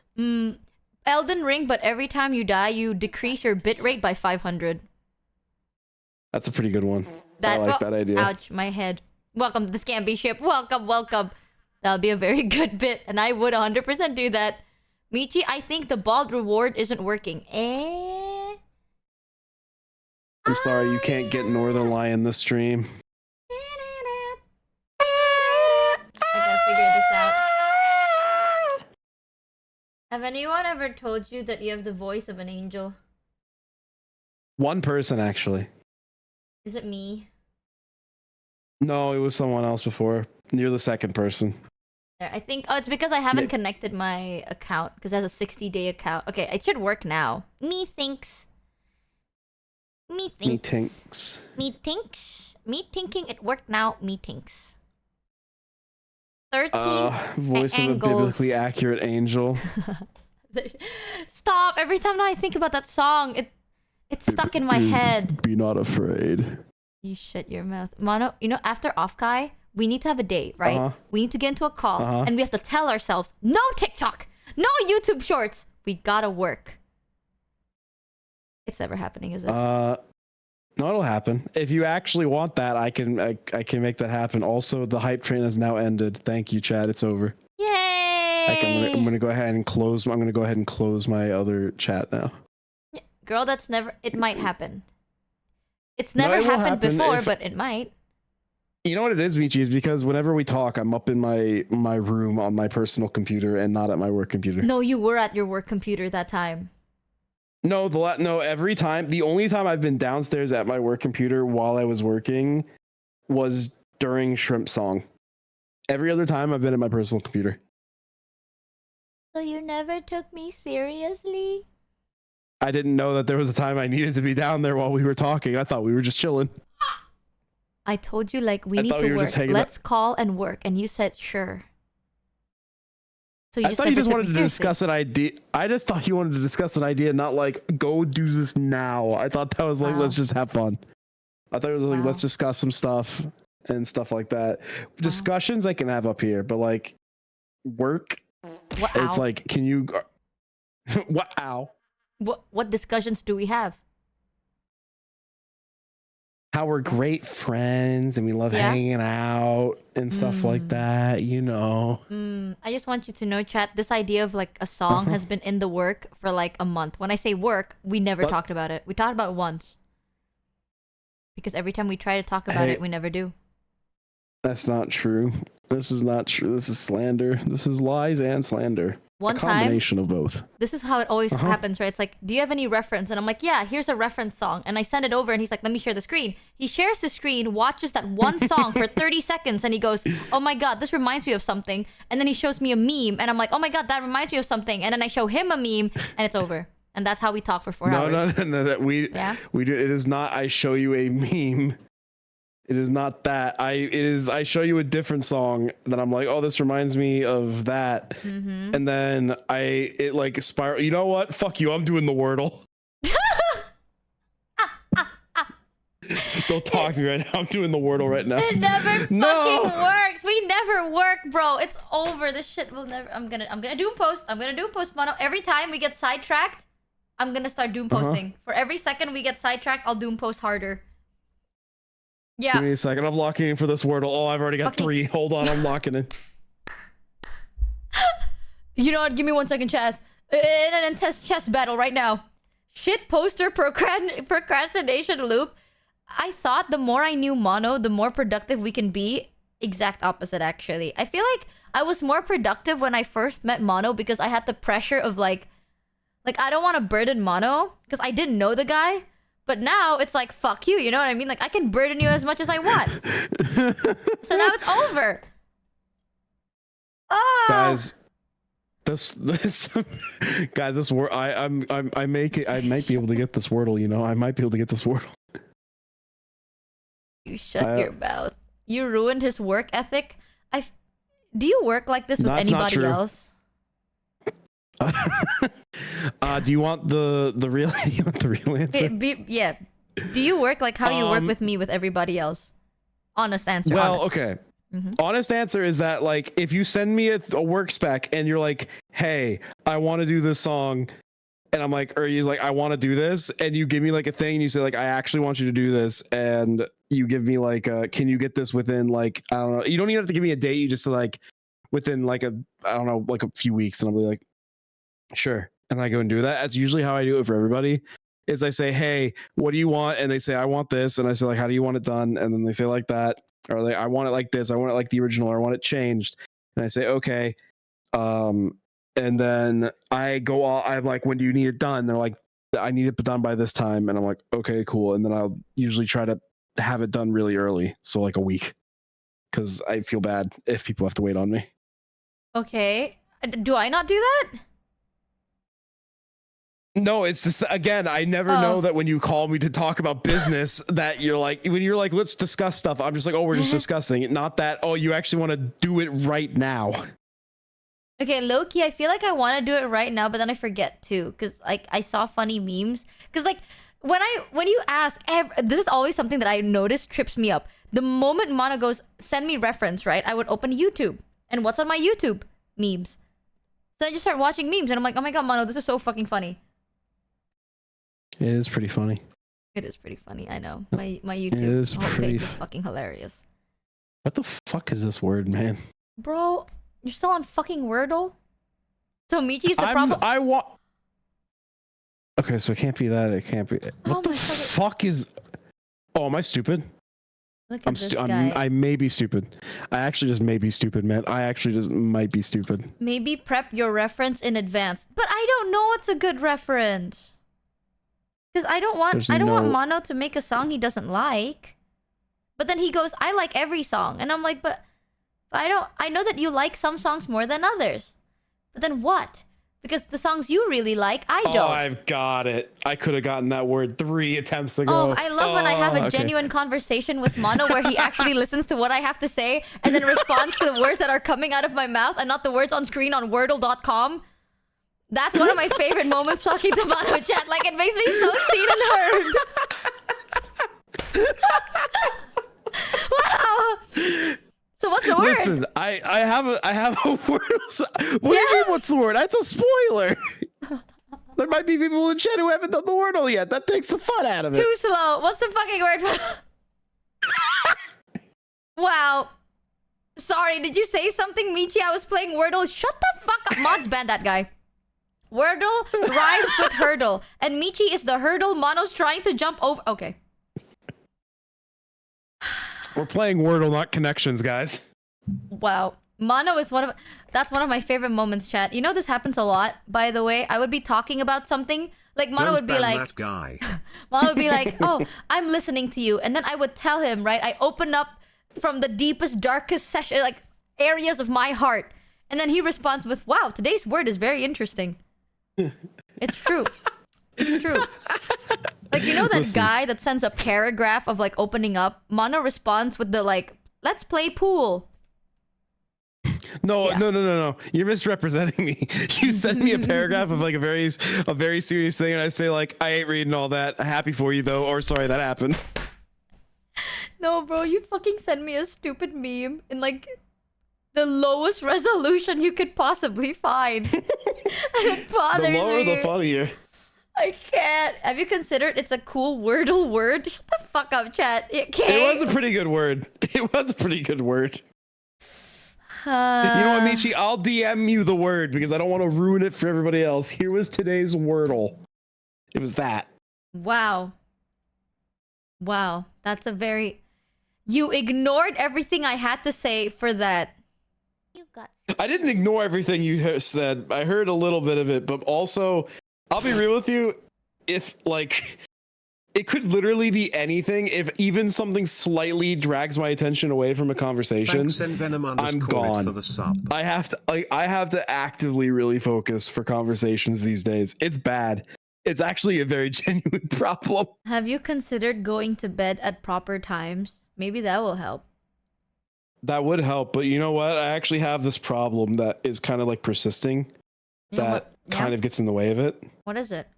Elden Ring, but every time you die, you decrease your bitrate by 500. That's a pretty good one. I like that idea. Ouch, my head. Welcome to the Scamby ship. Welcome, welcome. That'll be a very good bit, and I would 100% do that. Michi, I think the bald reward isn't working. I'm sorry, you can't get Northern Lion this stream. I gotta figure this out. Have anyone ever told you that you have the voice of an angel? One person, actually. Is it me? No, it was someone else before. You're the second person. I think... Oh, it's because I haven't connected my account, because it has a 60-day account. Okay, it should work now. Me thinks. Me thinks. Me thinking it worked now. Me thinks. 13 voice angles. of a biblically accurate angel. Stop! Every time I think about that song, it It's stuck in my head. Be not afraid. You shut your mouth. Mono, you know, after Off-Kai, we need to have a date, right? We need to get into a call, and we have to tell ourselves, no TikTok, no YouTube Shorts. We gotta work. It's never happening, is it? No, it'll happen. If you actually want that, I can make that happen. Also, the hype train has now ended. Thank you, Chad. It's over. Yay! I'm gonna go ahead and close. I'm gonna go ahead and close my other chat now. Yeah, girl, that's never. It might happen. It's never happened before, but it might. You know what it is, Michi, is because whenever we talk, I'm up in my room on my personal computer and not at my work computer. No, you were at your work computer that time. No, every time. The only time I've been downstairs at my work computer while I was working was during Shrimp Song. Every other time I've been at my personal computer. So you never took me seriously? I didn't know that there was a time I needed to be down there while we were talking. I thought we were just chilling. I told you, like, we need to work. Let's call and work. And you said, sure. So you I thought you just wanted to discuss an idea. I just thought you wanted to discuss an idea, not like, go do this now. I thought that was like, let's just have fun. I thought it was like, let's discuss some stuff and stuff like that. Discussions I can have up here, but like, work, it's like, can you... Wow. What discussions do we have? How we're great friends and we love hanging out and stuff like that, you know. I just want you to know, chat, this idea of like a song has been in the work for like a month. When I say work, we never talked about it. We talked about it once. Because every time we try to talk about it, we never do. That's not true. This is not true. This is slander. This is lies and slander. One a combination of both. This is how it always happens, right? It's like, do you have any reference? And I'm like, yeah, here's a reference song. And I send it over and he's like, let me share the screen. He shares the screen, watches that one song for 30 seconds and he goes, oh my God, this reminds me of something. And then he shows me a meme and I'm like, oh my God, that reminds me of something. And then I show him a meme and it's over. And that's how we talk for 4 hours. No, we do. It is not, I show you a meme. It is not that. I show you a different song that I'm like, oh, this reminds me of that. And then it like spiral. You know what? Fuck you. I'm doing the Wordle. Don't talk to me right now. I'm doing the Wordle right now. It never fucking works. We never work, bro. It's over. This shit will never. I'm gonna doom post. I'm gonna doom post, Mono. Every time we get sidetracked, I'm gonna start doom posting. For every second we get sidetracked, I'll doom post harder. Yeah. Give me a second. I'm locking in for this Wordle. Oh, I've already got 3. Hold on. I'm locking in. You know what? Give me 1 second, Chaz. In an intense chess battle right now. Shit poster procrastination loop. I thought the more I knew Mono, the more productive we can be. Exact opposite, actually. I feel like I was more productive when I first met Mono because I had the pressure of like I don't want to burden Mono because I didn't know the guy. But now it's like, fuck you, you know what I mean? Like, I can burden you as much as I want. So now it's over. Oh. Guys, this guys, this word I might be able to get this Wordle, you know. I might be able to get this Wordle. You shut your mouth. You ruined his work ethic. Do you work like this with anybody else? Do you want the real answer? Yeah. Do you work like how you work with me with everybody else? Honest answer. Well, okay. Honest answer is that like if you send me a work spec and you're like, hey, I want to do this song, and I'm like, or you're like, I want to do this, and you give me like a thing and you say like, I actually want you to do this, and you give me like can you get this within like, I don't know, you don't even have to give me a date, you just like within like a few weeks, and I'll be like, sure. And I go and do that. That's usually how I do it for everybody. Is I say, hey, what do you want? And they say, I want this. And I say, like, how do you want it done? And then they say like that. Or like, I want it like this. I want it like the original. Or I want it changed. And I say, okay. And then I go all, I'm like, when do you need it done? They're like, I need it done by this time. And I'm like, okay, cool. And then I'll usually try to have it done really early. So like a week. Because I feel bad if people have to wait on me. Okay. Do I not do that? No, it's just, again, I never know that when you call me to talk about business that you're like, when you're like, let's discuss stuff, I'm just like, oh, we're just discussing it. Not that, oh, you actually want to do it right now. Okay, low-key, I feel like I want to do it right now, but then I forget too. Because like I saw funny memes. Because like when you ask, this is always something that I notice trips me up. The moment Mono goes, send me reference, right? I would open YouTube. And what's on my YouTube? Memes. So I just start watching memes and I'm like, oh my god, Mono, this is so fucking funny. It is pretty funny. It is pretty funny, I know. My YouTube page is fucking hilarious. What the fuck is this word, man? Bro, you're still on fucking Wordle? So Michi's the problem? Okay, so it can't be that. It can't be. What the fuck is? Oh, am I stupid? Look at this guy. I may be stupid. I actually just may be stupid, man. I actually just might be stupid. Maybe prep your reference in advance. But I don't know what's a good reference. Because I don't want Mono to make a song he doesn't like. But then he goes, I like every song. And I'm like, but I know that you like some songs more than others. But then what? Because the songs you really like, I don't. Oh, I've got it. I could have gotten that word 3 attempts ago. Oh, I love when I have a genuine conversation with Mono where he actually listens to what I have to say and then responds to the words that are coming out of my mouth and not the words on screen on Wordle.com. That's one of my favorite moments talking to Mono chat. Like, it makes me so seen and heard. Wow. So what's the word? Listen, I have a word. What do you mean? What's the word? That's a spoiler. There might be people in chat who haven't done the Wordle yet. That takes the fun out of it. Too slow. What's the fucking word? Wow. Sorry, did you say something, Michi? I was playing Wordle. Shut the fuck up. Mods ban that guy. Wordle rhymes with hurdle, and Michi is the hurdle. Mono's trying to jump over. Okay. We're playing Wordle, not connections, guys. Wow. Mono is that's one of my favorite moments, chat. You know this happens a lot, by the way. I would be talking about something, like Mono would be like, that guy. Mono would be like, oh, I'm listening to you. And then I would tell him, right? I open up from the deepest, darkest session, like areas of my heart. And then he responds with, wow, today's word is very interesting. It's true. It's true. Like, you know that guy that sends a paragraph of like opening up? Mono responds with the like, let's play pool. No. You're misrepresenting me. You send me a paragraph of like a very serious thing, and I say like, I ain't reading all that. Happy for you though, or sorry that happened. No, bro, you fucking send me a stupid meme in like the lowest resolution you could possibly find. And it bothers me. The lower, the funnier. I can't. Have you considered it's a cool Wordle word? Shut the fuck up, chat. It was a pretty good word. It was a pretty good word. You know what, Michi? I'll DM you the word because I don't want to ruin it for everybody else. Here was today's Wordle. It was that. Wow. Wow. That's a very... You ignored everything I had to say for that. You got... I didn't ignore everything you said. I heard a little bit of it, but also... I'll be real with you, if like it could literally be anything. If even something slightly drags my attention away from a conversation, I'm gone. For the sub. I have to actively really focus for conversations these days. It's bad. It's actually a very genuine problem. Have you considered going to bed at proper times? Maybe that will help. That would help, but you know what? I actually have this problem that is kind of like persisting. Kind of gets in the way of it. What is it?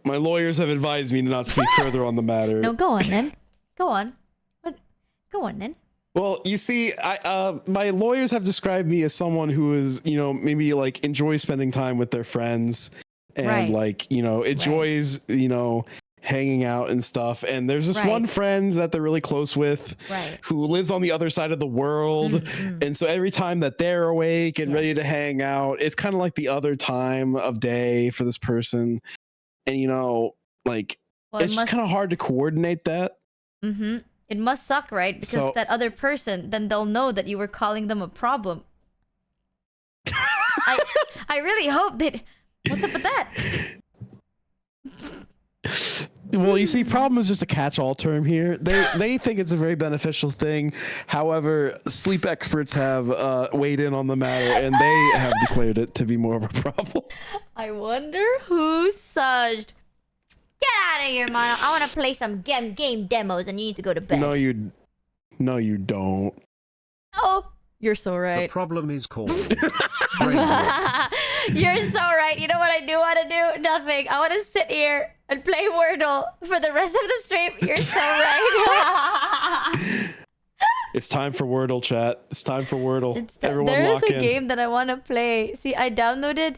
My lawyers have advised me to not speak further on the matter. No, go on then. Go on. Go on then. Well, you see, my lawyers have described me as someone who is, you know, maybe like enjoys spending time with their friends and like, you know, enjoys, you know, hanging out and stuff. And there's this one friend that they're really close with who lives on the other side of the world. And so every time that they're awake and ready to hang out, it's kind of like the other time of day for this person. And, you know, like, it's just kind of hard to coordinate that. It must suck, right? Because that other person, then they'll know that you were calling them a problem. I really hope that... What's up with that? Well, you see, problem is just a catch-all term here. They think it's a very beneficial thing. However, sleep experts have weighed in on the matter, and they have declared it to be more of a problem. I wonder who sussed. Get out of here, Mono. I want to play some game demos, and you need to go to bed. No, you don't. Oh, you're so right. The problem is called You're so right. You know what I do want to do? Nothing. I want to sit here and play Wordle for the rest of the stream. You're so right. It's time for Wordle, chat. It's time for Wordle. Everyone there is lock a in. game that I want to play. See, I downloaded...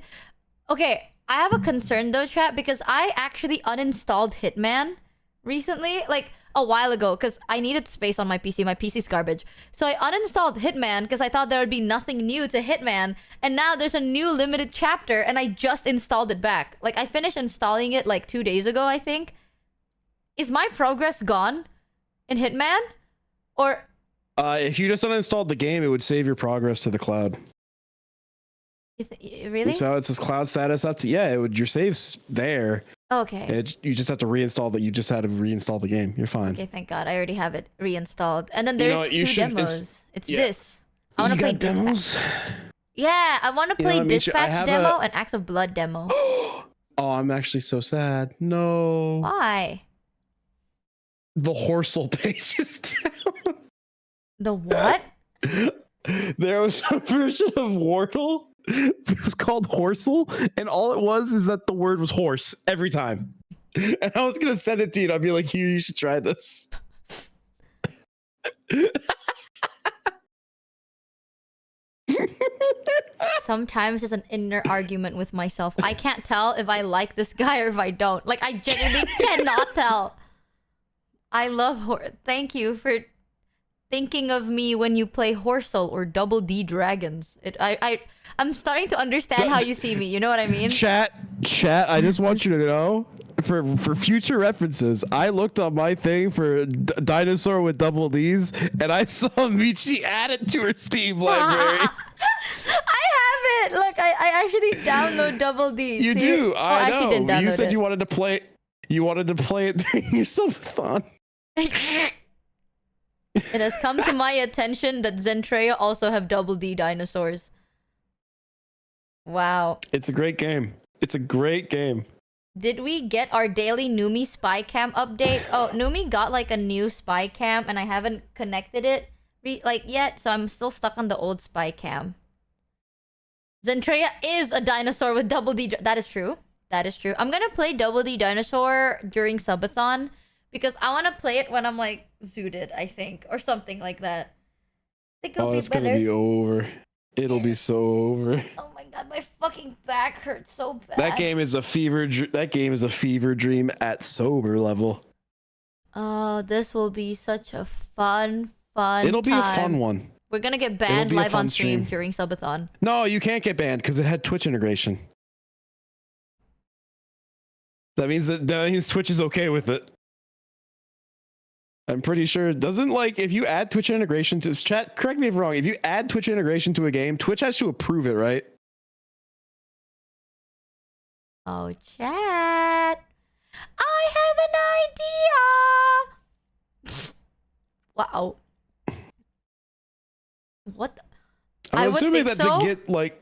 Okay, I have a concern though, chat, because I actually uninstalled Hitman recently. Like, a while ago, because I needed space on my PC. My PC's garbage. So I uninstalled Hitman because I thought there would be nothing new to Hitman. And now there's a new limited chapter and I just installed it back. Like, I finished installing it like 2 days ago, I think. Is my progress gone in Hitman? Or... if you just uninstalled the game, it would save your progress to the cloud. Really? So it says cloud status up to... Yeah, it would. Your save's there. Okay. You just have to reinstall that. You just had to reinstall the game. You're fine. Okay, thank God. I already have it reinstalled. And then there's two demos. It's yeah. this. I want to play demos. Yeah, I want to play Michi, Dispatch demo and Acts of Blood demo. Oh, I'm actually so sad. No. Why? The Horsel page is down. The what? There was a version of Wordle. It was called Horsel, and all it was is that the word was horse every time. And I was gonna send it to you, and I'd be like, "Here, you should try this." Sometimes there's an inner argument with myself. I can't tell if I like this guy or if I don't. Like, I genuinely cannot tell. I love Thank you for thinking of me when you play Horsel or Double D Dragons. I'm starting to understand how you see me. You know what I mean? Chat. I just want you to know, for future references, I looked on my thing for dinosaur with double D's, and I saw Michi add it to her Steam library. I have it. Look, I actually download double D. You See? do. I know. actually didn't download You said it. you wanted to play. You wanted to play it during your subathon. It has come to my attention that Zentreya also have double D dinosaurs. Wow. It's a great game. It's a great game. Did we get our daily Numi spy cam update? Oh, Numi got like a new spy cam and I haven't connected it yet, so I'm still stuck on the old spy cam. Zentreya is a dinosaur with double D. That is true. That is true. I'm gonna play double D dinosaur during subathon because I want to play it when I'm like zooted, I think, or something like that. I think it'll be it's better. gonna be over. It'll be so over. Oh my god, my fucking back hurts so bad. That game is a fever. That game is a fever dream at sober level. Oh, this will be such a fun It'll be a time. fun one. We're gonna get banned be a live fun on stream stream. during subathon. No, you can't get banned because it had Twitch integration. That means Twitch is okay with it. I'm pretty sure it doesn't, like, if you add Twitch integration to chat, correct me if I'm wrong, if you add Twitch integration to a game, Twitch has to approve it, right? Oh, chat. I have an idea. Wow. What? I'm would assuming think that so. to get, like,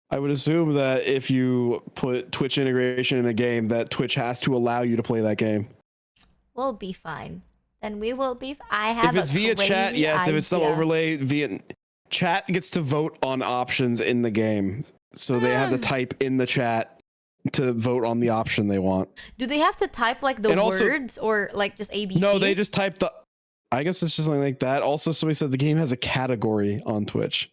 I would assume that if you put Twitch integration in a game, that Twitch has to allow you to play that game. We'll be fine. Then we will be. I have. If it's via chat, yes. idea. If it's some overlay via chat, gets to vote on options in the game, so they have to type in the chat to vote on the option they want. Do they have to type like the And also- words or like just ABC? No, they just type the. I guess it's just something like that. Also, somebody said the game has a category on Twitch.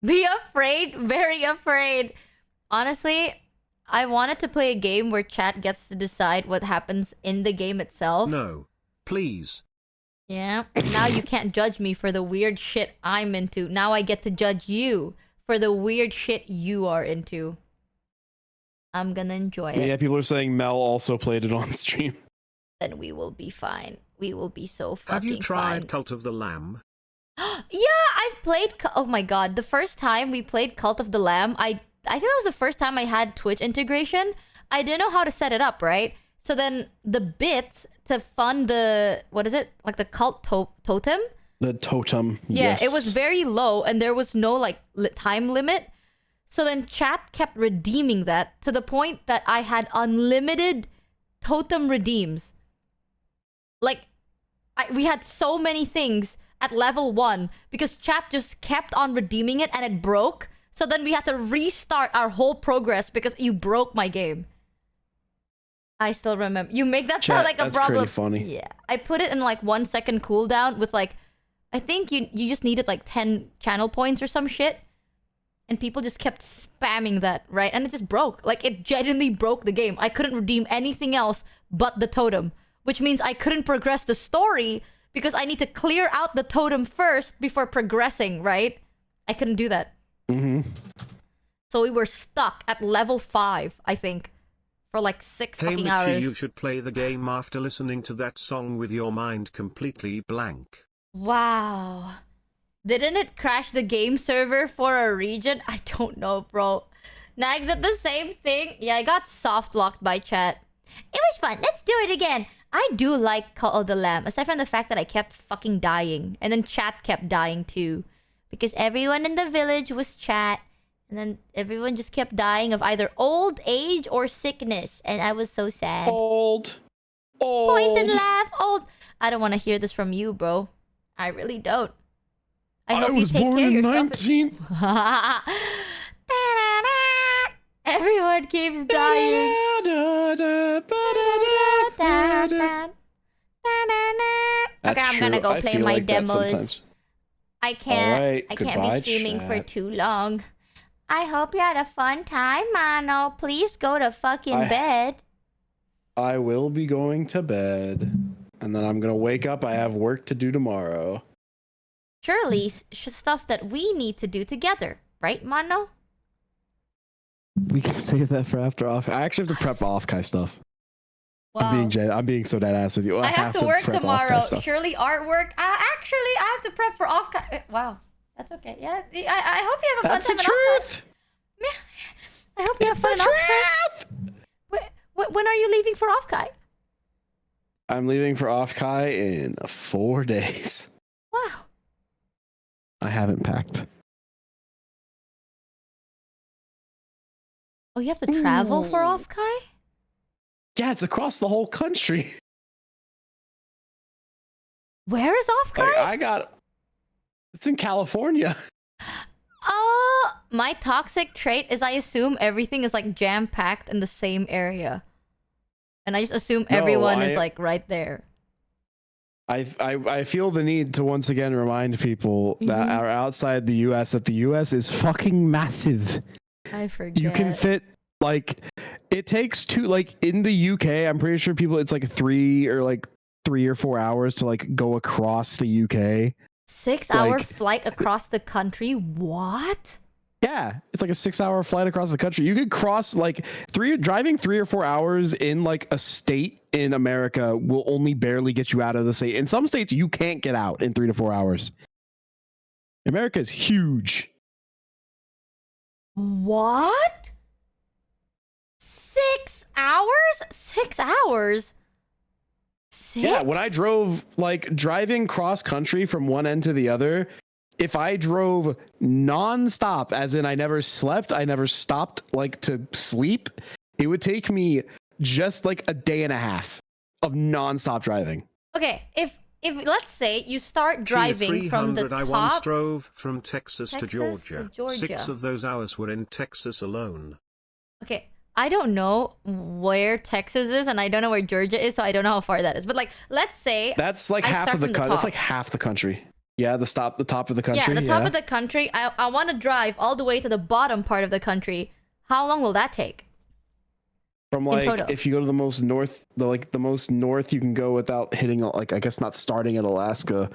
Be afraid, very afraid. Honestly, I wanted to play a game where chat gets to decide what happens in the game itself. No. Please. Yeah. Now you can't judge me for the weird shit I'm into. Now I get to judge you for the weird shit you are into. I'm gonna enjoy it. Yeah, people are saying Mel also played it on stream. Then we will be fine. We will be so fucking Have you tried fine. Cult of the Lamb? Yeah, I've played... Oh my god, the first time we played Cult of the Lamb, I think that was the first time I had Twitch integration. I didn't know how to set it up, right? So then the bits to fund the... What is it? Like the cult totem? The totem. Yeah, yes. it was very low and there was no like time limit. So then chat kept redeeming that to the point that I had unlimited totem redeems. Like, we had so many things at level 1 because chat just kept on redeeming it and it broke. So then we had to restart our whole progress because you broke my game. I still remember. You make that sound like a problem. That's pretty funny. Yeah. I put it in like 1 second cooldown with like, I think you just needed like 10 channel points or some shit. And people just kept spamming that, right? And it just broke. Like, it genuinely broke the game. I couldn't redeem anything else but the totem. Which means I couldn't progress the story because I need to clear out the totem first before progressing, right? I couldn't do that. Mm-hmm. So we were stuck at level 5, I think. For like 6 Hey fucking Michi, hours. you should play the game after listening to that song with your mind completely blank. Wow. Didn't it crash the game server for a region? I don't know, bro. Now, is it the same thing? Yeah, I got soft locked by chat. It was fun. Let's do it again. I do like Call of the Lamb, aside from the fact that I kept fucking dying. And then chat kept dying too. Because everyone in the village was chat. And then everyone just kept dying of either old age or sickness. And I was so sad. Old. Point and laugh. Old. I don't want to hear this from you, bro. I really don't. I hope you take care of yourself. Everyone keeps dying. Okay, I'm gonna go play my demos. I can't be streaming for too long. I hope you had a fun time, Mano. Please go to fucking bed. I will be going to bed. And then I'm gonna wake up. I have work to do tomorrow. Surely stuff that we need to do together, right, Mano? We can save that for after off. I actually have to prep off-kai stuff. Wow. I'm being so dead ass with you. I have to work tomorrow. Surely artwork. Actually, I have to prep for off-kai. Wow, that's okay. Yeah, I hope you have a fun time in off-kai. I hope you have fun in off-kai. When are you leaving for off-kai? I'm leaving for off-kai in 4 days. Wow. I haven't packed. Oh, you have to travel for off-kai? Yeah, it's across the whole country. Where is off-kai? It's in California. My toxic trait is I assume everything is like jam-packed in the same area. And I just assume everyone is like right there. I feel the need to once again remind people that are outside the US that the US is fucking massive. I forget. You can fit like it takes two like in the UK, I'm pretty sure it's like 3 or 4 hours to like go across the UK. 6-hour flight across the country? What? Yeah, it's like a 6-hour flight across the country. You could cross like driving 3 or 4 hours in like a state in America will only barely get you out of the state. In some states, you can't get out in 3 to 4 hours. America is huge. What? 6 hours? 6 hours? 6? Yeah, when I drove, like driving cross country from one end to the other, if I drove non-stop, as in I never slept, I never stopped like to sleep, it would take me just like a day and a half of non-stop driving. Okay, if let's say you start driving from the top. I once drove from Texas to Georgia. 6 of those hours were in Texas alone. Okay, I don't know where Texas is and I don't know where Georgia is, so I don't know how far that is. But like, let's say that's like half of the country. That's like half the country. Yeah, the top of the country. Yeah, the top of the country. I want to drive all the way to the bottom part of the country. How long will that take? From like, if you go to the most north, the most north you can go without hitting, like, I guess not starting at Alaska.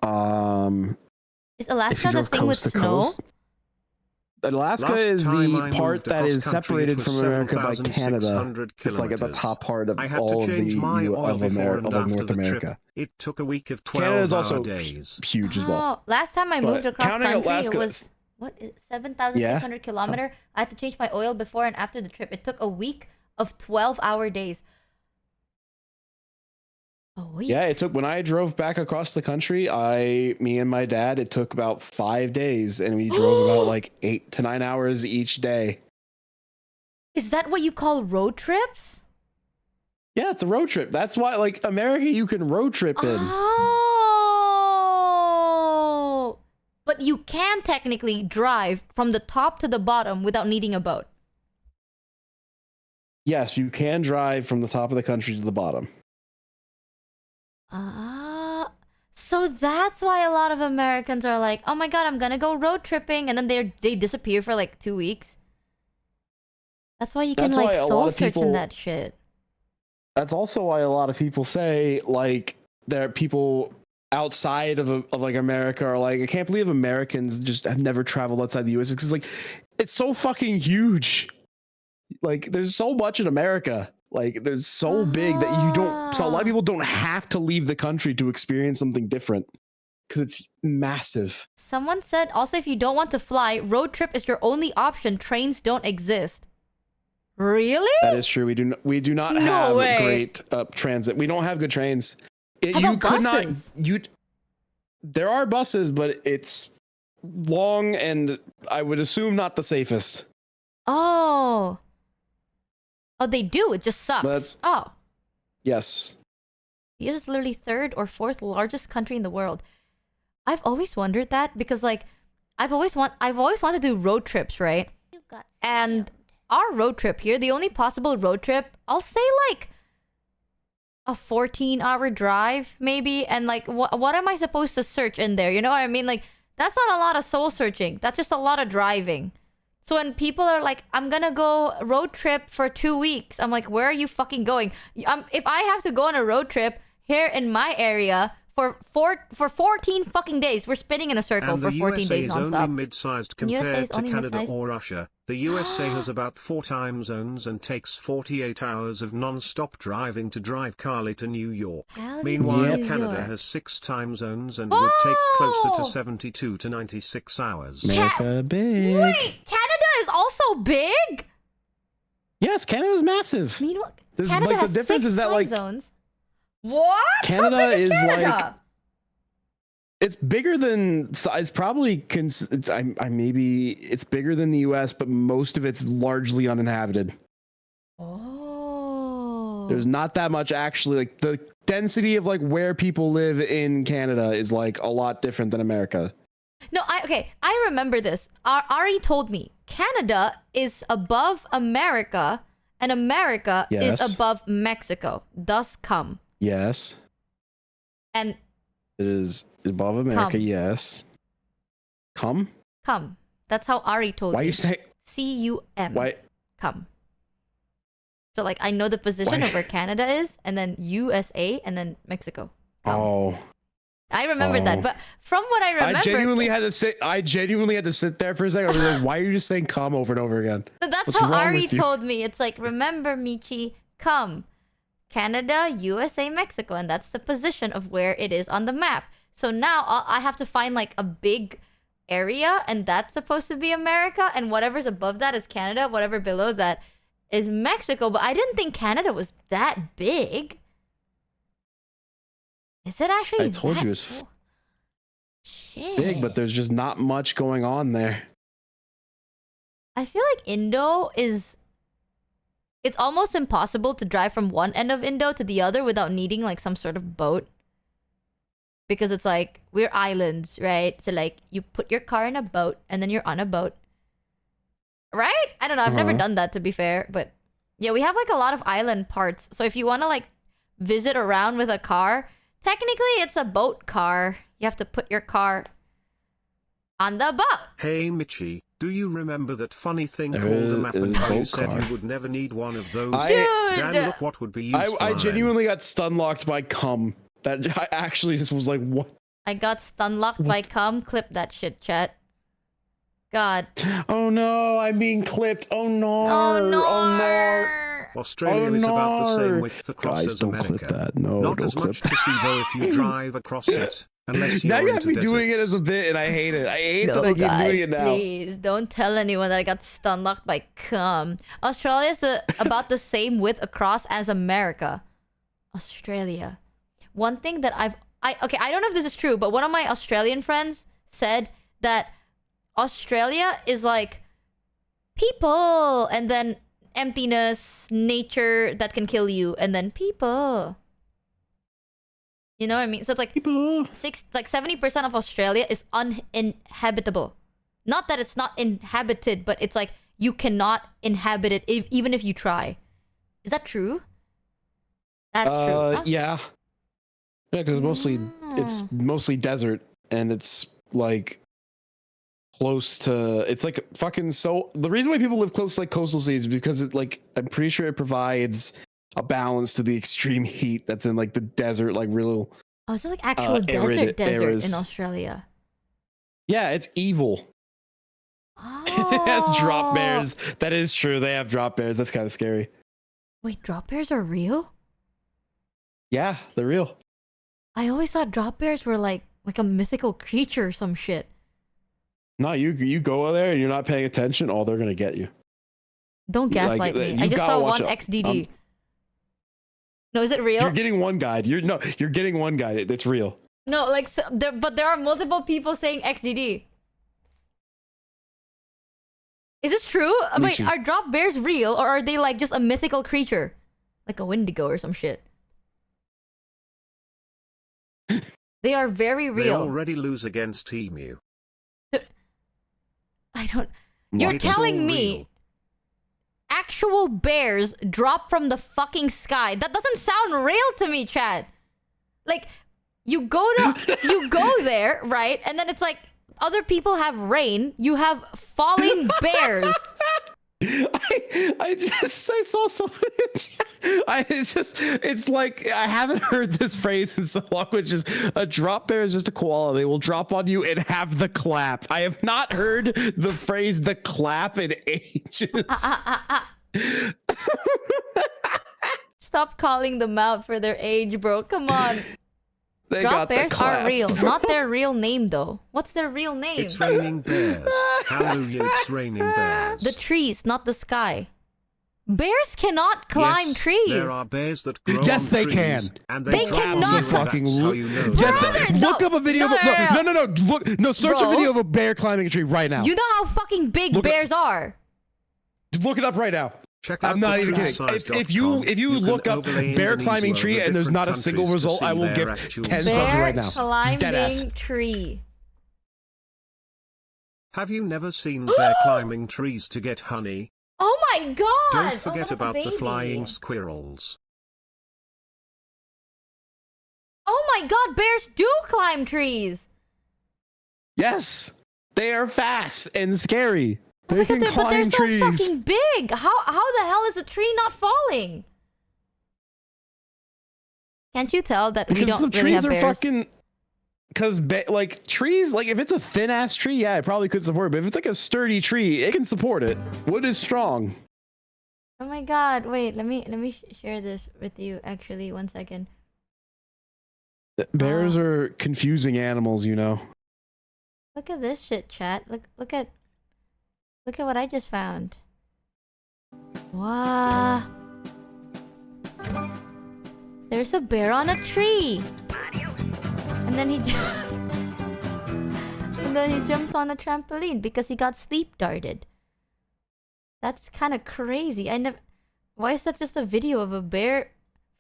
Is Alaska the thing with snow? Coast, Alaska is the part that is separated from America by Canada. It's like at the top part of all of North America. It took a week of 12 Canada is also days. Huge as well. Last time I moved across country, Alaska, it was 7,600 kilometer. I had to change my oil before and after the trip. It took a week of 12-hour days. A week? Yeah, it took, when I drove back across the country, me and my dad, it took about 5 days and we drove about like 8 to 9 hours each day. Is that what you call road trips? Yeah, it's a road trip. That's why, like, America, you can road trip in. Oh, but but you can technically drive from the top to the bottom without needing a boat. Yes, you can drive from the top of the country to the bottom. So that's why a lot of Americans are like, oh my god, I'm gonna go road tripping, and then they disappear for like 2 weeks. That's why you can like soul search in that shit. That's also why a lot of people say like there are people outside of like America are like, I can't believe Americans just have never traveled outside the US, because like it's so fucking huge. Like there's so much in America. Like there's so big that you don't, so a lot of people don't have to leave the country to experience something different because it's massive. Someone said also, if you don't want to fly, road trip is your only option. Trains don't exist. Really? That is true. We do not have great transit. We don't have good trains. How about buses? There are buses, but it's long and I would assume not the safest. Oh, they do. It just sucks. Yes. The US is literally 3rd or 4th largest country in the world. I've always wondered that because like I've always wanted to do road trips, right? And our road trip here, the only possible road trip, I'll say like a 14-hour drive maybe, and like what am I supposed to search in there? You know what I mean? Like that's not a lot of soul searching. That's just a lot of driving. So when people are like, I'm gonna go road trip for 2 weeks, I'm like, where are you fucking going? If I have to go on a road trip here in my area for 14 fucking days, we're spinning in a circle for 14 days nonstop. And the USA is only mid-sized compared to Canada or Russia. The USA has about 4 time zones and takes 48 hours of non-stop driving to drive Cali to New York. Meanwhile, Canada has 6 time zones and would take closer to 72 to 96 hours. America big. Wait, Canada is also big? Yes, Canada's massive. Meanwhile, There's, Canada like, has the difference 6 is that time like zones. What? Canada How big is Canada? like it's bigger than, it's probably maybe it's bigger than the US, but most of it's largely uninhabited. Oh. There's not that much actually. Like the density of like where people live in Canada is like a lot different than America. No, I remember this. Ari told me Canada is above America and America is above Mexico. Thus come. Yes. And it is above America, yes. Come? Come. That's how Ari told me. Why you say C-U-M. Why? Come. So like I know the position of where Canada is, and then USA, and then Mexico. Come. Oh. I remember that, but from what I remember, I genuinely had to sit there for a second. I was like, why are you just saying come over and over again? That's What's how Ari told me. It's like, remember, Michi, come. Canada, USA, Mexico, and that's the position of where it is on the map. So now I have to find like a big area, and that's supposed to be America, and whatever's above that is Canada, whatever below that is Mexico. But I didn't think Canada was that big. Is it actually? I told you it's big, but there's just not much going on there. I feel like Indo is... It's almost impossible to drive from one end of Indo to the other without needing like some sort of boat. Because it's like, we're islands, right? So like, you put your car in a boat and then you're on a boat. Right? I don't know. I've never done that, to be fair. But yeah, we have like a lot of island parts. So if you want to like visit around with a car, technically it's a boat car. You have to put your car on the boat. Hey Michi, do you remember that funny thing called a map and how you said you would never need one of those? Dude! Dan, look what would be useful. I genuinely got stun-locked by cum. That I actually just was like, what? I got stun-locked by cum. Clip that shit, chat. God. Oh no, I'm being clipped. Oh no. Oh no. Oh no. Australia is about the same width across Guys, as don't America. clip that. No, Not don't as much clip. to see though if you drive across it. Unless you're now you have into me doing it deserts. as a bit, and I hate it. I hate that I keep guys, doing it now. Please don't tell anyone that I got stun-locked by cum. Australia is about the same width across as America. Australia. One thing that I don't know if this is true, but one of my Australian friends said that Australia is like people, and then emptiness, nature that can kill you, and then people. You know what I mean? So it's like 70% of Australia is uninhabitable. Not that it's not inhabited, but it's like you cannot inhabit it even if you try. Is that true? That's true. Huh? Yeah, because it's mostly desert, and it's like close to. It's like fucking so. The reason why people live close to like coastal cities is because it like I'm pretty sure it provides a balance to the extreme heat that's in like the desert, like real. Oh, is it like actual desert in Australia? Yeah, it's evil. Oh. It has drop bears. That is true. They have drop bears. That's kind of scary. Wait, drop bears are real? Yeah, they're real. I always thought drop bears were like a mythical creature or some shit. No, you go there and you're not paying attention. Oh, they're gonna get you. Don't gaslight me. I just saw one XDD. No, is it real? You're getting one guide. You're getting one guide. It's real. No, like but there are multiple people saying XDD. Is this true? Wait, are drop bears real or are they like just a mythical creature? Like a Wendigo or some shit? They are very real. They already lose against Emu. I don't... You're telling me actual bears drop from the fucking sky? That doesn't sound real to me, Chad. Like, you go there, right? And then it's like, other people have rain. You have falling bears. I saw something. It's like I haven't heard this phrase in so long, which is a drop bear is just a koala. They will drop on you and have the clap. I have not heard the phrase the clap in ages. Stop calling them out for their age, bro. Come on. Drop bears are real. Not their real name, though. What's their real name? It's raining bears. Hallelujah, it's raining bears. The trees, not the sky. Bears cannot climb trees. There are bears that grow yes, on they trees, can. And they cannot. Fucking Brother, look up a video. Search a video of a bear climbing a tree right now. You know how fucking big bears are. Look it up right now. I'm not even kidding. If you look up bear climbing tree and there's not a single result, I will give 10 subs right now. Bear climbing tree. Have you never seen bear climbing trees to get honey? Oh my god! Don't forget about the flying squirrels. Oh my god, bears do climb trees! Yes! They are fast and scary. But they're so fucking big. How the hell is the tree not falling? Can't you tell that we don't really have bears? Because like trees, like if it's a thin ass tree, yeah, it probably could support it. But if it's like a sturdy tree, it can support it. Wood is strong. Oh my god! Wait, let me share this with you. Actually, 1 second. Bears are confusing animals, you know. Look at this shit, chat. Look at what I just found. Wow. There's a bear on a tree. And then he jumps on a trampoline because he got sleep darted. That's kind of crazy. Why is that just a video of a bear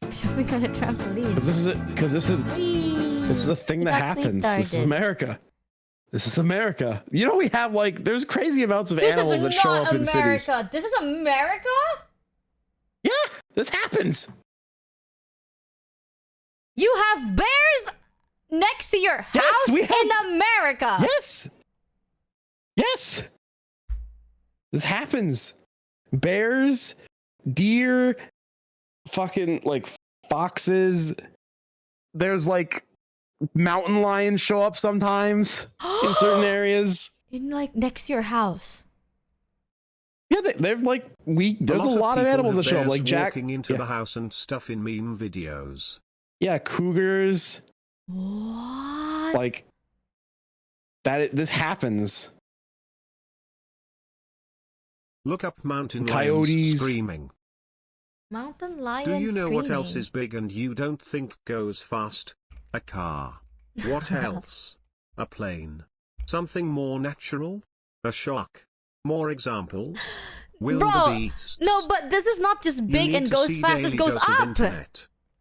jumping on a trampoline? Because this is a thing that happens. This is America. This is America. You know, we have like there's crazy amounts of animals that show up in cities. This is America? Yeah, this happens. You have bears next to your house in America. Yes. Yes. This happens. Bears, deer, fucking like foxes. There's like mountain lions show up sometimes in certain areas. In like next to your house. Yeah, they're like there's a lot of animals that show up, like Jack walking into the house and stuff in meme videos. Yeah, cougars. What? Like this happens. Look up mountain coyotes lions screaming. Mountain lions. Do you know screaming. what else is big and you don't think goes fast? A car. What else? A plane. Something more natural? A shark. More examples? Bro, no, but this is not just big and goes fast, it goes up.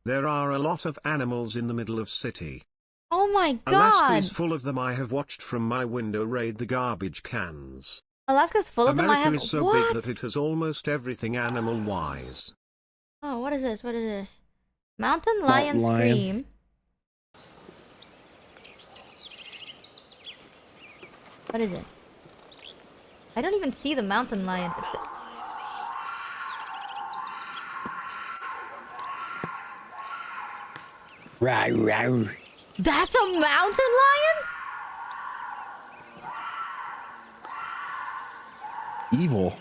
There are a lot of animals in the middle of city. Oh my Alaska god. is full of them. I have watched from my window raid the garbage cans. Alaska's full of them. I America have is so what? big that it has almost everything animal-wise. Oh, what is this? What is this? Mountain lion scream. What is it? I don't even see the mountain lion. It's... That's a mountain lion? Evil.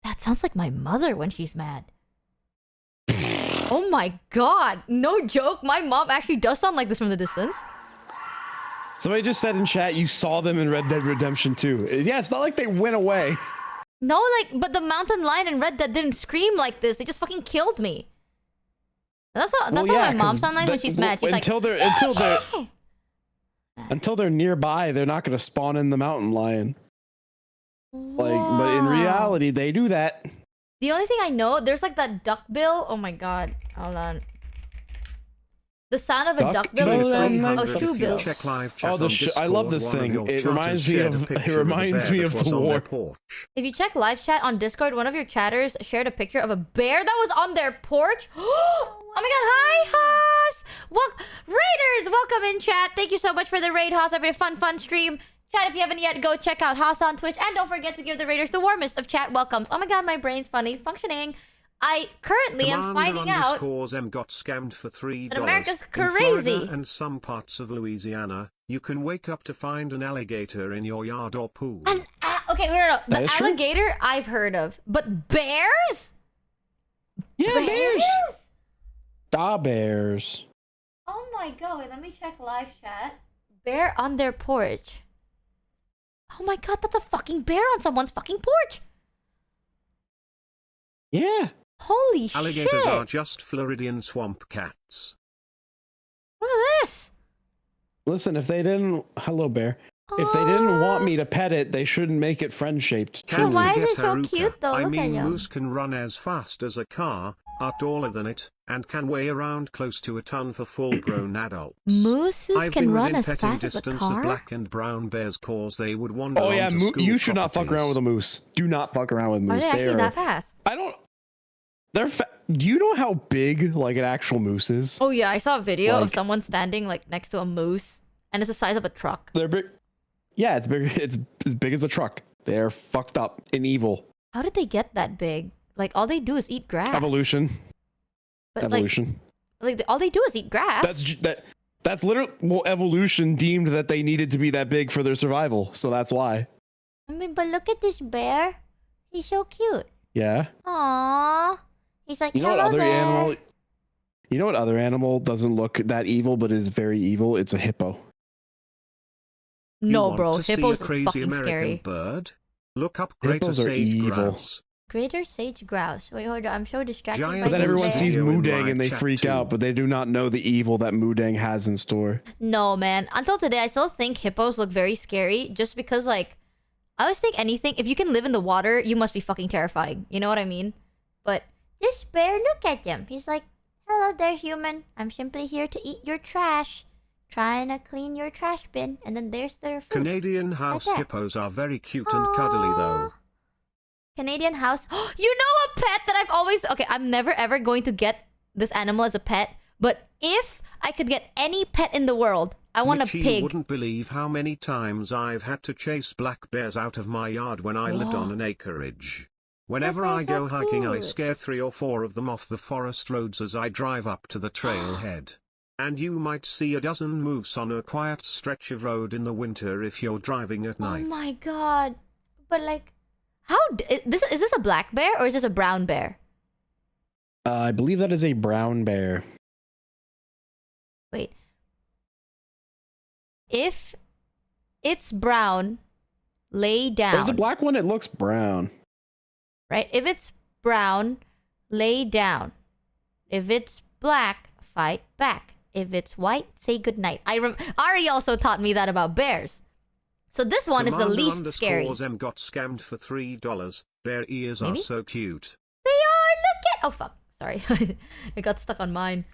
That sounds like my mother when she's mad. Oh my god. No joke. My mom actually does sound like this from the distance. Somebody just said in chat you saw them in Red Dead Redemption 2. Yeah, it's not like they went away. No, like, but the mountain lion in Red Dead didn't scream like this. They just fucking killed me. That's what my mom sounds like when she's mad. She's until like, until they're nearby, they're not gonna spawn in the mountain lion. Like, but in reality, they do that. The only thing I know, there's like that duckbill. Oh my god. Hold on. The sound of a duckbill is so... Oh, shoebill. I love this thing. It reminds me of the war. If you check live chat on Discord, one of your chatters shared a picture of a bear that was on their porch. Oh my god, hi, Haas! Raiders, welcome in, chat. Thank you so much for the raid, Haas. It'll be a fun stream. Chat, if you haven't yet, go check out Haas on Twitch. And don't forget to give the Raiders the warmest of chat welcomes. Oh my god, my brain's functioning. I currently am finding out M got scammed for $3 that America's crazy. In Florida and some parts of Louisiana, you can wake up to find an alligator in your yard or pool. Okay, no. The alligator I've heard of. But bears? Yeah, bears. Da bears. Oh my god, wait, let me check live chat. Bear on their porch. Oh my god, that's a fucking bear on someone's fucking porch. Yeah. Holy shit. Alligators are just Floridian swamp cats. Look at this. Listen, if they didn't... Hello, bear. If they didn't want me to pet it, they shouldn't make it friend-shaped. Why is it so cute, though? I Look mean, at you. moose can run as fast as a car, are taller than it, and can weigh around close to a ton for full-grown adults. Mooses can run as fast as a car? Of black and brown bears cause they would wander Oh yeah, you should not fuck properties. around with a moose. Do not fuck around with moose. Are they actually that fast? I don't... Do you know how big, like, an actual moose is? Oh yeah, I saw a video of someone standing, like, next to a moose. And it's the size of a truck. They're big. Yeah, it's big. It's as big as a truck. They're fucked up and evil. How did they get that big? Like, all they do is eat grass. Evolution. But evolution. Like all they do is eat grass. That's literally... Well, evolution deemed that they needed to be that big for their survival. So that's why. I mean, but look at this bear. He's so cute. Yeah. Aww. He's like, you know what other there. animal... You know what other animal doesn't look that evil but is very evil? It's a hippo. No, bro. Hippos are crazy fucking American scary. Bird? Look up greater sage grouse. Greater sage grouse. Wait, hold on. I'm so distracted by But then everyone bear. sees Moodang and they freak out, but they do not know the evil that Moodang has in store. No, man. Until today, I still think hippos look very scary just because, like, I always think anything... If you can live in the water, you must be fucking terrifying. You know what I mean? But this bear, look at him. He's like, hello there, human. I'm simply here to eat your trash. Trying to clean your trash bin. And then there's their food. Canadian house hippos are very cute and cuddly, though. Canadian house... You know a pet that I've always... Okay, I'm never ever going to get this animal as a pet. But if I could get any pet in the world, I want a pig. You wouldn't believe how many times I've had to chase black bears out of my yard when I lived on an acreage. Whenever I go hiking, I scare 3 or 4 of them off the forest roads as I drive up to the trailhead. And you might see a dozen moose on a quiet stretch of road in the winter if you're driving at night. Oh my god. But like, is this a black bear or is this a brown bear? I believe that is a brown bear. Wait. If it's brown, lay down. There's a black one, it looks brown. Right? If it's brown, lay down. If it's black, fight back. If it's white, say goodnight. Ari also taught me that about bears. So this one is the least scary. M got scammed for $3. Bear ears are so cute. They are. Look at... Oh, fuck. Sorry. It got stuck on mine.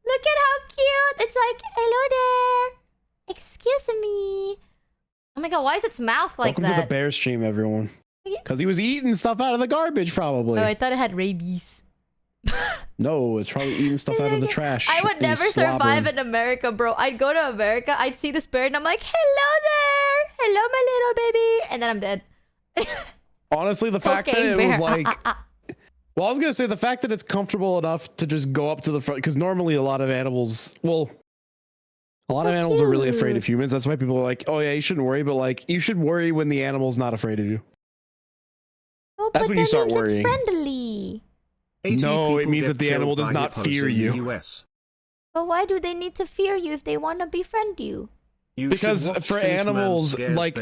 Look at how cute! It's like, hello there! Excuse me. Oh my god, why is its mouth like Welcome that? to the bear stream, everyone. Because he was eating stuff out of the garbage, probably. Oh, I thought it had rabies. No, it's probably eating stuff out of the trash. I would never survive in America, bro. I'd go to America, I'd see this bird, and I'm like, hello there! Hello, my little baby! And then I'm dead. Honestly, the fact that it was like... Well, I was going to say the fact that it's comfortable enough to just go up to the front, because normally a lot of animals... Well, a lot of animals are really afraid of humans. That's why people are like, oh yeah, you shouldn't worry, but like, you should worry when the animal's not afraid of you. Oh, That's when you start worrying. It's friendly. No, it means that the animal does not fear you. But why do they need to fear you if they want to befriend you? Because for animals, like,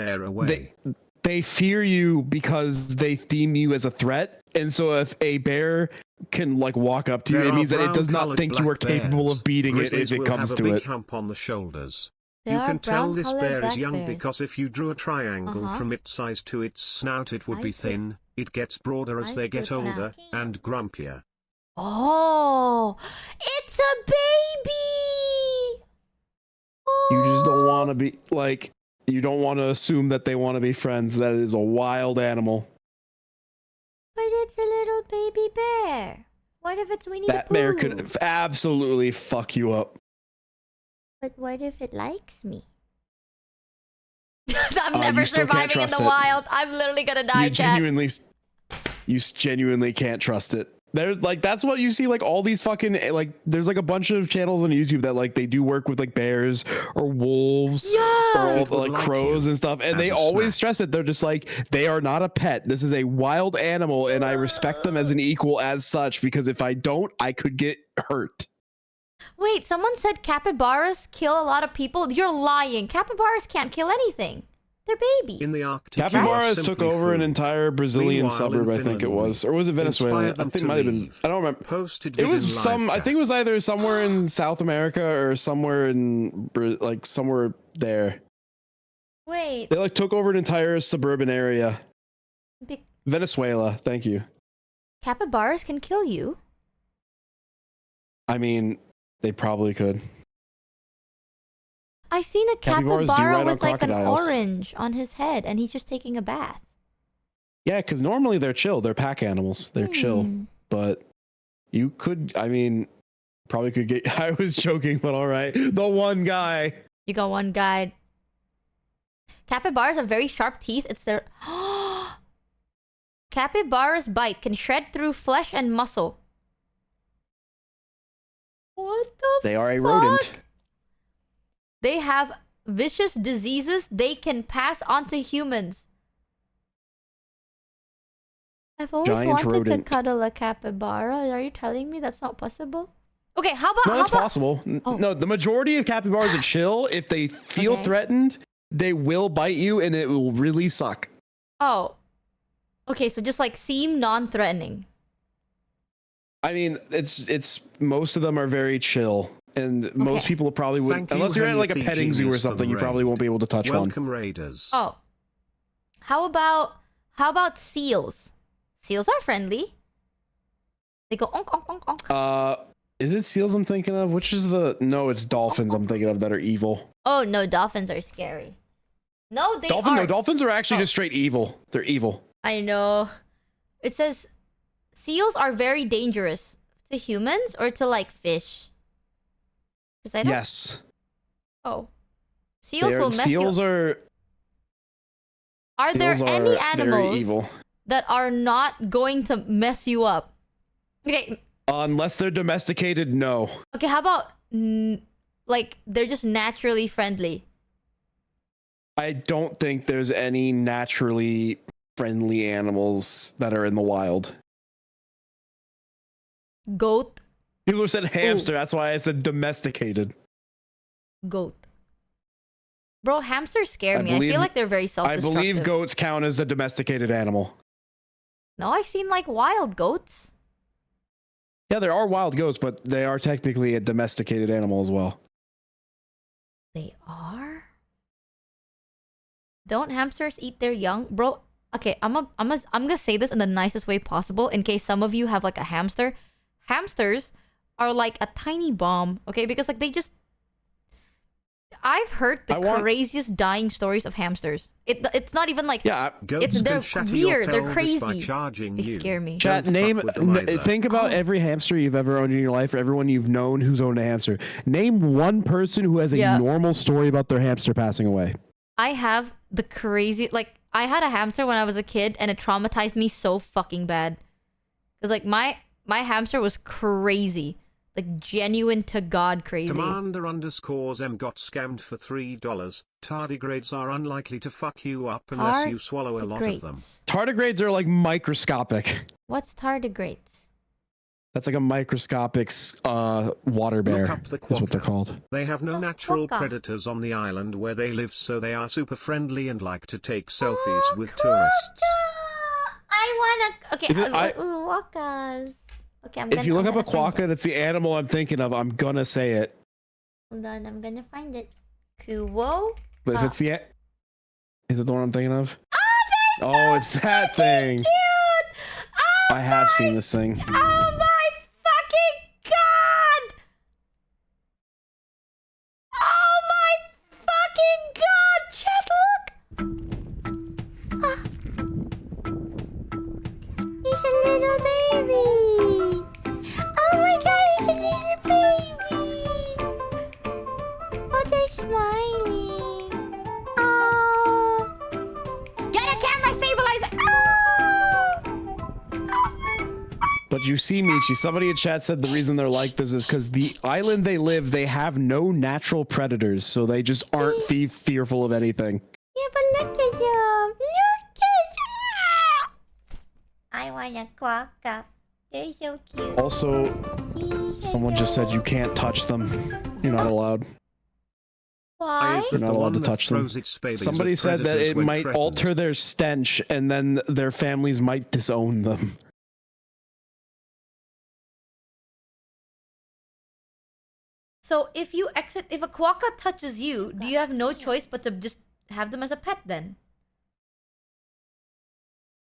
they fear you because they deem you as a threat. And so if a bear can like walk up to you, it means that it does not think you are capable of beating it if it comes to it. Hump on the shoulders. You can tell this bear is young because if you drew a triangle from its size to its snout, it would be thin. It gets broader as they get older and grumpier. Oh, it's a baby! Oh. You just don't want to be like, you don't want to assume that they want to be friends. That is a wild animal. But it's a little baby bear. What if it's Winnie the Pooh? That bear could absolutely fuck you up. But what if it likes me? I'm never surviving in the wild. I'm literally gonna die, You genuinely can't trust it. There's like, that's what you see, like all these fucking, like there's like a bunch of channels on YouTube that like they do work with like bears or wolves or all the, like crows and stuff, and they always stress it. They're just like, they are not a pet. This is a wild animal, and I respect them as an equal as such, because if I don't, I could get hurt. Wait, someone said capybaras kill a lot of people? You're lying. Capybaras can't kill anything. They're babies. In the Arctic, capybaras took over an entire Brazilian suburb, I think it was. Or was it Venezuela? I think it might have been. I don't remember. It was some, I think it was either somewhere in South America or somewhere in, like, somewhere there. Wait. They, like, took over an entire suburban area. Venezuela, thank you. Capybaras can kill you? I mean, they probably could. I've seen a capybara with like an orange on his head, and he's just taking a bath. Yeah, because normally they're chill. They're pack animals. They're chill. But you could, I mean, probably could get... I was joking, but all right. The one guy. You got one guy. Capybaras have very sharp teeth. It's their... Capybara's bite can shred through flesh and muscle. What the They are a rodent. They have vicious diseases they can pass on to humans. I've always wanted to cuddle a capybara. Are you telling me that's not possible? Okay, how about... No, it's possible. No, the majority of capybaras are chill. If they feel threatened, they will bite you, and it will really suck. Oh. Okay, so just like seem non-threatening. I mean, it's most of them are very chill. And most people probably wouldn't, unless you're at like a petting zoo or something, you probably won't be able to touch one. Welcome, raiders. Oh. How about seals? Seals are friendly. They go onk, onk, onk, onk. Is it seals I'm thinking of? Which is the... No, it's dolphins I'm thinking of that are evil. Oh, no, dolphins are scary. No, they aren't. No, dolphins are actually just straight evil. They're evil. I know. It says seals are very dangerous to humans or to like fish. Yes. Oh. Seals will mess you up. Seals are... Are there any animals that are not going to mess you up? Okay. Unless they're domesticated, no. Okay, how about... like, they're just naturally friendly? I don't think there's any naturally friendly animals that are in the wild. Goat? People said hamster, that's why I said domesticated. Goat. Bro, hamsters scare me. I feel like they're very self-destructive. I believe goats count as a domesticated animal. No, I've seen like wild goats. Yeah, there are wild goats, but they are technically a domesticated animal as well. They are? Don't hamsters eat their young? Bro, okay, I'm gonna say this in the nicest way possible in case some of you have like a hamster. hamsters are like a tiny bomb, okay? Because like they just... I've heard the craziest dying stories of hamsters. It's not even like... Yeah. They're weird. They're crazy. They scare me. Chat, think about every hamster you've ever owned in your life, or everyone you've known who's owned a hamster. Name one person who has a normal story about their hamster passing away. I have the crazy... Like, I had a hamster when I was a kid, and it traumatized me so fucking bad. Because like, my hamster was crazy. Like, genuine to God crazy. Commander_M got scammed for $3. Tardigrades are unlikely to fuck you up unless you swallow a lot of them. Tardigrades are like microscopic. What's tardigrades? That's like a microscopic water bear. Look up the That's what they're called. They have no natural predators on the island where they live, so they are super friendly and like to take selfies with tourists. I wanna... Okay, quokkas. Okay, If you look up a quokka, that's the animal I'm thinking of. I'm gonna say it. Hold on, I'm gonna find it. Kuwo? But if it's the... Is it the one I'm thinking of? Oh, it's that thing. Cute! I have seen this thing. Oh my fucking god! Oh my fucking god! Chat, look! He's a little baby! Oh my god, he's a little baby! Oh, they're smiling. Oh! Get a camera stabilizer! But you see, Michi, somebody in chat said the reason they're like this is because the island they live, they have no natural predators, so they just aren't fearful of anything. Yeah, but look at them! Look at them! I want a quokka. They're so cute. Also, someone just said you can't touch them. You're not allowed. Why? You're not allowed to touch them. Somebody said that it might alter their stench, and then their families might disown them. So if a quokka touches you, do you have no choice but to just have them as a pet then?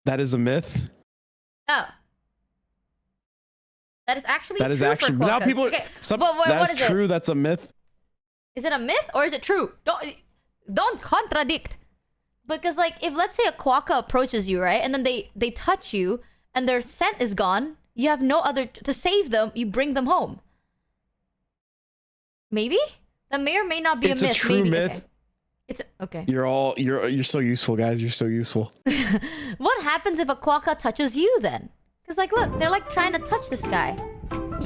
That is a myth. Oh. That is actually That is true actually for quokkas. now people. Okay. That's true. That's a myth. Is it a myth or is it true? Don't contradict. Because like if let's say a quokka approaches you, right, and then they touch you and their scent is gone, you have no other to save them. You bring them home. Maybe that may or may not be a myth. It's a true myth. Okay. It's okay. You're so useful, guys. You're so useful. What happens if a quokka touches you then? Because like, look, they're like trying to touch this guy.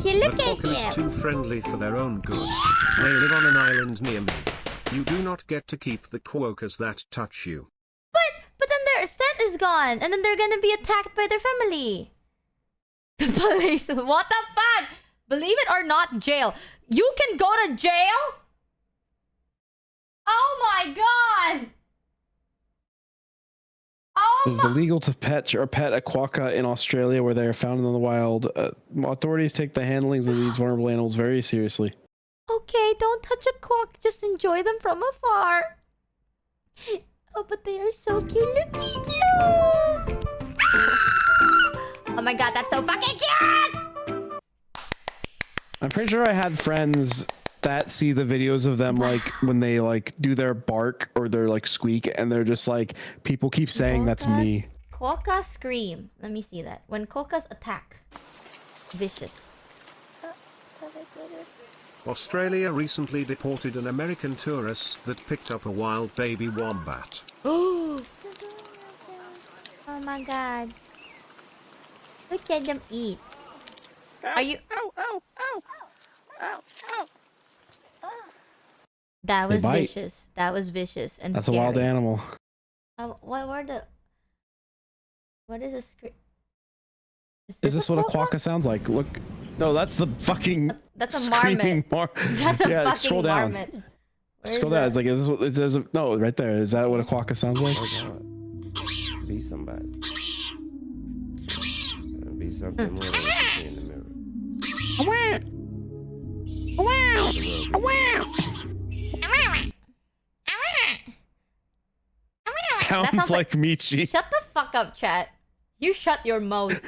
You look at him. Is too friendly for their own good. They live on an island near me. You do not get to keep the quokkas that touch you. But then their scent is gone, and then they're gonna be attacked by their family. The police. What the fuck? Believe it or not, jail. You can go to jail? Oh my god! It is illegal to pet a quokka in Australia where they are found in the wild. Authorities take the handlings of these vulnerable animals very seriously. Okay, don't touch a quokka. Just enjoy them from afar. Oh, but they are so cute. Look at you! Oh my god, that's so fucking cute! I'm pretty sure I had friends that see the videos of them like when they like do their bark or their like squeak, and they're just like, people keep saying that's me. Quokkas scream. Let me see that. When quokkas attack. Vicious. Australia recently deported an American tourist that picked up a wild baby wombat. Oh my god. Look at them eat. Are you... That was vicious. That was vicious and That's scary. a wild animal. What is a scream? Is this what a quokka sounds like? Look. No, that's the fucking... That's a marmot. That's a fucking scroll down. marmot. Scroll down. It's like, is this what... Is a, no, right there. Is that what a quokka sounds like? Be somebody. Be something more than what you see in the mirror. Sounds like Michi. Shut the fuck up, chat. You shut your mouth.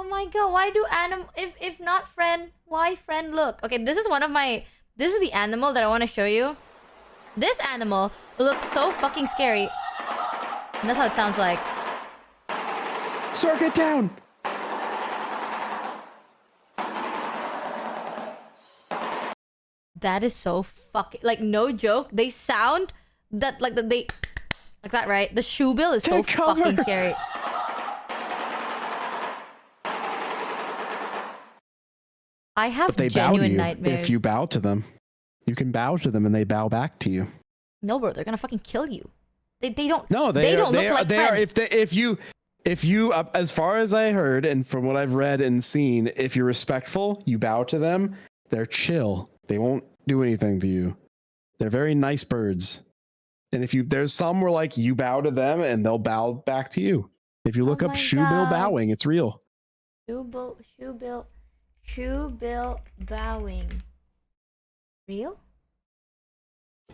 Oh my god, why do animal if not friend, why friend look? Okay, this is the animal that I want to show you. This animal looks so fucking scary. And that's how it sounds like. Sir, get down. That is so fucking like no joke. They sound that like that, right? The shoe bill is so fucking scary. I have genuine nightmares. If you bow to them, you can bow to them and they bow back to you. No, bro, they're gonna fucking kill you. They don't. No, they don't look like friends. If you as far as I heard and from what I've read and seen, if you're respectful, you bow to them. They're chill. They won't do anything to you. They're very nice birds. And if there's some where like you bow to them and they'll bow back to you. If you look up shoebill bowing, it's real. Shoebill bowing. Real?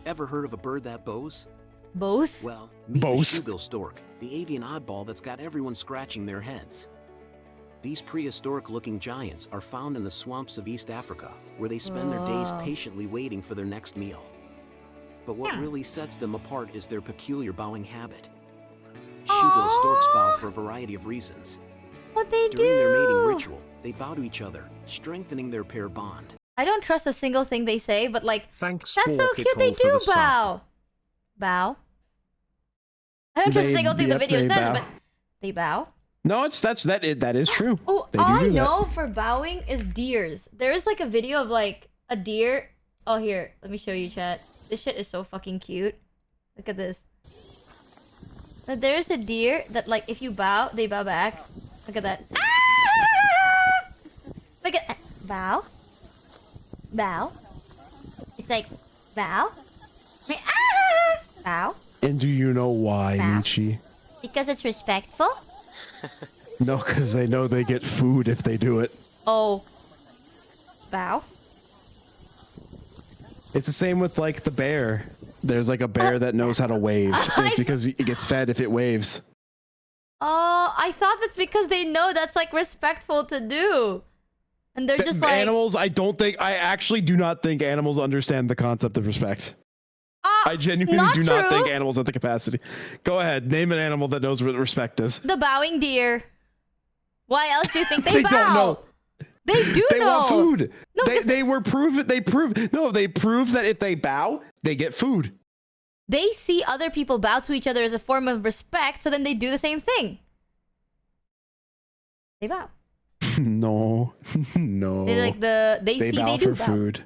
Ever heard of a bird that bows? Bows? Well, meet the shoebill stork, the avian oddball that's got everyone scratching their heads. These prehistoric-looking giants are found in the swamps of East Africa, where they spend their days patiently waiting for their next meal. But what really sets them apart is their peculiar bowing habit. Shoebill storks bow for a variety of reasons. What they During their mating ritual, they bow to each other, strengthening their pair bond. I don't trust a single thing they say, but like, thanks. That's so cute. They do bow. Bow. I don't trust a single thing the video says, but they bow. No, that is true. Oh, all I know for bowing is deers. There is like a video of like a deer. Oh, here, let me show you, chat. This shit is so fucking cute. Look at this. There's a deer that like if you bow, they bow back. Look at that. Ah! Look at bow. Bow. It's like bow. Ah! Bow. And do you know why, Michi? Because it's respectful. No, because they know they get food if they do it. Oh. Bow. It's the same with like the bear. There's like a bear that knows how to wave. It's because it gets fed if it waves. Oh, I thought that's because they know that's like respectful to do. And they're just like animals. I actually do not think animals understand the concept of respect. I genuinely do not think animals have the capacity. Go ahead, name an animal that knows what respect is. The bowing deer. Why else do you think they bow? Don't know. They do they know. Want food. No, they prove that if they bow, they get food. They see other people bow to each other as a form of respect, so then they do the same thing. They bow. No. They like they bow do for bow. food.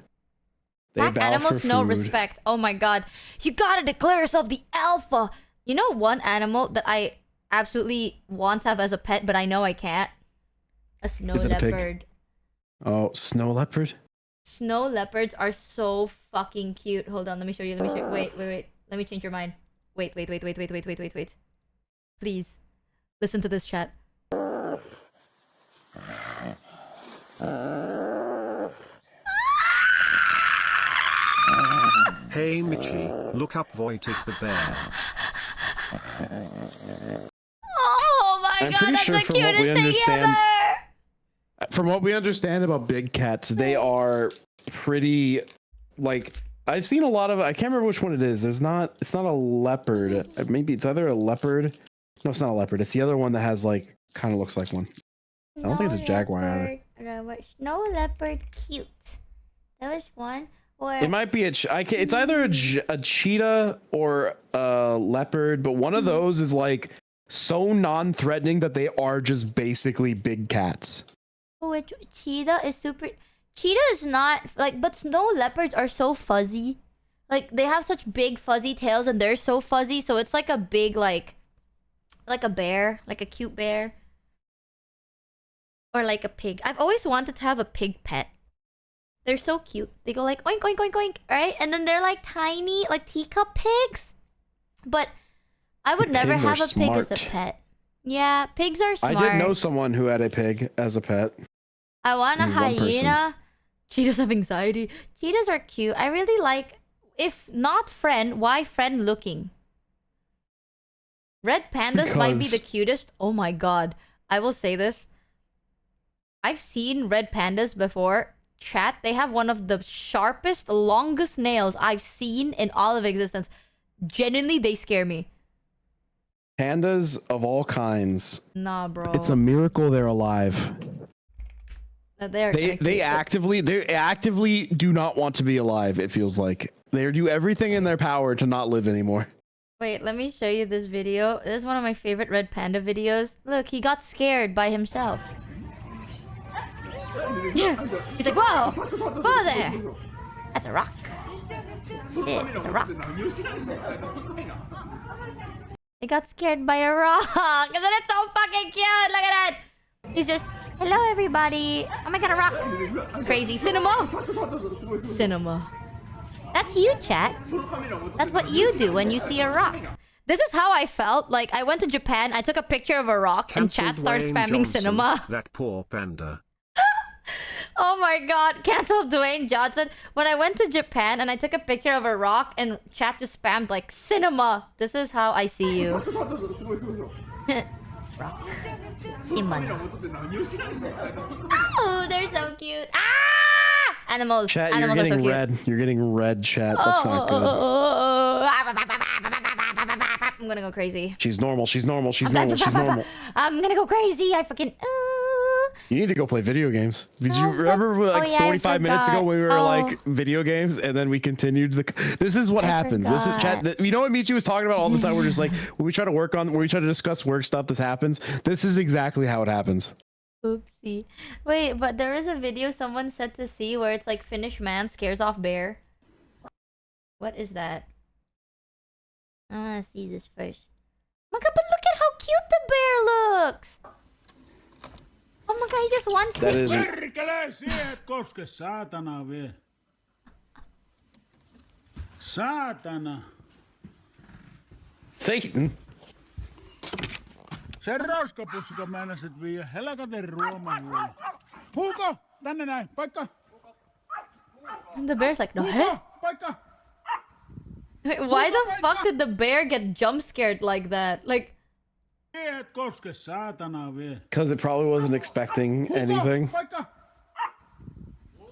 Pack animals know respect. Oh my god. You gotta declare yourself the alpha. You know one animal that I absolutely want to have as a pet, but I know I can't? A snow leopard. Oh, snow leopard? Snow leopards are so fucking cute. Hold on, let me show you. Wait. Let me change your mind. Wait. Please. Listen to this, chat. Hey Michi, look up Wojtek the bear. Oh my god, that's the cutest thing ever! From what we understand about big cats, they are pretty, like, I've seen a lot of, I can't remember which one it is. It's not a leopard. Maybe it's either a leopard. No, it's not a leopard. It's the other one that has, like, kind of looks like one. I don't think it's a jaguar either. Snow leopard cute. There was one. Or it might be it's either a cheetah or a leopard, but one of those is like so non-threatening that they are just basically big cats. Cheetah is super. Cheetah is not like, but snow leopards are so fuzzy. Like they have such big fuzzy tails and they're so fuzzy, so it's like a big like a bear, like a cute bear, or like a pig. I've always wanted to have a pig pet. They're so cute. They go like oink oink oink oink, right? And then they're like tiny, like teacup pigs. But I would never have a pig as a pet. Yeah, pigs are smart. I did know someone who had a pig as a pet. I want a hyena. Cheetahs have anxiety. Cheetahs are cute. I really like, if not friend, why friend looking? Red pandas might be the cutest. Oh my god. I will say this. I've seen red pandas before. Chat, they have one of the sharpest, longest nails I've seen in all of existence. Genuinely, they scare me. Pandas of all kinds. Nah, bro. It's a miracle they're alive. They actively do not want to be alive, it feels like. They do everything in their power to not live anymore. Wait, let me show you this video. This is one of my favorite red panda videos. Look, he got scared by himself. He's like, whoa! Whoa there! That's a rock. Shit, it's a rock. He got scared by a rock. Isn't it so fucking cute? Look at that! He's just, hello everybody. Oh my god, a rock. Crazy. Cinema! Cinema. That's you, chat. That's what you do when you see a rock. This is how I felt. Like, I went to Japan, I took a picture of a rock, and chat starts spamming cinema. That poor panda. Oh my god, cancel Dwayne Johnson. When I went to Japan and I took a picture of a rock and chat just spammed like cinema. This is how I see you. Rock. Cinema. Oh, they're so cute. Ah! Animals. Chat, Animals you're are so getting cute. red. You're getting red, chat. That's not good. I'm gonna go crazy. She's normal. She's normal. She's normal. She's normal. I'm gonna go crazy. I fucking. You need to go play video games. Did you remember like 45 minutes ago when we were like video games and then we continued the... This is what happens. This is chat. You know what Michi was talking about all the time? We're just like, when we try to discuss work stuff that happens, this is exactly how it happens. Oopsie. Wait, but there is a video someone said to see where it's like Finnish man scares off bear. What is that? I wanna see this first. Oh my god, but look at how cute the bear looks! Oh my god, he just wants that to... Perkele, siihen koske, saatana vie. Saatana. Satan. Se roskapussiko meinasit viiä helkaten ruoman voi. Huuko! Tänne näin, paikka! And the bear's like, no, hey? Paikka! Wait, why the fuck did the bear get jump scared like that? Like... Because it probably wasn't expecting anything.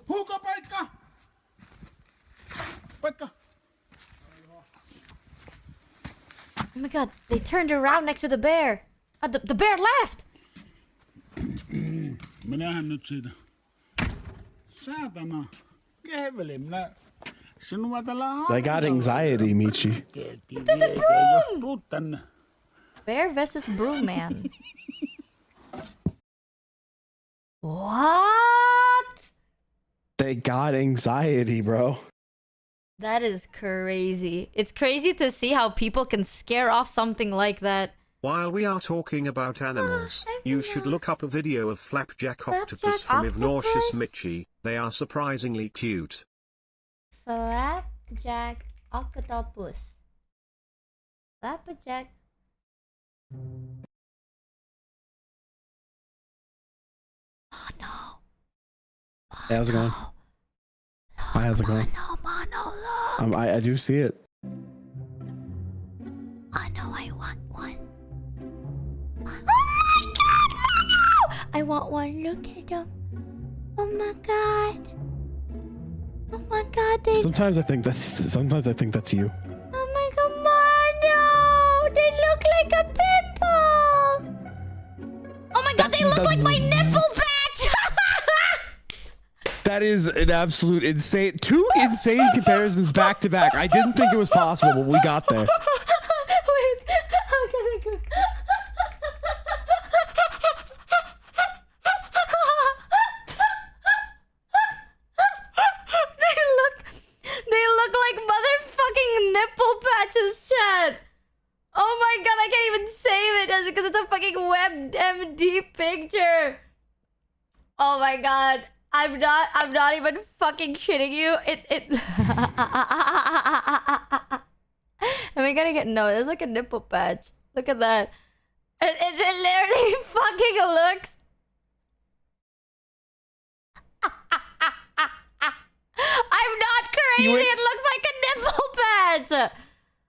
Oh my god, they turned around next to the bear. The bear left! Minähän nyt siitä. Saatana. Kehveli, minä... Sinua tällä... I got anxiety, Michi. There's a broom! Bear versus broom man. What? They got anxiety, bro. That is crazy. It's crazy to see how people can scare off something like that. While we are talking about animals, you should look up a video of Flapjack Octopus from Obnoxious Michi. They are surprisingly cute. Flapjack Octopus. Flapjack. Oh no. Hey, how's it going? Hi, how's it going? I do see it. Oh no, I want one. Oh my god, Mono! I want one. Look at them. Oh my god. Oh my god, they... Sometimes I think that's you. Oh my god, Mono! They look like a pimple! Oh my god, they look like my nipple patch! That is an absolute insane... Two insane comparisons back to back. I didn't think it was possible, but we got there. Wait, how can I cook? They look like motherfucking nipple patches, chat. Oh my god, I can't even save it because it's a fucking WebMD picture. Oh my god. I'm not even fucking shitting you. Am I gonna get... No, there's like a nipple patch. Look at that. It literally fucking looks... I'm not crazy. It looks like a nipple patch.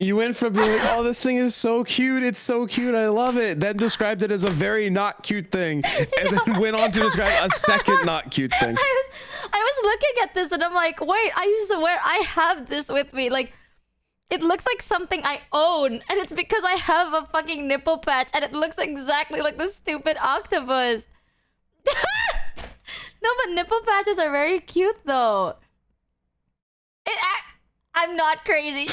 You went from being like, oh, this thing is so cute. It's so cute. I love it. Then described it as a very not cute thing. And then went on to describe a second not cute thing. I was looking at this and I'm like, wait, I swear I have this with me. Like, it looks like something I own. And it's because I have a fucking nipple patch. And it looks exactly like the stupid octopus. No, but nipple patches are very cute though. I'm not crazy.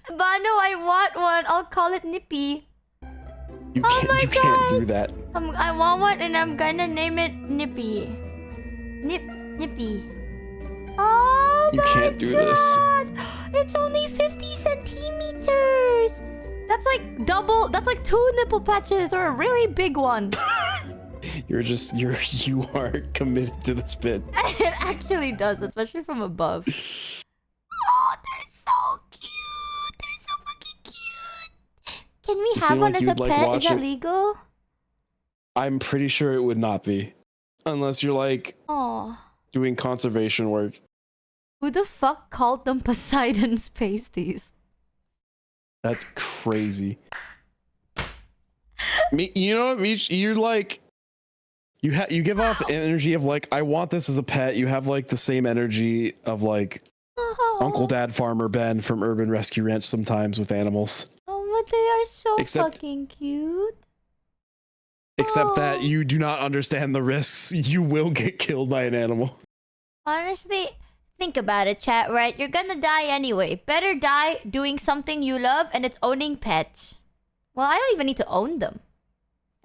Bano, I want one. I'll call it Nippy. You can't do that. I want one and I'm gonna name it Nippy. Nippy. Oh you can't do this. It's only 50 centimeters. That's like double. That's like 2 nipple patches or a really big one. You are committed to this bit. It actually does, especially from above. Oh, they're so cute. They're so fucking cute. Can we have one as a pet? Is that legal? I'm pretty sure it would not be. Unless you're like doing conservation work. Who the fuck called them Poseidon's pasties? That's crazy. You know what, Mich? You're like... You give off energy of like, I want this as a pet. You have like the same energy of like Uncle Dad Farmer Ben from Urban Rescue Ranch sometimes with animals. Oh, but they are so fucking cute. Except that you do not understand the risks. You will get killed by an animal. Honestly, think about it, chat, right? You're gonna die anyway. Better die doing something you love and it's owning pets. Well, I don't even need to own them.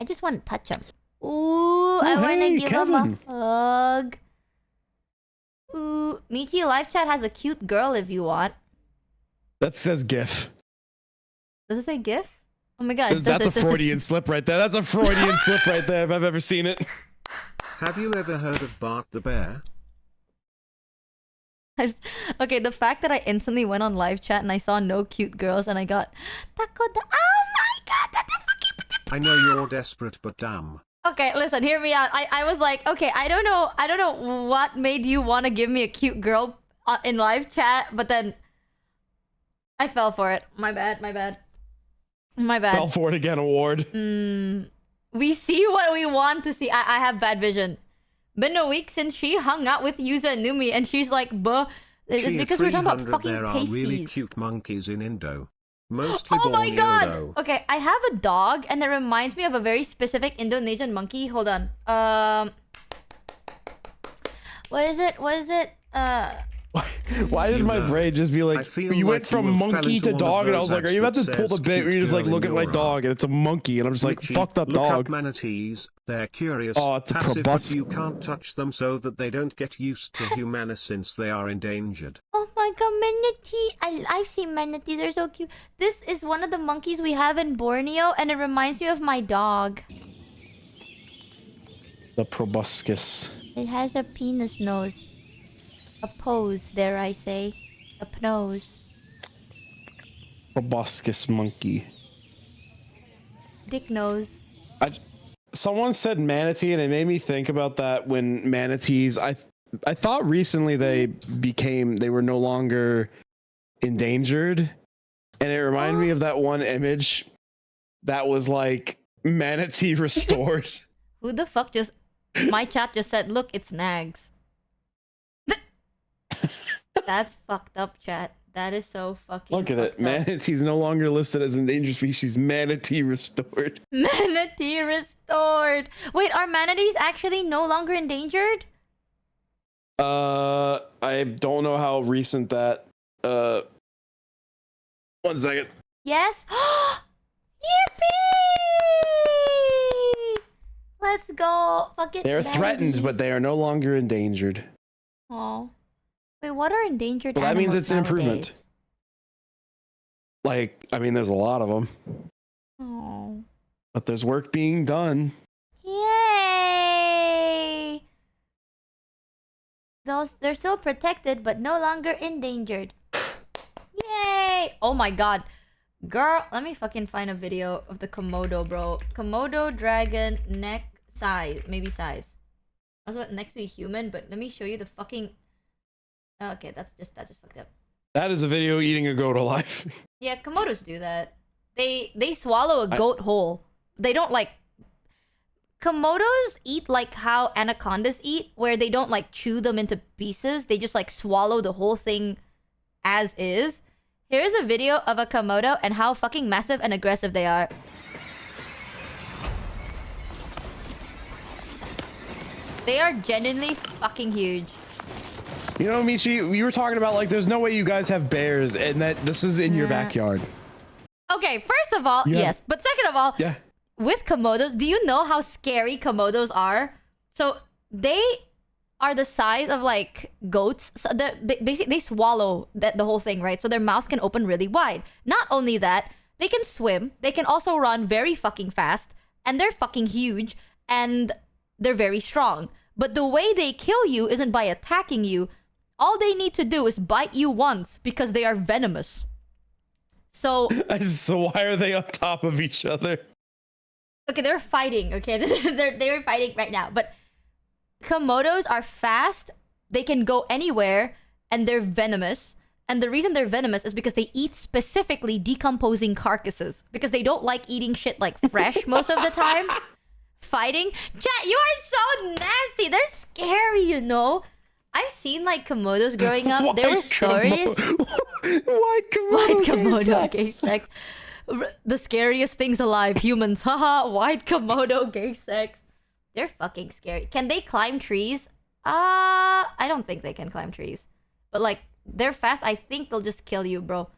I just want to touch them. Ooh, I wanna give him a hug. Ooh, Michi live chat has a cute girl if you want. That says GIF. Does it say GIF? Oh my god. That's a Freudian slip right there. That's a Freudian slip right there if I've ever seen it. Have you ever heard of Bart the Bear? Okay, the fact that I instantly went on live chat and I saw no cute girls and I got Taco oh my god, that's a fucking... I know you're desperate, but damn. Okay, listen, hear me out. I was like, okay, I don't know what made you want to give me a cute girl in live chat, but then I fell for it. My bad. Fell for it again award. We see what we want to see. I have bad vision. Been a week since she hung out with Yuza and Numi, and she's like, buh. It's because we're talking about fucking there pasties. Are really cute monkeys in Indo. Mostly oh my god! Though. Okay, I have a dog and it reminds me of a very specific Indonesian monkey. Hold on. What is it? Why did my brain just be like, you went from monkey to dog, and I was like, are you about to pull the bit where you just like, look at my dog, and it's a monkey, and I'm just like, fuck that dog. Look up manatees. They're curious, it's passive, but you can't touch them so that they don't get used to humans since they are endangered. Oh my god, manatee! I've seen manatees. They're so cute. This is one of the monkeys we have in Borneo, and it reminds me of my dog. The proboscis. It has a penis nose. A pose, dare I say. A nose. Proboscis monkey. Dick nose. Someone said manatee, and it made me think about that when manatees... I thought recently they were no longer endangered. And it reminded me of that one image that was like, manatee restored. Who the fuck just... My chat just said, look, it's nags. That's fucked up, chat. That is so fucking Look at it. up. Manatee's no longer listed as endangered species. Manatee restored. Manatee restored. Wait, are manatees actually no longer endangered? I don't know how recent that. 1 second. Yes. Yippee! Let's go. Fucking. They're threatened, but they are no longer endangered. Oh. Wait, what are endangered well, that animals means it's an improvement. Nowadays? Like, I mean, there's a lot of them. Oh. But there's work being done. Yay! They're still protected, but no longer endangered. Yay! Oh my god. Girl, let me fucking find a video of the Komodo, bro. Komodo dragon neck size. Maybe size. Also next to a human, but let me show you the fucking... Okay, that's just fucked up. That is a video eating a goat alive. Yeah, Komodos do that. They swallow a goat whole. They don't like... Komodos eat like how anacondas eat, where they don't like chew them into pieces. They just like swallow the whole thing as is. Here's a video of a Komodo and how fucking massive and aggressive they are. They are genuinely fucking huge. You know, Michi, we were talking about like there's no way you guys have bears and that this is in your backyard. Okay, first of all, yes. But second of all, with Komodos, do you know how scary Komodos are? So they are the size of like goats. So they swallow the whole thing, right? So their mouths can open really wide. Not only that, they can swim. They can also run very fucking fast. And they're fucking huge. And they're very strong. But the way they kill you isn't by attacking you. All they need to do is bite you once because they are venomous. So why are they on top of each other? Okay, they're fighting. Okay, they're fighting right now. But Komodos are fast. They can go anywhere, and they're venomous. And the reason they're venomous is because they eat specifically decomposing carcasses because they don't like eating shit like fresh most of the time. Fighting, chat. You are so nasty. They're scary, you know. I've seen like Komodos growing up. There were stories. White Komodo gay sex. The scariest things alive, humans. Haha, white Komodo gay sex. They're fucking scary. Can they climb trees? I don't think they can climb trees. But like, they're fast. I think they'll just kill you, bro.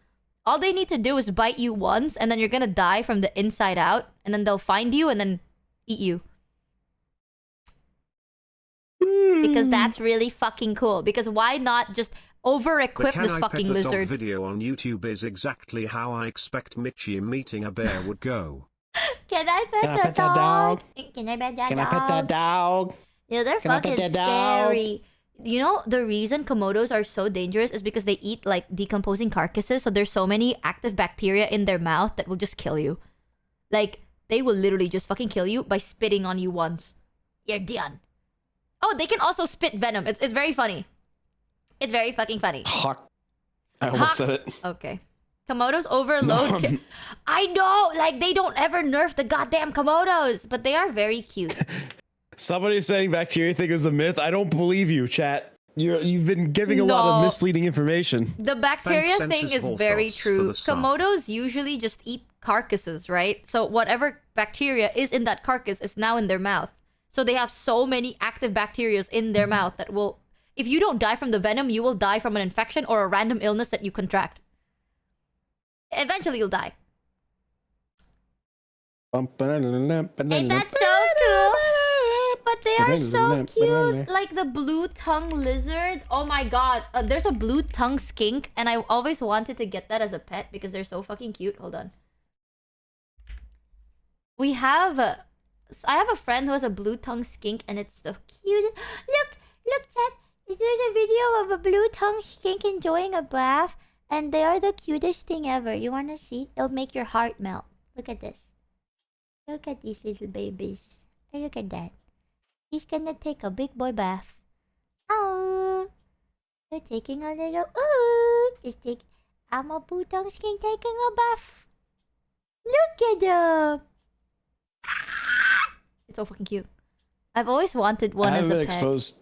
All they need to do is bite you once, and then you're gonna die from the inside out. And then they'll find you and then eat you. Because that's really fucking cool. Because why not just over-equip this fucking lizard? The video on YouTube is exactly how I expect Michi meeting a bear would go. Can I pet the dog? Can I pet that dog? Yeah, they're fucking scary. You know, the reason Komodos are so dangerous is because they eat like decomposing carcasses. So there's so many active bacteria in their mouth that will just kill you. Like, they will literally just fucking kill you by spitting on you once. You're done. Oh, they can also spit venom. It's very funny. It's very fucking funny. Hawk. I almost said it. Okay. Komodos overload. No, I know. Like, they don't ever nerf the goddamn Komodos. But they are very cute. Somebody's saying bacteria thing is a myth. I don't believe you, chat. You've been giving a lot of misleading information. The bacteria thing is very true. Komodos usually just eat carcasses, right? So whatever bacteria is in that carcass is now in their mouth. So they have so many active bacteria in their mouth that will... If you don't die from the venom, you will die from an infection or a random illness that you contract. Eventually, you'll die. Ain't that so cool? But they are so cute. Like the blue-tongue lizard. Oh my god. There's a blue-tongue skink. And I always wanted to get that as a pet because they're so fucking cute. Hold on. We have... I have a friend who has a blue-tongue skink and it's so cute. Look, chat. There's a video of a blue-tongue skink enjoying a bath. And they are the cutest thing ever. You wanna see? It'll make your heart melt. Look at this. Look at these little babies. Look at that. He's gonna take a big boy bath. Oh, they're taking a little. Ooh, I'm a blue-tongue skink taking a bath. Look at them. It's so fucking cute. I've always wanted one as a pet.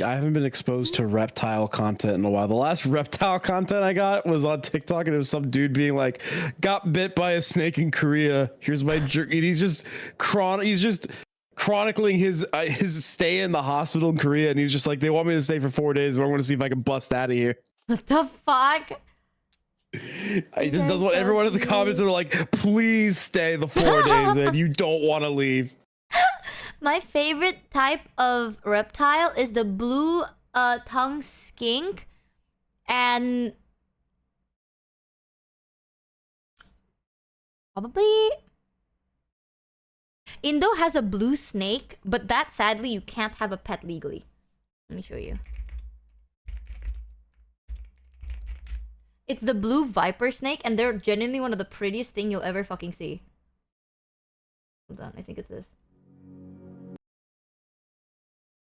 I haven't been exposed to reptile content in a while. The last reptile content I got was on TikTok, and it was some dude being like, "Got bit by a snake in Korea. Here's my jerk." And he's just chronicling his stay in the hospital in Korea, and he's just like, "They want me to stay for 4 days, but I want to see if I can bust out of here." What the fuck? He just does what everyone in the comments are like, "Please stay the 4 days, and you don't want to leave." My favorite type of reptile is the blue tongue skink. And probably Indo has a blue snake, but that sadly you can't have a pet legally. Let me show you. It's the blue viper snake, and they're genuinely one of the prettiest thing you'll ever fucking see. Hold on, I think it's this.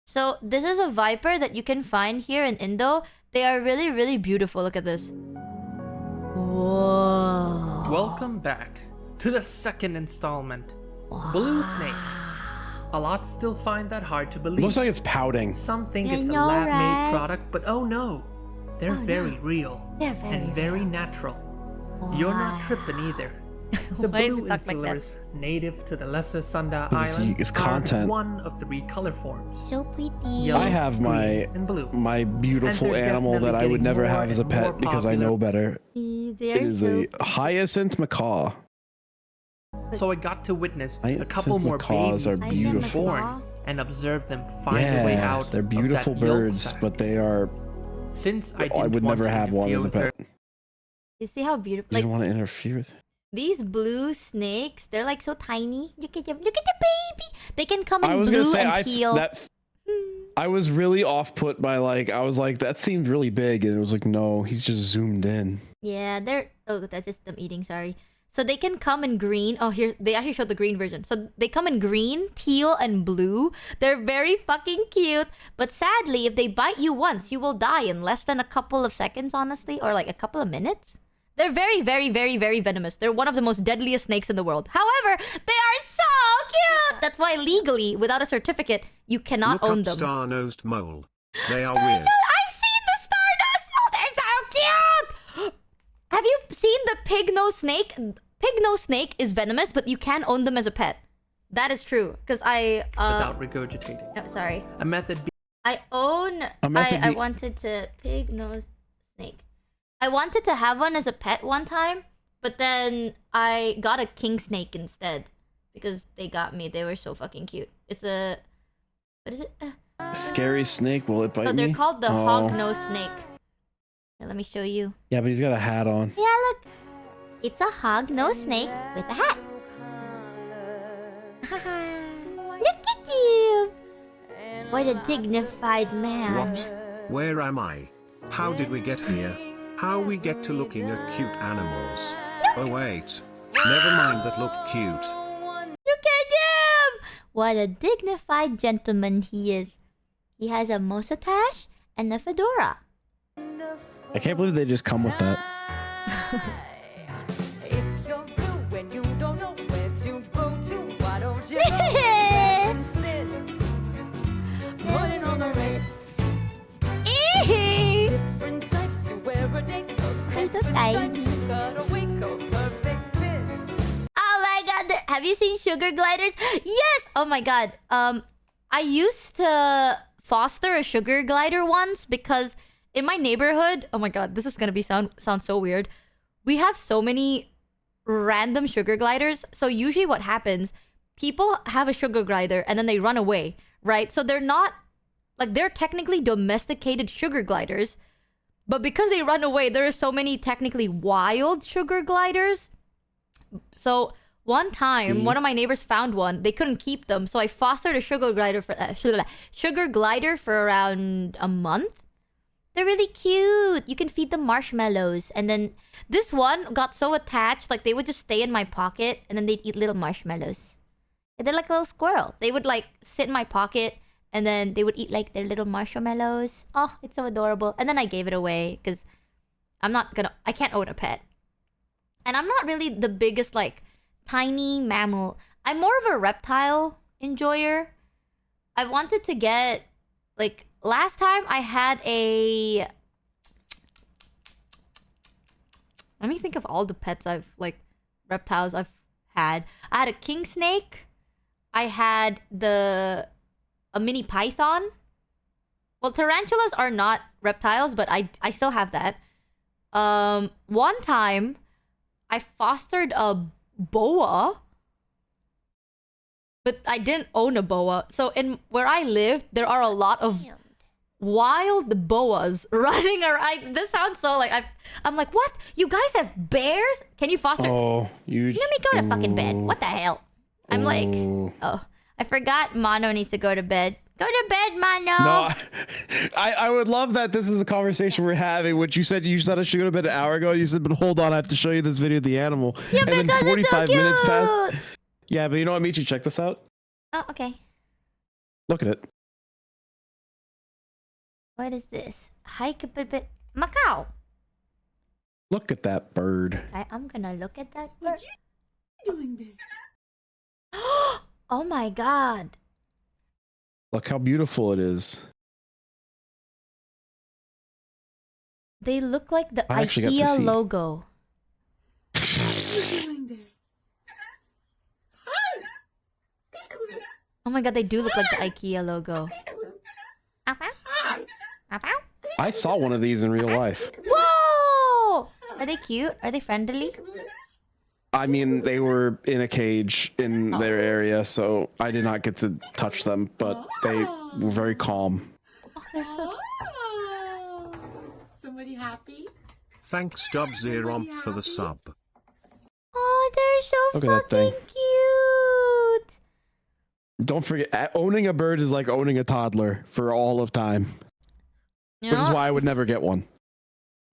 So this is a viper that you can find here in Indo. They are really, really beautiful. Look at this. Whoa. Welcome back to the second installment. Blue snakes. A lot still find that hard to believe. Looks like it's pouting. Some think I it's know, a lab-made right? product, but oh no. They're very real. They're very and very real. natural. You're not tripping either. The Why does blue it talk like that? insulars, native to the Lesser Sunda But you see, Islands, it's are content. one of 3 color forms. So pretty. Yellow, I have my green, and blue. my beautiful And they're animal that definitely I would getting never more have as a and more pet because I know better. They It are is so a hyacinth macaw. So I got to witness a Hyacinth couple more macaws babies are being beautiful. born and observe them find a way Yeah, out. they're of beautiful that yolk birds, sac. but they are. Since I I didn't would want never to have one interfere as a with her- pet. You see how beautiful? You Like don't want to interfere with. these blue snakes, they're like so tiny. Look at them. Look at the baby. They can come in I was gonna blue say and teal. I was really off put by I was like that seemed really big, and it was like no, he's just zoomed in. Yeah, they're. Oh, that's just them eating. Sorry. So they can come in green. Oh, here they actually showed the green version. So they come in green, teal, and blue. They're very fucking cute. But sadly, if they bite you once, you will die in less than a couple of seconds, honestly, or like a couple of minutes. They're very, very, very, very venomous. They're one of the most deadliest snakes in the world. However, they are so cute. That's why legally, without a certificate, you cannot Look own up them. star-nosed mole. They are weird. I've seen the star-nosed mole. They're so cute. Have you seen the pig-nosed snake? Pig-nosed snake is venomous, but you can own them as a pet. That is true. Because I... without regurgitating. Oh, sorry. A method I own... I wanted to... Pig-nosed snake. I wanted to have one as a pet one time, but then I got a king snake instead. Because they got me. They were so fucking cute. It's a... What is it? Scary snake, will it bite me? They're called the Oh. hog-nosed snake. Here, let me show you. Yeah, but he's got a hat on. Yeah, look. It's a hog-nosed snake with a hat. Look at you. What a dignified man. What? Where am I? How did we get here? How we get to looking at cute animals? Oh wait. Never mind that look cute. Look at him! What a dignified gentleman he is. He has a mustache and a fedora. I can't believe they just come with that. They're so tiny. Oh my god, have you seen sugar gliders? Yes! Oh my god. I used to foster a sugar glider once because in my neighborhood, oh my god, this is gonna be sound so weird. We have so many random sugar gliders. So usually what happens, people have a sugar glider and then they run away, right? So they're not, like, they're technically domesticated sugar gliders, but because they run away, there are so many technically wild sugar gliders. So one time, one of my neighbors found one. They couldn't keep them, so I fostered a sugar glider for around a month. They're really cute. You can feed them marshmallows. And then this one got so attached, like they would just stay in my pocket and then they'd eat little marshmallows. And they're like a little squirrel. They would like sit in my pocket and then they would eat like their little marshmallows. Oh, it's so adorable. And then I gave it away because I can't own a pet. And I'm not really the biggest like tiny mammal. I'm more of a reptile enjoyer. I wanted to get like... Last time I had a... Let me think of all the pets reptiles I've had. I had a king snake. I had a mini python. Well, tarantulas are not reptiles, but I still have that. One time, I fostered a boa. But I didn't own a boa. So in where I lived, there are a lot of wild boas running around. This sounds so like I'm like, what? You guys have bears? Can you foster? Oh, Let me go to fucking bed. What the hell? I'm like, oh, I forgot Mono needs to go to bed. Go to bed, Mono. No, I would love that this is the conversation we're having. What you said I should go to bed an hour ago. You said, but hold on, I have to show you this video of the animal. Yeah, and then because 45 it's so minutes cute. passed. Yeah, but you know what, Michi? Check this out. Oh, okay. Look at it. What is this? Macau. Look at that bird. I'm gonna look at that bird. What you doing there? Oh my god. Look how beautiful it is. They look like the I actually got to IKEA see. logo. What you doing there? Oh my god, they do look like the IKEA logo. I saw one of these in real life. Whoa! Are they cute? Are they friendly? I mean, they were in a cage in their area, so I did not get to touch them, but they were very calm. Oh, they're so... Somebody happy? Thanks Dubzeromp for the sub. Oh, they're so Look at that fucking thing. cute. Don't forget, owning a bird is like owning a toddler for all of time. You Which is know, why I would never get one.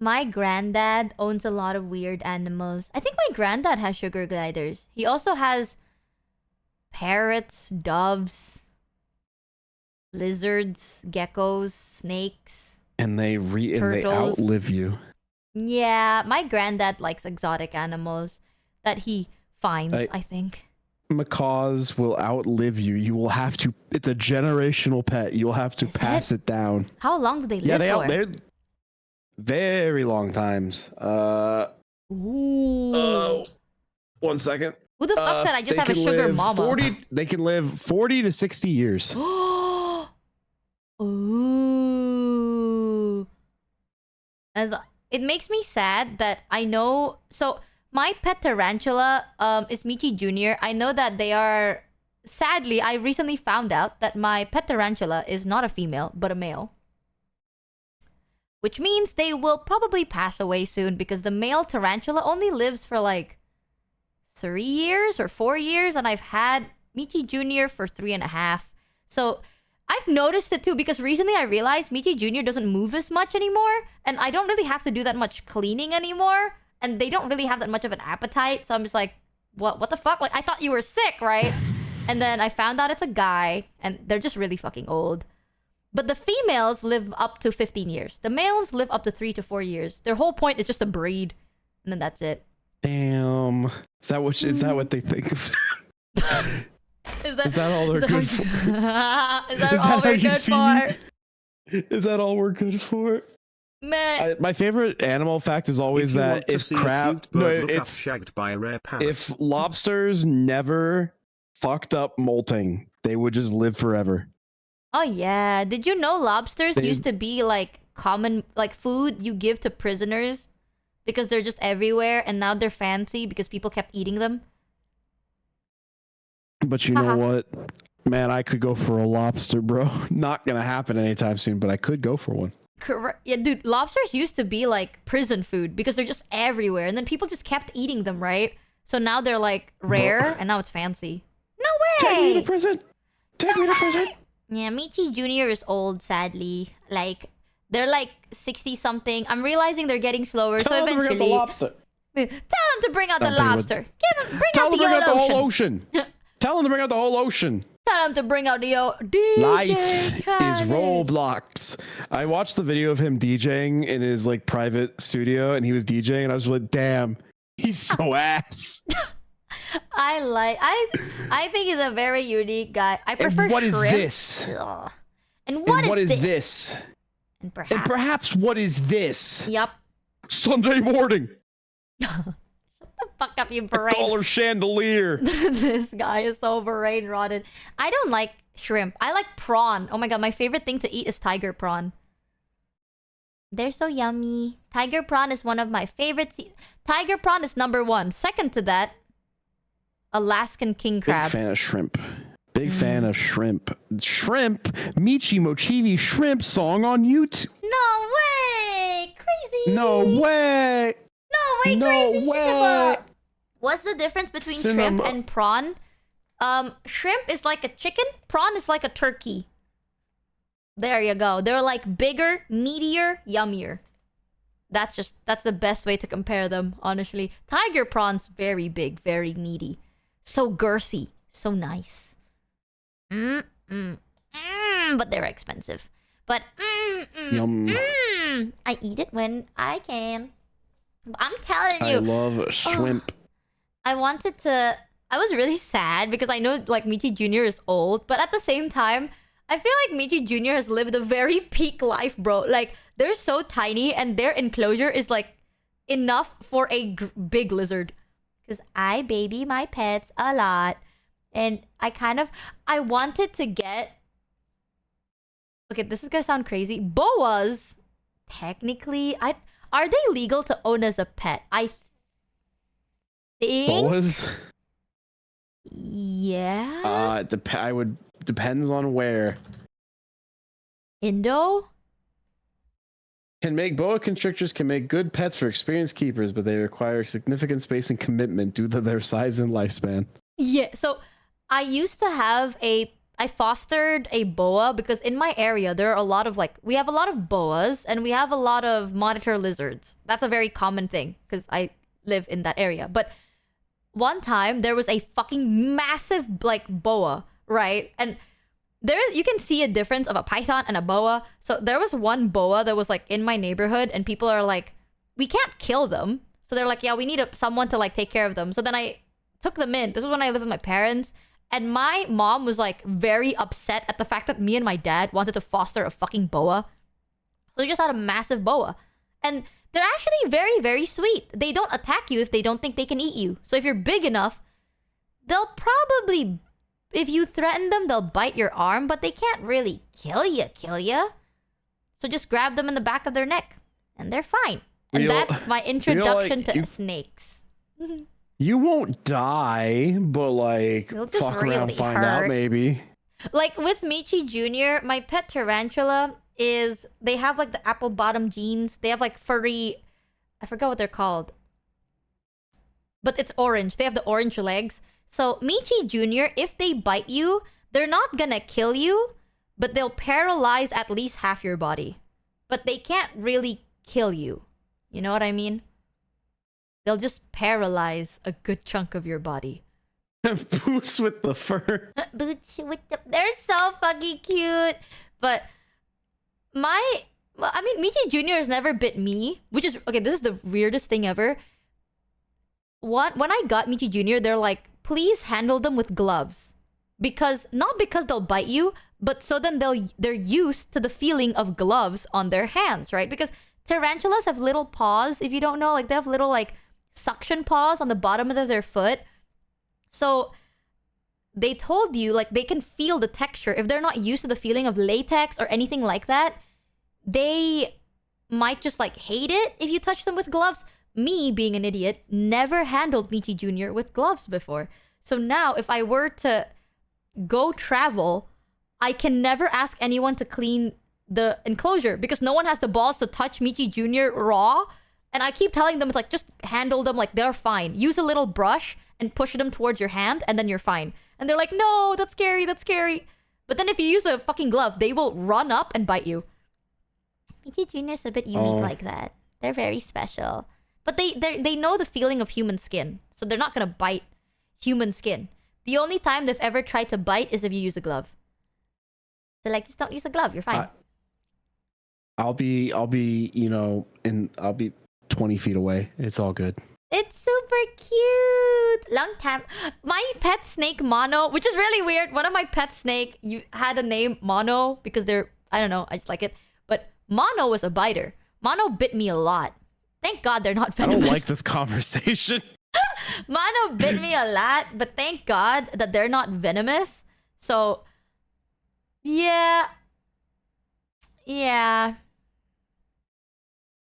my granddad owns a lot of weird animals. I think my granddad has sugar gliders. He also has parrots, doves, lizards, geckos, snakes. And they Turtles. outlive you. Yeah, my granddad likes exotic animals that he finds, I think. Macaws will outlive you. You will have to. It's a generational pet. You'll have to pass it down. How long do they live Yeah, for? they're very long times. Ooh. 1 second. Who the fuck said I just They have a can sugar live mama? They can live 40 to 60 years. Ooh. It makes me sad that I know. So my pet tarantula is Michi Jr. I know that they are. Sadly, I recently found out that my pet tarantula is not a female but a male, which means they will probably pass away soon because the male tarantula only lives for like 3 years or 4 years, and I've had Michi Jr. for 3.5. So I've noticed it too because recently I realized Michi Jr. doesn't move as much anymore, and I don't really have to do that much cleaning anymore, and they don't really have that much of an appetite. So I'm just like, what the fuck? Like, I thought you were sick, right? And then I found out it's a guy, and they're just really fucking old. But the females live up to 15 years. The males live up to 3 to 4 years. Their whole point is just to breed, and then that's it. Damn. Is that what they think of? Is that all they're good for? Is that all we're good for? Is that all we're good for? Man. My favorite animal fact is always If you that want to if see a crab, cute bird, no, look up it's shagged by a rare parrot. if lobsters never fucked up molting, they would just live forever. Oh yeah. Did you know lobsters used to be like common, like food you give to prisoners because they're just everywhere, and now they're fancy because people kept eating them? But you know what? Man, I could go for a lobster, bro. Not gonna happen anytime soon, but I could go for one. Correct. Yeah, dude, lobsters used to be like prison food because they're just everywhere, and then people just kept eating them, right? So now they're like rare, and now it's fancy. No way! Take me to prison! Take me to prison! Yeah, Michi Jr. is old, sadly. Like, they're like 60-something. I'm realizing they're getting slower, so Tell them to bring out eventually... the lobster. Tell them to bring out the Don't think lobster. Bring Tell out them the to bring out the whole ocean. ocean. Tell them to bring out the whole ocean. Tell them to bring out the DJ Life is Khaled. Roblox. I watched the video of him DJing in his like private studio, and he was DJing, and I was like, damn, he's so ass. I think he's a very unique guy. I prefer And what is shrimp. this? Ugh. And what is this? And And perhaps what is this? Yup. Sunday morning. Fuck up, you brain. Collar chandelier. This guy is so brain rotted. I don't like shrimp. I like prawn. Oh my god, my favorite thing to eat is tiger prawn. They're so yummy. Tiger prawn is one of my favorites. Tiger prawn is #1. Second to that, Alaskan king crab. Big fan of shrimp. Big fan of shrimp. Shrimp. Michi Mochievee shrimp song on YouTube. No way! Crazy! No way! No way, No crazy way! cinema! What's the difference between shrimp Cinema. and prawn? Shrimp is like a chicken. Prawn is like a turkey. There you go. They're like bigger, meatier, yummier. That's the best way to compare them, honestly. Tiger prawn's very big, very meaty. So girthy. So nice. But they're expensive. But Yum. I eat it when I can. I'm telling I you. love shrimp. I wanted to... I was really sad because I know like Michi Jr. is old, but at the same time, I feel like Michi Jr. has lived a very peak life, bro. Like, they're so tiny and their enclosure is like enough for a big lizard. Because I baby my pets a lot. And I wanted to get... Okay, this is gonna sound crazy. Boas, technically, are they legal to own as a pet? I think... Boas? Yeah? Depends on where. Indo? Boa constrictors can make good pets for experienced keepers, but they require significant space and commitment due to their size and lifespan. Yeah, so I used to have I fostered a boa because in my area, there are a lot of we have a lot of boas and we have a lot of monitor lizards. That's a very common thing because I live in that area. But one time there was a fucking massive boa, right? And there you can see a difference of a python and a boa. So there was one boa that was in my neighborhood and people are like, we can't kill them. So they're like, yeah, we need someone to take care of them. So then I took them in. This was when I lived with my parents. And my mom was very upset at the fact that me and my dad wanted to foster a fucking boa. So we just had a massive boa. And they're actually very, very sweet. They don't attack you if they don't think they can eat you. So if you're big enough, they'll probably, if you threaten them, they'll bite your arm, but they can't really kill you. So just grab them in the back of their neck and they're fine. And that's my introduction to snakes. You won't die, but You'll just fuck really around, find hurt. out maybe. With Michi Jr., my pet tarantula is... They have the apple bottom jeans. They have furry... I forgot what they're called. But it's orange. They have the orange legs. So Michi Jr., if they bite you, they're not gonna kill you, but they'll paralyze at least half your body. But they can't really kill you. You know what I mean? They'll just paralyze a good chunk of your body. Boots with the fur. Boots with the... They're so fucking cute. But Michi Jr. has never bit me. Which is... Okay, this is the weirdest thing ever. When I got Michi Jr., they're like, please handle them with gloves. Not because they'll bite you, but so then they're used to the feeling of gloves on their hands, right? Because tarantulas have little paws, if you don't know. They have little, suction paws on the bottom of their foot. So they told you, they can feel the texture. If they're not used to the feeling of latex or anything like that, they might just, hate it if you touch them with gloves. Me, being an idiot, never handled Michi Jr. with gloves before. So now, if I were to go travel, I can never ask anyone to clean the enclosure because no one has the balls to touch Michi Jr. raw. And I keep telling them, it's just handle them they're fine. Use a little brush and push them towards your hand and then you're fine. And they're like, no, that's scary, that's scary. But then if you use a fucking glove, they will run up and bite you. Michi Jr. is a bit unique like that. They're very special. But they know the feeling of human skin. So they're not gonna bite human skin. The only time they've ever tried to bite is if you use a glove. They're like, just don't use a glove, you're fine. I'll be 20 feet away. It's all good. It's super cute. Long time. My pet snake Mono, which is really weird. One of my pet snake, you had a name Mono because they're, I don't know, I just like it. But Mono was a biter. Mono bit me a lot. Thank God they're not venomous. I don't like this conversation. Mono bit me a lot, but thank God that they're not venomous. So, yeah.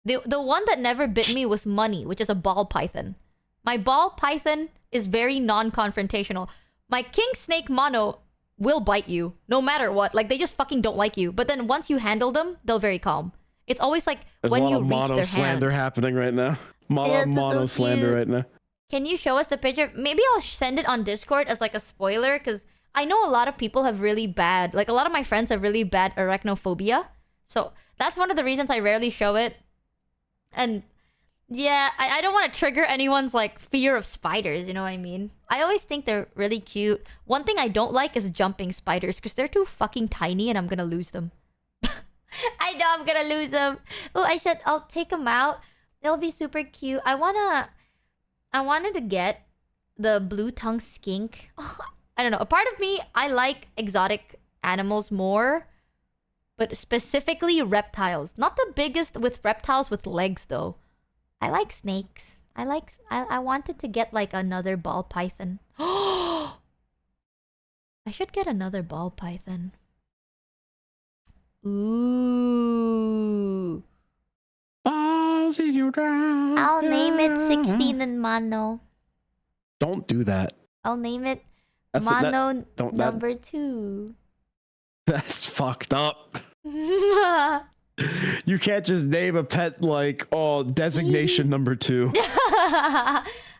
The one that never bit me was Money, which is a ball python. My ball python is very non-confrontational. My king snake Mono will bite you, no matter what. They just fucking don't like you. But then once you handle them, they're very calm. It's always There's when you reach mono their slander hand. happening right now. Mono slander right now. Can you show us the picture? Maybe I'll send it on Discord as a spoiler, because I know a lot of people have really bad... a lot of my friends have really bad arachnophobia. So that's one of the reasons I rarely show it. And yeah, I don't want to trigger anyone's fear of spiders, you know what I mean? I always think they're really cute. One thing I don't like is jumping spiders because they're too fucking tiny and I'm gonna lose them. I know I'm gonna lose them. Oh, I'll take them out. They'll be super cute. I wanted to get the blue tongue skink. I don't know. A part of me, I like exotic animals more. But specifically reptiles. Not the biggest with reptiles with legs though. I like snakes. I wanted to get like another ball python. I should get another ball python. Ooh. I'll name it 16 in mono. Don't do that. I'll name it That's- mono number 2. That's fucked up. You can't just name a pet like, oh, designation number 2.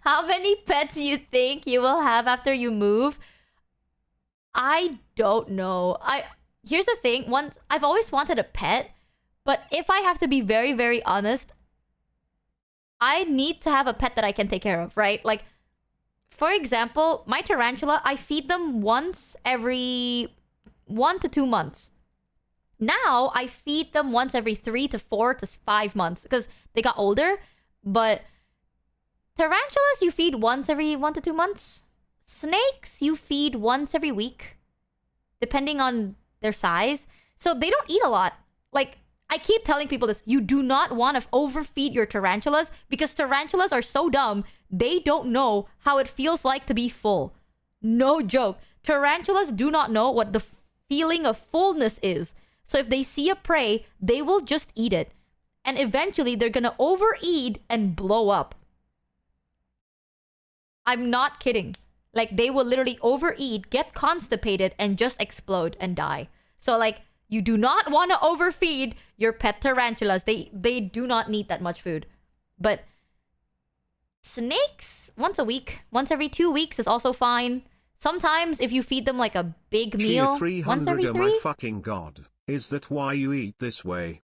How many pets you think you will have after you move? I don't know. Here's the thing. I've always wanted a pet, but if I have to be very, very honest, I need to have a pet that I can take care of, right? Like, for example, my tarantula, I feed them once every 1 to 2 months. Now, I feed them once every 3 to 4 to 5 months because they got older. But tarantulas, you feed once every 1 to 2 months. Snakes, you feed once every week, depending on their size. So they don't eat a lot. Like, I keep telling people this. You do not want to overfeed your tarantulas because tarantulas are so dumb. They don't know how it feels like to be full. No joke. Tarantulas do not know what the feeling of fullness is. So if they see a prey, they will just eat it. And eventually, they're gonna overeat and blow up. I'm not kidding. Like, they will literally overeat, get constipated, and just explode and die. So, like, you do not want to overfeed your pet tarantulas. They do not need that much food. But snakes, once a week, once every 2 weeks is also fine. Sometimes if you feed them like a big meal, once every 3. Oh my fucking god. Is that why you eat this way?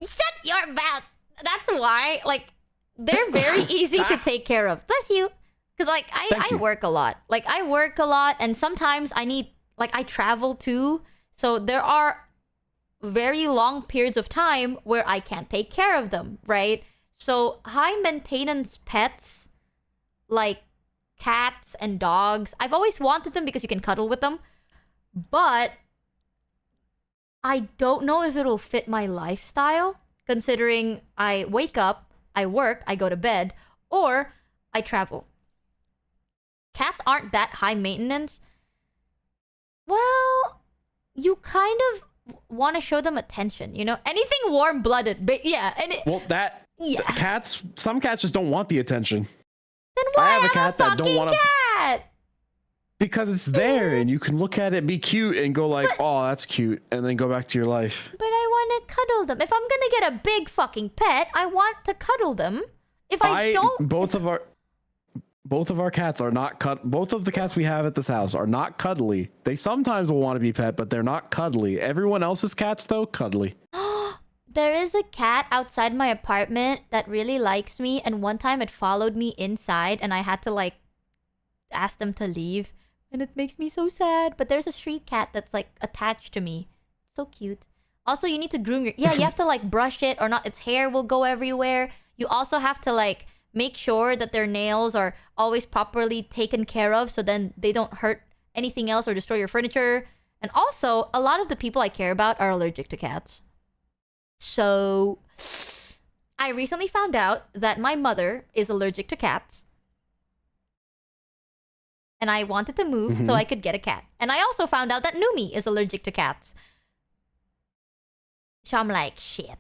Shut your mouth! That's why, like, they're very easy to take care of. Bless you. Because, like, I work a lot. Like, I work a lot, and sometimes I need, like, I travel too. So there are very long periods of time where I can't take care of them, right? So high maintenance pets, like cats and dogs, I've always wanted them because you can cuddle with them. But I don't know if it'll fit my lifestyle, considering I wake up, I work, I go to bed, or I travel. Cats aren't that high maintenance. Well, you kind of want to show them attention, you know? Anything warm-blooded, but yeah. Some cats just don't want the attention. Then why I have a cat that don't want to. Cat? Because it's there and you can look at it, be cute, and go like, oh, that's cute, and then go back to your life. But I want to cuddle them. If I'm gonna get a big fucking pet, I want to cuddle them. If I don't... Both of our cats are not both of the cats we have at this house are not cuddly. They sometimes will want to be pet, but they're not cuddly. Everyone else's cats, though, cuddly. There is a cat outside my apartment that really likes me, and one time it followed me inside, and I had to, like, ask them to leave. And it makes me so sad. But there's a street cat that's, like, attached to me. So cute. Also, you need to groom your... Yeah, you have to, like, brush it or not. Its hair will go everywhere. You also have to, like, make sure that their nails are always properly taken care of so then they don't hurt anything else or destroy your furniture. And also, a lot of the people I care about are allergic to cats. So, I recently found out that my mother is allergic to cats. And I wanted to move so I could get a cat. And I also found out that Numi is allergic to cats. So I'm like, shit.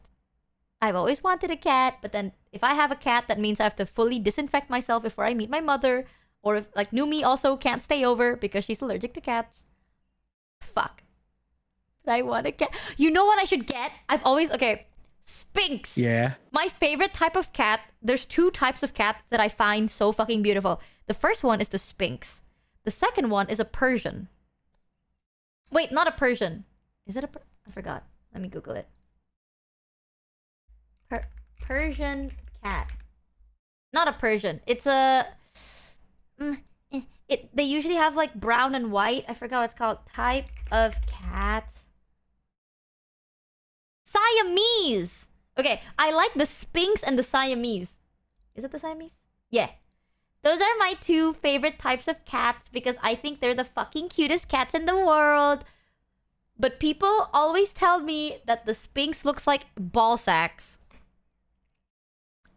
I've always wanted a cat, but then if I have a cat, that means I have to fully disinfect myself before I meet my mother. Or if, like, Numi also can't stay over because she's allergic to cats. Fuck. But I want a cat. You know what I should get? Okay, Sphinx. Yeah. My favorite type of cat, there's 2 types of cats that I find so fucking beautiful. The first one is the Sphinx. The second one is a Persian. Wait, not a Persian. Is it I forgot. Let me Google it. Persian cat. Not a Persian. It's a... They usually have, like, brown and white. I forgot what it's called. Type of cat. Siamese. Okay, I like the Sphinx and the Siamese. Is it the Siamese? Yeah. Those are my two favorite types of cats because I think they're the fucking cutest cats in the world. But people always tell me that the Sphinx looks like ball sacks.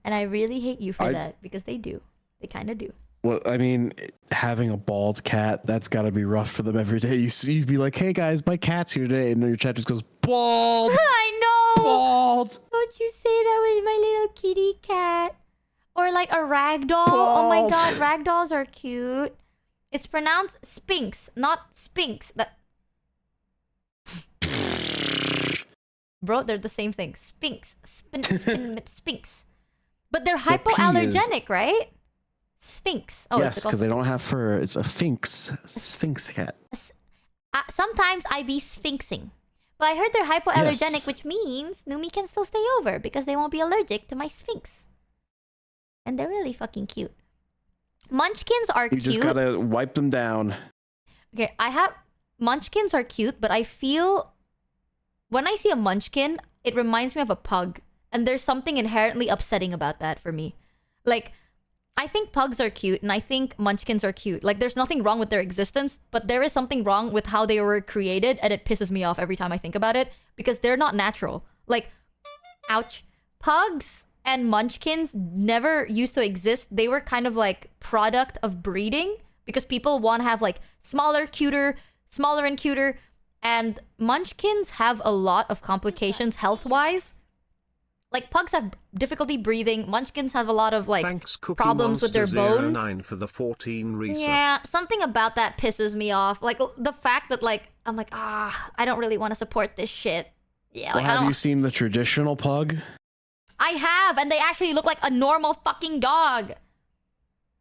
And I really hate you for that because they do. They kind of do. Well, I mean, having a bald cat, that's got to be rough for them every day. You'd be like, hey guys, my cat's here today. And then your chat just goes, bald! I know! Bald! Don't you say that with my little kitty cat. Or like a ragdoll. Oh my god, ragdolls are cute. It's pronounced Sphinx, not Sphinx. That... Bro, they're the same thing. Sphinx. Sphinx. But they're hypoallergenic, right? Sphinx. Oh, yes, because they don't have fur. It's a sphinx. Sphinx cat. Sometimes I be sphinxing. But I heard they're hypoallergenic, Yes. which means Numi can still stay over because they won't be allergic to my sphinx. And they're really fucking cute. Munchkins are cute. You just gotta wipe them down. Okay, Munchkins are cute, but I feel... When I see a Munchkin, it reminds me of a pug. And there's something inherently upsetting about that for me. Like, I think pugs are cute, and I think Munchkins are cute. Like, there's nothing wrong with their existence, but there is something wrong with how they were created, and it pisses me off every time I think about it, because they're not natural. Like, ouch. Pugs and Munchkins never used to exist. They were kind of like product of breeding, because people want to have like smaller and cuter, and Munchkins have a lot of complications health-wise. Like, pugs have difficulty breathing. Munchkins have a lot of, like, problems with their bones. 09 for the 14 resub. Yeah, something about that pisses me off. Like, the fact that, like, I'm like, I don't really want to support this shit. Yeah, like, Have you seen the traditional pug? I have, and they actually look like a normal fucking dog.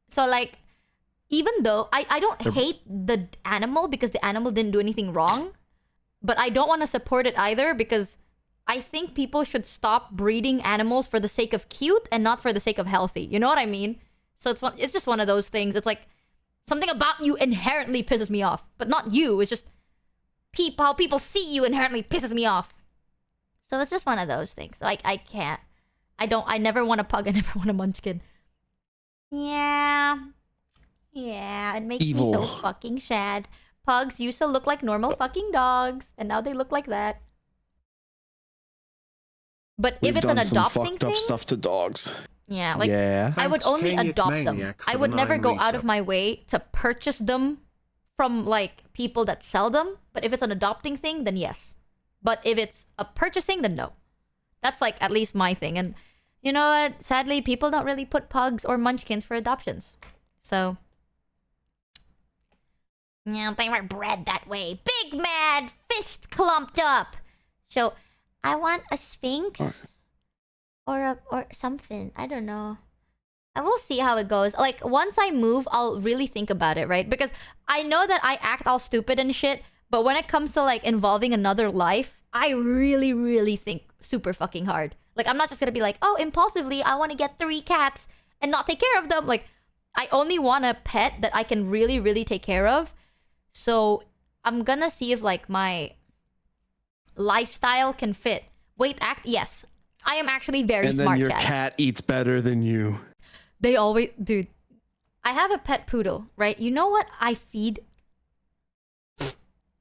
So, like, even though I don't hate the animal because the animal didn't do anything wrong, but I don't want to support it either because I think people should stop breeding animals for the sake of cute and not for the sake of healthy. You know what I mean? So it's just one of those things. It's like something about you inherently pisses me off, but not you. It's just how people see you inherently pisses me off. So it's just one of those things. So I can't. I never want a pug. I never want a Munchkin. Yeah. Yeah, it makes me so fucking sad. Pugs used to look like normal fucking dogs, and now they look like that. But if it's an adopting thing, stuff to dogs. Yeah, like yeah. I would only adopt them. I would never go out of my way to purchase them from like people that sell them. But if it's an adopting thing, then yes. But if it's a purchasing, then no. That's like at least my thing. And you know what? Sadly, people don't really put pugs or Munchkins for adoptions. So yeah, they were bred that way. Big mad, fist clumped up. So I want a Sphinx or something. I don't know. I will see how it goes. Like, once I move, I'll really think about it, right? Because I know that I act all stupid and shit, but when it comes to, like, involving another life, I really, really think super fucking hard. Like, I'm not just gonna be like, oh, impulsively, I want to get 3 cats and not take care of them. Like, I only want a pet that I can really, really take care of. So, I'm gonna see if, like, my lifestyle can fit. Weight act, yes. I am actually very smart, And then your cat eats better than you. They always... Dude, I have a pet poodle, right? You know what I feed?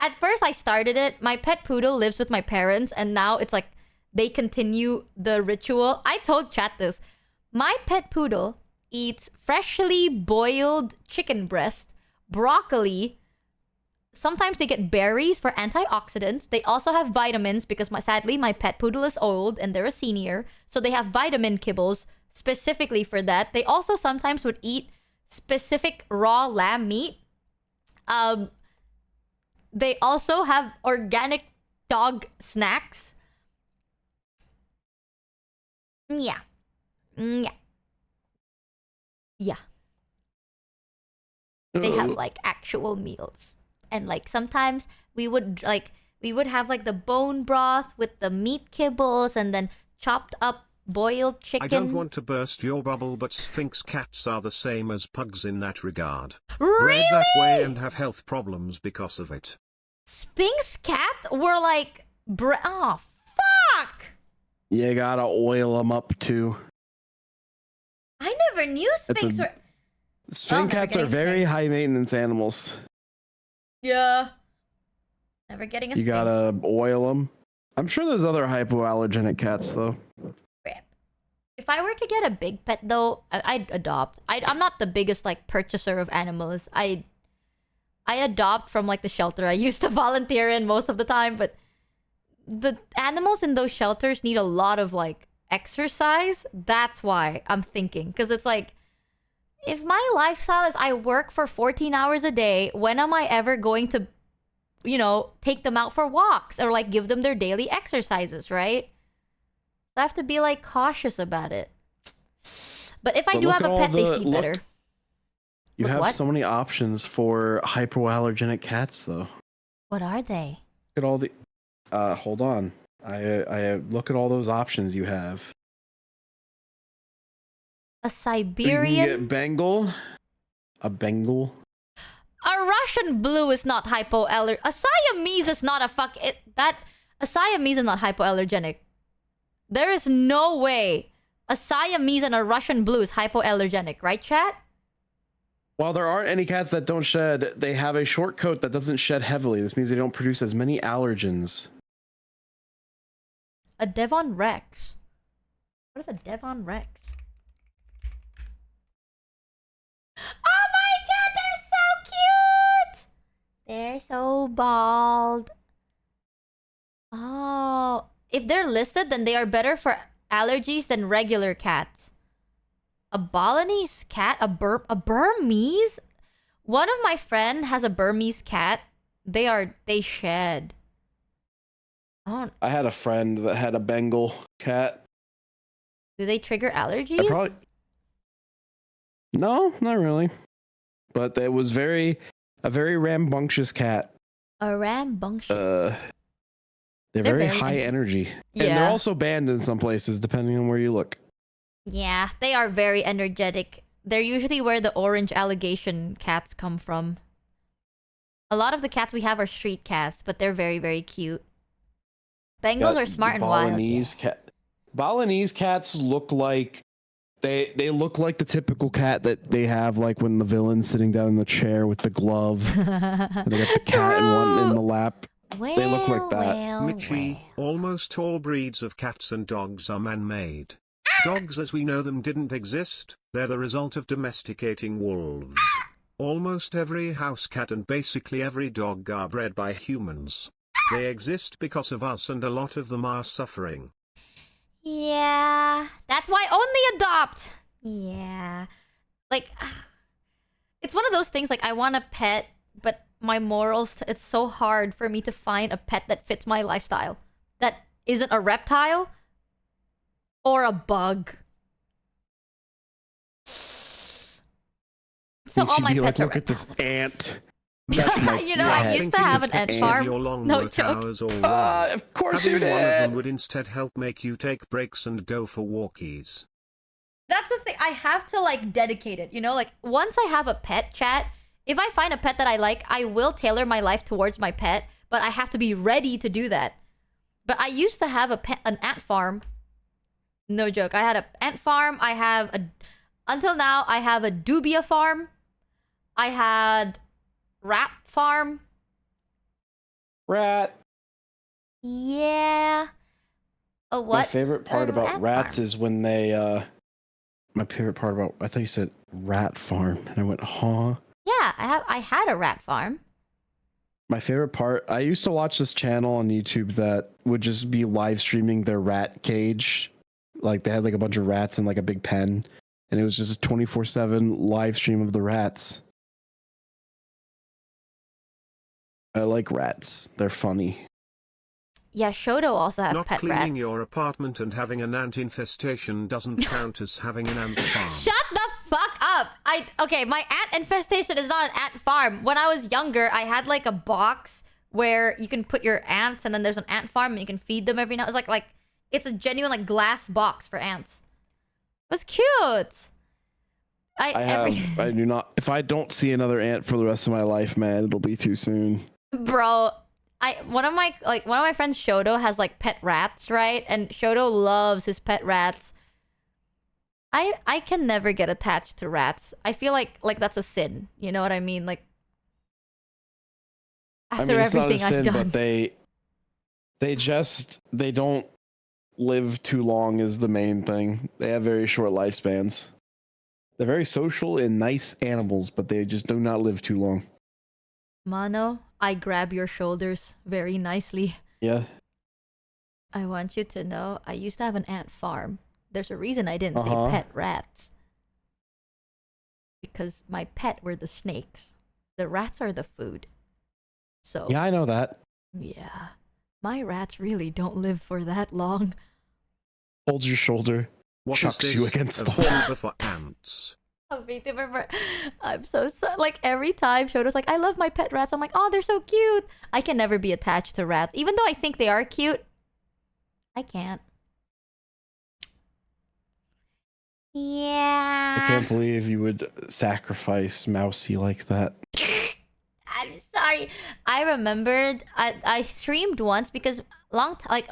At first, I started it. My pet poodle lives with my parents, and now it's like they continue the ritual. I told chat this. My pet poodle eats freshly boiled chicken breast, broccoli. Sometimes they get berries for antioxidants. They also have vitamins because sadly my pet poodle is old and they're a senior. So they have vitamin kibbles specifically for that. They also sometimes would eat specific raw lamb meat. They also have organic dog snacks. Yeah. Yeah. Yeah. They have like actual meals. And like sometimes we would have like the bone broth with the meat kibbles and then chopped up boiled chicken. I don't want to burst your bubble, but Sphinx cats are the same as pugs in that regard. Really? Bred that way and have health problems because of it. Sphinx cat were like oh fuck! You gotta oil them up too. I never knew Sphinx were... Sphinx cats are very high maintenance animals. Yeah. Never getting a You Sphinx. gotta oil them. I'm sure there's other hypoallergenic cats though. If I were to get a big pet though, I'd adopt. I'm not the biggest like purchaser of animals. I adopt from like the shelter I used to volunteer in most of the time, but the animals in those shelters need a lot of like exercise. That's why I'm thinking, because it's like, if my lifestyle is I work for 14 hours a day, when am I ever going to, you know, take them out for walks or like give them their daily exercises, right? I have to be like cautious about it. But if I do have a pet, they feed better. You Look have what? so many options for hypoallergenic cats though. What are they? Look at all the hold on. I look at all those options you have. A You Siberian? can get Bengal. A Bengal. A Russian blue is not hypoallergenic. A Siamese is not a Siamese is not hypoallergenic. There is no way a Siamese and a Russian blue is hypoallergenic, right, chat? While there aren't any cats that don't shed, they have a short coat that doesn't shed heavily. This means they don't produce as many allergens. A Devon Rex. What is a Devon Rex? Oh my god, they're so cute! They're so bald. Oh, if they're listed, then they are better for allergies than regular cats. A Balinese cat? A Burmese? One of my friend has a Burmese cat. They shed. Oh, I had a friend that had a Bengal cat. do they trigger allergies? No, not really. But it was a very rambunctious cat. A rambunctious. They're very high energy. Yeah. And they're also banned in some places, depending on where you look. Yeah, they are very energetic. They're usually where the orange allegation cats come from. A lot of the cats we have are street cats, but they're very, very cute. Bengals are smart and wild. Balinese cats look like they look like the typical cat that they have, like when the villain's sitting down in the chair with the glove. And they got the cat and one in the lap. They look like that. Michi, almost all breeds of cats and dogs are man-made. Dogs as we know them didn't exist, they're the result of domesticating wolves. Almost every house cat and basically every dog are bred by humans. They exist because of us and a lot of them are suffering. Yeah, that's why only adopt. Yeah. Like, it's one of those things, like, I want a pet, but my morals, it's so hard for me to find a pet that fits my lifestyle. That isn't a reptile or a bug. So all my pets are look at this ant. You know, I used to have an ant farm. No joke. Of course you Having one of them did. would instead help make you take breaks and go for walkies. That's the thing. I have to, like, dedicate it. You know, like, once I have a pet, chat, if I find a pet that I like, I will tailor my life towards my pet, but I have to be ready to do that. But I used to have an ant farm. No joke. I had an ant farm. Until now, I have a dubia farm. I had rat farm. Rat. Yeah. Oh, what? My favorite part about rats is when they, I thought you said rat farm, and I went, huh? Yeah, I had a rat farm. My favorite part, I used to watch this channel on YouTube that would just be live streaming their rat cage. Like, they had like a bunch of rats in like a big pen, and it was just a 24/7 live stream of the rats. I like rats. They're funny. Yeah, Shoto also has Not pet cleaning rats. your apartment and having an ant infestation doesn't count as having an ant farm. Shut the fuck up! Okay, my ant infestation is not an ant farm. When I was younger, I had like a box where you can put your ants, and then there's an ant farm, and you can feed them every now. It's like it's a genuine like glass box for ants. It was cute. I do not. If I don't see another ant for the rest of my life, man, it'll be too soon. Bro, one of my friends Shoto has like pet rats, right? And Shoto loves his pet rats. I can never get attached to rats. I feel like that's a sin. You know what I mean? Like after everything I've done. But they don't live too long is the main thing. They have very short lifespans. They're very social and nice animals, but they just do not live too long. Mano, I grab your shoulders very nicely. Yeah. I want you to know I used to have an ant farm. There's a reason I didn't say pet rats. Because my pet were the snakes. The rats are the food. So yeah, I know that. Yeah. My rats really don't live for that long. Holds your shoulder. Chucks you against the wall. For ants. I'm so like every time Shoto's like, I love my pet rats. I'm like, oh, they're so cute. I can never be attached to rats, even though I think they are cute. I can't. Yeah. I can't believe you would sacrifice Mousy like that. I'm sorry. I remembered I streamed once because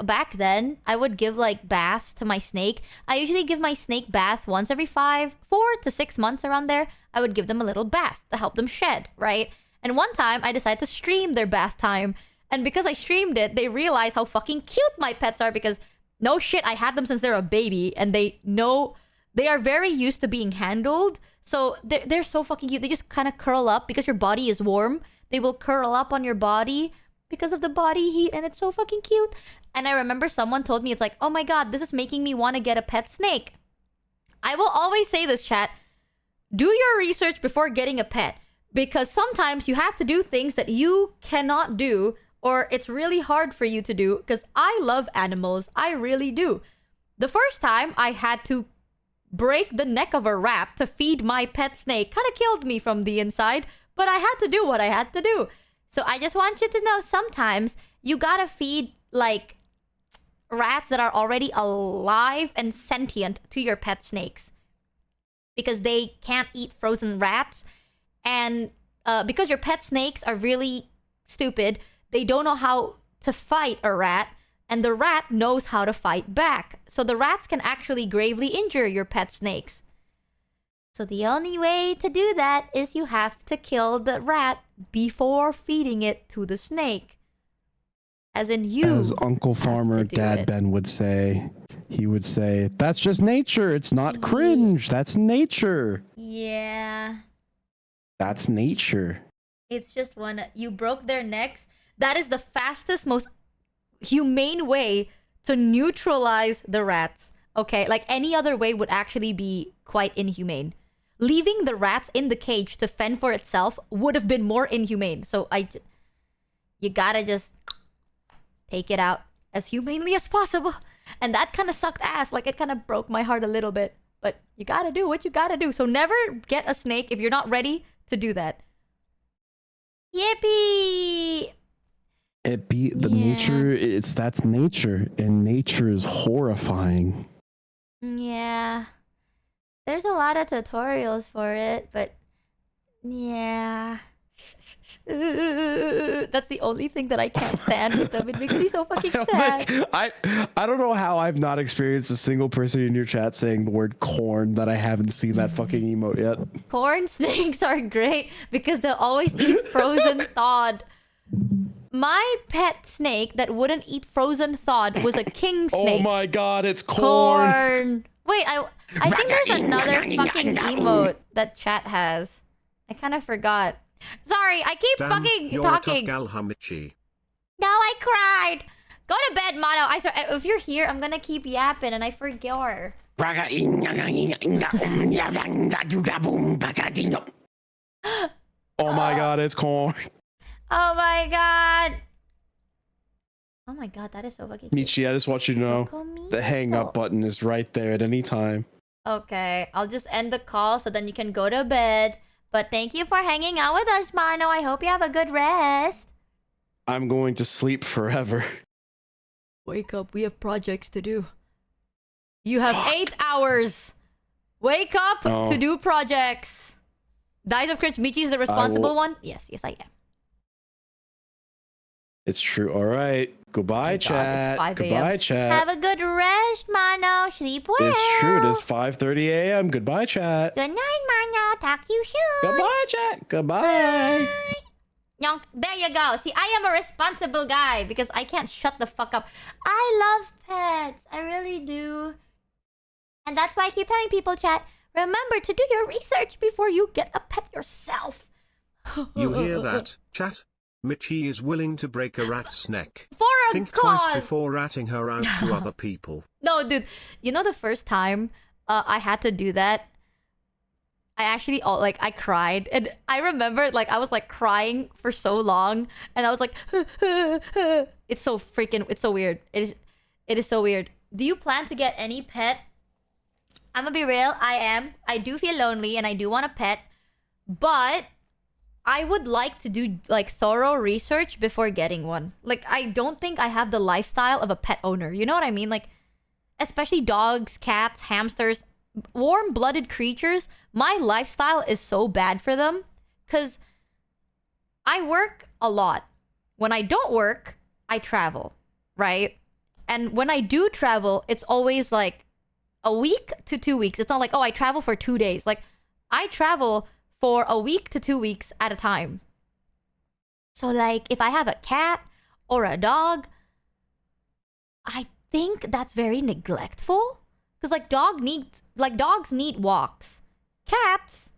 back then I would give like baths to my snake. I usually give my snake baths once every 4 to 6 months around there. I would give them a little bath to help them shed, right? And one time I decided to stream their bath time. And because I streamed it, they realized how fucking cute my pets are because no shit, I had them since they're a baby and they are very used to being handled. So they're so fucking cute. They just kind of curl up because your body is warm. They will curl up on your body because of the body heat, and it's so fucking cute. And I remember someone told me, it's like, oh my god, this is making me want to get a pet snake. I will always say this, chat. Do your research before getting a pet. Because sometimes you have to do things that you cannot do, or it's really hard for you to do. Because I love animals. I really do. The first time I had to break the neck of a rat to feed my pet snake kind of killed me from the inside. But I had to do what I had to do. So I just want you to know sometimes you gotta feed like rats that are already alive and sentient to your pet snakes. Because they can't eat frozen rats. And because your pet snakes are really stupid, they don't know how to fight a rat. And the rat knows how to fight back. So the rats can actually gravely injure your pet snakes. So the only way to do that is you have to kill the rat before feeding it to the snake. As in you. As Uncle Farmer Dad Ben would say, he would say, that's just nature. It's not cringe. That's nature. Yeah. That's nature. It's just you broke their necks. That is the fastest, most humane way to neutralize the rats. Okay, like any other way would actually be quite inhumane. Leaving the rats in the cage to fend for itself would have been more inhumane. So you gotta just take it out as humanely as possible. And that kind of sucked ass. Like, it kind of broke my heart a little bit. But you gotta do what you gotta do. So never get a snake if you're not ready to do that. Yippee! Nature, that's nature. And nature is horrifying. Yeah. There's a lot of tutorials for it, but yeah. That's the only thing that I can't stand with them. It makes me so fucking sad. I don't know how I've not experienced a single person in your chat saying the word corn that I haven't seen that fucking emote yet. Corn snakes are great because they'll always eat frozen thawed. My pet snake that wouldn't eat frozen thawed was a king snake. Oh my god, it's corn. Wait, I think there's another fucking emote that chat has. I kind of forgot. Sorry, I keep fucking talking. You're a tough gal, Michi. No, I cried. Go to bed, Mono. I swear, if you're here, I'm gonna keep yapping and I forget. Oh my god, it's corn. Oh my god. Oh my god, that is so fucking cute. Michi, I just want you to know the hang up button is right there at any time. Okay, I'll just end the call so then you can go to bed. But thank you for hanging out with us, Mono. I hope you have a good rest. I'm going to sleep forever. Wake up, we have projects to do. You have 8 hours. Wake up to do projects. Dice of Crits, Michi is the responsible one? Yes, I am. It's true. All right. Goodbye, God, chat. it's 5 a.m. Goodbye, chat. Have a good rest, Mano. Sleep well. It's true. It is 5:30 a.m. Goodbye, chat. Good night, Mano. Talk to you soon. Goodbye, chat. Goodbye. Yonk. There you go. See, I am a responsible guy because I can't shut the fuck up. I love pets. I really do. And that's why I keep telling people, chat, remember to do your research before you get a pet yourself. You hear that, chat? Michi is willing to break a rat's neck. For a Think cause. twice before ratting her out to other people. No, dude. You know the first time I had to do that? I actually, I cried. And I remember, I was, crying for so long. And I was like, it's so weird. It is so weird. Do you plan to get any pet? I'm gonna be real. I am. I do feel lonely and I do want a pet. But I would like to do, thorough research before getting one. I don't think I have the lifestyle of a pet owner. You know what I mean? Especially dogs, cats, hamsters, warm-blooded creatures. My lifestyle is so bad for them. Because I work a lot. When I don't work, I travel. Right? And when I do travel, it's always, a week to 2 weeks. It's not like, oh, I travel for 2 days. I travel for a week to 2 weeks at a time. So, if I have a cat or a dog, I think that's very neglectful. Because, dogs need walks. Cats,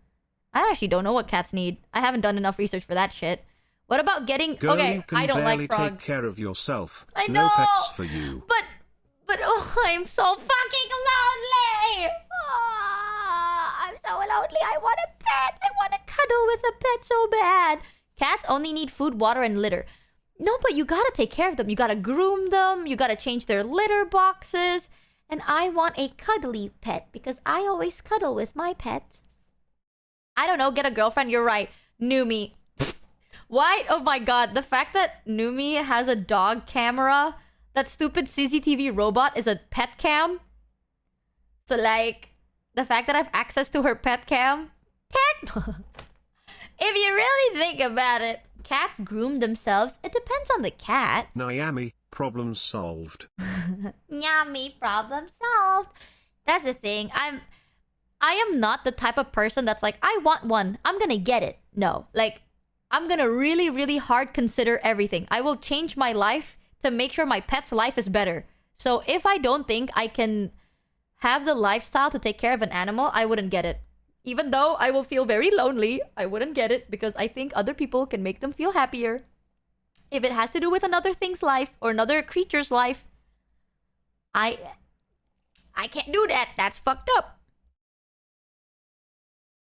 I actually don't know what cats need. I haven't done enough research for that shit. What about getting... Girl, okay, you can I don't barely like frogs. take care of yourself. I know. No pets for you. But oh, I'm so fucking lonely. Oh, I'm so lonely. I want a pet. I want to cuddle with a pet so bad. Cats only need food, water, and litter. No, but you gotta take care of them. You gotta groom them. You gotta change their litter boxes. And I want a cuddly pet because I always cuddle with my pets. I don't know. Get a girlfriend. You're right. Numi. Why? Oh my god. The fact that Numi has a dog camera... That stupid CCTV robot is a pet cam. So, the fact that I have access to her pet cam... If you really think about it, cats groom themselves. It depends on the cat. Nyami, problem solved. Yummy, problem solved. That's the thing. I am not the type of person that's like, I want one. I'm gonna get it. No. I'm gonna really, really hard consider everything. I will change my life to make sure my pet's life is better. So if I don't think I can have the lifestyle to take care of an animal, I wouldn't get it. Even though I will feel very lonely, I wouldn't get it because I think other people can make them feel happier. If it has to do with another thing's life or another creature's life, I can't do that. That's fucked up.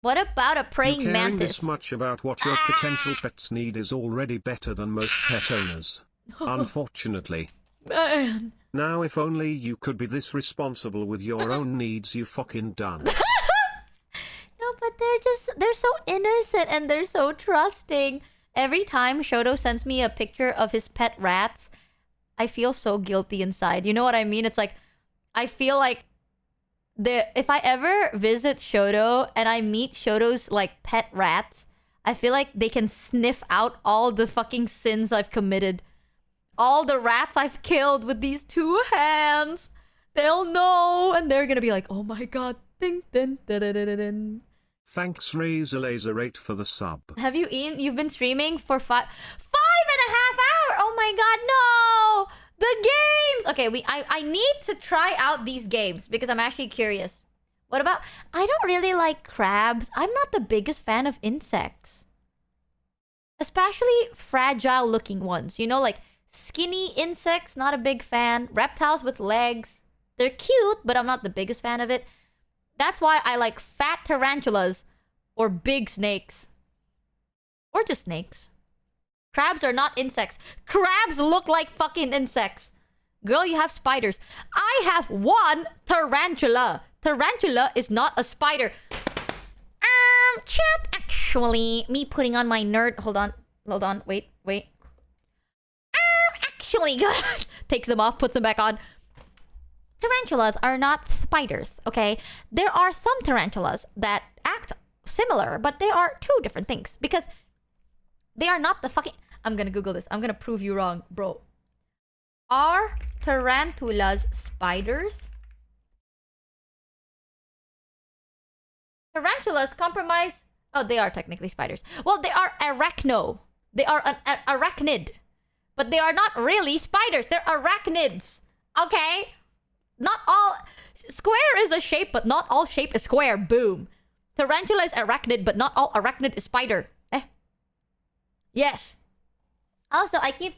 What about a praying You caring mantis? this much about what your potential pets need is already better than most pet owners. Unfortunately. Man. Now if only you could be this responsible with your own needs, you fucking done. No, but they're so innocent and they're so trusting. Every time Shoto sends me a picture of his pet rats, I feel so guilty inside. You know what I mean? It's I feel like if I ever visit Shoto and I meet Shoto's pet rats, I feel like they can sniff out all the fucking sins I've committed. All the rats I've killed with these 2 hands. They'll know. And they're gonna be like, oh my god. Ding, ding, da, da, da, da, da. Thanks Razor Laser 8 for the sub. Have you eaten? You've been streaming for 5.5 hours. Oh my god, no. The games. Okay, I need to try out these games because I'm actually curious. What about... I don't really like crabs. I'm not the biggest fan of insects. Especially fragile looking ones. You know, skinny insects, not a big fan. Reptiles with legs. They're cute, but I'm not the biggest fan of it. That's why I like fat tarantulas or big snakes. Or just snakes. Crabs are not insects. Crabs look like fucking insects. Girl, you have spiders. I have 1 tarantula. Tarantula is not a spider. Chat, actually, me putting on my nerd... Hold on, wait. Actually, God. Takes them off, puts them back on. Tarantulas are not spiders, okay? There are some tarantulas that act similar, but they are 2 different things. Because they are not the fucking... I'm gonna Google this. I'm gonna prove you wrong, bro. Are tarantulas spiders? Tarantulas compromise... Oh, they are technically spiders. Well, they are arachno. They are an arachnid. But they are not really spiders. They're arachnids. Okay? Not all... Square is a shape, but not all shape is square. Boom. Tarantula is arachnid, but not all arachnid is spider. Yes. Also, I keep...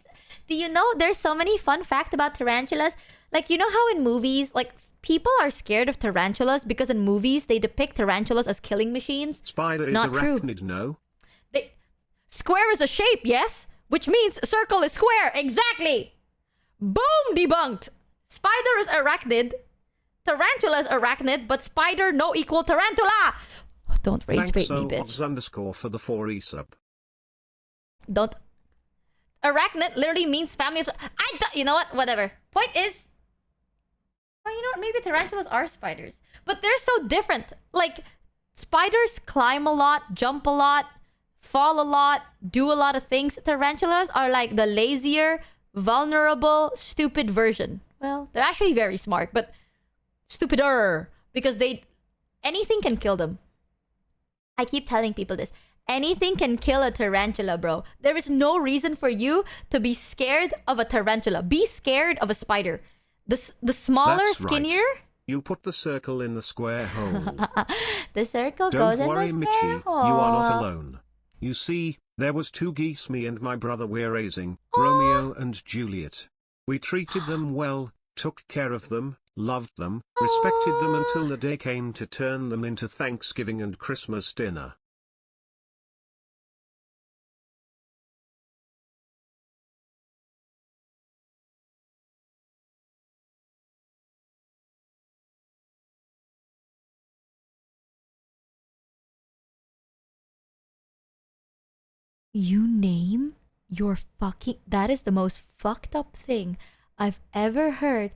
Do you know there's so many fun facts about tarantulas? Like, you know how in movies, like, people are scared of tarantulas because in movies they depict tarantulas as killing machines? Spider is not arachnid, true. no? Square is a shape, yes? Which means circle is square. Exactly. Boom, debunked. Spider is arachnid. Tarantula is arachnid, but spider no equal tarantula. Don't rage bait me, bitch. __ for the 4 resub. Don't. Arachnid literally means family of... You know what? Whatever. Point is... Oh, you know what? Maybe tarantulas are spiders. But they're so different. Like, spiders climb a lot, jump a lot, fall a lot, do a lot of things. Tarantulas are like the lazier, vulnerable, stupid version. Well, they're actually very smart, but stupider. Because anything can kill them. I keep telling people this. Anything can kill a tarantula, bro. There is no reason for you to be scared of a tarantula. Be scared of a spider. The smaller, That's skinnier... Right. You put the circle in the square hole. The circle Don't goes in worry, the square Michi. hole. You are not alone. You see, there was 2 geese me and my brother were raising, Romeo and Juliet. We treated them well, took care of them, loved them, respected them until the day came to turn them into Thanksgiving and Christmas dinner. You name your fucking... That is the most fucked up thing I've ever heard.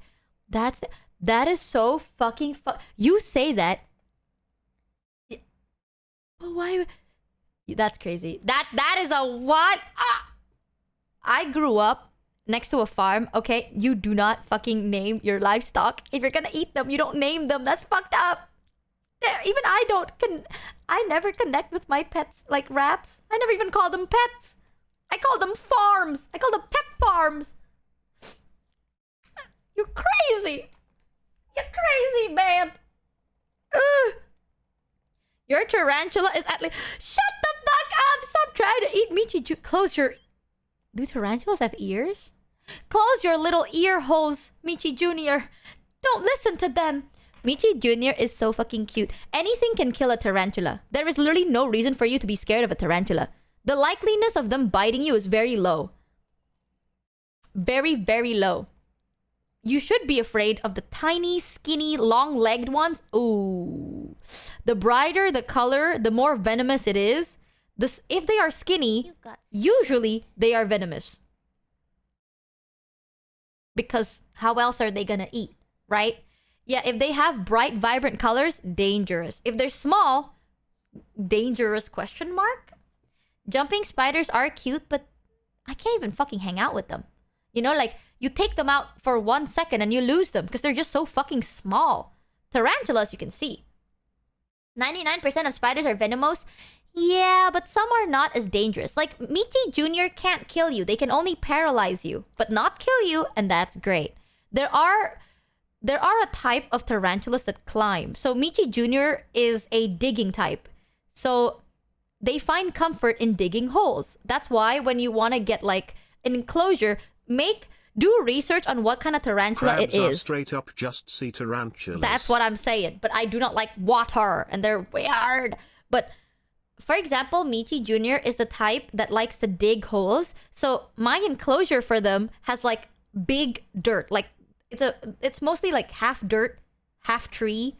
That is so fucking You say that... But why... That's crazy. That is a what? I grew up next to a farm, okay? You do not fucking name your livestock. If you're gonna eat them, you don't name them. That's fucked up. Even I don't... I never connect with my pets like rats. I never even call them pets. I call them farms. I call them pet farms. You're crazy. You're crazy, man. Ugh. Your tarantula is at least... Shut the fuck up. Stop trying to eat Michi. Close your... Do tarantulas have ears? Close your little ear holes, Michi Jr. Don't listen to them. Michi Jr. is so fucking cute. Anything can kill a tarantula. There is literally no reason for you to be scared of a tarantula. The likeliness of them biting you is very low. Very, very low. You should be afraid of the tiny, skinny, long-legged ones. Ooh. The brighter the color, the more venomous it is. If they are skinny, usually they are venomous. Because how else are they gonna eat, right? Yeah, if they have bright, vibrant colors, dangerous. If they're small, dangerous question mark? Jumping spiders are cute, but I can't even fucking hang out with them. You know, like, you take them out for 1 second and you lose them because they're just so fucking small. Tarantulas, you can see. 99% of spiders are venomous. Yeah, but some are not as dangerous. Like, Michi Jr. can't kill you. They can only paralyze you, but not kill you, and that's great. There are a type of tarantulas that climb. So Michi Jr. is a digging type. So they find comfort in digging holes. That's why when you want to get like an enclosure, do research on what kind of tarantula Crabs it are is. straight up just sea tarantulas. That's what I'm saying. But I do not like water and they're weird. But for example, Michi Jr. is the type that likes to dig holes. So my enclosure for them has like big dirt. Like it's mostly like half dirt, half tree,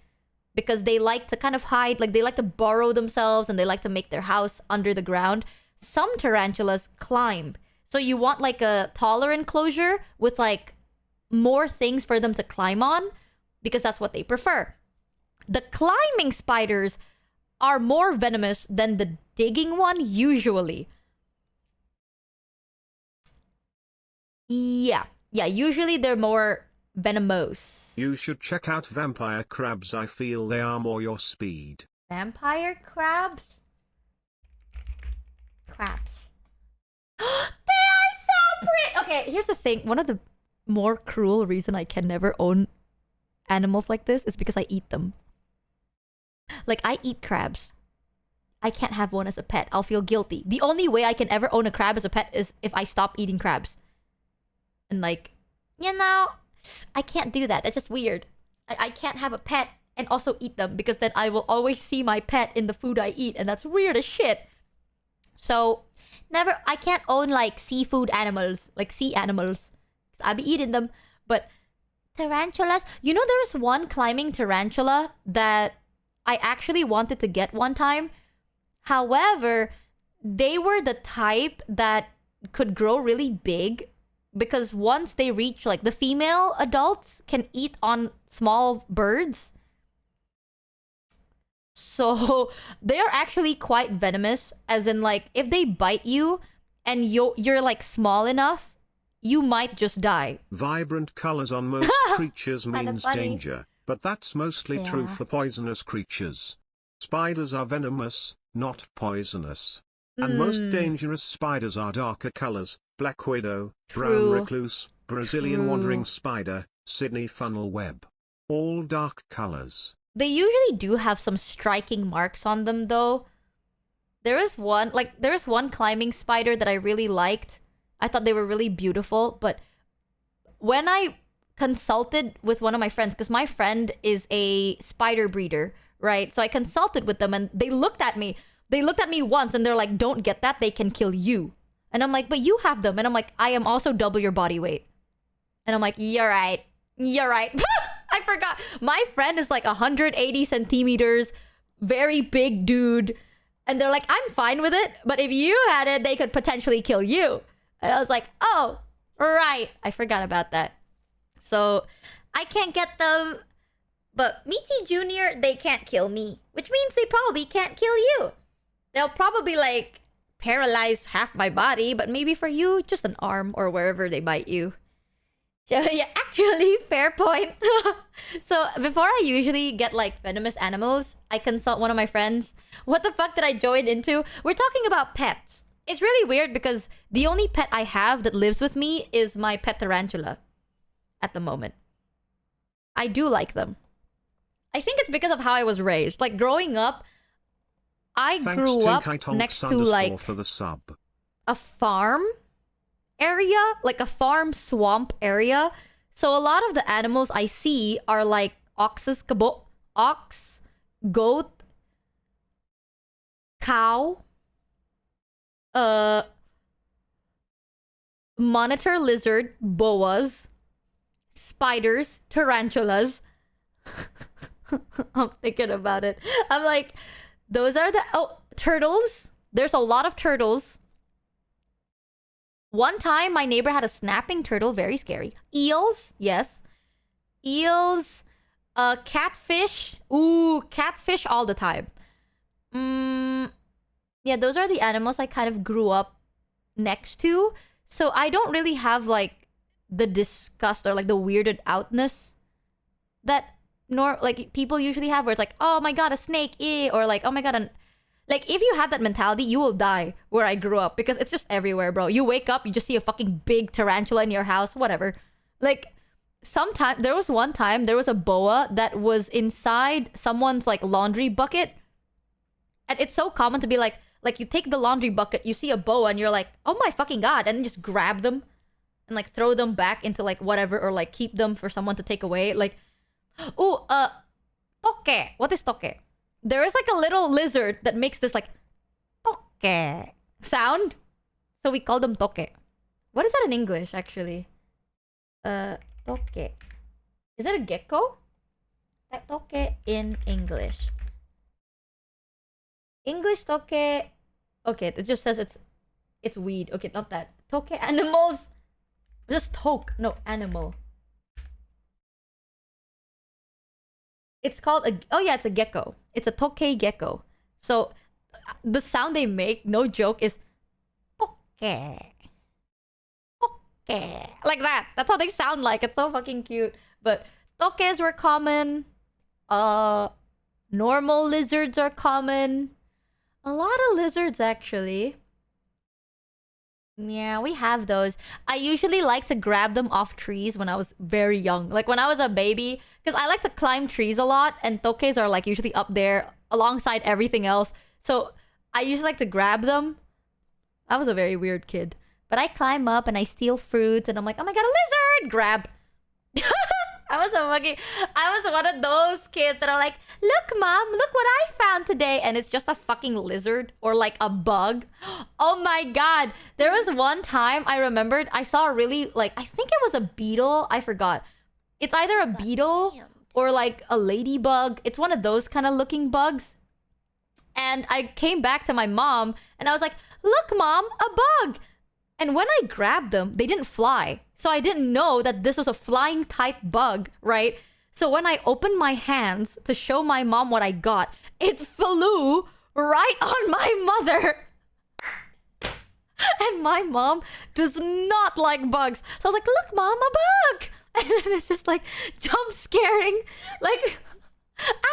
because they like to kind of hide, like they like to burrow themselves and they like to make their house under the ground. Some tarantulas climb. So you want like a taller enclosure with like more things for them to climb on because that's what they prefer. The climbing spiders are more venomous than the digging one usually. Yeah. Yeah, usually they're more venomous. You should check out vampire crabs. I feel they are more your speed. Vampire crabs? Crabs. They are so pretty! Okay, here's the thing. One of the more cruel reason I can never own animals like this is because I eat them. Like, I eat crabs. I can't have one as a pet. I'll feel guilty. The only way I can ever own a crab as a pet is if I stop eating crabs. And like, you know, I can't do that. That's just weird. I can't have a pet and also eat them because then I will always see my pet in the food I eat, and that's weird as shit. So, I can't own like seafood animals, like sea animals. I'll be eating them. But tarantulas, you know, there's one climbing tarantula that I actually wanted to get one time. However, they were the type that could grow really big because once they reach, like, the female adults can eat on small birds. So they are actually quite venomous, as in, like, if they bite you and you're like small enough, you might just die. Vibrant colors on most creatures means danger, but that's mostly true for poisonous creatures. Spiders are venomous, not poisonous. And most dangerous spiders are darker colors: black widow, brown recluse, Brazilian wandering spider, Sydney funnel web. All dark colors. They usually do have some striking marks on them, though. There is one climbing spider that I really liked. I thought they were really beautiful, but when I consulted with one of my friends, because my friend is a spider breeder, right? So I consulted with them and they looked at me. They looked at me once and they're like, don't get that, they can kill you. And I'm like, but you have them. And I'm like, I am also double your body weight. And I'm like, you're right. You're right. I forgot. My friend is like 180 centimeters, very big dude. And they're like, I'm fine with it, but if you had it, they could potentially kill you. And I was like, oh, right. I forgot about that. So I can't get them. But Michi Jr., they can't kill me, which means they probably can't kill you. They'll probably like paralyze half my body, but maybe for you, just an arm or wherever they bite you. So yeah, actually, fair point. So before I usually get like venomous animals, I consult one of my friends. What the fuck did I join into? We're talking about pets. It's really weird because the only pet I have that lives with me is my pet tarantula at the moment. I do like them. I think it's because of how I was raised. Like growing up, I grew up next to like for the sub. A farm area, like a farm swamp area. So a lot of the animals I see are like ox, goat, cow, monitor lizard, boas, spiders, tarantulas. I'm thinking about it. I'm like, those are the... Oh, turtles. There's a lot of turtles. One time, my neighbor had a snapping turtle. Very scary. Eels. Yes. Eels. Catfish. Ooh, catfish all the time. Yeah, those are the animals I kind of grew up next to. So I don't really have, like, the disgust or, like, the weirded outness that... like people usually have, where it's like, oh my god, a snake, or like, oh my god, like if you had that mentality, you will die where I grew up because it's just everywhere, bro. You wake up, you just see a fucking big tarantula in your house, whatever. Like there was one time there was a boa that was inside someone's like laundry bucket, and it's so common to be like you take the laundry bucket, you see a boa, and you're like, oh my fucking god, and then just grab them and like throw them back into like whatever, or like keep them for someone to take away, like. Oh, toke. What is toke? There is like a little lizard that makes this like toke sound. So we call them toke. What is that in English, actually? Toke. Is it a gecko? Toke in English. English toke. Okay, it just says it's weed. Okay, not that. Toke animals. Just toke. No, animal. It's called it's a gecko. It's a toke gecko. So the sound they make, no joke, is toke. Toke. like that. That's how they sound like. It's so fucking cute. But tokes were common. Normal lizards are common. A lot of lizards, actually. Yeah, we have those. I usually like to grab them off trees when I was very young. Like when I was a baby. Because I like to climb trees a lot. And tokes are like usually up there alongside everything else. So I usually like to grab them. I was a very weird kid. But I climb up and I steal fruits. And I'm like, oh my god, a lizard! Grab. I was one of those kids that are like, look, mom, look what I found today. And it's just a fucking lizard or like a bug. Oh my god. There was one time I remembered I saw a really, like, I think it was a beetle. I forgot. It's either a beetle or like a ladybug. It's one of those kind of looking bugs. And I came back to my mom and I was like, look, mom, a bug. And when I grabbed them, they didn't fly. So I didn't know that this was a flying type bug, right? So when I opened my hands to show my mom what I got, it flew right on my mother. And my mom does not like bugs. So I was like, look, mom, a bug. And then it's just like jump scaring. Like,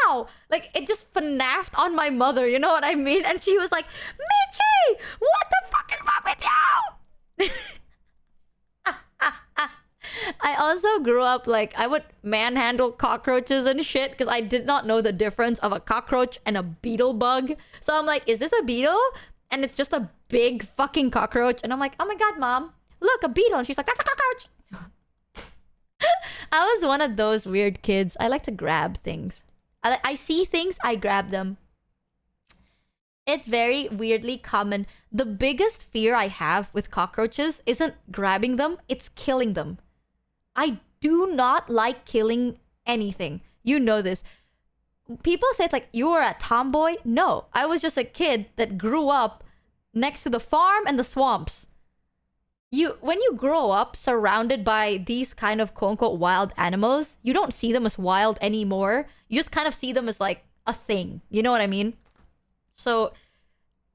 ow. Like, it just FNAF'd on my mother, you know what I mean? And she was like, Michi, what the fuck is wrong with you? I also grew up like I would manhandle cockroaches and shit because I did not know the difference of a cockroach and a beetle bug. So I'm like, is this a beetle? And it's just a big fucking cockroach. And I'm like, oh my god, mom, look, a beetle. And she's like, that's a cockroach. I was one of those weird kids. I like to grab things. I see things, I grab them. It's very weirdly common. The biggest fear I have with cockroaches isn't grabbing them, it's killing them. I do not like killing anything. You know this. People say it's like, you were a tomboy. No, I was just a kid that grew up next to the farm and the swamps. When you grow up surrounded by these kind of quote-unquote wild animals, you don't see them as wild anymore. You just kind of see them as like a thing. You know what I mean? So,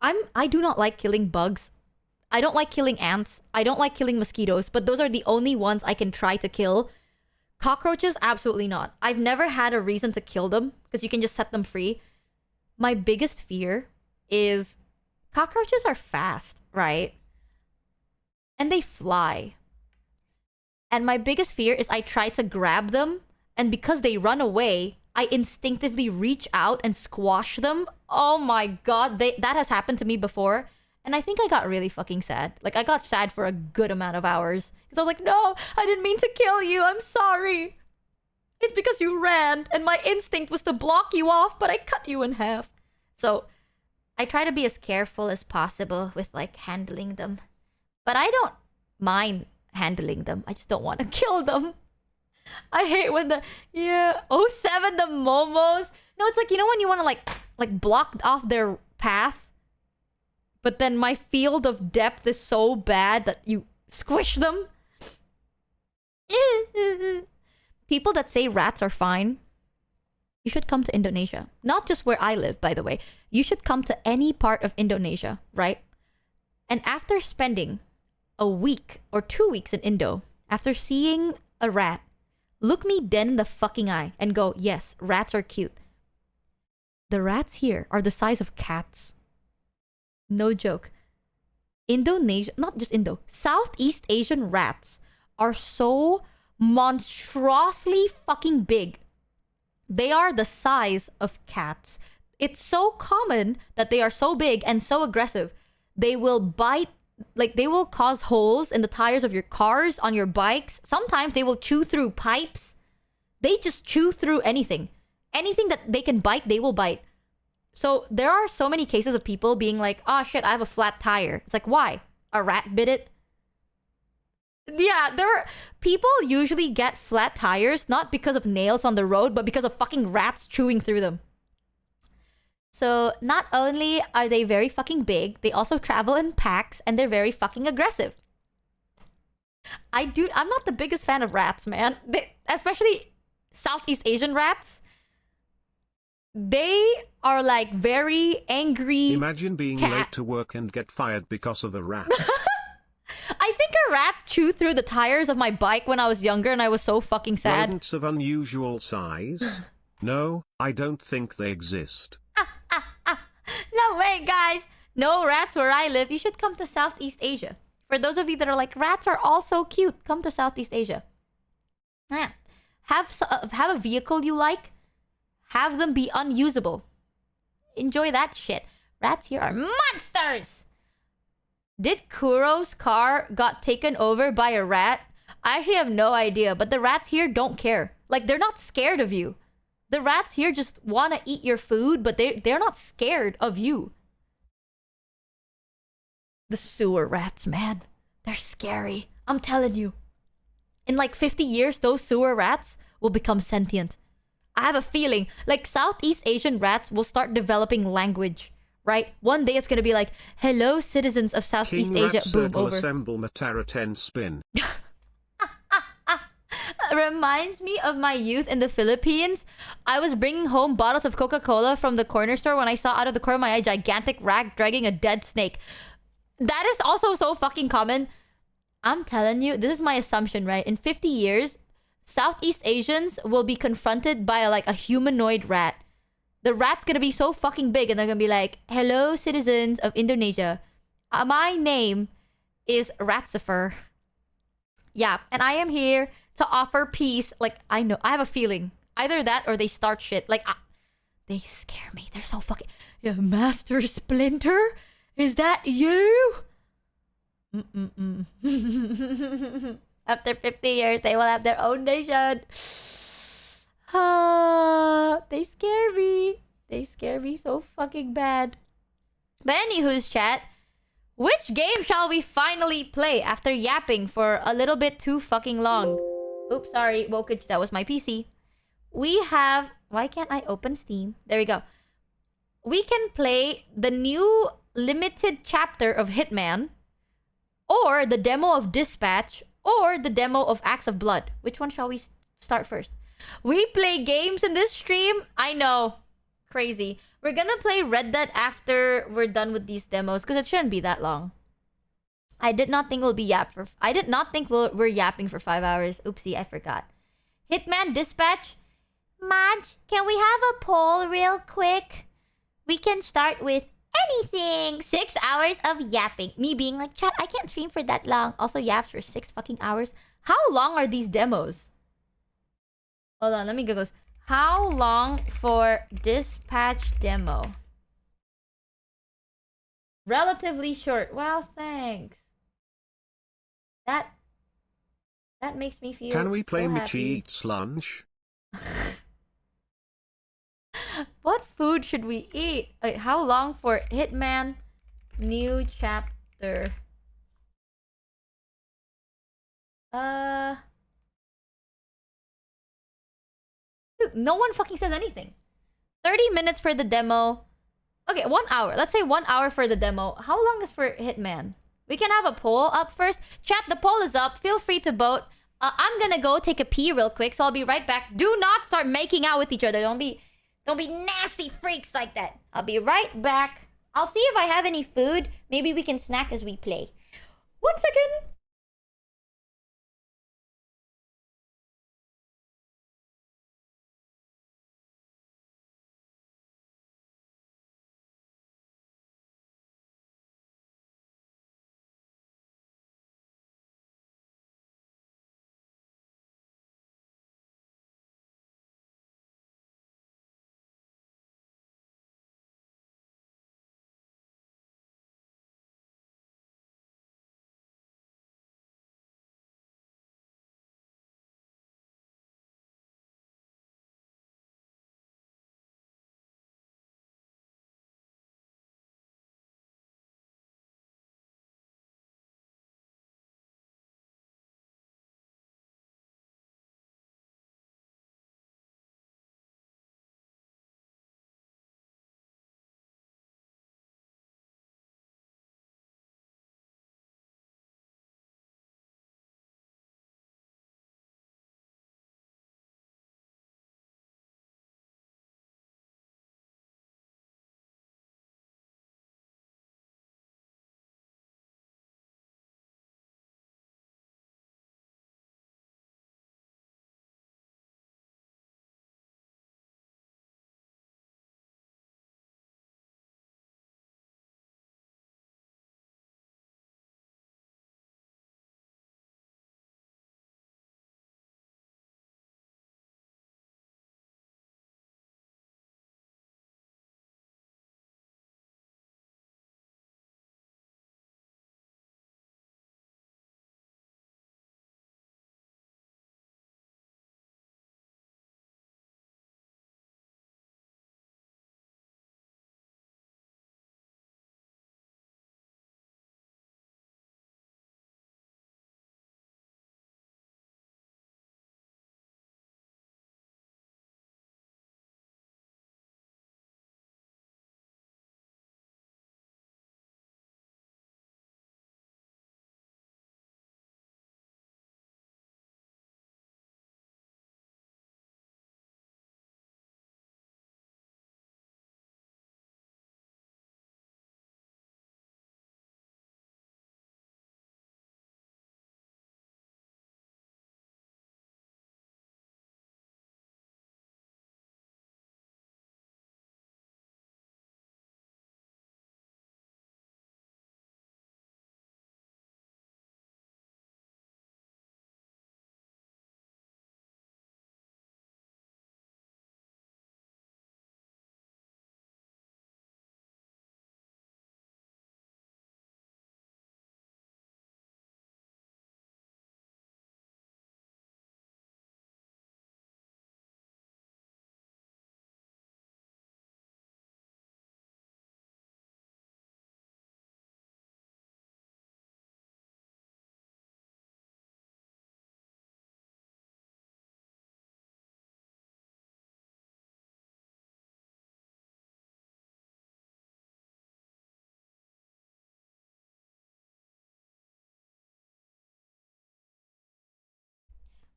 I do not like killing bugs. I don't like killing ants. I don't like killing mosquitoes, but those are the only ones I can try to kill. Cockroaches, absolutely not. I've never had a reason to kill them because you can just set them free. My biggest fear is cockroaches are fast, right? And they fly. And my biggest fear is I try to grab them, and because they run away, I instinctively reach out and squash them. Oh my god, that has happened to me before. And I think I got really fucking sad. Like, I got sad for a good amount of hours. Because I was like, no, I didn't mean to kill you. I'm sorry. It's because you ran. And my instinct was to block you off, but I cut you in half. So, I try to be as careful as possible with, like, handling them. But I don't mind handling them. I just don't want to kill them. I hate when the... Yeah. 07, the momos. No, it's like, you know when you want to, like block off their path? But then my field of depth is so bad that you squish them. People that say rats are fine, you should come to Indonesia. Not just where I live, by the way. You should come to any part of Indonesia, right? And after spending a week or 2 weeks in Indo, after seeing a rat, look me dead in the fucking eye and go, yes, rats are cute. The rats here are the size of cats. No joke. Indonesia, not just Indo, Southeast Asian rats are so monstrously fucking big. They are the size of cats. It's so common that they are so big and so aggressive. They will bite, like they will cause holes in the tires of your cars, on your bikes. Sometimes they will chew through pipes. They just chew through anything. Anything that they can bite, they will bite. So there are so many cases of people being like, oh shit, I have a flat tire. It's like, why? A rat bit it? Yeah, people usually get flat tires not because of nails on the road, but because of fucking rats chewing through them. So not only are they very fucking big, they also travel in packs and they're very fucking aggressive. I'm not the biggest fan of rats, man. Especially Southeast Asian rats. They are like very angry. Imagine being late to work and get fired because of a rat. I think a rat chewed through the tires of my bike when I was younger and I was so fucking sad. Rodents of unusual size? No, I don't think they exist. No way, guys. No rats where I live. You should come to Southeast Asia. For those of you that are like, rats are all so cute, come to Southeast Asia. Yeah. Have a vehicle you like. Have them be unusable. Enjoy that shit. Rats here are monsters! Did Kuro's car got taken over by a rat? I actually have no idea, but the rats here don't care. Like, they're not scared of you. The rats here just want to eat your food, but they're not scared of you. The sewer rats, man. They're scary. I'm telling you. In like 50 years, those sewer rats will become sentient. I have a feeling, like, Southeast Asian rats will start developing language, right? One day it's gonna be like, hello, citizens of Southeast King Asia. Rat Boom, Circle over. Assemble Matara 10 spin. Reminds me of my youth in the Philippines. I was bringing home bottles of Coca-Cola from the corner store when I saw out of the corner of my eye a gigantic rat dragging a dead snake. That is also so fucking common. I'm telling you, this is my assumption, right? In 50 years, Southeast Asians will be confronted by a humanoid rat. The rat's gonna be so fucking big and they're gonna be like, hello, citizens of Indonesia. My name is Ratsifer. Yeah, and I am here to offer peace. Like, I know, I have a feeling. Either that or they start shit. Like, they scare me. They're so fucking... Yeah, Master Splinter? Is that you? After 50 years, they will have their own nation. They scare me. They scare me so fucking bad. But anywho's chat, which game shall we finally play after yapping for a little bit too fucking long? Oops, sorry, Wokage, that was my PC. We have... Why can't I open Steam? There we go. We can play the new limited chapter of Hitman, or the demo of Dispatch, or the demo of Acts of Blood. Which one shall we start first? We play games in this stream? I know. Crazy. We're gonna play Red Dead after we're done with these demos, because it shouldn't be that long. I did not think we'll be I did not think we're yapping for 5 hours. Oopsie, I forgot. Hitman, Dispatch. Madge, can we have a poll real quick? We can start with anything. 6 hours of yapping. Me being like, chat, I can't stream for that long. Also yaps for 6 fucking hours. How long are these demos? Hold on, let me Google this. How long for Dispatch demo? Relatively short. Wow, thanks. That makes me feel Can we play so Michi happy. Eats Lunch? What food should we eat? Wait, how long for Hitman new chapter? Dude, no one fucking says anything. 30 minutes for the demo. Okay, 1 hour. Let's say 1 hour for the demo. How long is for Hitman? We can have a poll up first. Chat, the poll is up. Feel free to vote. I'm gonna go take a pee real quick, so I'll be right back. Do not start making out with each other. Don't be nasty freaks like that. I'll be right back. I'll see if I have any food. Maybe we can snack as we play. 1 second.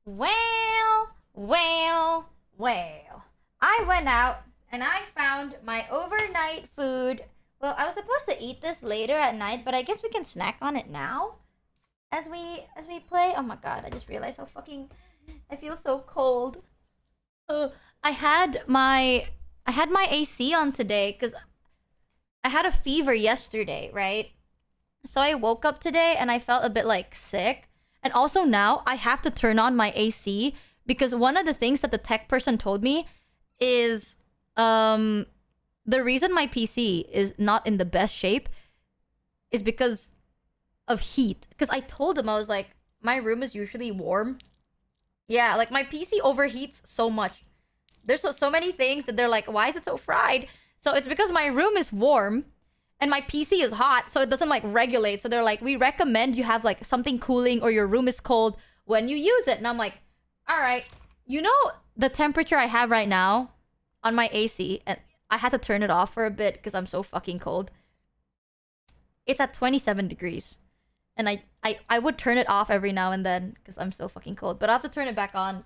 Well. I went out and I found my overnight food. Well, I was supposed to eat this later at night, but I guess we can snack on it now as we play. Oh my god, I just realized how fucking I feel so cold. I had my AC on today cuz I had a fever yesterday, right? So I woke up today and I felt a bit like sick. And also now I have to turn on my AC because one of the things that the tech person told me is the reason my PC is not in the best shape is because of heat. Because I told him, I was like, my room is usually warm. Yeah, like my PC overheats so much. There's so many things that they're like, why is it so fried? So it's because my room is warm and my PC is hot, so it doesn't like regulate. So they're like, we recommend you have like something cooling or your room is cold when you use it. And I'm like, all right, you know the temperature I have right now on my AC, and I had to turn it off for a bit because I'm so fucking cold. It's at 27 degrees. And I would turn it off every now and then because I'm so fucking cold. But I have to turn it back on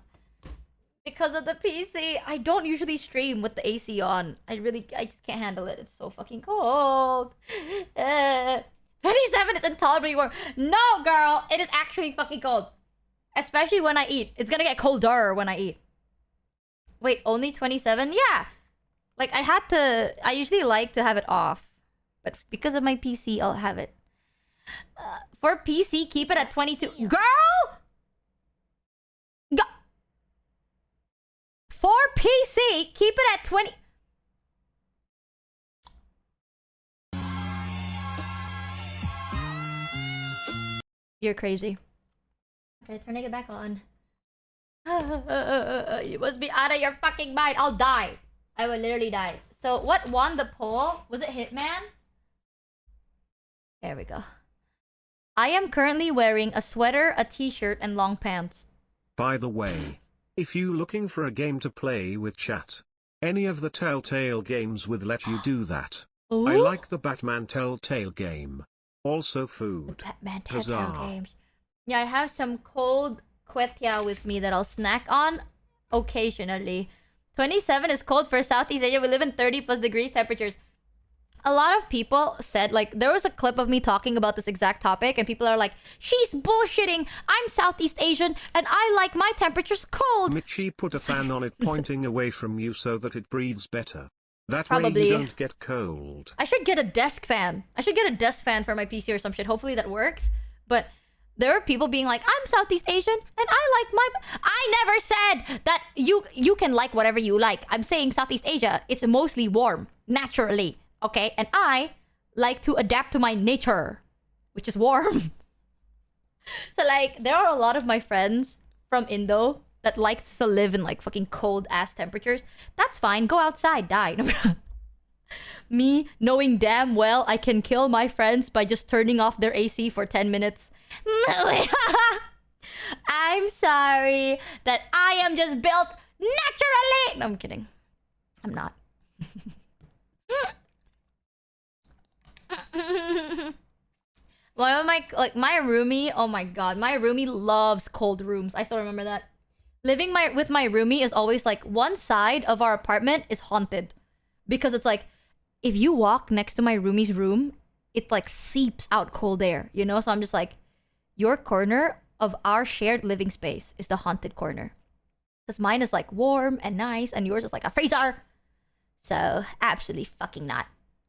because of the PC. I don't usually stream with the AC on. I just can't handle it. It's so fucking cold. 27 is intolerably warm. No, girl. It is actually fucking cold. Especially when I eat. It's gonna get colder when I eat. Wait, only 27? Yeah. Like, I usually like to have it off. But because of my PC, I'll have it. For PC, keep it at 22. Girl! For PC, keep it at 20. You're crazy. Okay, turning it back on. You must be out of your fucking mind. I'll die. I will literally die. So, what won the poll? Was it Hitman? There we go. I am currently wearing a sweater, a t-shirt, and long pants. By the way, if you looking for a game to play with chat, any of the Telltale games would let you do that. Ooh? I like the Batman Telltale game. Also food. The Batman Telltale games. Yeah, I have some cold kwetia with me that I'll snack on occasionally. 27 is cold for Southeast Asia. We live in 30 plus degrees temperatures. A lot of people said, like, there was a clip of me talking about this exact topic, and people are like, she's bullshitting. I'm Southeast Asian, and I like my temperatures cold. Michi put a fan on it pointing away from you so that it breathes better. That Probably. way you don't get cold. I should get a desk fan. I should get a desk fan for my PC or some shit. Hopefully that works. But there are people being like, I'm Southeast Asian, and I like my... I never said that you can like whatever you like. I'm saying Southeast Asia, it's mostly warm, naturally. Okay, and I like to adapt to my nature, which is warm. So, like, there are a lot of my friends from Indo that likes to live in, like, fucking cold-ass temperatures. That's fine. Go outside. Die. Me, knowing damn well I can kill my friends by just turning off their AC for 10 minutes. I'm sorry that I am just built naturally. No, I'm kidding. I'm not. One of my, like, my roomie, oh my god, my roomie loves cold rooms. I still remember that. Living with my roomie is always like, one side of our apartment is haunted. Because it's like, if you walk next to my roomie's room, it like seeps out cold air, you know? So I'm just like, your corner of our shared living space is the haunted corner. Because mine is like warm and nice, and yours is like a freezer. So, absolutely fucking not.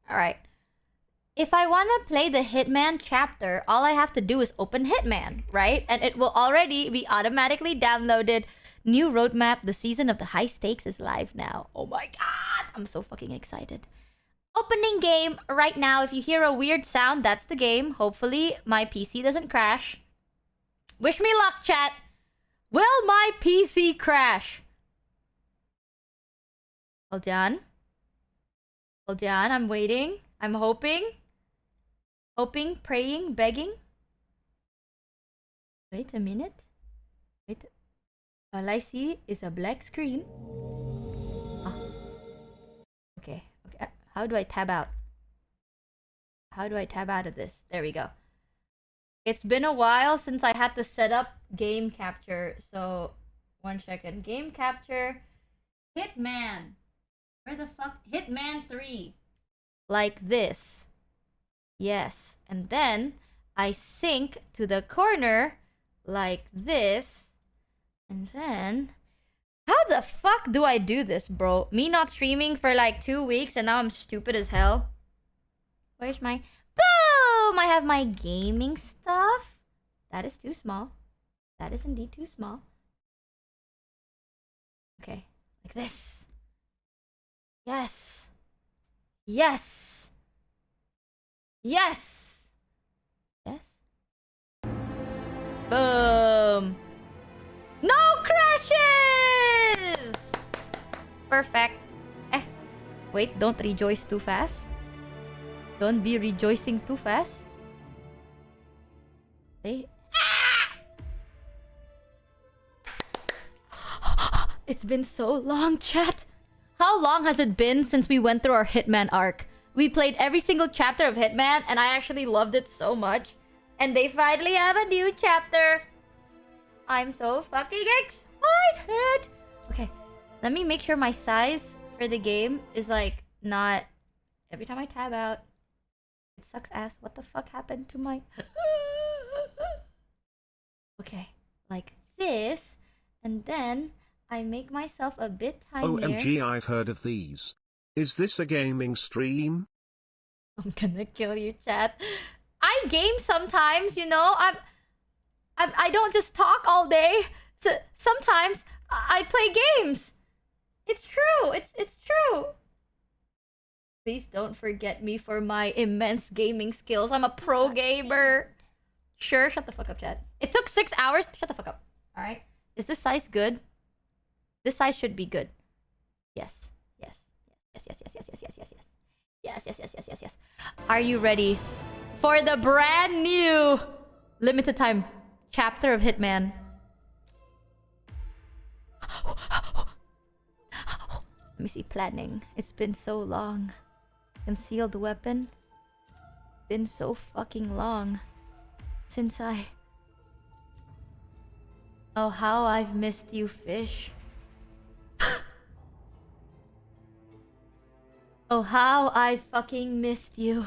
Alright. If I want to play the Hitman chapter, all I have to do is open Hitman, right? And it will already be automatically downloaded. New roadmap, the season of the high stakes is live now. Oh my god, I'm so fucking excited. Opening game right now. If you hear a weird sound, that's the game. Hopefully, my PC doesn't crash. Wish me luck, chat. Will my PC crash? Hold on. Hold on, I'm waiting. I'm hoping. Hoping, praying, begging. Wait a minute. Wait. All I see is a black screen. Ah. Okay. Okay. How do I tab out? How do I tab out of this? There we go. It's been a while since I had to set up game capture, so 1 second. Game capture. Hitman. Where the fuck? Hitman 3. Like this. Yes. And then I sink to the corner like this. And then... How the fuck do I do this, bro? Me not streaming for like 2 weeks and now I'm stupid as hell. Where's my... Boom! I have my gaming stuff. That is too small. That is indeed too small. Okay. Like this. Yes. Yes. Yes. Yes. Boom. No crashes! Perfect. Wait, don't rejoice too fast. Don't be rejoicing too fast. Hey. It's been so long, chat. How long has it been since we went through our Hitman arc? We played every single chapter of Hitman, and I actually loved it so much. And they finally have a new chapter. I'm so fucking excited. Okay, let me make sure my size for the game is like not... Every time I tab out, it sucks ass. What the fuck happened to my... Okay, like this. And then I make myself a bit tinier. OMG, I've heard of these. Is this a gaming stream? I'm gonna kill you, chat. I game sometimes, you know. I don't just talk all day. So sometimes I play games. It's true. It's true. Please don't forget me for my immense gaming skills. I'm a pro gamer. Sure, shut the fuck up, chat. It took 6 hours. Shut the fuck up. All right. Is this size good? This size should be good. Yes. Yes. Yes. Yes. Yes. Yes. Yes. Yes. Yes. Yes. Yes. Yes. Yes. Yes. Yes. Yes. Are you ready for the brand new limited time chapter of Hitman? Let me see. Planning. It's been so long. Concealed weapon. Been so fucking long since I... Oh, how I've missed you, fish. Oh, how I fucking missed you.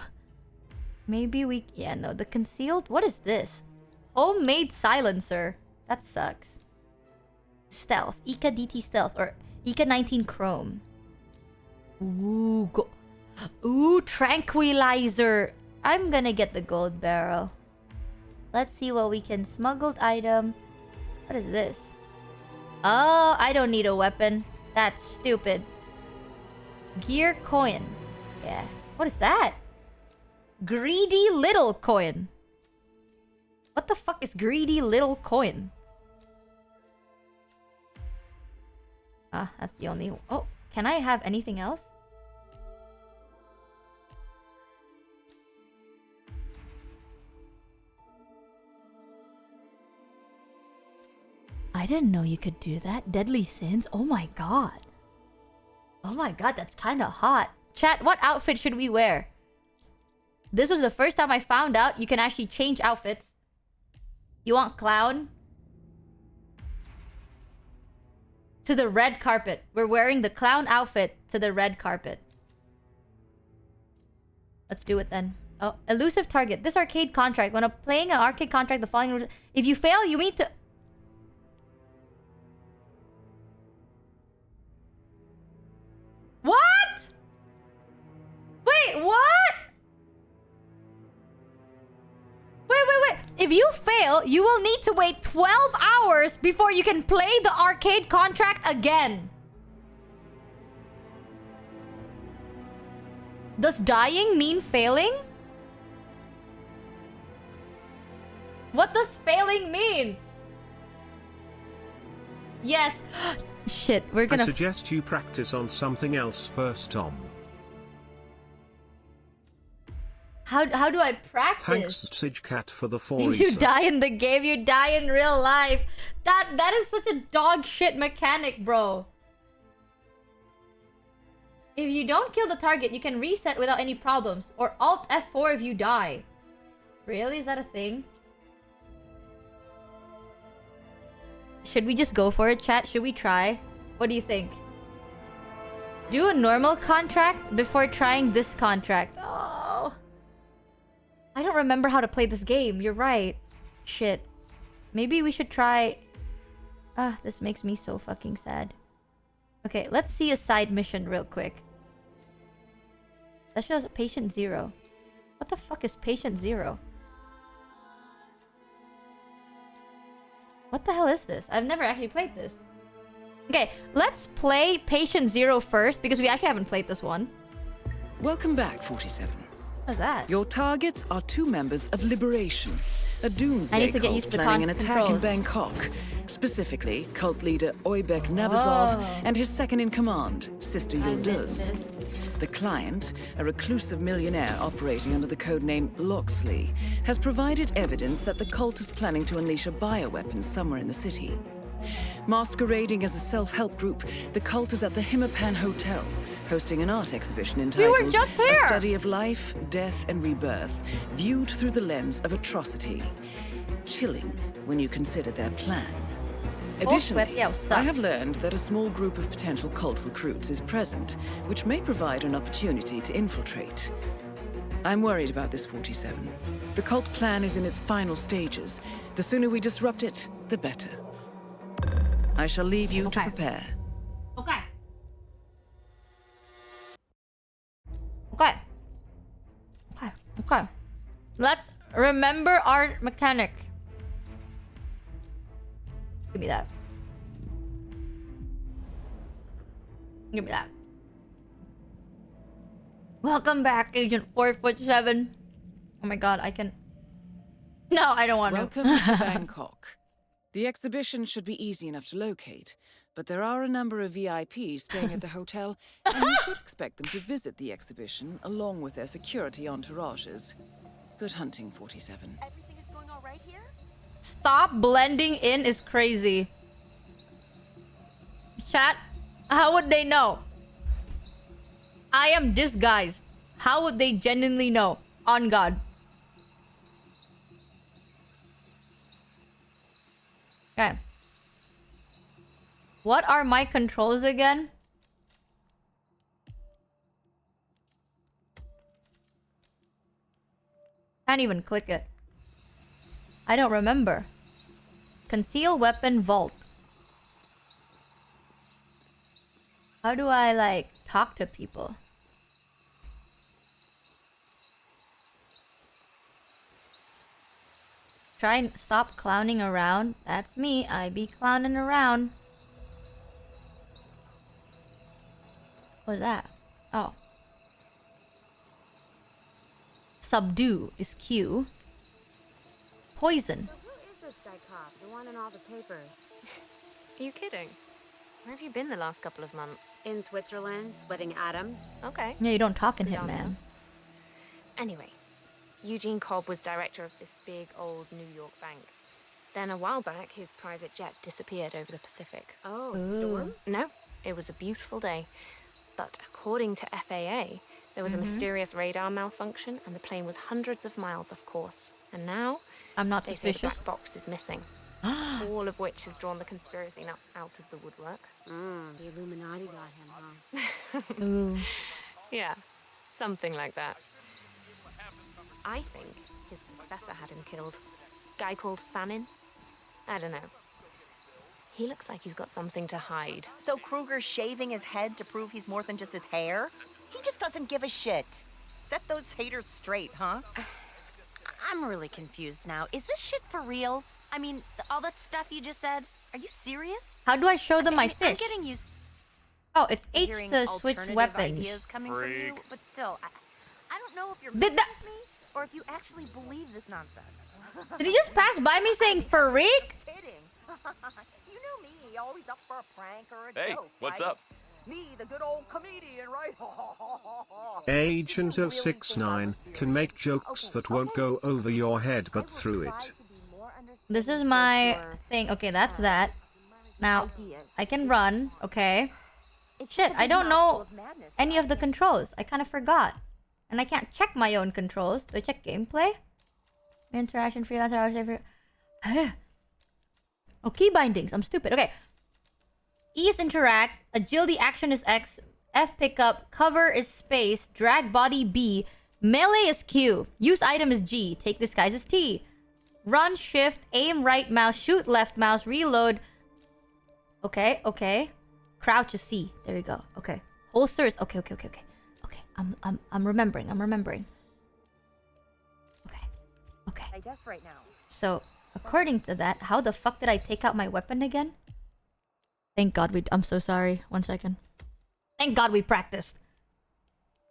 Maybe we... Yeah, no, the concealed... What is this? Homemade silencer. That sucks. Stealth. Ika DT Stealth. Or Ika 19 Chrome. Ooh, go... Ooh, Tranquilizer. I'm gonna get the gold barrel. Let's see what we can... Smuggled item. What is this? Oh, I don't need a weapon. That's stupid. Gear coin. Yeah. What is that? Greedy little coin. What the fuck is greedy little coin? Ah, that's the only... Oh, can I have anything else? I didn't know you could do that. Deadly Sins? Oh my god. Oh my god, that's kind of hot. Chat, what outfit should we wear? This was the first time I found out you can actually change outfits. You want clown? To the red carpet. We're wearing the clown outfit to the red carpet. Let's do it then. Oh, elusive target. This arcade contract. When playing an arcade contract, the following rules... If you fail, you need to... What? Wait, what? Wait. If you fail, you will need to wait 12 hours before you can play the arcade contract again. Does dying mean failing? What does failing mean? Yes. Shit, we're gonna... I suggest you practice on something else first, Tom. How do I practice? Thanks, Sidgecat, for the 4 If you die in the game, you die in real life. That is such a dog shit mechanic, bro. If you don't kill the target, you can reset without any problems. Or Alt F4 if you die. Really? Is that a thing? Should we just go for it, chat? Should we try? What do you think? Do a normal contract before trying this contract. Oh. I don't remember how to play this game. You're right. Shit. Maybe we should try... this makes me so fucking sad. Okay, let's see a side mission real quick. That shows patient 0. What the fuck is patient 0? What the hell is this? I've never actually played this. Okay, let's play patient 0 first because we actually haven't played this one. Welcome back, 47. What's that? Your targets are 2 members of Liberation, a I doomsday need to get cult used to the planning an attack in controls. Bangkok. Specifically, cult leader Oybek Nabazov Oh. and his second-in-command, Sister Yıldız. The client, a reclusive millionaire operating under the codename Loxley, has provided evidence that the cult is planning to unleash a bioweapon somewhere in the city. Masquerading as a self-help group, the cult is at the Hitman Hotel, hosting an art exhibition entitled just A here! Study of Life, Death and Rebirth, viewed through the lens of atrocity. Chilling when you consider their plan. Additionally, I have learned that a small group of potential cult recruits is present, which may provide an opportunity to infiltrate. I'm worried about this, 47. The cult plan is in its final stages. The sooner we disrupt it, the better. I shall leave you to prepare. Okay. Okay. Okay. Okay. Let's remember our mechanic. Give me that. Give me that. Welcome back, Agent 4'7". Oh my god, I can... No, I don't want Welcome to Bangkok. The exhibition should be easy enough to locate, but there are a number of VIPs staying at the hotel, and you should expect them to visit the exhibition along with their security entourages. Good hunting, 47. Everything is going all right here? Stop blending in is crazy. Chat, how would they know? I am disguised. How would they genuinely know? On God. Okay. What are my controls again? Can't even click it. I don't remember. Conceal weapon vault. How do I, like, talk to people? Try and stop clowning around. That's me. I be clowning around. What's that? Oh. Subdue is Q. Poison. Who is this guy cop? The one in all the papers. Are you kidding? Where have you been the last couple of months? In Switzerland, splitting atoms. Okay. Yeah, you don't talk in Good Hitman. answer. Anyway, Eugene Cobb was director of this big old New York bank. Then a while back, his private jet disappeared over the Pacific. Oh, storm? No, it was a beautiful day. But according to FAA, there was a mysterious radar malfunction and the plane was hundreds of miles off course. And now, I'm not they say the suspicious. black box is missing. All of which has drawn the conspiracy nut out of the woodwork. The Illuminati got him, huh? Ooh. Yeah, something like that. I think his successor had him killed. Guy called Fannin? I don't know. He looks like he's got something to hide. So Kruger's shaving his head to prove he's more than just his hair? He just doesn't give a shit. Set those haters straight, huh? I'm really confused now. Is this shit for real? I mean, all that stuff you just said, are you serious? How do I show them my I'm fish? getting used Oh, it's H hearing to switch alternative weapons. ideas coming from you, but still, I don't know if you're Did messing that- with me or if you actually believe this nonsense. Did he just pass by me saying freak? Kidding. You know me, always up for a prank or a Hey, joke. what's right? up? Me, the good old comedian, right? Agent 069 can make jokes that won't go over your head but through it. This is my thing. Okay, that's that. Now, I can run. Okay. Shit, I don't know any of the controls. I kind of forgot. And I can't check my own controls. Do I check gameplay? Interaction, freelancer, hours, every... Oh, key bindings. I'm stupid. Okay. E is interact. Agility action is X. F pickup. Cover is space. Drag body B. Melee is Q. Use item is G. Take disguise is T. Run shift. Aim right mouse. Shoot left mouse. Reload. Okay, okay. Crouch is C. There we go. Okay. Holster is okay. Okay. I'm remembering. Okay. I guess right now. So, according to that, how the fuck did I take out my weapon again? Thank God I'm so sorry. 1 second. Thank God we practiced.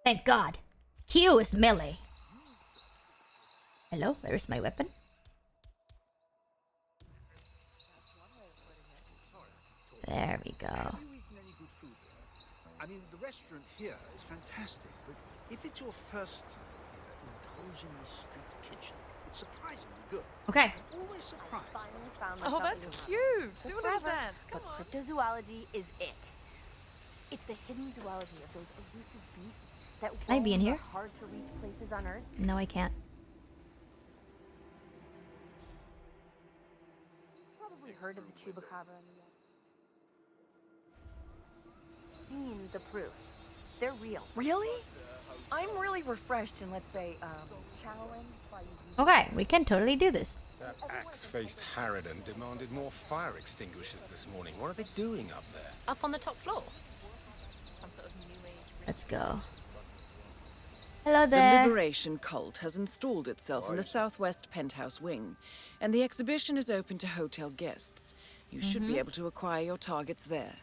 Thank God. Q is melee. Hello? Where is my weapon? There we go. I mean, the restaurant here is fantastic, but if it's your first time indulging in the street kitchen, it's surprisingly good. Okay. I'm always surprised. Oh, that's cute. Do another dance. But cryptozoology is it. It's the hidden zoology of those elusive beasts that Can I be in roam here? the hard-to-reach places on Earth. No, I can't. Probably heard of the chupacabra and the seen the proof. They're real. Really? I'm really refreshed and, let's say, challenged by... Okay, we can totally do this. That axe-faced harridan demanded more fire extinguishers this morning. What are they doing up there? Up on the top floor. Let's go. Hello The there. Liberation Cult has installed itself in the southwest penthouse wing, and the exhibition is open to hotel guests. You should be able to acquire your targets there.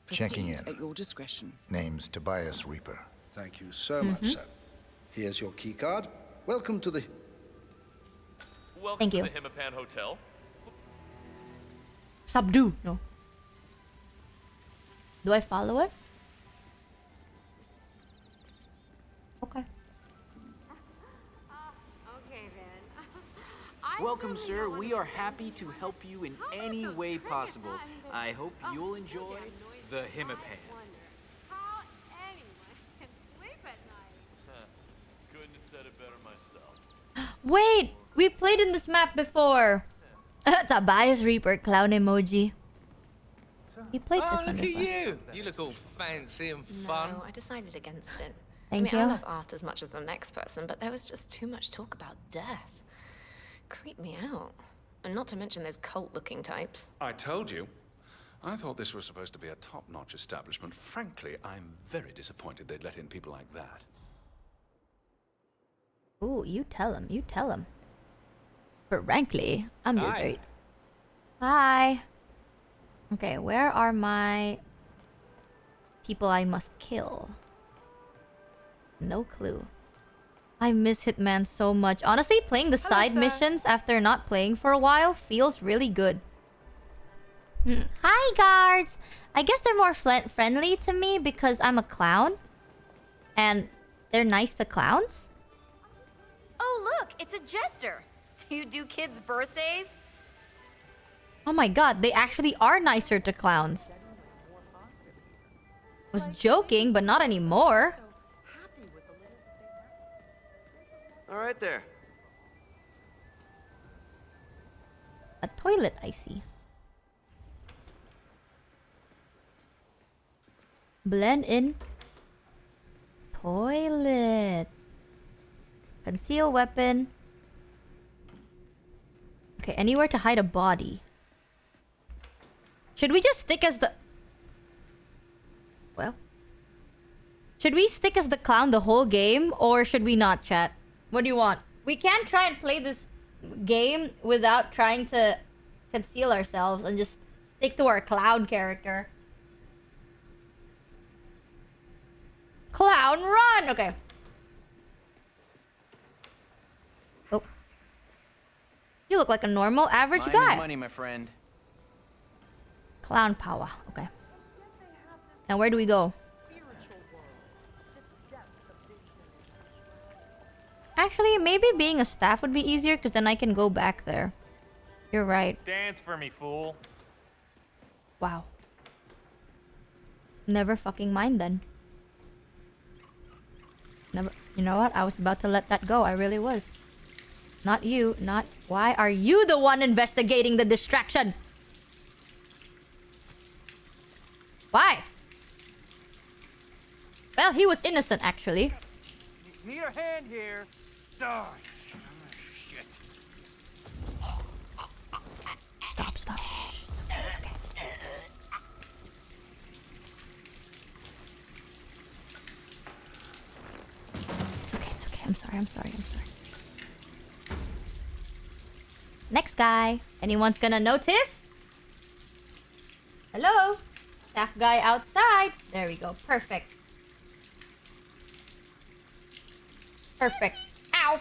Checking Proceed in. at your discretion. Name's Tobias Reaper. Thank you so much, sir. Here's your key card. Welcome to the... Welcome Thank you. to the Hitman Hotel. Subdue. No. Do I follow it? Okay. Okay then. Welcome, sir. We are happy to help you in any way possible. I hope you'll enjoy the Hitman. How anyone can sleep at night? Couldn't have said it better myself. Wait! We played in this map before. Tobias Reaper clown emoji. You played this one look before. at you! You look all fancy and fun. No, I decided against it. Thank I you. love art as much as the next person, but there was just too much talk about death. Creeped me out. And not to mention those cult-looking types. I told you. I thought this was supposed to be a top-notch establishment. Frankly, I'm very disappointed they'd let in people like that. Ooh, you tell him. You tell him. Frankly, I'm just great. Hi. Okay, where are my people I must kill? No clue. I miss Hitman so much. Honestly, playing the side missions after not playing for a while feels really good. Hi, guards! I guess they're more friendly to me because I'm a clown. And they're nice to clowns? Oh, look, it's a jester. Do you do kids' birthdays? Oh my god, they actually are nicer to clowns. I was joking, but not anymore. All right there. A toilet, I see. Blend in. Toilet. Conceal weapon. Okay, anywhere to hide a body. Should we just stick as the... Well... Should we stick as the clown the whole game? Or should we not, chat? What do you want? We can try and play this game without trying to conceal ourselves and just stick to our clown character. Clown, run! Okay. Oh. You look like a normal, average Time guy. is money, my friend. Clown power. Okay. Now where do we go? Actually, maybe being a staff would be easier because then I can go back there. You're right. Dance for me, fool. Wow. Never fucking mind then. Never. You know what? I was about to let that go. I really was. Not you. Not. Why are you the one investigating the distraction? thought he was innocent, actually. Need a hand here. Oh, shit. Stop, stop. Shh. It's okay, it's okay. It's okay, it's okay. I'm sorry, I'm sorry, I'm sorry. Next guy. Anyone's gonna notice? Hello? Staff guy outside. There we go. Perfect. Perfect. Ow!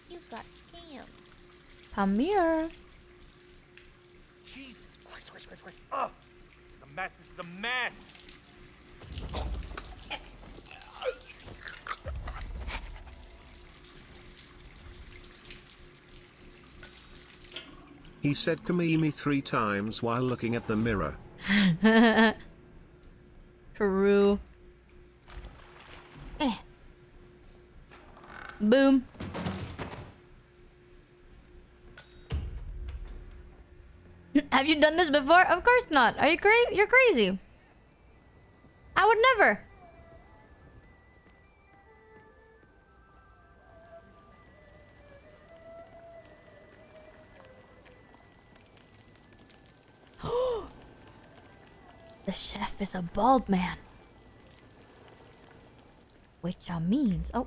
You got scammed. Come here. Jesus Christ, Christ, Christ, Christ. Ugh! The mess is a mess! He said Kamimi 3 times while looking at the mirror. True. Boom. Have you done this before? Of course not. Are you crazy? You're crazy. I would never. The chef is a bald man. Which means... Oh,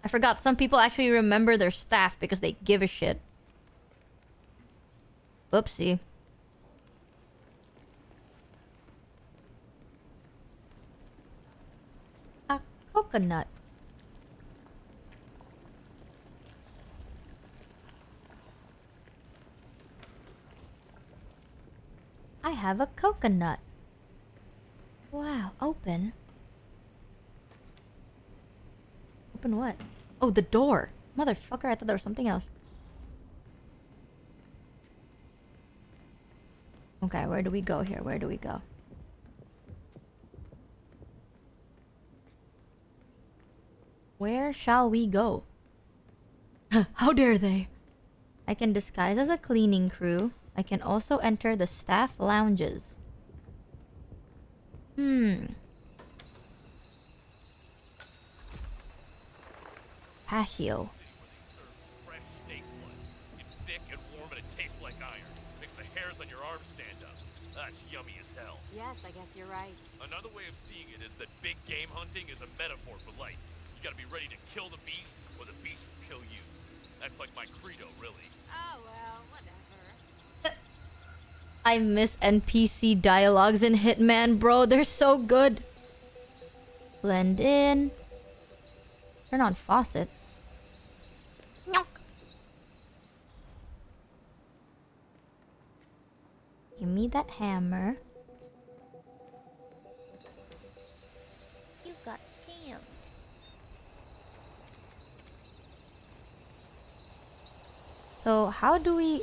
I forgot. Some people actually remember their staff because they give a shit. Whoopsie. A coconut. I have a coconut. Wow, open. Open what? Oh, the door. Motherfucker, I thought there was something else. Okay, where do we go here? Where do we go? Where shall we go? How dare they? I can disguise as a cleaning crew. I can also enter the staff lounges. Patio. Fresh steak blood. It's thick and warm and it tastes like iron. Makes the hairs on your arms stand up. That's yummy as hell. Yes, I guess you're right. Another way of seeing it is that big game hunting is a metaphor for life. You gotta be ready to kill the beast, or the beast will kill you. That's like my credo, really. Oh, well, whatever. I miss NPC dialogues in Hitman, bro. They're so good. Blend in. Turn on faucet. Nyok. Give me that hammer. You got scammed. So how do we...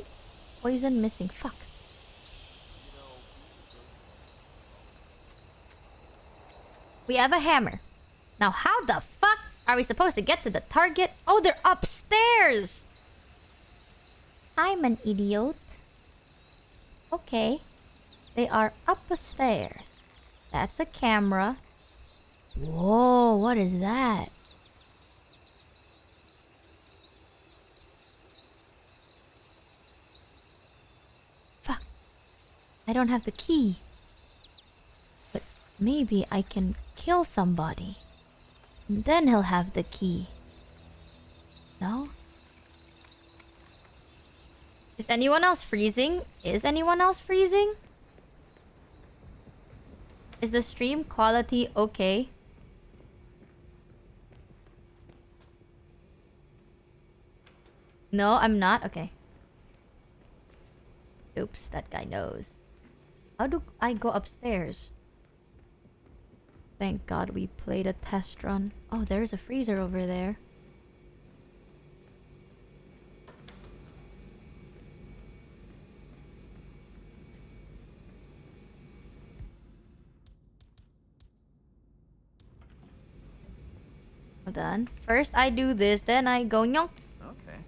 Poison missing. Fuck. We have a hammer. Now how the fuck are we supposed to get to the target? Oh, they're upstairs! I'm an idiot. Okay. They are upstairs. That's a camera. Whoa, what is that? Fuck. I don't have the key. But maybe I can kill somebody. And then he'll have the key. No? Is anyone else freezing? Is anyone else freezing? Is the stream quality okay? No, I'm not? Okay. Oops, that guy knows. How do I go upstairs? Thank God we played a test run. Oh, there's a freezer over there. Hold on. First I do this, then I go nyonk. Okay.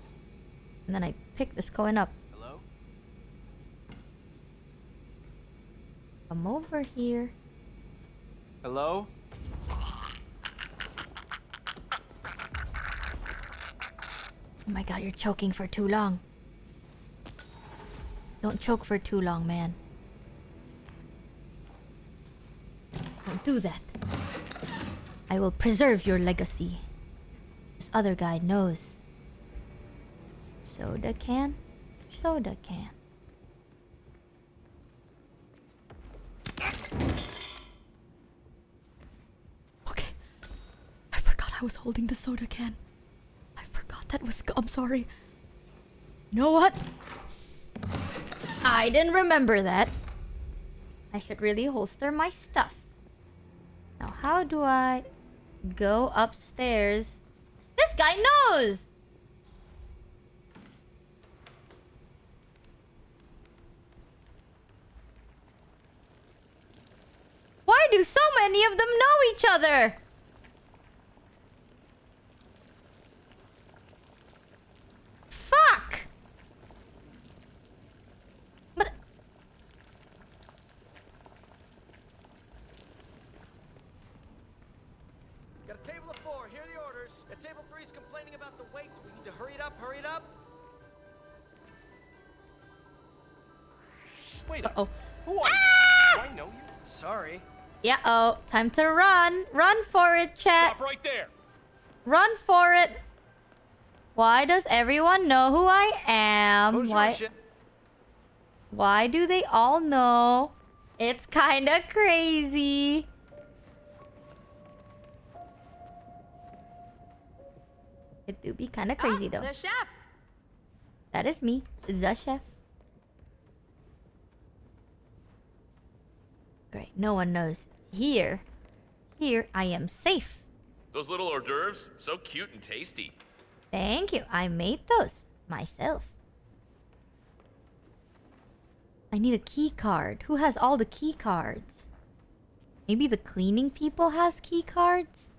And then I pick this coin up. Hello? Come Come over here. Hello? Oh my god, you're choking for too long. Don't choke for too long, man. Don't do that. I will preserve your legacy. This other guy knows. Soda can? Soda can. Okay. I forgot I was holding the soda can. I forgot that was... I'm sorry. You know what? I didn't remember that. I should really holster my stuff. Now, how do I go upstairs? This guy knows! Why do so many of them know each other? Fuck! But... Got a table of 4. Here are the orders. Table 3's complaining about the wait. We need to hurry it up, hurry it up. Wait. Uh-oh. Who are you? Do I know you? Sorry. Yeah, oh, time to run. Run for it, chat. Stop right there. Run for it. Why does everyone know who I am? Bonjour, Why do they all know? It's kind of crazy. It do be kind of crazy though. The chef. That is me, the chef. Great, no one knows. Here I am safe. Those little hors d'oeuvres, so cute and tasty. Thank you. I made those myself. I need a key card. Who has all the key cards? Maybe the cleaning people has key cards?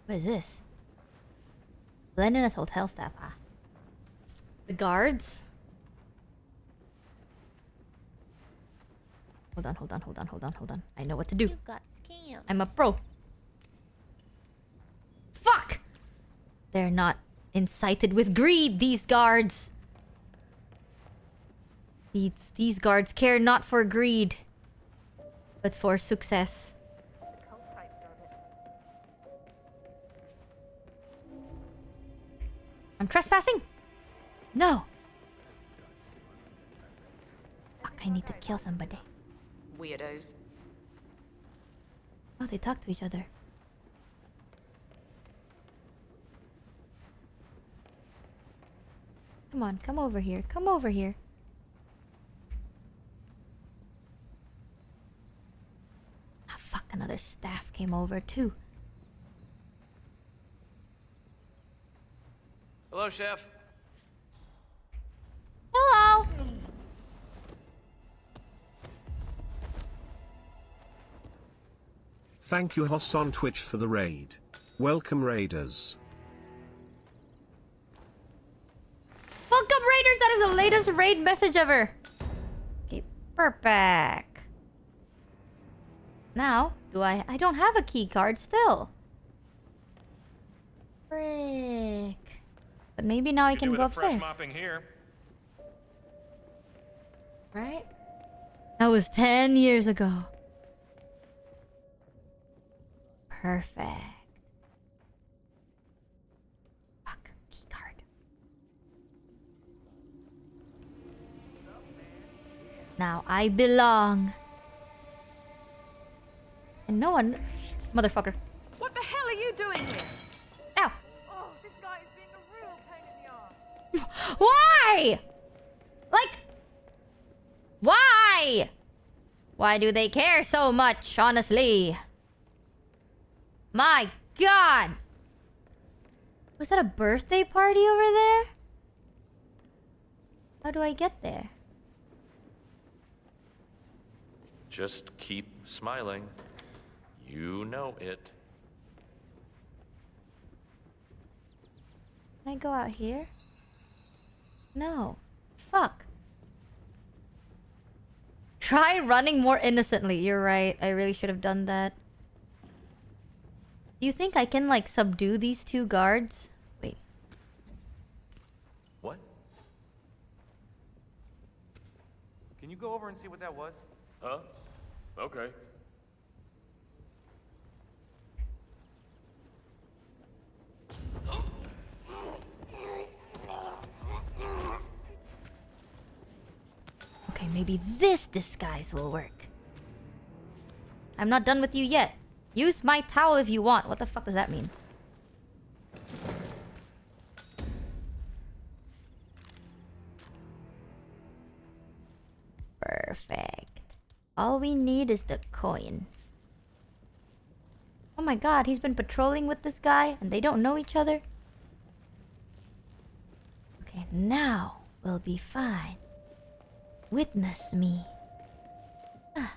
What is this? Blend in as hotel staff. Ah. The guards? Hold on. I know what to do. You got scammed. I'm a pro. Fuck! They're not incited with greed, these guards. These guards care not for greed, but for success. I'm trespassing? No. Fuck, I need to kill somebody. Weirdos. Oh, they talk to each other. Come on, come over here. Come over here. Ah, fuck, another staff came over too. Hello, chef. Hello. Thank you Hoss on Twitch for the raid. Welcome raiders. Welcome raiders, that is the latest raid message ever. Okay, perfect. Now, I don't have a key card still. Frick. But maybe now I can go upstairs. Fresh mopping here. Right? That was 10 years ago. Perfect. Fuck, key card. Now I belong. And no one... Motherfucker. What the hell are you doing here? Ow! Oh, this guy is being a real pain in the ass. Why? Like... Why? Why do they care so much, honestly? My God! Was that a birthday party over there? How do I get there? Just keep smiling. You know it. Can I go out here? No. Fuck. Try running more innocently. You're right. I really should have done that. Do you think I can, like, subdue these two guards? Wait. What? Can you go over and see what that was? Huh? Okay. Okay, maybe this disguise will work. I'm not done with you yet. Use my towel if you want. What the fuck does that mean? Perfect. All we need is the coin. Oh my god, he's been patrolling with this guy and they don't know each other? Okay, now we'll be fine. Witness me. Ah.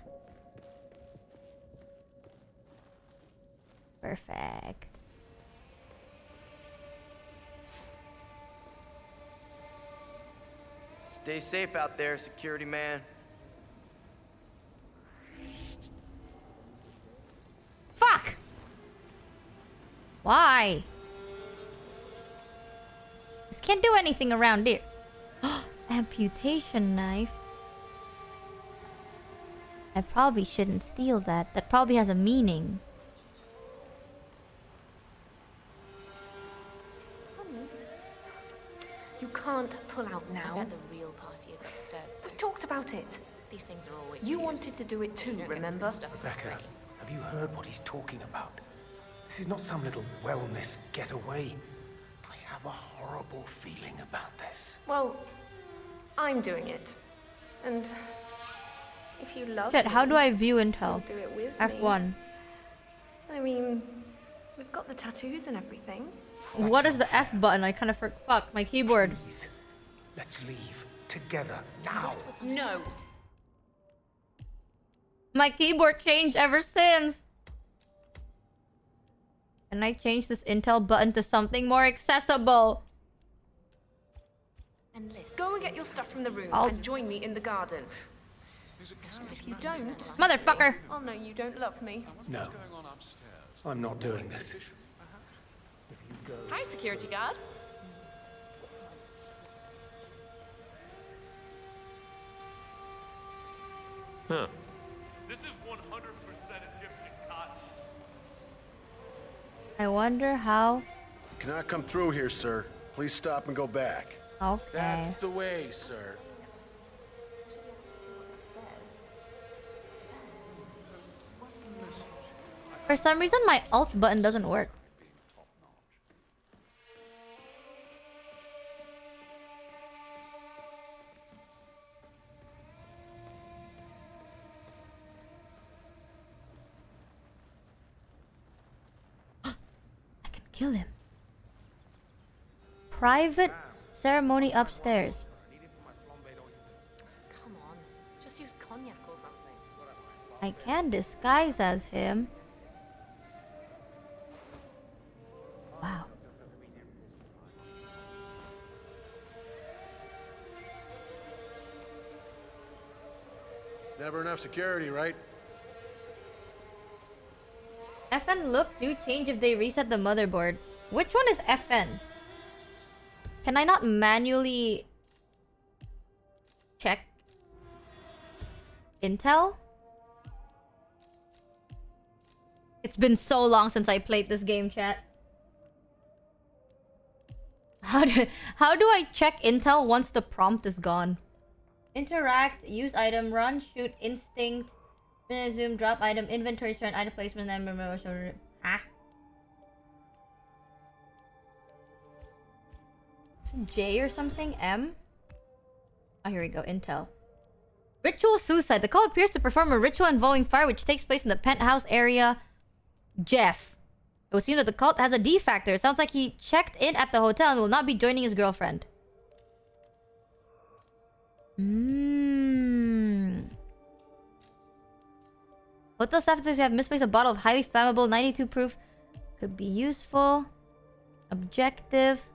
Perfect. Stay safe out there, security man. Fuck! Why? This can't do anything around here. Amputation knife. I probably shouldn't steal that. That probably has a meaning. You can't pull out now. I bet the real party is upstairs. We talked about it. These things are always. You wanted to do it too, remember? Rebecca, have you heard what he's talking about? This is not some little wellness getaway. I have a horrible feeling about this. Well, I'm doing it. And if you love Shit, how me, do I view intel? you'll do it with F1. me. I mean, we've got the tattoos and everything. What is the F button? I kind of fuck my keyboard. Please, let's leave together now. No. My keyboard changed ever since. Can I change this intel button to something more accessible? Go and get your stuff from the room and join me in the garden. If you don't... Motherfucker! I'll know you don't love me. No, I'm not doing this. Hi, security guard. Huh. This is 100% Egyptian cotton. I wonder how... You cannot come through here, sir. Please stop and go back. Okay. That's the way, sir. For some reason, my alt button doesn't work. I can kill him. Private ceremony upstairs. Come on. Just use cognac or something. I can disguise as him. Wow. It's never enough security, right? FN look do change if they reset the motherboard. Which one is FN? Can I not manually check intel? It's been so long since I played this game, chat. How do I check intel once the prompt is gone? Interact, use item, run, shoot, instinct, zoom, drop item, inventory, turn, item placement, and remember. Ah. J or something? M? Oh, here we go. Intel. Ritual suicide. The call appears to perform a ritual involving fire which takes place in the penthouse area. Jeff. It would seem that the cult has a D factor. It sounds like he checked in at the hotel and will not be joining his girlfriend. Hotel staff have misplaced a bottle of highly flammable 92 proof. Could be useful. Objective.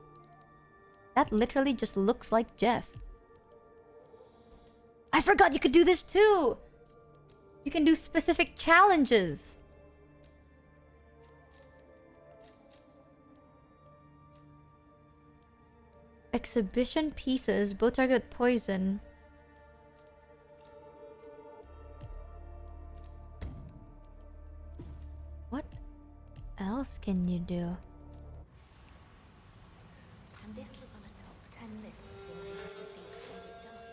That literally just looks like Jeff. I forgot you could do this too. You can do specific challenges. Exhibition pieces. Both target poison. What else can you do? And this was on a top 10 list of things you have to see before you die.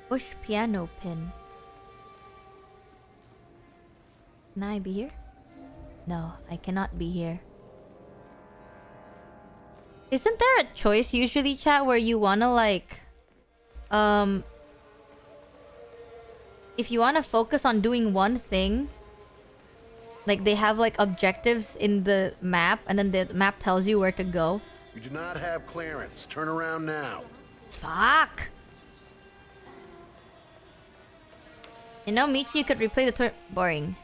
Push piano pin. Can I be here? No, I cannot be here. Isn't there a choice usually, chat, where you wanna like... if you wanna focus on doing one thing... Like, they have like objectives in the map, and then the map tells you where to go. You do not have clearance. Turn around now. Fuck! You know, Michi, you could replay the tour... Boring.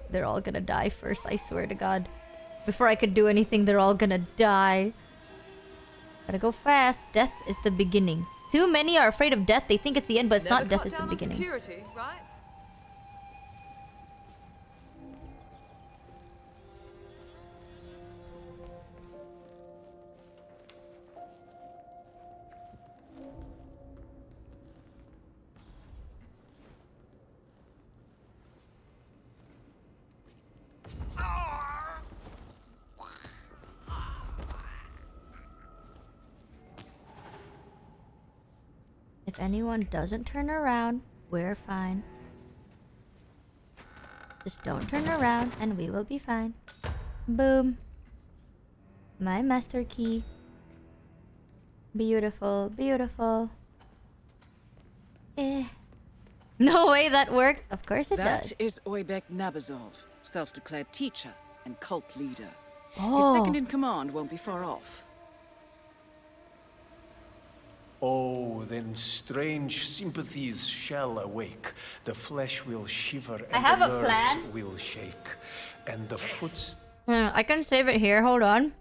They're all gonna die first, I swear to God. Before I could do anything, they're all gonna die. Gotta go fast. Death is the beginning. Too many are afraid of death. They think it's the end, but it's not. Death is the beginning. Security, right? If anyone doesn't turn around, we're fine. Just don't turn around and we will be fine. Boom. My master key. Beautiful, beautiful. Eh. No way that worked. Of course it does. That is Oybek Nabazov, self-declared teacher and cult leader. Oh. His second in command won't be far off. Oh, then strange sympathies shall awake. The flesh will shiver and I have the a nerves plan. will shake. And the footsteps... I can save it here. Hold on.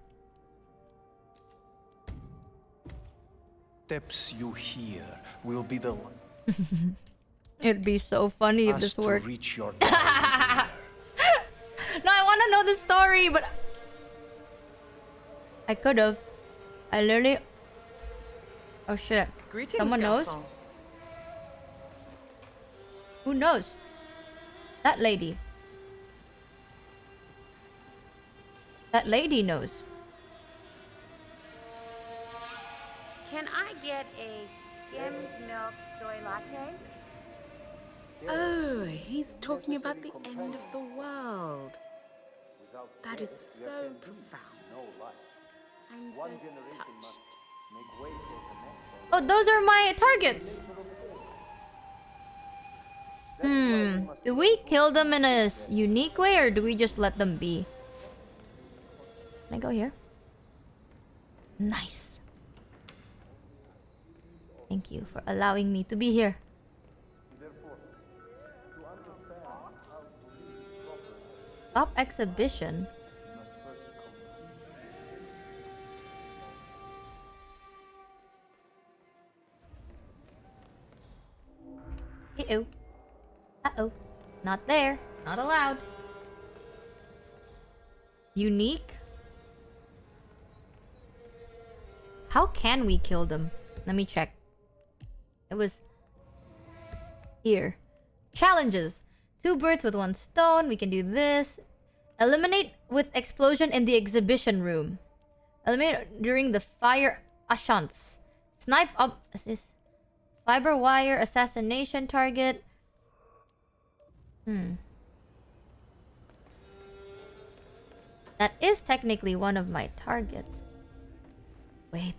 you hear will be the It'd be so funny if this to worked. reach your No, I want to know the story, but I could have. I literally. Oh shit! Greetings, Someone knows. garçon. Who knows? That lady. That lady knows. Can I get a skimmed milk soy latte? Oh, he's talking about the end of the world. That is so profound. I'm so touched. Oh, those are my targets. Do we kill them in a unique way or do we just let them be? Can I go here? Nice. Thank you for allowing me to be here. Top exhibition. Uh-oh. Uh-oh. Not there. Not allowed. Unique? How can we kill them? Let me check. It was... here. Challenges. 2 birds with 1 stone. We can do this. Eliminate with explosion in the exhibition room. Eliminate during the fire ashants. Snipe up... Assist. Fiber wire, assassination target. That is technically one of my targets. Wait.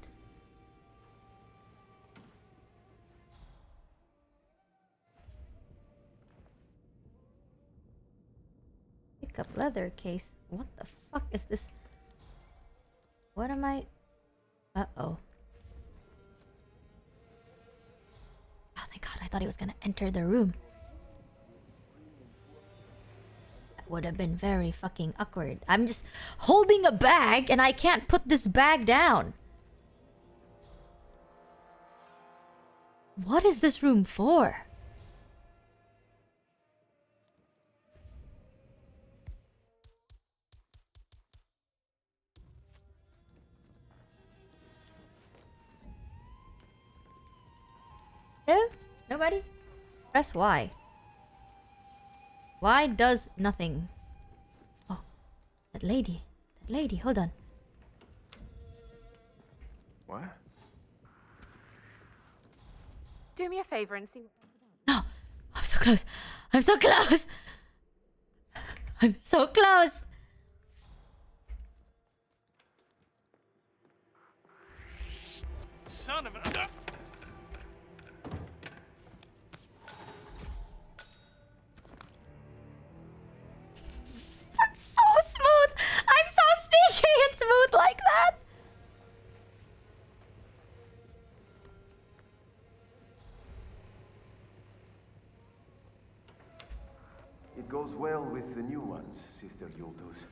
Pick up leather case. What the fuck is this? What am I? Uh-oh. Oh, thank God. I thought he was gonna enter the room. That would have been very fucking awkward. I'm just holding a bag and I can't put this bag down. What is this room for? No? Nobody? Press Y. Y does nothing. Oh, that lady. That lady, hold on. What? Do me a favor and see. No! I'm so close! I'm so close! I'm so close! Son of a... I'm so smooth! I'm so sneaky and smooth like that! It goes well with the new ones, Sister Yulduz.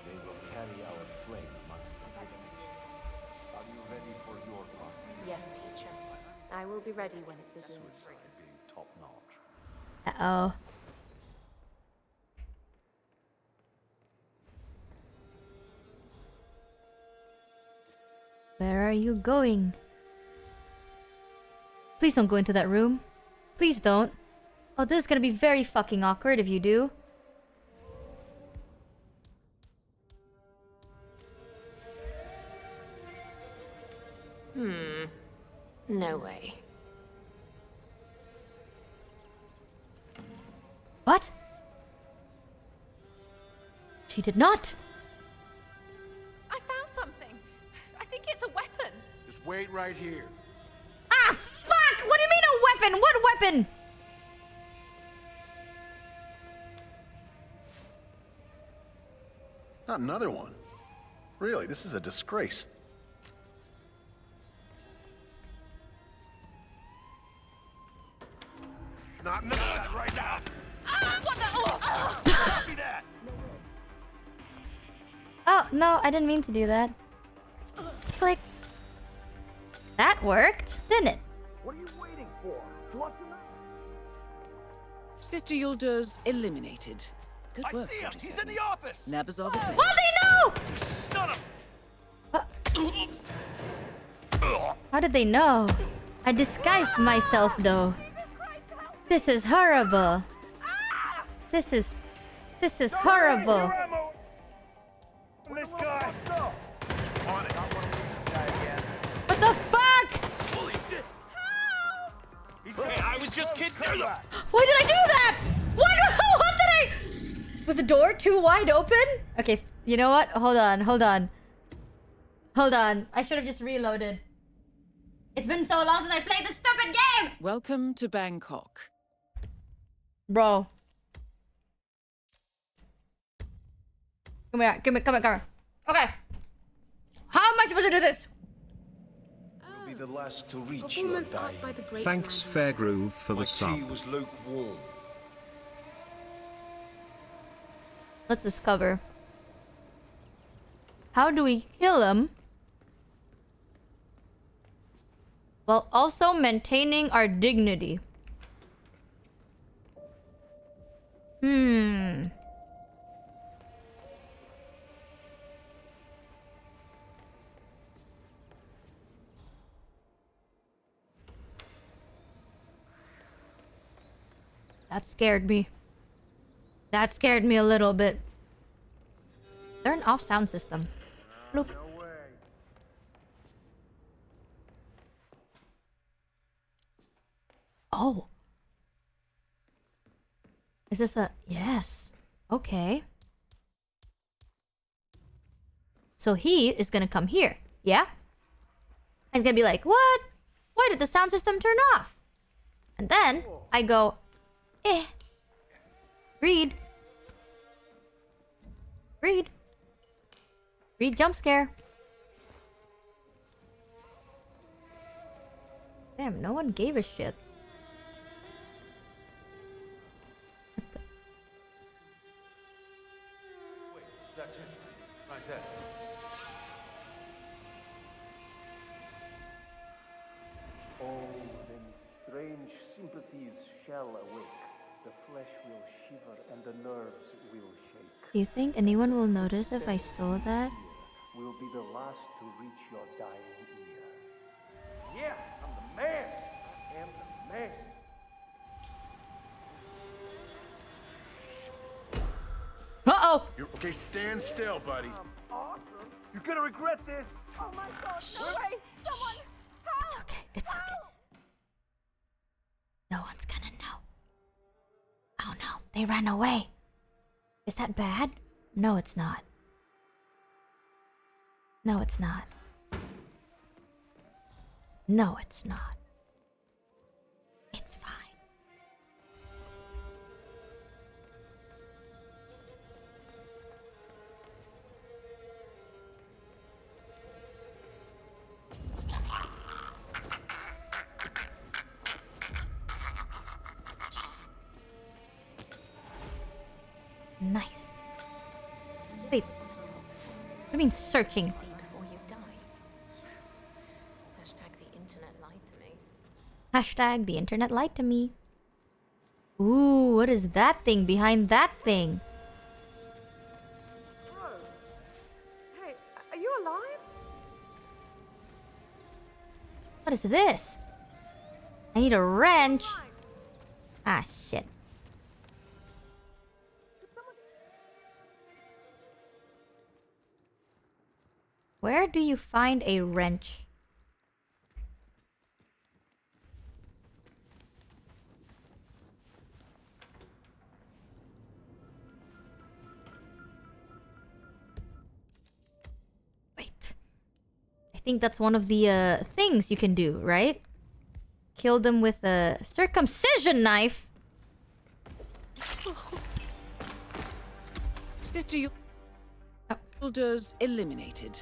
They will carry our flame amongst the picnics. Are you ready for your part? Yes, teacher. I will be ready when it begins. Suicide being top notch. Uh-oh. Where are you going? Please don't go into that room. Please don't. Oh, this is gonna be very fucking awkward if you do. No way. What? She did not. I found something. I think it's a weapon. Just wait right here. Ah, fuck! What do you mean a weapon? What weapon? Not another one. Really, this is a disgrace. Not that right now. What the? Oh! Copy that. Oh, no, I didn't mean to do that. Click. That worked, didn't it? What are you waiting for? Flush them out. Sister Yulduz eliminated. Good I work, see him. 47. He's in the office. Nabazov is next. Well, they know! Son of... How did they know? I disguised myself, though. This is horrible. This is horrible. This guy. On it. What the fuck? Holy shit. Hey, I was just kidding. Why did I do that? What did I... Was the door too wide open? Okay, you know what? Hold on. I should have just reloaded. It's been so long since I played this stupid game! Welcome to Bangkok. Bro. Come here. Okay. How am I supposed to do this? You'll be the last to reach your Performance art dying. by the great Thanks man. Fairgroove for My the sub. tea was lukewarm. Let's discover. How do we kill him? While also maintaining our dignity. That scared me. That scared me a little bit. Turn off sound system. Bloop. Oh. Is this a... Yes. Okay. So he is gonna come here. Yeah? He's gonna be like, what? Why did the sound system turn off? And then I go, Read. Jump scare. Damn, no one gave a shit. thieves shall awake. The flesh will shiver and the nerves will shake. Do you think anyone will notice if I stole that? Will be the last to reach your dying ear. Yeah, I'm the man. I am the man. Uh-oh! Okay, stand still, buddy. Awesome. You're gonna regret this. Oh my god, wait! Someone help! It's okay, it's okay. No one's gonna know. Oh no, they ran away. Is that bad? No, it's not. No, it's not. No, it's not. It's fine. Nice. Wait. What do you mean searching? Before you die. Hashtag the internet lied to me. Hashtag the internet lied to me. Ooh, what is that thing behind that thing? Bro. Hey, are you alive? What is this? I need a wrench. Ah, shit. Where do you find a wrench? Wait. I think that's one of the things you can do, right? Kill them with a circumcision knife. Sister, Yildiz eliminated.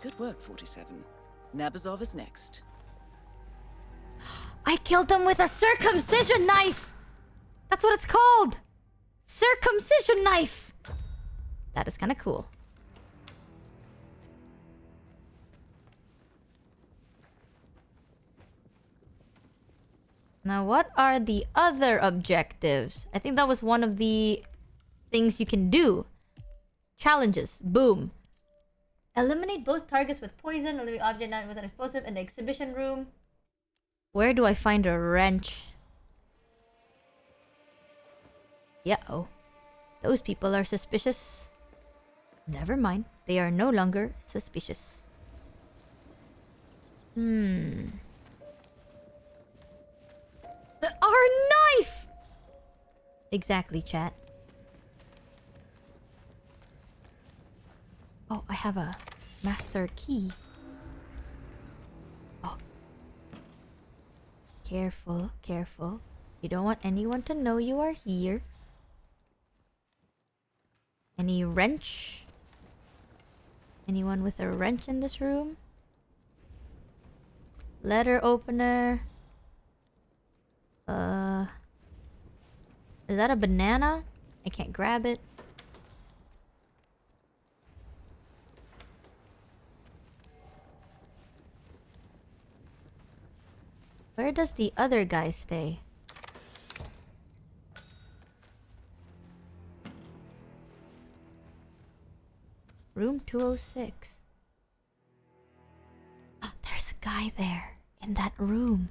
Good work, 47. Nabazov is next. I killed them with a circumcision knife! That's what it's called! Circumcision knife! That is kind of cool. Now, what are the other objectives? I think that was one of the things you can do. Challenges. Boom. Eliminate both targets with poison. Eliminate object not with an explosive in the exhibition room. Where do I find a wrench? Yeah-oh. Those people are suspicious. Never mind. They are no longer suspicious. Our knife! Exactly, chat. Oh, I have a master key. Oh. Careful, careful. You don't want anyone to know you are here. Any wrench? Anyone with a wrench in this room? Letter opener. Is that a banana? I can't grab it. Where does the other guy stay? Room 206. Oh, there's a guy there in that room.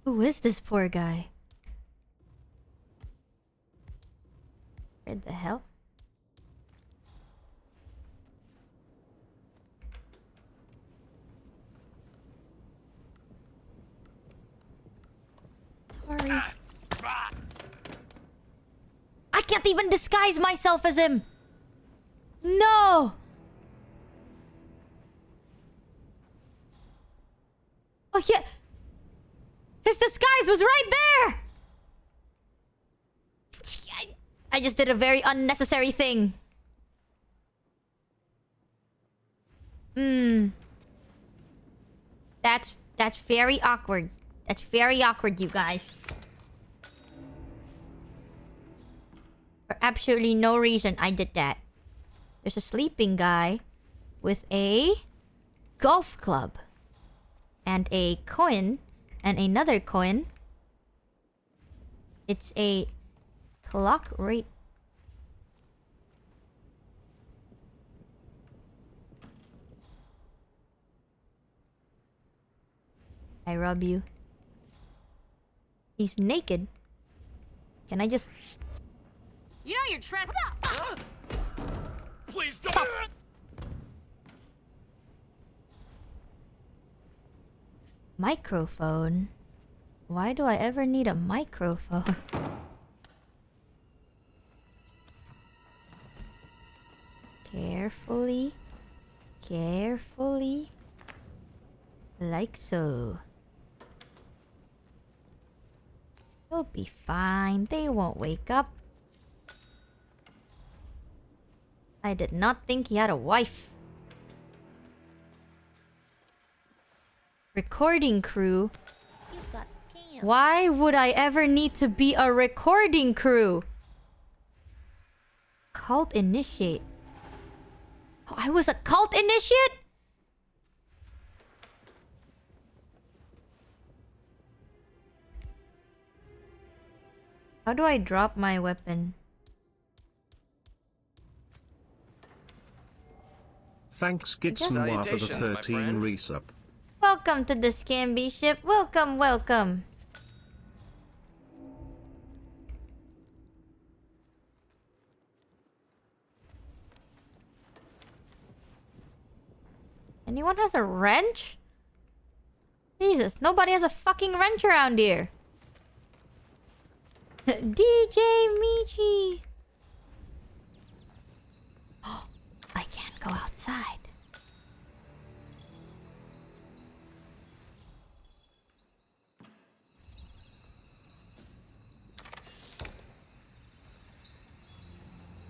Who is this poor guy? Where the hell? Sorry. I can't even disguise myself as him! No! Oh yeah! His disguise was right there! I just did a very unnecessary thing. That's very awkward. That's very awkward, you guys. For absolutely no reason, I did that. There's a sleeping guy with a golf club. And a coin. And another coin. It's a clock rate. I rob you. He's naked. Can I just... You know you're trapped. Please don't. Microphone? Why do I ever need a microphone? Carefully. Carefully. Like so. They'll be fine. They won't wake up. I did not think he had a wife. Recording crew? You got scammed. Why would I ever need to be a recording crew? Cult initiate. Oh, I was a cult initiate? How do I drop my weapon? Thanks Gitsenwa for the 13 resub. Welcome to the Scamby ship. Welcome, welcome. Anyone has a wrench? Jesus, nobody has a fucking wrench around here. DJ Michi. Oh, I can't go outside.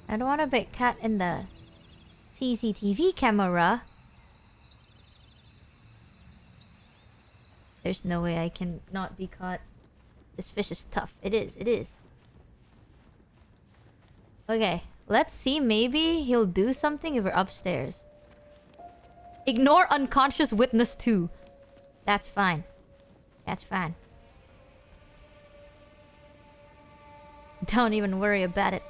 I don't want to be cat in the CCTV camera. There's no way I can not be caught. This fish is tough. It is, it is. Okay, let's see. Maybe he'll do something if we're upstairs. Ignore unconscious witness 2. That's fine. That's fine. Don't even worry about it.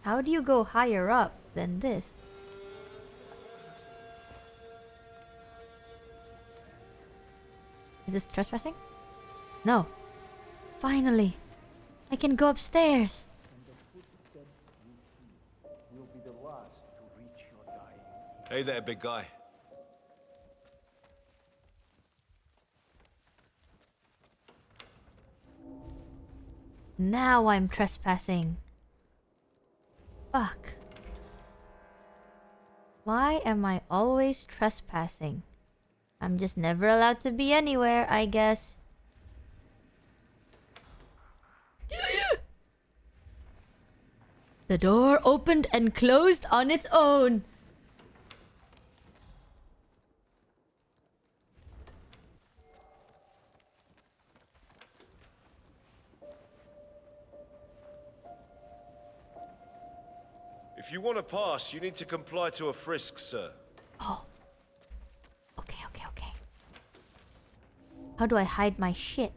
How do you go higher up than this? Is this trespassing? No. Finally. I can go upstairs. Hey there, big guy. Now I'm trespassing. Fuck. Why am I always trespassing? I'm just never allowed to be anywhere, I guess. The door opened and closed on its own. If you want to pass, you need to comply to a frisk, sir. Oh. Okay, okay, okay. How do I hide my shit?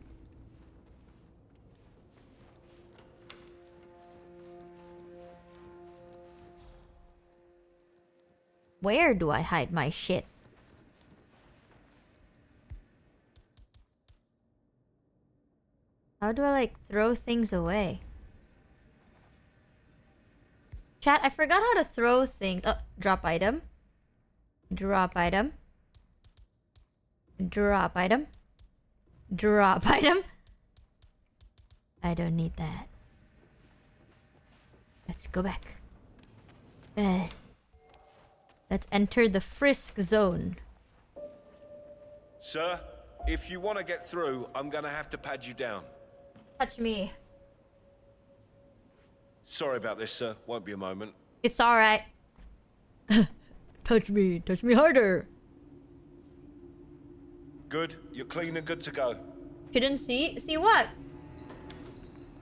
Where do I hide my shit? How do I, like, throw things away? Chat, I forgot how to throw things. Oh, drop item. Drop item. Drop item. Drop item. I don't need that. Let's go back. Let's enter the frisk zone. Sir, if you want to get through, I'm gonna have to pad you down. Touch me. Sorry about this, sir. Won't be a moment. It's alright. Touch me. Touch me harder. Good. You're clean and good to go. Shouldn't see? See what?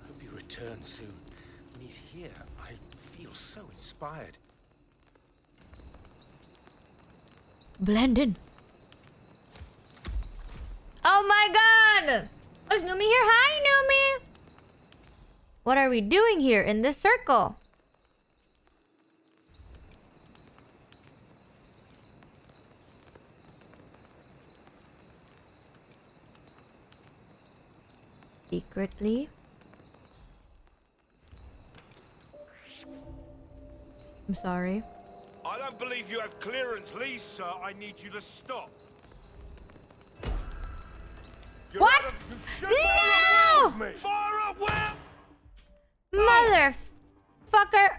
Hope you return soon. When he's here, I feel so inspired. Blend in. Oh my god! Oh, is Numi here? Hi, Numi! What are we doing here in this circle? Secretly. I'm sorry. I don't believe you have clearance. Please, sir, I need you to stop. You're What? No! Fire up where? Motherfucker!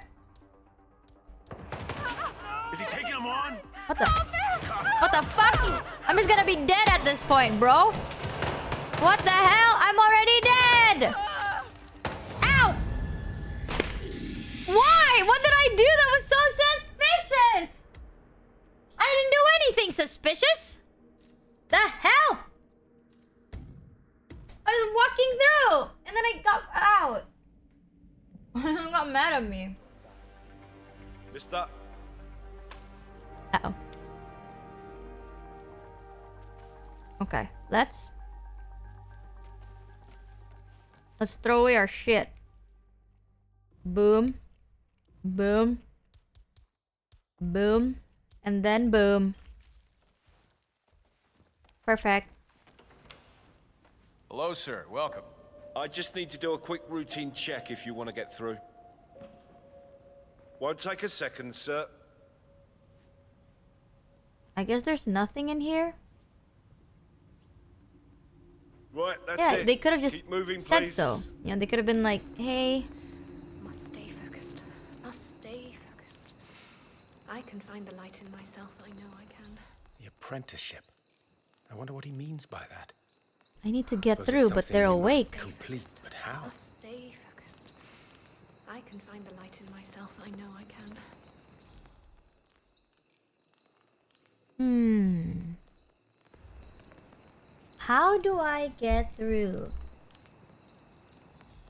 Is he taking him on? What the? What the fuck? I'm just gonna be dead at this point, bro. What the hell? I'm already dead! Ow! Why? What did I do that was so suspicious? I didn't do anything suspicious. The hell? I was walking through, and then I got out. I got mad at me. Mister. Uh-oh. Okay, let's throw away our shit. Boom. Boom. Boom. And then boom. Perfect. Hello, sir. Welcome. I just need to do a quick routine check if you want to get through. Won't take a second, sir. I guess there's nothing in here. Right, that's yeah, it. They could have just Keep moving, said please. so. You know, they could have been like, hey. Must stay focused. Must stay focused. I can find the light in myself. I know I can. The apprenticeship. I wonder what he means by that. I need to get Suppose through, it's but something they're we must awake. Complete, but how? Must stay focused. I can find the light in myself. I know I can. How do I get through?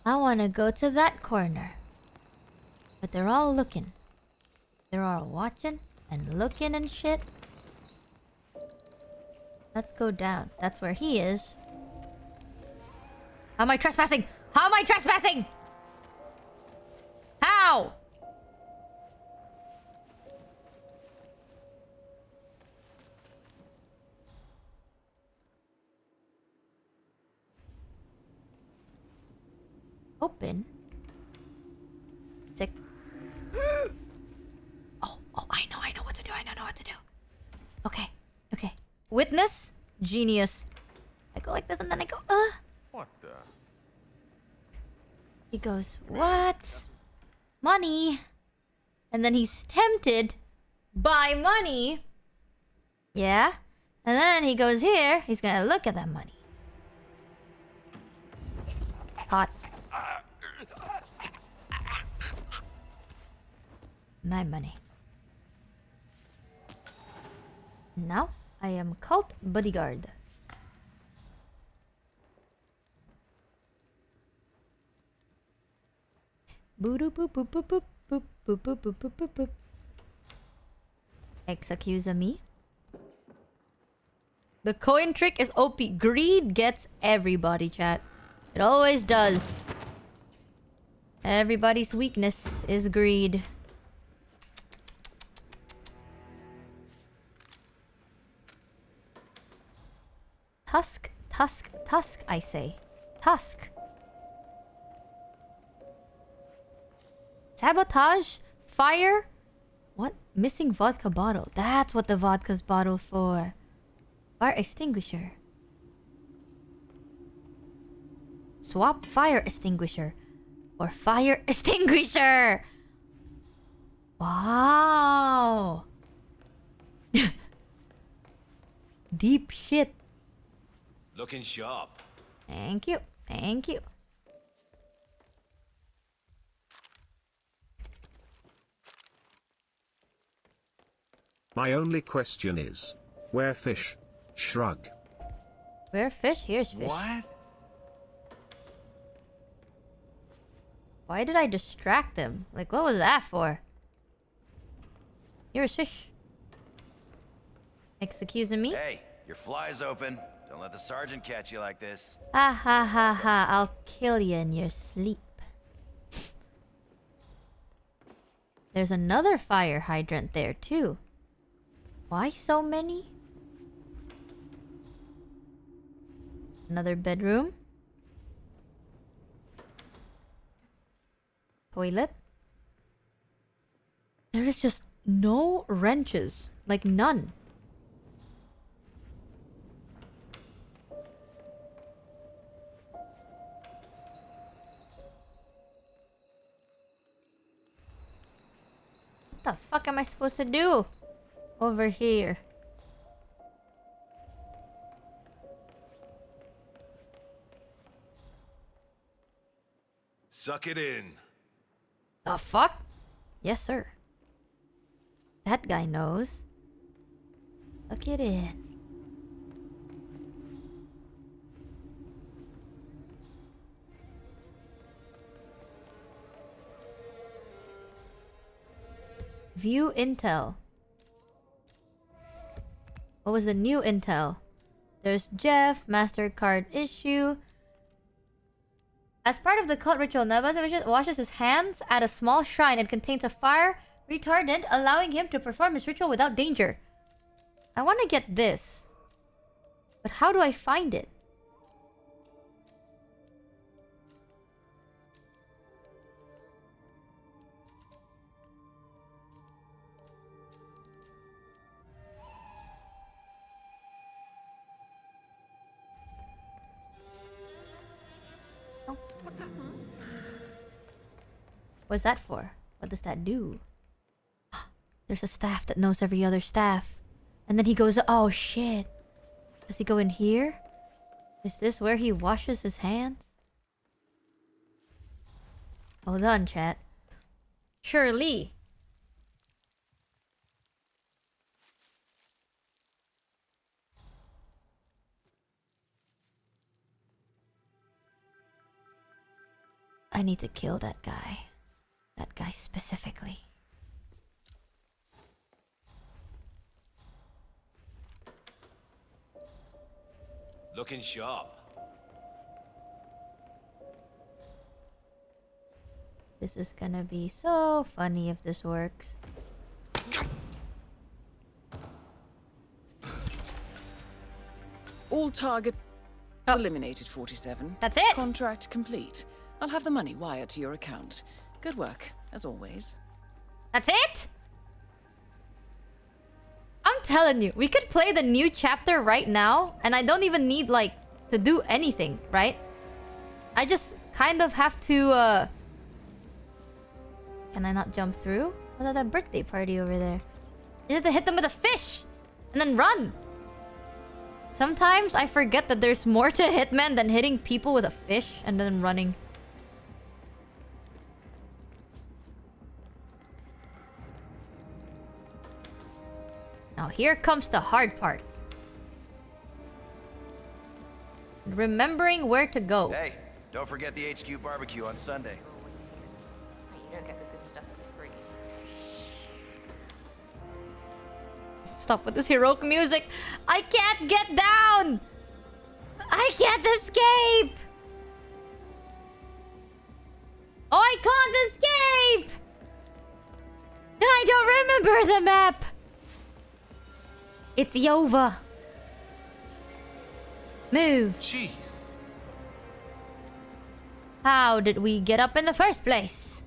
I want to go to that corner. But they're all looking. They're all watching and looking and shit. Let's go down. That's where he is. How am I trespassing? How am I trespassing? How? Open. Sick. Oh, I know what to do. I know what to do. Okay. Witness? Genius. I go like this and then I go, What the? He goes, what? Money. And then he's tempted by money. Yeah. And then he goes here. He's gonna look at that money. Hot. My money. Now, I am cult bodyguard. Excuse me. The coin trick is OP. Greed gets everybody, chat. It always does. Everybody's weakness is greed. Tusk, I say. Tusk. Sabotage? Fire? What? Missing vodka bottle. That's what the vodka's bottled for. Fire extinguisher. Swap fire extinguisher. Or fire extinguisher! Wow! Deep shit. Looking sharp. Thank you. My only question is, where fish? Shrug. Where fish? Here's fish. What? Why did I distract him? Like, what was that for? You're a shish. Excusing me? Hey, your fly's open. Don't let the sergeant catch you like this. Ha ha ha ha, I'll kill you in your sleep. There's another fire hydrant there too. Why so many? Another bedroom. Toilet. There is just no wrenches. Like none. What the fuck am I supposed to do? Over here. Suck it in. The fuck? Yes, sir. That guy knows. Suck it in. View intel. What was the new intel? There's Jeff, MasterCard issue. As part of the cult ritual, Nabas washes his hands at a small shrine and contains a fire retardant, allowing him to perform his ritual without danger. I want to get this. But how do I find it? What's that for? What does that do? There's a staff that knows every other staff. And then he goes, oh shit. Does he go in here? Is this where he washes his hands? Hold on, chat. Surely. I need to kill that guy. That guy specifically. Looking sharp. This is gonna be so funny if this works. All targets eliminated, 47. That's it? Contract complete. I'll have the money wired to your account. Good work, as always. That's it? I'm telling you, we could play the new chapter right now, and I don't even need, like, to do anything, right? I just kind of have to, Can I not jump through? What about that birthday party over there? You have to hit them with a fish! And then run! Sometimes I forget that there's more to Hitman than hitting people with a fish and then running. Now here comes the hard part. Remembering where to go. Hey, don't forget the HQ barbecue on Sunday. You don't get the good stuff for free. Stop with this heroic music. I can't get down. I can't escape. Oh, I can't escape. I don't remember the map. It's Yova. Move. Jeez. How did we get up in the first place?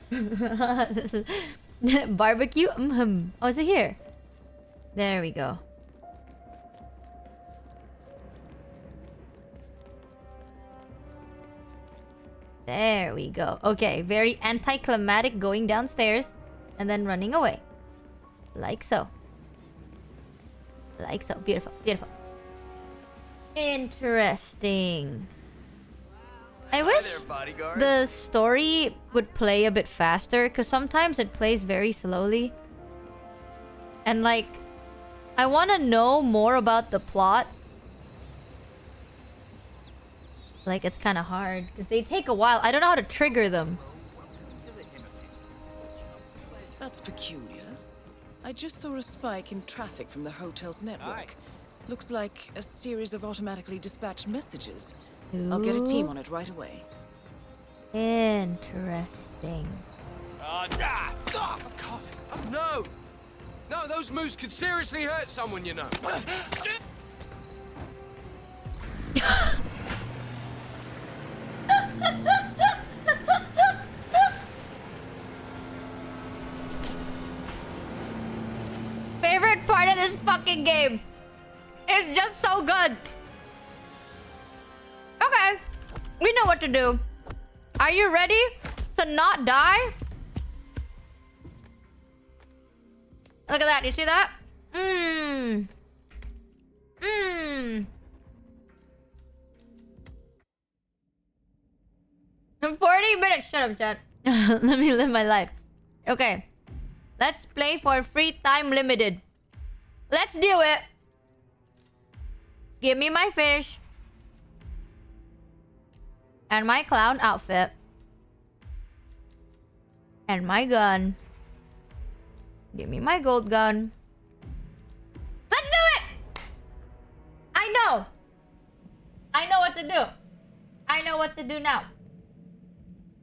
This is barbecue. Oh, is it here? There we go. There we go. Okay, very anticlimactic going downstairs and then running away. Like so. Like so. Beautiful. Beautiful. Interesting. I wish the story would play a bit faster, because sometimes it plays very slowly. And like, I want to know more about the plot. like it's kind of hard because they take a while. I don't know how to trigger them. That's peculiar. I just saw a spike in traffic from the hotel's network. Looks like a series of automatically dispatched messages. I'll get a team on it right away. Interesting. No! No, those moves could seriously hurt someone, you know. Favorite part of this fucking game. It's just so good. Okay. We know what to do. Are you ready to not die? Look at that. You see that? Mmm. Mmm. 40 minutes. Shut up, chat. Let me live my life. Okay. Let's play for free time limited. Let's do it. Give me my fish. And my clown outfit. And my gun. Give me my gold gun. Let's do it! I know. I know what to do. I know what to do now.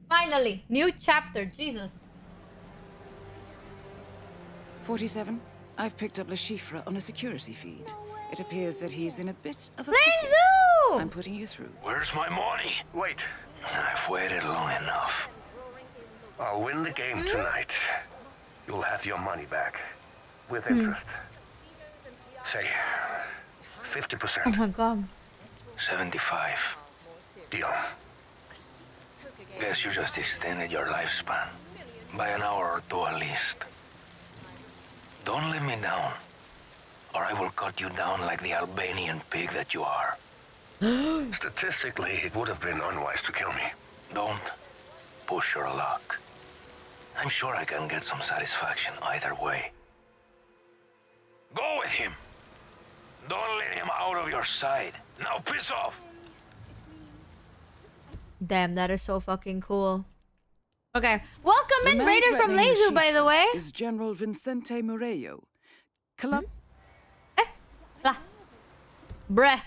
Finally. New chapter. Jesus. 47. I've picked up Le Chiffre on a security feed. It appears that he's in a bit of a... Lezu! I'm putting you through. Where's my money? Wait. I've waited long enough. I'll win the game tonight. You'll have your money back. With interest. Say, 50%. Oh my god. 75. Deal. Guess you just extended your lifespan. By an hour or two at least. Don't let me down. Or I will cut you down like the Albanian pig that you are. Statistically, it would have been unwise to kill me. Don't push your luck. I'm sure I can get some satisfaction either way. Go with him. Don't let him out of your sight. Now piss off. Damn, that is so fucking cool. Okay, welcome in, Raider from Lezu, by the way. Is General Vincente Murillo. Bruh.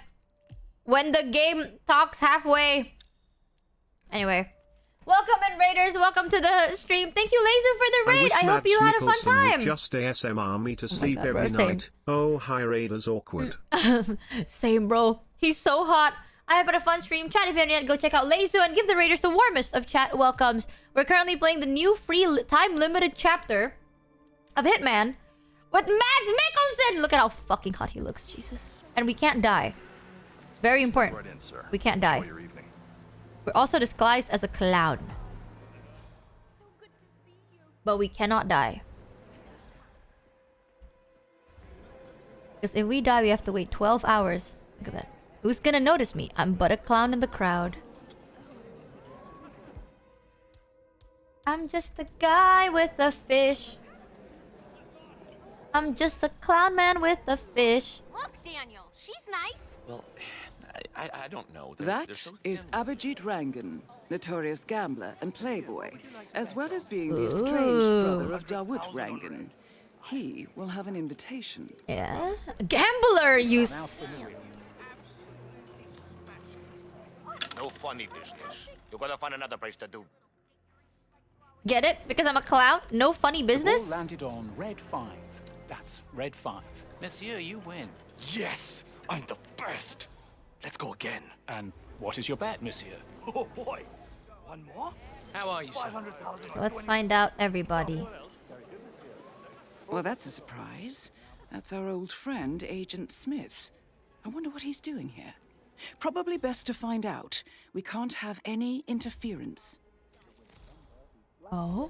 When the game talks halfway. Anyway. Welcome in, Raiders. Welcome to the stream. Thank you, Lezu, for the raid. I hope you had a fun time. Would just ASMR me to sleep God, every bro, night. Oh, hi, Raiders. Awkward. Same, bro. He's so hot. I hope had a fun stream. Chat, if you haven't yet, go check out Lezu and give the Raiders the warmest of chat welcomes. We're currently playing the new free time-limited chapter of Hitman with Mads Mikkelsen. Look at how fucking hot he looks, Jesus. And we can't die. Very important. Right in, sir. We can't die. We're also disguised as a clown. But we cannot die. Because if we die, we have to wait 12 hours. Look at that. Who's gonna notice me? I'm but a clown in the crowd. I'm just a guy with a fish. I'm just a clown man with a fish. Look, Daniel, she's nice. Well, I don't know. That is Abhijit Rangan, notorious gambler and playboy, as well as being the estranged brother of Dawood Rangan. He will have an invitation. Yeah? Gambler, you... No funny business. You gotta find another place to do. Get it? Because I'm a clown? No funny business? The ball landed on red 5. That's red 5. Monsieur, you win. Yes! I'm the best! Let's go again. And what is your bet, monsieur? Oh boy. One more? How are you, sir? Let's find out, everybody. Well, that's a surprise. That's our old friend, Agent Smith. I wonder what he's doing here. Probably best to find out. We can't have any interference. Oh?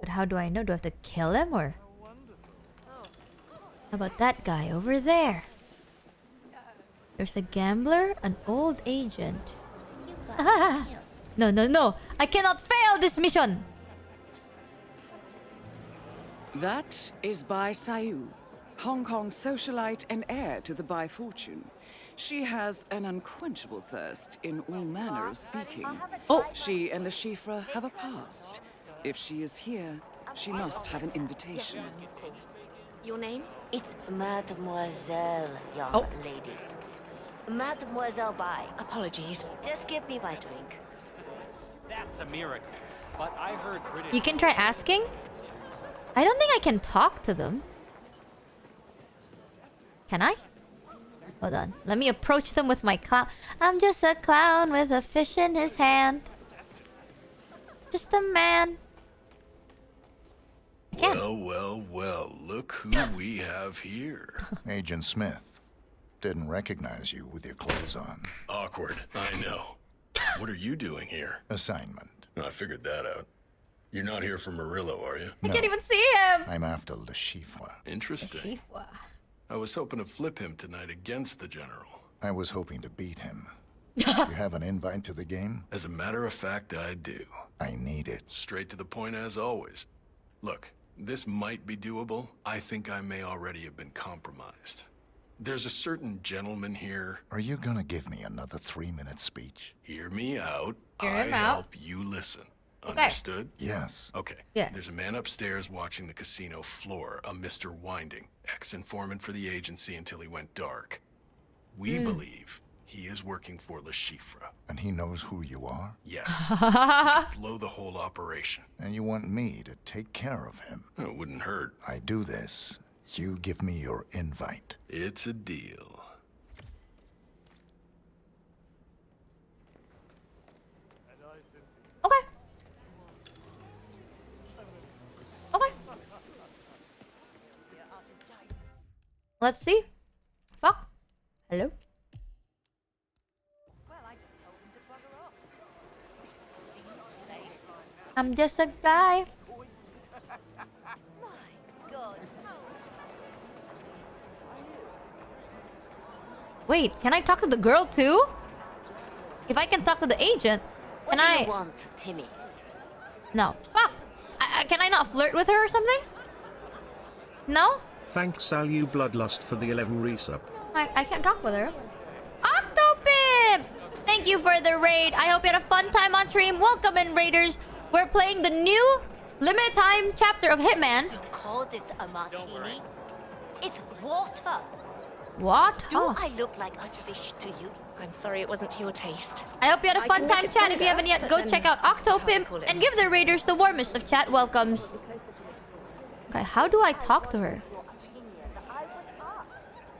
But how do I know? Do I have to kill him or? How about that guy over there? There's a gambler, an old agent. No, no, no! I cannot fail this mission! That is by Sayu. Hong Kong socialite and heir to the Bai fortune. She has an unquenchable thirst in all manner of speaking. Oh. She and Le Chiffre have a past. If she is here, she must have an invitation. Your name? It's Mademoiselle, young lady. Mademoiselle Bai. Apologies. Just give me my drink. That's a miracle. But I heard British... You can try asking? I don't think I can talk to them. Can I? Hold on. Let me approach them with my clown. I'm just a clown with a fish in his hand. Just a man. I can't. Well, well, well. Look who we have here. Agent Smith. Didn't recognize you with your clothes on. Awkward, I know. What are you doing here? Assignment. I figured that out. You're not here for Murillo, are you? I can't even see him. I'm after Le Chiffre. Interesting. I was hoping to flip him tonight against the General. I was hoping to beat him. You have an invite to the game? As a matter of fact, I do. I need it. Straight to the point as always. Look, this might be doable. I think I may already have been compromised. There's a certain gentleman here. Are you gonna give me another 3-minute speech? Hear me out. Hear him I out. help you listen. Okay. Understood? Yes. Okay. Yeah. There's a man upstairs watching the casino floor, a Mr. Winding, ex-informant for the agency until he went dark. We believe he is working for Le Chiffre. And he knows who you are? Yes. He could blow the whole operation. And you want me to take care of him? It wouldn't hurt. I do this. You give me your invite. It's a deal. Okay. Okay. Let's see. Fuck. Hello? I'm just a guy. Wait, can I talk to the girl too? If I can talk to the agent, can I... What do you want, Timmy? No. Fuck. Can I not flirt with her or something? No? Thanks Salu Bloodlust for the 11 resub. I can't talk with her. Octopimp! Thank you for the raid. I hope you had a fun time on stream. Welcome in, Raiders. We're playing the new limited time chapter of Hitman. You call this a martini? It's water. What? Do I look like a fish to you? I'm sorry it wasn't to your taste. I hope you had a I fun can make time it chat. If you stronger, haven't yet, but go then check out Octopimp call it and give the Raiders the warmest of chat welcomes. Okay, how do I talk to her?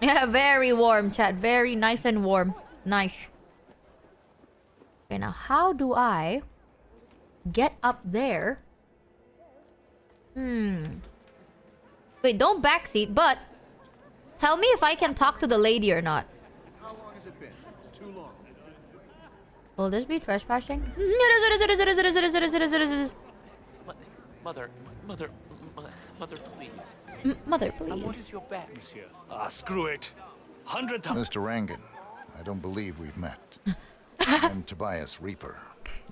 Yeah, very warm chat. Very nice and warm. Nice. Okay, now how do I get up there? Wait, don't backseat, but tell me if I can talk to the lady or not. How long has it been? Too long. Will this be trespassing? Mother, please. Mother, And what please. is your bet, monsieur? Screw it. 100,000. Mr. Rangan, I don't believe we've met. I'm Tobias Reaper,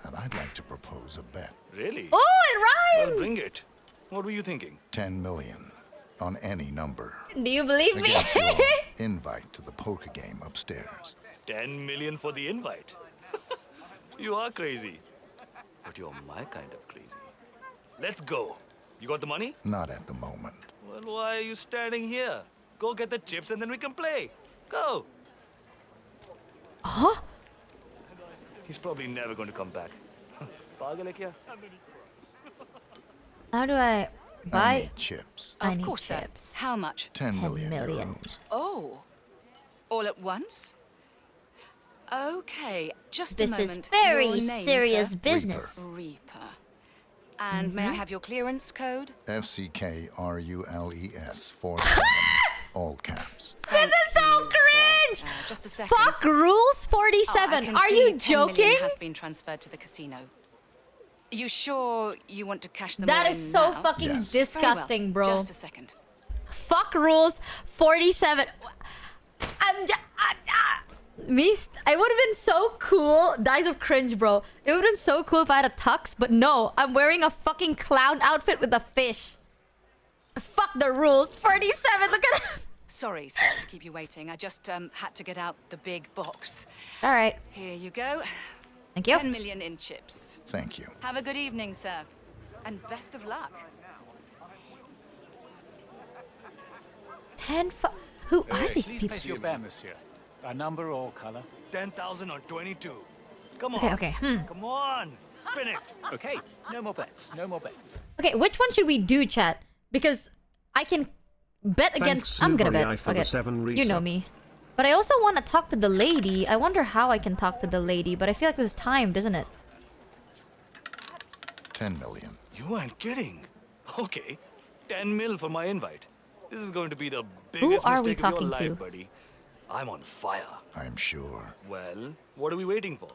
and I'd like to propose a bet. Really? Oh, it Well, rhymes! bring it. What were you thinking? 10 million on any number. Do you believe me? Against your invite to the poker game upstairs. 10 million for the invite. You are crazy. But you're my kind of crazy. Let's go. You got the money? Not at the moment. Well, why are you standing here? Go get the chips and then we can play. Go. Huh? He's probably never going to come back. Pagal hai kya? How do I I buy? need chips. I Of need course, sir. chips. How much? 10 million million. euros. Oh. All at once? Okay, just This a is moment. very Your name, serious sir? business. Reaper. And may I have your clearance code? FCKRULES 47. All caps. This is so cringe! Just a second. Fuck rules 47. I can Are see you 10 joking? million has been transferred to the casino. You sure you want to cash them That all is in so now? fucking Yes. disgusting, Very well. bro. Just a second. Fuck rules 47. I'm just. I would have been so cool. Dies of cringe, bro. It would have been so cool if I had a tux, but no. I'm wearing a fucking clown outfit with a fish. Fuck the rules. 47. Look at it. Sorry, sir, to keep you waiting. I just had to get out the big box. All right. Here you go. Thank you. 10 million in chips. Thank you. Have a good evening, sir. And best of luck. 10. Who are these Please people? place your bet, monsieur. A number or color? 10,000 or 22. Come on. Okay. Come on. Spin it. Okay, no more bets. No more bets. Okay, which one should we do, chat? Because I can bet against. I'm gonna bet. Okay. You know me. But I also want to talk to the lady. I wonder how I can talk to the lady, but I feel like this is timed, isn't it? 10 million. You ain't kidding. Okay. 10 mil for my invite. This is going to be the Who biggest are we mistake of talking your life, to? buddy. I'm on fire. I'm sure. Well, what are we waiting for?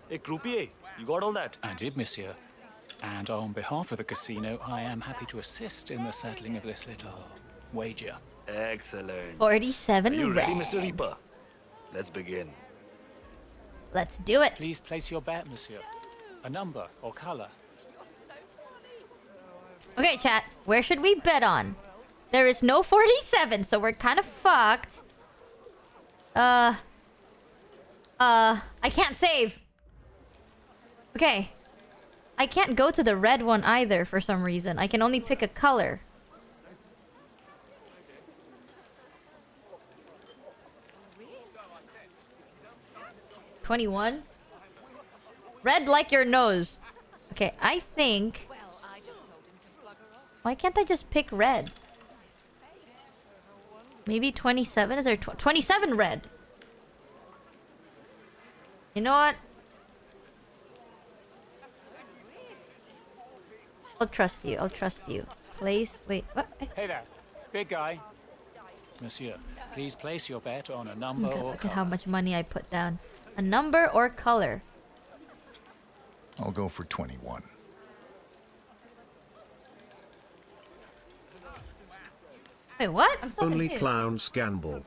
Hey, croupier, you got all that? I did, monsieur. And on behalf of the casino, I am happy to assist in the settling of this little wager. Excellent. 47 Are you ready, red. Mr. Reaper? Let's begin. Let's do it. Please place your bet, monsieur. A number or color. Okay, chat. Where should we bet on? There is no 47, so we're kind of fucked. I can't save. Okay. I can't go to the red one either for some reason. I can only pick a color. $21. Red like your nose. Okay, I think... Why can't I just pick red? Maybe 27? Is there 27 red? You know what? I'll trust you. I'll trust you. Place. Wait. What? Hey there, big guy. Monsieur, please place your bet on a number God, or look color. at how much money I put down. A number or color? I'll go for 21. Wait, what? I'm so Only confused. clowns gamble.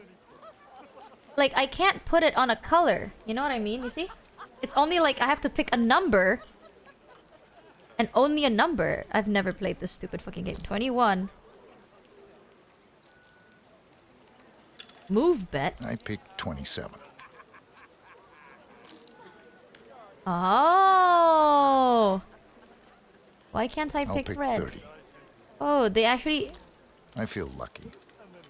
Like, I can't put it on a color. You know what I mean? You see? It's only like I have to pick a number. And only a number. I've never played this stupid fucking game. 21. Move bet. I picked 27. Oh. Why can't I I'll pick pick red? 30. Oh, they actually... I feel lucky.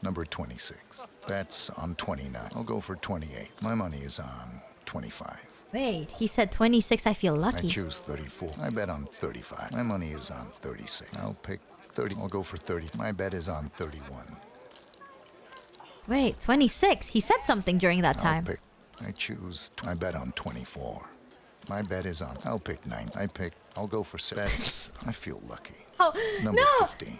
Number 26. That's on 29. I'll go for 28. My money is on 25. Wait, he said 26. I feel lucky. I choose 34. I bet on 35. My money is on 36. I'll pick 30. I'll go for 30. My bet is on 31. Wait, 26. He said something during that time. I choose. I bet on 24. My bet is on. I'll pick 9. I'll go for 6. That's. I feel lucky. Oh, Number no! 15.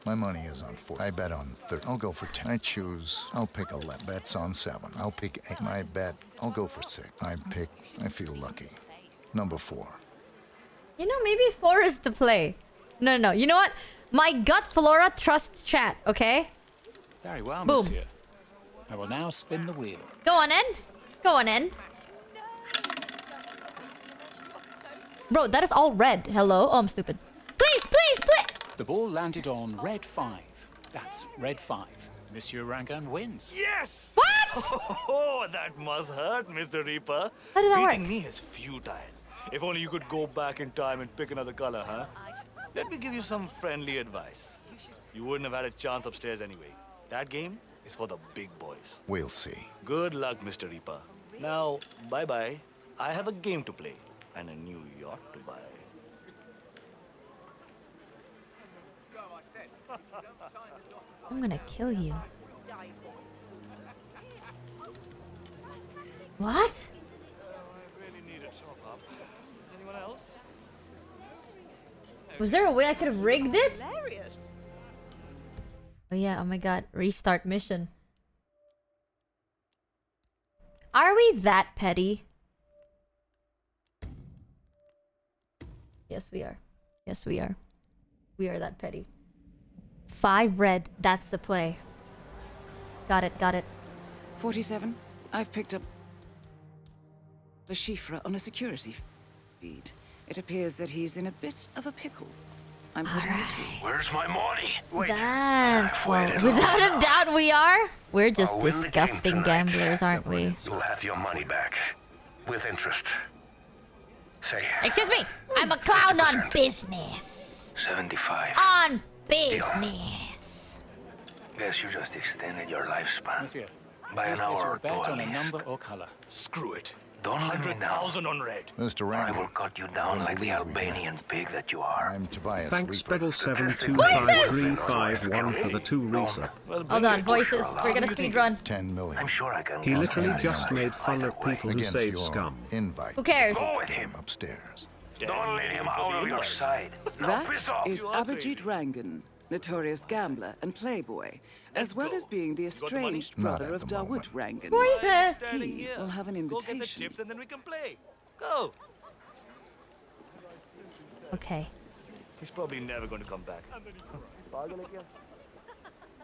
My money is on 4. I bet on 30. I'll go for 10. I choose. I'll pick 11. Bets on 7. I'll pick 8. My bet. I'll go for 6. I feel lucky. Number 4. You know, maybe 4 is the play. No. You know what? My gut flora trusts chat, okay? Very well, Boom. monsieur. I will now spin the wheel. Go on in. Go on in. Bro, that is all red. Hello? Oh, I'm stupid. Please. The ball landed on red 5. That's red 5. Monsieur Rangan wins. Yes! What? Oh, that must hurt, Mr. Reaper. How did that Beating work? me is futile. If only you could go back in time and pick another color, huh? Let me give you some friendly advice. You wouldn't have had a chance upstairs anyway. That game is for the big boys. We'll see. Good luck, Mr. Reaper. Now, bye-bye. I have a game to play and a new yacht to buy. I'm gonna kill you. What? Anyone else? Was there a way I could have rigged it? Oh yeah, oh my god. Restart mission. Are we that petty? Yes, we are. Yes, we are. We are that petty. 5 red. That's the play. Got it. 47. I've picked up the chiffre on a security feed. It appears that he's in a bit of a pickle. I'm putting you through. Where's my money? Wait. That's well, without a doubt we are. We're just disgusting gamblers, aren't we? You'll have your money back. With interest. Say. Excuse me! I'm a clown 50%. On business. 75. On business. Guess you just extended your lifespan. Monsieur, by an hour or two bet at on a least. number or color. Screw it. Don't let me down. 100,000 on red. Mr. I Rankin, will cut you down like the Albanian pig that you are. I'm Tobias Thanks, Reaper. Pedal7255351 for the 2 resub. Hold on, voices. We're gonna speedrun. 10 million. I'm sure I can. He literally just made fun of people who Against save your scum. Invite. Who cares? Go with him. Upstairs. Don't let him out of your sight. That is Abhijit Rangan, notorious gambler and playboy, as well as being the estranged brother of Dawood Rangan. Voices! He will have an Go get the invitation. chips and then we can play. Go. Okay. He's probably never going to come back.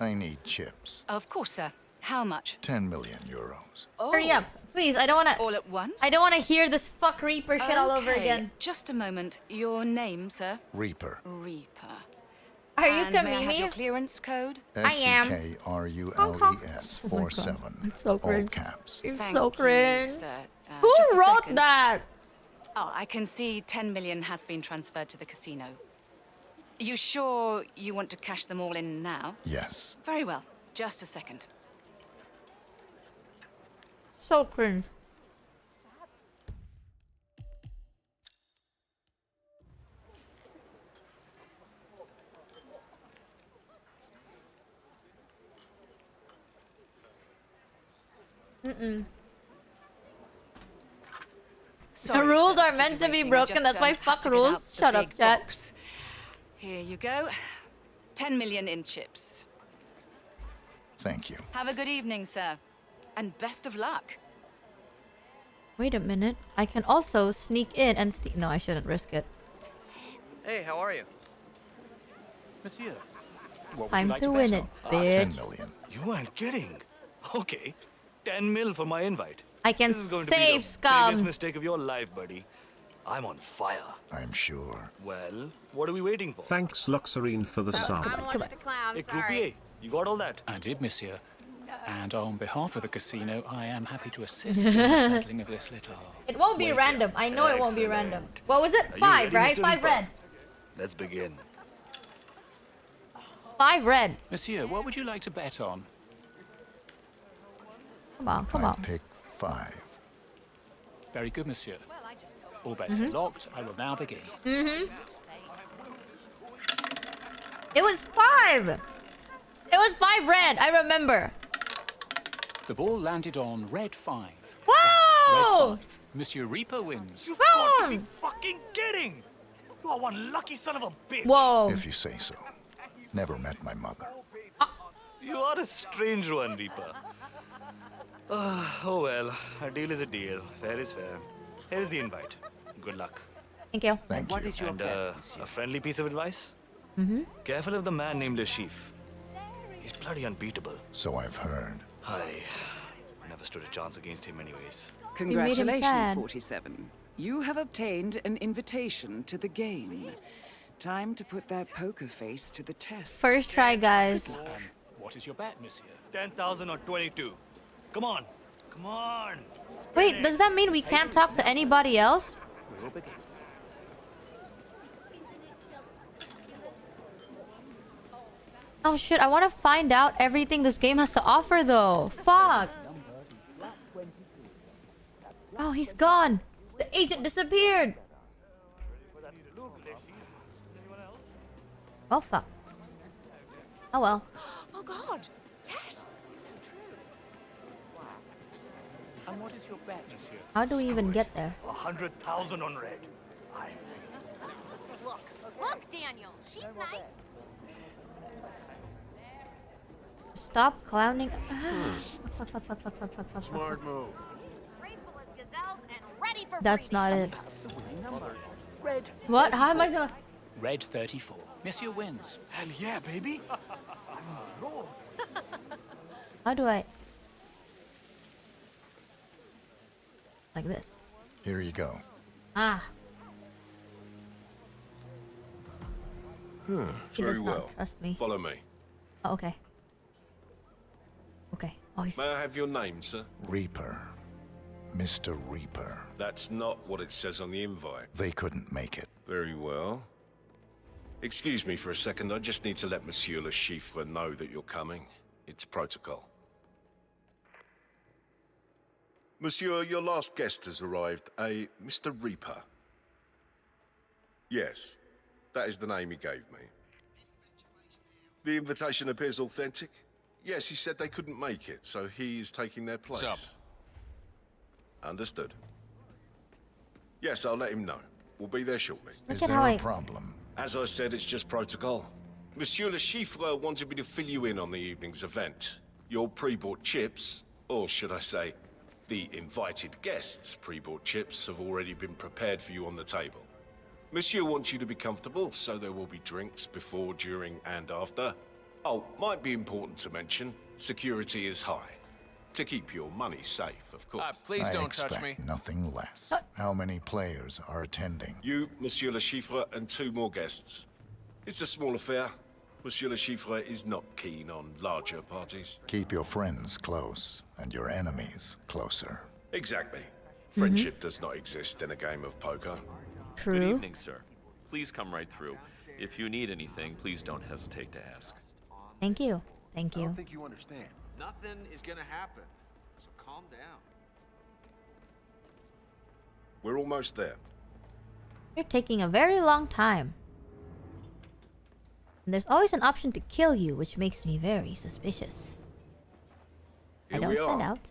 I need chips. Of course, sir. How much? 10 million euros. Hurry up, please. I don't wanna. All at once? I don't wanna hear this fuck Reaper shit all over again. Just a moment. Your name, sir? Reaper. Reaper. Are you And may I have Kamimi? your clearance code? I am. SCKRULES 47. It's so cringe. All caps. It's Thank so you, cringe. sir. Who Just a wrote second. that? Oh, I can see 10 million has been transferred to the casino. You sure you want to cash them all in now? Yes. Very well. Just a second. So cringe. Sorry, The rules sir, are to meant keep to you be waiting. broken. Just, That's why had fuck to get rules. out the Shut up, big chat. box. Here you go. 10 million in chips. Thank you. Have a good evening, sir. And best of luck. Wait a minute. I can also sneak in and no, I shouldn't risk it. Hey, how are you? Monsieur, what would Time you like to to win bet it, on? bitch. 10 million. You ain't kidding. Okay. 10 mil for my invite. I can This is going to save be the scum. biggest mistake of your life, buddy. I'm on fire. I'm sure. Well, what are we waiting for? Thanks, Luxarine, for the sub. Come on. Hey, croupier, you got all that? I did, monsieur. And on behalf of the casino, I am happy to assist in the settling of this little... It won't be random. I know it won't be Excellent. random. What was it? Are you 5, ready, right? Mr. 5 Reaper? red. Let's begin. 5 red. Monsieur, what would you like to bet on? Come on, come I on. pick 5. Very good, monsieur. All bets are locked. I will now begin. It was 5. It was 5 red. I remember. The ball landed on red 5. Whoa! Red 5. Monsieur Reaper wins. You've got to be fucking kidding! You are one lucky son of a bitch! Whoa. If you say so. Never met my mother. You are a strange one, Reaper. Oh well, a deal is a deal. Fair is fair. Here's the invite. Good luck. Thank you. Thank you. And a friendly piece of advice? Careful of the man named Lashif. He's bloody unbeatable. So I've heard. I never stood a chance against him anyways. Congratulations, sad. 47. You have obtained an invitation to the game. Time to put that poker face to the test. First try, guys. What is your bet, monsieur? 10,000 or 22. Come on. Come on. Wait, does that mean we can't talk to anybody else? We will begin. Oh shit, I want to find out everything this game has to offer though. Fuck. Oh, he's gone. The agent disappeared. Oh fuck. Oh well. Oh God. Yes. And what is your bet, monsieur? How do we even get there? 100,000 on red. Look, Daniel. She's nice. Stop clowning. Fuck, fuck, fuck, fuck, fuck, fuck, fuck. Smart move. Grateful as gazelles and ready for That's not it. Red. What? How am I supposed? Red 34. Monsieur wins. Hell yeah, baby. How do I? Like this. Here you go. Ah. He does not trust me. Follow me. Oh, okay. Okay. Oh, he's... May I have your name, sir? Reaper. Mr. Reaper. That's not what it says on the invite. They couldn't make it. Very well. Excuse me for a second. I just need to let Monsieur Le Chiffre know that you're coming. It's protocol. Monsieur, your last guest has arrived. A Mr. Reaper. Yes, that is the name he gave me. The invitation appears authentic. Yes, he said they couldn't make it, so he is taking their place. What's up? Understood. Yes, I'll let him know. We'll be there shortly. Is there a problem? As I said, it's just protocol. Monsieur Le Chiffre wanted me to fill you in on the evening's event. Your pre-bought chips, or should I say, the invited guests' pre-bought chips have already been prepared for you on the table. Monsieur wants you to be comfortable, so there will be drinks before, during, and after. Oh, might be important to mention, security is high. To keep your money safe, of course. Please don't touch me. Nothing less. How many players are attending? You, Monsieur Le Chiffre, and 2 more guests. It's a small affair. Monsieur Le Chiffre is not keen on larger parties. Keep your friends close, and your enemies closer. Exactly. Friendship does not exist in a game of poker. True. Good evening, sir. Please come right through. If you need anything, please don't hesitate to ask. Thank you. Thank you. I don't think you understand. Nothing is gonna happen, so calm down. We're almost there. You're taking a very long time. And there's always an option to kill you, which makes me very suspicious. Here I don't we stand are. out.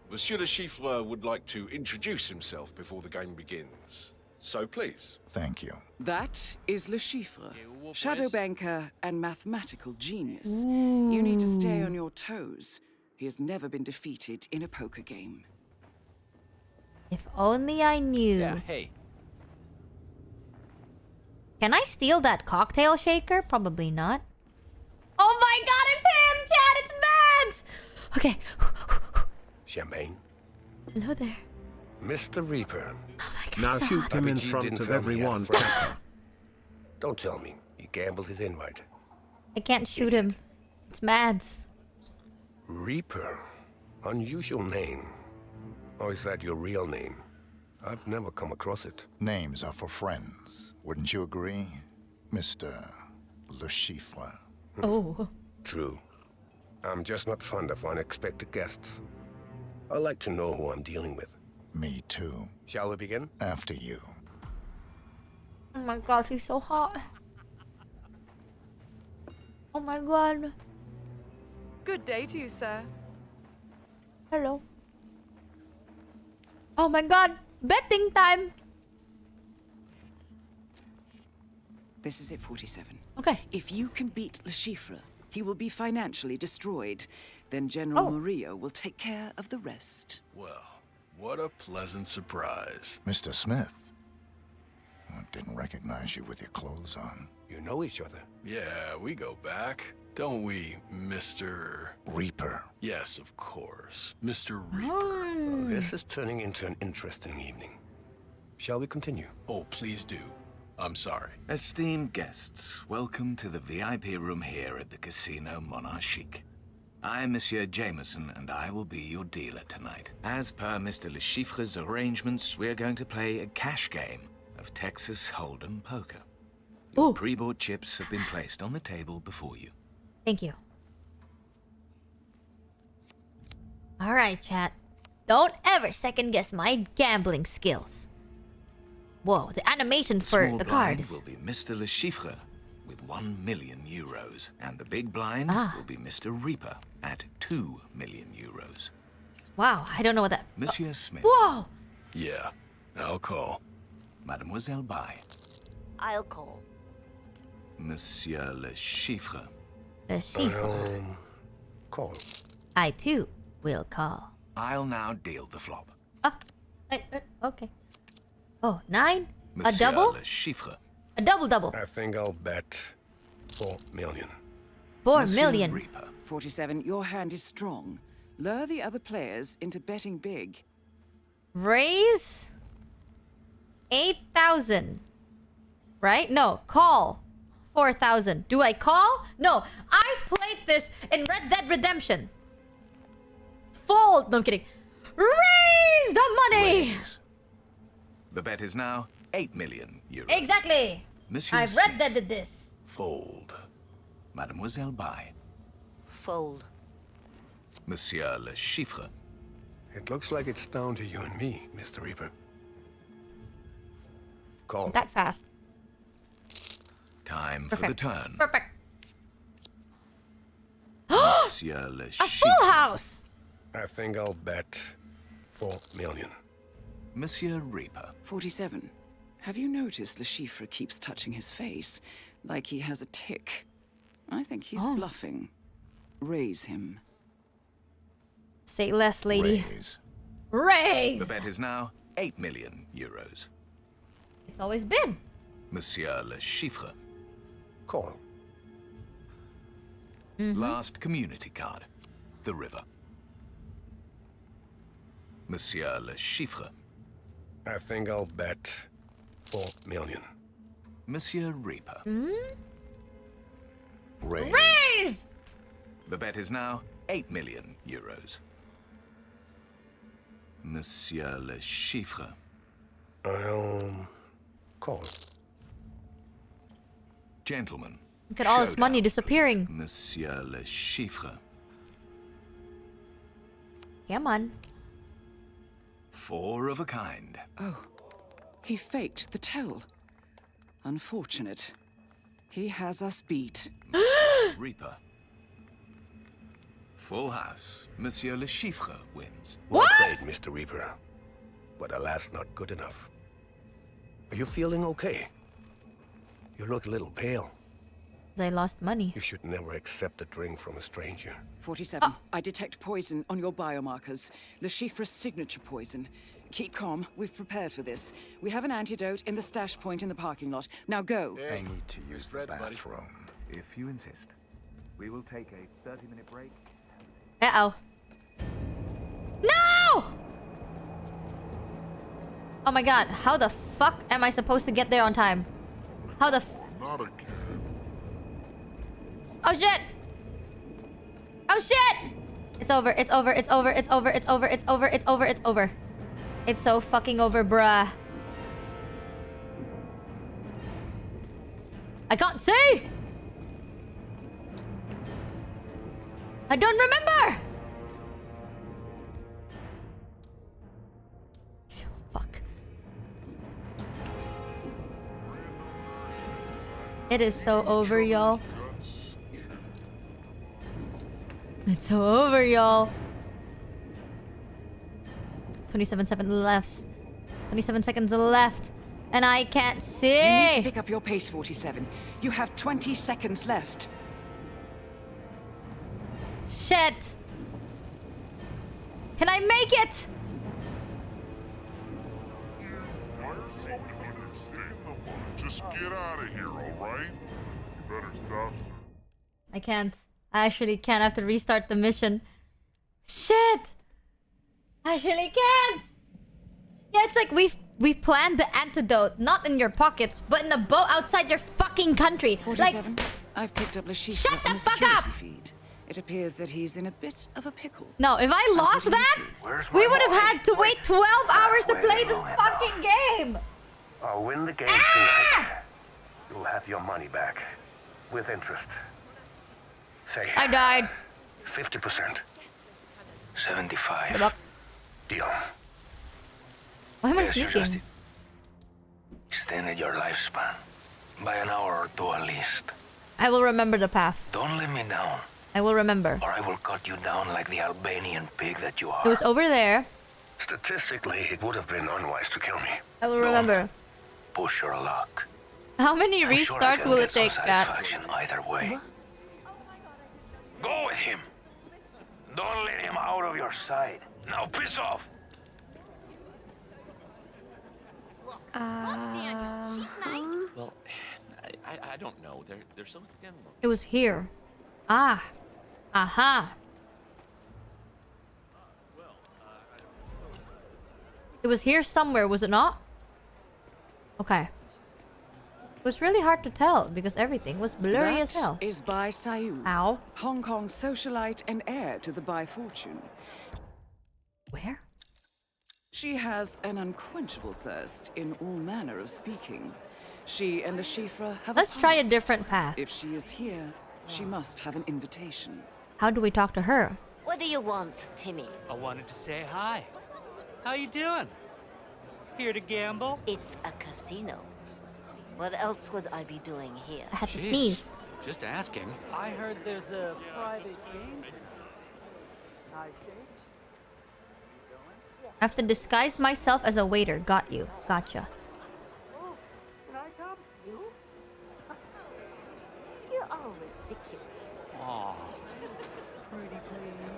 Monsieur Le Chiffre would like to introduce himself before the game begins. So please. Thank you. That is Le Chiffre, shadow banker and mathematical genius. You need to stay on your toes. He has never been defeated in a poker game. If only I knew. Yeah, hey. Can I steal that cocktail shaker? Probably not. Oh my god, it's him, Chad! It's Mads! Okay. Champagne. Hello there. Mr. Reaper. Now shoot him in front of everyone. Don't tell me. You gambled his invite. I can't shoot him. It's Mads. Reaper. Unusual name. Or is that your real name? I've never come across it. Names are for friends. Wouldn't you agree, Mr. Le Chiffre? Oh. True. I'm just not fond of unexpected guests. I like to know who I'm dealing with. Me too. Shall we begin? After you. Oh my god, he's so hot. Oh my god. Good day to you, sir. Hello. Oh my god, betting time. This is it, 47. Okay. If you can beat Le Chiffre, he will be financially destroyed. Then General Murillo will take care of the rest. Well, what a pleasant surprise. Mr. Smith. I didn't recognize you with your clothes on. You know each other. Yeah, we go back. Don't we, Mr. Reaper? Yes, of course. Mr. Reaper. Well, this is turning into an interesting evening. Shall we continue? Oh, please do. I'm sorry. Esteemed guests, welcome to the VIP room here at the Casino Monarchique. I'm Monsieur Jameson, and I will be your dealer tonight. As per Mr. Le Chiffre's arrangements, we're going to play a cash game of Texas Hold'em poker. Your pre-bought chips have been placed on the table before you. Thank you. Alright, chat. Don't ever second guess my gambling skills. Whoa, the animation for Small the blind cards. will be Mr. Le Chiffre with 1 million euros, and the big blind will be Mr. Reaper at 2 million euros. Wow, I don't know what that... Monsieur Smith. Whoa! Yeah, I'll call. Mademoiselle Bai. I'll call. Monsieur Le Chiffre. Le Chiffre. Call. I too will call. I'll now deal the flop. Okay. Oh, 9? Monsieur a double? Le Chiffre. A double. I think I'll bet 4 million. 4 million. Reaper. 47, your hand is strong. Lure the other players into betting big. Raise 8,000. Right? No, call 4,000. Do I call? No. I played this in Red Dead Redemption. Fold. No, I'm kidding. Raise the money. Raise. The bet is now 8 million euros. Exactly. Monsieur I've Red Deaded this. Fold. Mademoiselle Bai. Fold. Monsieur Le Chiffre. It looks like it's down to you and me, Mr. Reaper. Call. That fast. Time Perfect. for the turn. Perfect. Monsieur Le A Chiffre. full house. I think I'll bet 4 million. Monsieur Reaper. 47. Have you noticed Le Chiffre keeps touching his face, like he has a tic? I think he's bluffing. Raise him. Say less, lady. Raise. Raise. The bet is now 8 million euros. It's always been. Monsieur Le Chiffre. Call. Last community card. The river. Monsieur Le Chiffre. I think I'll bet 4 million. Monsieur Reaper. Raise. Raise! The bet is now 8 million euros. Monsieur Le Chiffre. I'll call. Gentlemen. Look at all this money showdown, disappearing. please. Monsieur Le Chiffre. Come on. 4 of a kind. Oh, he faked the tell. Unfortunate. He has us beat. Reaper. Full house. Monsieur Le Chiffre wins. Well played, Mr. Reaper. But alas, not good enough. Are you feeling okay? You look a little pale. I lost money. You should never accept a drink from a stranger. 47. I detect poison on your biomarkers. Le Chiffre's signature poison. Keep calm. We've prepared for this. We have an antidote in the stash point in the parking lot. Now go. I need to use the bathroom. If you insist, we will take a 30-minute break. Uh-oh. No! Oh my god, how the fuck am I supposed to get there on time? How the Not again. Oh shit! Oh shit! It's over, it's over, it's over, it's over, it's over, it's over, it's over, it's over. It's so fucking over, bruh. I can't see! I don't remember! Fuck. It is so over, y'all. It's so over, y'all. 27 seconds left. 27 seconds left. And I can't see. You need to pick up your pace, 47. You have 20 seconds left. Shit. Can I make it? Why are you so understating the money? Just get out of here, alright? You better stop. I can't. I actually can't. I have to restart the mission. Shit. I actually can't. Yeah, it's like we've planned the antidote, not in your pockets, but in a boat outside your fucking country. 47. Like, I've picked up Le Chiffre shut on the the fuck security up! feed. It appears that he's in a bit of a pickle. no, if I lost that, we would have had to wait 12 hours to play this fucking game. I'll win the game tonight. You'll have your money back. With interest. Say. I died. 50%. 75. Good luck. Deal. Why am I Yes, you just sneaking? extended your lifespan by an hour or two at least. I will remember the path. Don't let me down, I will remember. or I will cut you down like the Albanian pig that you are. It was over there. Statistically, it would have been unwise to kill me. I will remember. Push your luck. How many I'm sure I restarts can will get it some take that? satisfaction either way. Go with him. Don't let him out of your sight. Now piss off. Well, I don't know. They're so thin. It was here. Ah. Aha. It was here somewhere, was it not? Okay. It was really hard to tell because everything was blurry as hell. That is Bai Sayu. Ow. Hong Kong socialite and heir to the Bai fortune. Where? She has an unquenchable thirst in all manner of speaking. She and Le Chiffre have Let's try a different path. If she is here, she must have an invitation. How do we talk to her? What do you want, Timmy? I wanted to say hi. How you doing? Here to gamble? It's a casino. What else would I be doing here? I had to sneeze. Just asking. I heard there's a private game. I have to disguise myself as a waiter. Got you. Gotcha. Oh, can I come? You? You're all ridiculous. Aw. Pretty please.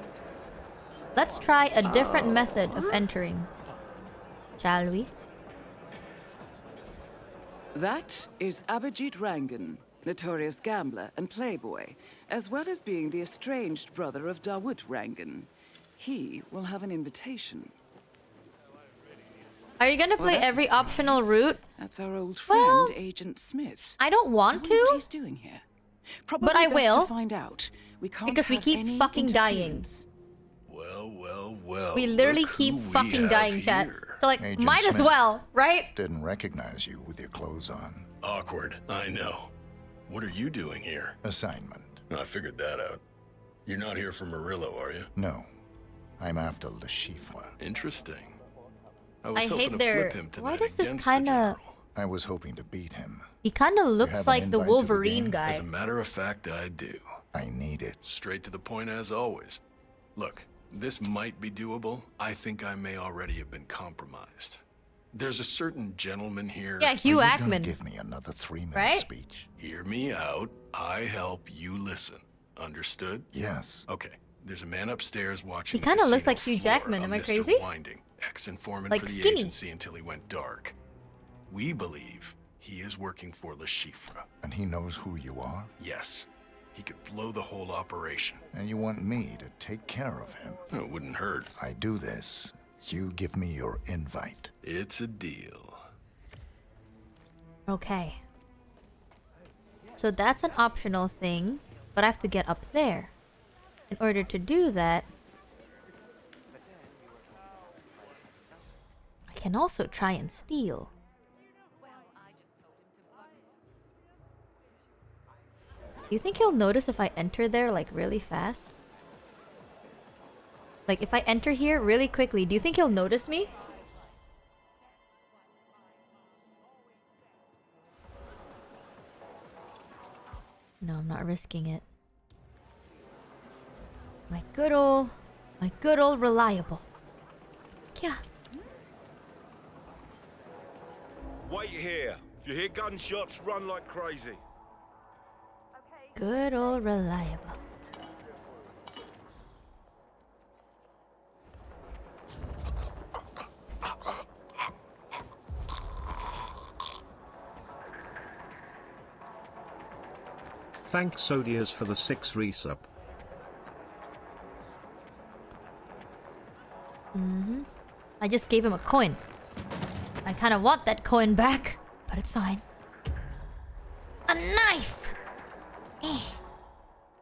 Let's try a different method of entering. Shall we? That is Abhijit Rangan, notorious gambler and playboy, as well as being the estranged brother of Dawood Rangan. He will have an invitation. Are you gonna play every optional route? That's our old friend, Agent Smith. I don't want to. What he's doing here? Probably but I best will. To find out. We can't because we have keep any fucking dying. Well. We literally keep fucking dying, chat. So like, Agent might as Smith. well, right? Didn't recognize you with your clothes on. Awkward, I know. What are you doing here? Assignment. I figured that out. You're not here for Murillo, are you? No. I'm after Le Chiffre. Interesting. I I was hoping hate to their. flip him tonight Why does this against kind of? I was hoping to beat him. He kind of have looks an like the invite to the Wolverine game? guy. As a matter of fact, I do. I need it. Straight to the point as always. Look, this might be doable. I think I may already have been compromised. There's a certain gentleman here. Yeah, Hugh Are you Jackman. gonna give me another 3-minute Right? speech? Hear me out. I help you listen. Understood? Yes. Okay. There's a man upstairs watching. He kind of the looks like casino Hugh floor, Jackman. a Am I Mr. crazy? Winding, ex-informant Like for the skinny. agency until he went dark. We believe he is working for Le Chiffre. And he knows who you are? Yes. He could blow the whole operation. And you want me to take care of him? It wouldn't hurt. I do this. You give me your invite. It's a deal. Okay. So that's an optional thing, but I have to get up there. In order to do that, I can also try and steal. You think he'll notice if I enter there like really fast? Like if I enter here really quickly, do you think he'll notice me? No, I'm not risking it. My good old reliable. Yeah. Wait here. If you hear gunshots, run like crazy. Good old reliable. Thanks Sodias for the 6 resub. I just gave him a coin. I kind of want that coin back, but it's fine. A knife! Eh.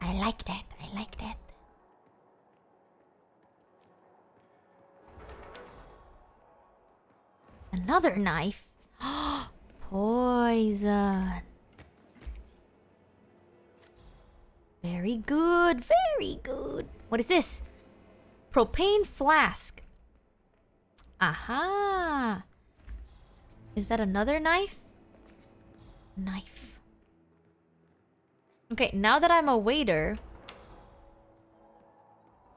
I like that. I like that. Another knife? Poison. Very good. Very good. What is this? Propane flask. Aha. Is that another knife? Knife. Okay, now that I'm a waiter,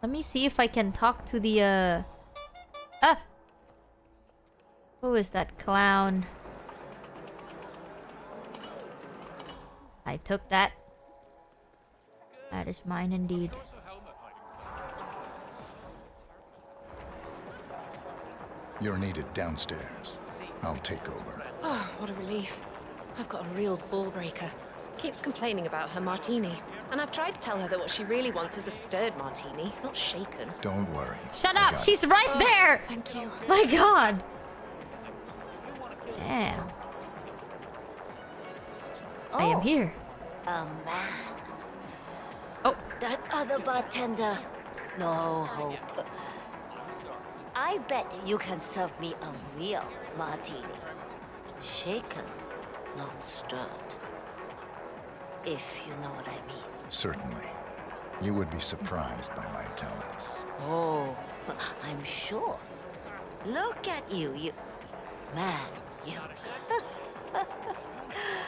let me see if I can talk to the who is that clown? I took that. That is mine indeed. You're needed downstairs. I'll take over. Oh, what a relief. I've got a real ball breaker. Keeps complaining about her martini. And I've tried to tell her that what she really wants is a stirred martini, not shaken. Don't worry. Shut up! She's right there! Thank you. My god! Damn. I am here. A man. Oh. That other bartender. No hope. I bet you can serve me a real martini. Shaken, not stirred. If you know what I mean. Certainly. You would be surprised by my talents. Oh, I'm sure. Look at you, Man, you...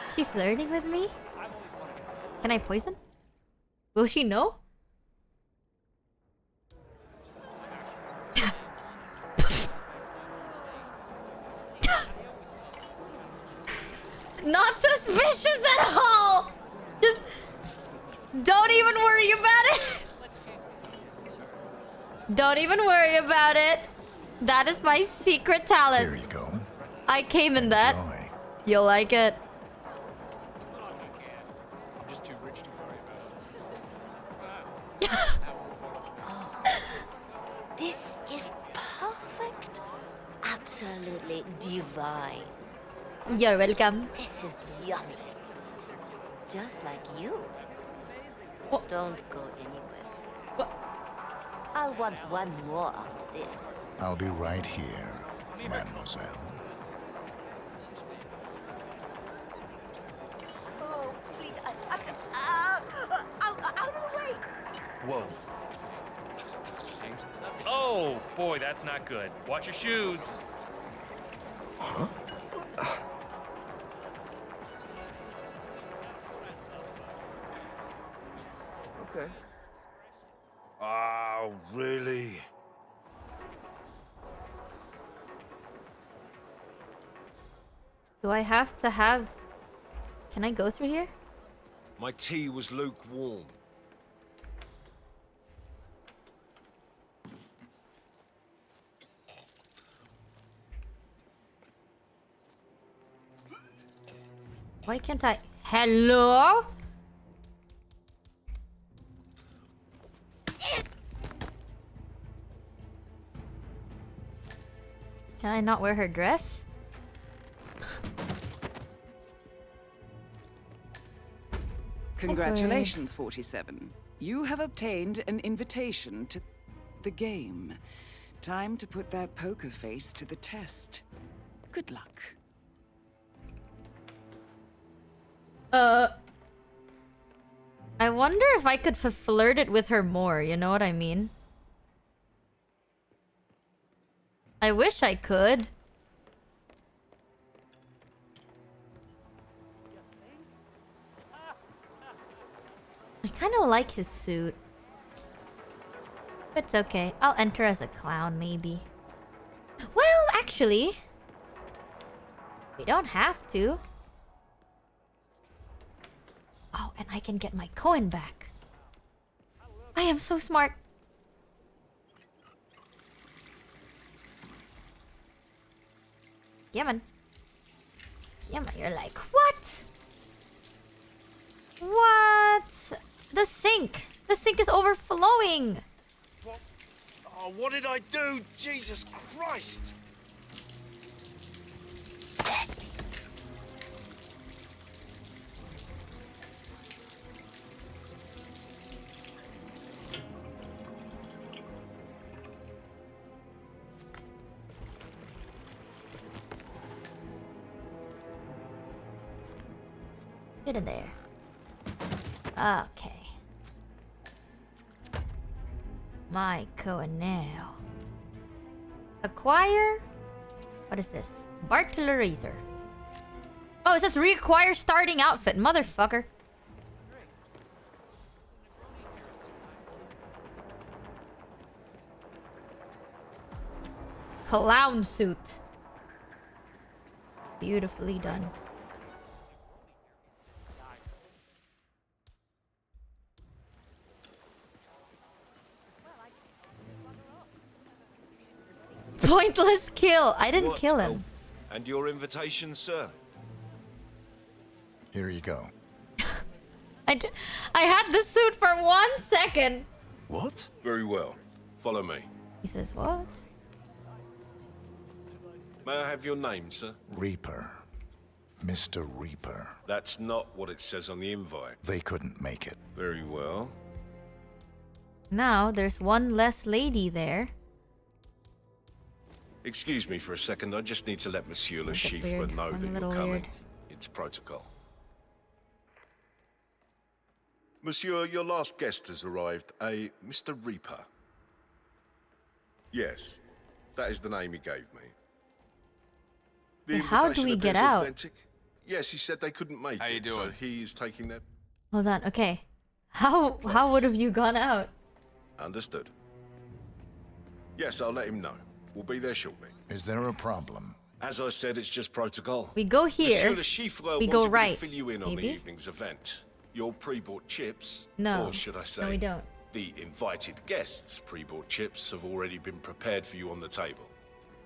Is she flirting with me? Can I poison? Will she know? Not suspicious at all! Just... don't even worry about it! Don't even worry about it. That is my secret talent. Here you go. I came in that. You'll like it. I'm just too rich to worry about. This is perfect. Absolutely divine. You're welcome. This is yummy. Just like you. Don't go anywhere. I'll want one more after this. I'll be right here, mademoiselle. Oh, please. Out of the way. Whoa. Oh, boy, that's not good. Watch your shoes. Huh? Okay. Oh, really? Do I have to have... Can I go through here? My tea was lukewarm. Why can't I... Hello? Can I not wear her dress? Congratulations, 47. You have obtained an invitation to the game. Time to put that poker face to the test. Good luck. I wonder if I could flirt it with her more, you know what I mean? I wish I could. I kind of like his suit. But it's okay. I'll enter as a clown, maybe. Well, actually... we don't have to. Oh, and I can get my coin back. I am so smart. Yeah, man. Yeah, man. You're like, what? What? The sink. The sink is overflowing. What? Oh, what did I do? Jesus Christ! Get in there. Okay. My coin now. Acquire? What is this? Bartler Razor. Oh, it says reacquire starting outfit. Motherfucker. Clown suit. Beautifully done. Pointless kill. I didn't kill him. Oh, and your invitation, sir? Here you go. I had the suit for 1 second. What? Very well. Follow me. He says what? May I have your name, sir? Reaper. Mr. Reaper. That's not what it says on the invite. They couldn't make it. Very well. Now, there's one less lady there. Excuse me for a second. I just need to let Monsieur Le Chiffre know that you're coming. It's protocol. Monsieur, your last guest has arrived. A Mr. Reaper. Yes, that is the name he gave me. The how do we get out? Authentic. Yes, he said they couldn't make How you it, doing? so he is taking their... Hold on, okay. How would have you gone out? Understood. Yes, I'll let him know. We'll be there shortly. Is there a problem? As I said, it's just protocol. We go here. Monsieur Le Chiffre We go wanted me right. to fill you in on the Maybe? evening's event. Your pre-bought chips, No. or should I say, No, we don't. the invited guests' pre-bought chips have already been prepared for you on the table.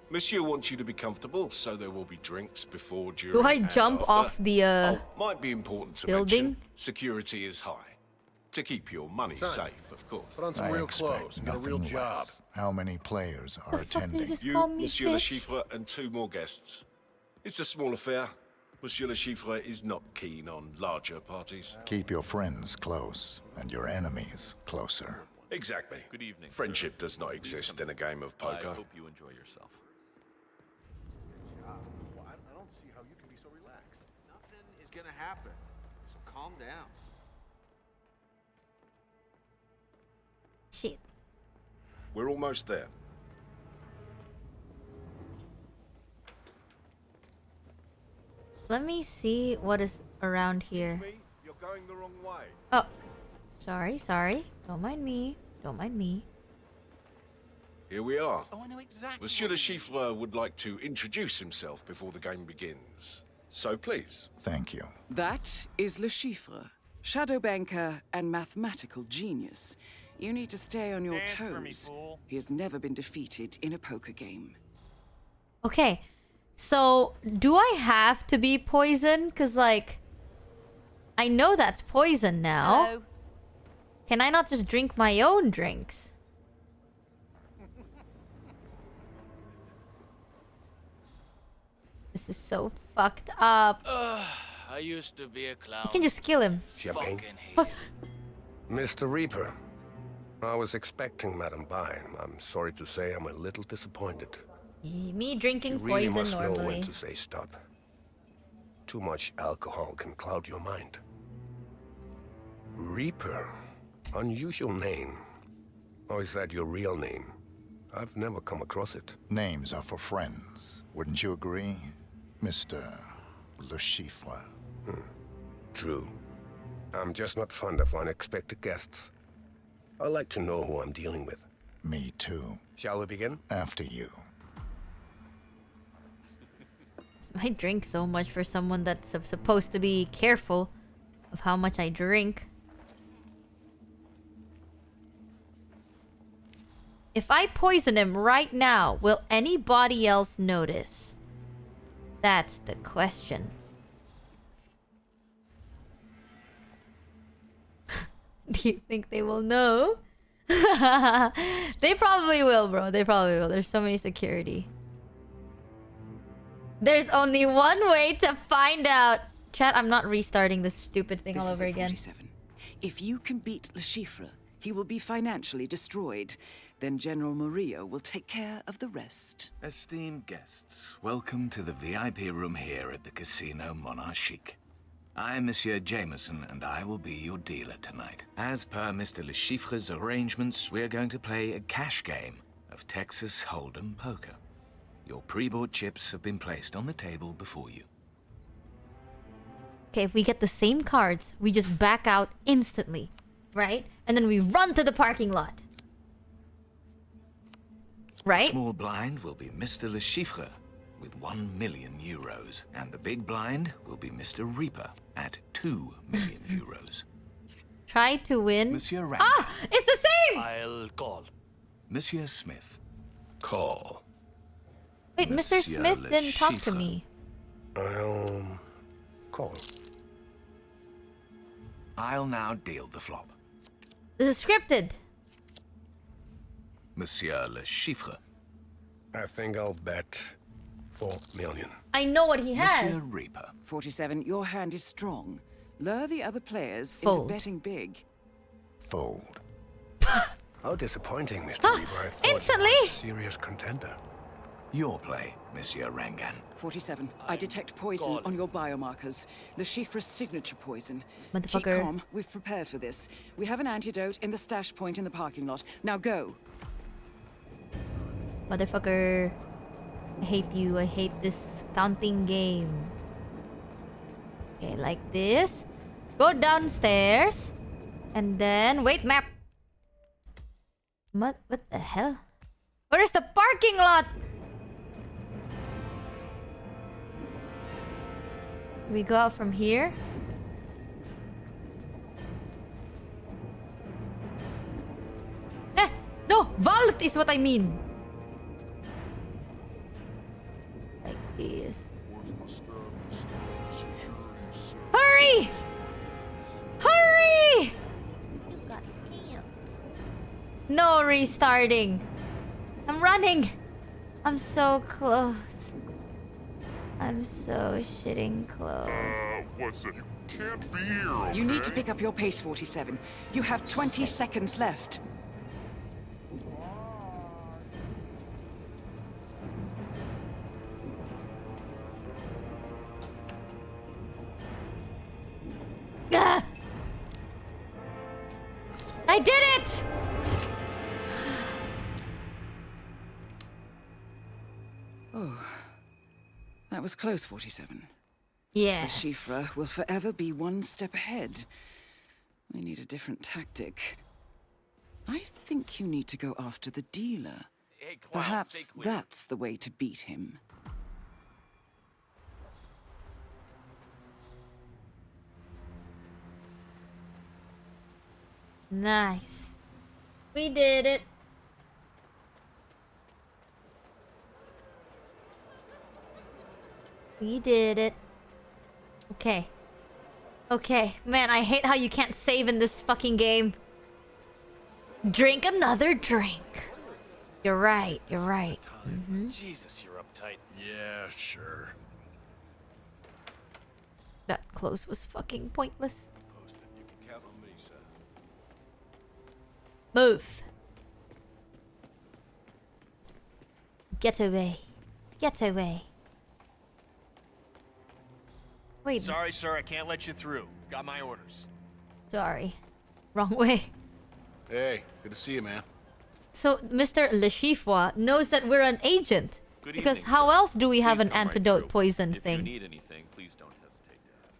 Monsieur wants you to be comfortable, so there will be drinks before, during, Do I and jump after. off the might be important to building? mention, security is high. To keep your money safe, of course. Put on some real clothes. Get a real job. How many players are attending? You, Monsieur Le Chiffre, and 2 more guests. It's a small affair. Monsieur Le Chiffre is not keen on larger parties. Keep your friends close and your enemies closer. Exactly. Good evening. Friendship does not exist in a game of poker. I hope you enjoy yourself. I don't see how you can be so relaxed. Nothing is gonna happen. So calm down. Shit. We're almost there. Let me see what is around here. You're going the wrong way. Oh. Sorry. Don't mind me. Don't mind me. Here we are. Oh, I know exactly. Monsieur Le Chiffre would like to introduce himself before the game begins. So please. Thank you. That is Le Chiffre, shadow banker and mathematical genius. You need to stay on your Dance for me, toes. fool. He has never been defeated in a poker game. Okay. So, do I have to be poison? Because, like, I know that's poison now. Hello. Can I not just drink my own drinks? This is so fucked up. I used to be a clown. I can just kill him. Champagne? What? Mr. Reaper, I was expecting Madame Bai. I'm sorry to say I'm a little disappointed. Me drinking You really poison must know normally. when to say stop. Too much alcohol can cloud your mind. Reaper, unusual name. Or is that your real name? I've never come across it. Names are for friends. Wouldn't you agree, Mr. Le Chiffre? True. I'm just not fond of unexpected guests. I like to know who I'm dealing with. Me too. Shall we begin? After you. I drink so much for someone that's supposed to be careful of how much I drink. If I poison him right now, will anybody else notice? That's the question. Do you think they will know? They probably will, bro. They probably will. There's so many security. There's only one way to find out. Chat, I'm not restarting this stupid thing all over again. 47. If you can beat Le Chiffre, he will be financially destroyed. Then General Murillo will take care of the rest. Esteemed guests, welcome to the VIP room here at the Casino Monarchique. I'm Monsieur Jameson, and I will be your dealer tonight. As per Mr. Le Chiffre's arrangements, we're going to play a cash game of Texas Hold'em poker. Your pre-bought chips have been placed on the table before you. Okay, if we get the same cards, we just back out instantly, right? And then we run to the parking lot. Right? The small blind will be Mr. Le Chiffre with 1 million euros, and the big blind will be Mr. Reaper at 2 million euros. Try to win. Monsieur Rank. Ah! It's the same! I'll call. Monsieur Smith. Call. Wait, Mr. Monsieur Smith Le didn't talk to Chiffre. me. I'll call. I'll now deal the flop. This is scripted. Monsieur Le Chiffre. I think I'll bet 4 million. I know what he has. Monsieur Reaper. 47, your hand is strong. Lure the other players Fold. into betting big. Fold. How disappointing, Mr. Reaper. I thought Instantly? you were a serious contender. Your play, Monsieur Rangan. 47, I detect poison on your biomarkers. Le Chiffre's signature poison. Keep Motherfucker. calm. We've prepared for this. We have an antidote in the stash point in the parking lot. Now go. Motherfucker. I hate you. I hate this counting game. Okay, like this. Go downstairs. And then... Wait, map. What the hell? Where is the parking lot? We go out from here. No! Vault is what I mean. Like this. Hurry! Hurry! No restarting. I'm running. I'm so close. I'm so shitting close. What's it? You can't be here, okay? You need to pick up your pace, 47. You have 20 seconds left. Ah! I did it! Oh, that was close, 47. Yes. The Chiffre will forever be one step ahead. We need a different tactic. I think you need to go after the dealer. Hey, Clown, Perhaps stay clear. that's the way to beat him. Nice. We did it. We did it. Okay. Okay. Man, I hate how you can't save in this fucking game. Drink another drink. You're right. You're right. Jesus, you're uptight. Yeah, sure. That close was fucking pointless. You can count on me, sir. Move. Get away. Get away. Wait. Sorry, sir, I can't let you through. Got my orders. Sorry. Wrong way. Hey, good to see you, man. So, Mr. Le Chiffre knows that we're an agent. Good Because evening, how sir. else do we have Please an come right antidote through. poison If thing? you need anything, please don't hesitate to ask.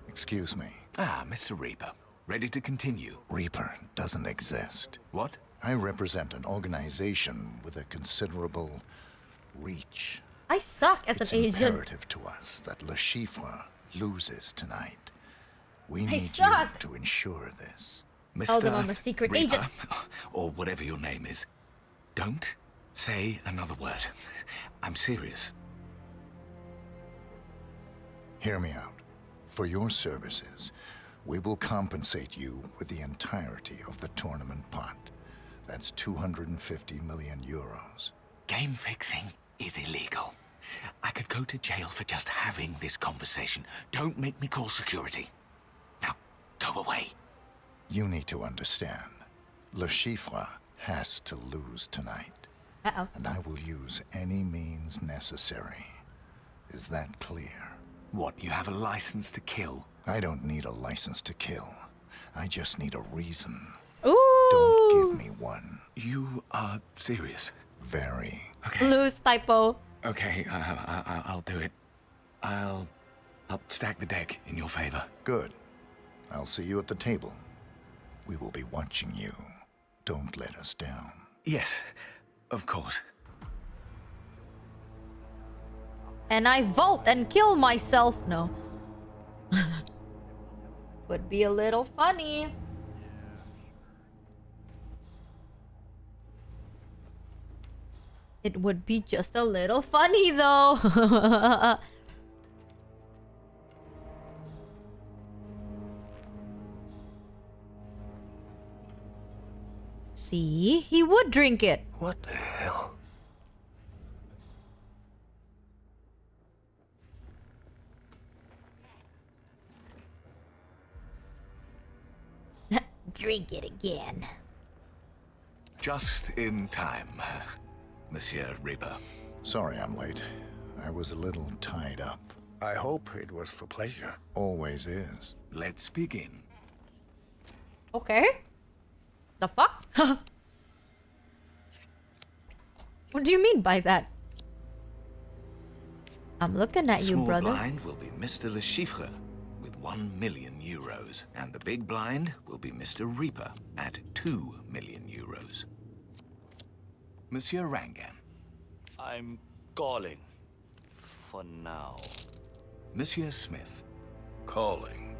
Excuse me. Ah, Mr. Reaper. Ready to continue? Reaper doesn't exist. What? I represent an organization with a considerable reach. I suck as It's an agent. imperative to us that Le Chiffre loses tonight. We I need you suck. to ensure this. Tell them I'm a secret Reaper, agent. or whatever your name is, don't say another word. I'm serious. Hear me out. For your services, we will compensate you with the entirety of the tournament pot. That's 250 million euros. Game fixing is illegal. I could go to jail for just having this conversation. Don't make me call security. Now, go away. You need to understand. Le Chiffre has to lose tonight. Uh-oh. And I will use any means necessary. Is that clear? What, you have a license to kill? I don't need a license to kill. I just need a reason. Ooh. Don't give me one. You are serious? Very. Okay. Loose typo. Okay, I'll do it. I'll stack the deck in your favor. Good. I'll see you at the table. We will be watching you. Don't let us down. Yes, of course. And I vault and kill myself. No. Would be a little funny. It would be just a little funny though. See? He would drink it. What the hell? Drink it again. Just in time, Monsieur Reaper. Sorry I'm late. I was a little tied up. I hope it was for pleasure. Always is. Let's begin. Okay. The fuck? What do you mean by that? I'm looking at you, brother. Small blind will be Mr. Le Chiffre with 1 million euros, and the big blind will be Mr. Reaper at 2 million euros. Monsieur Rangan. I'm calling. For now. Monsieur Smith. Calling.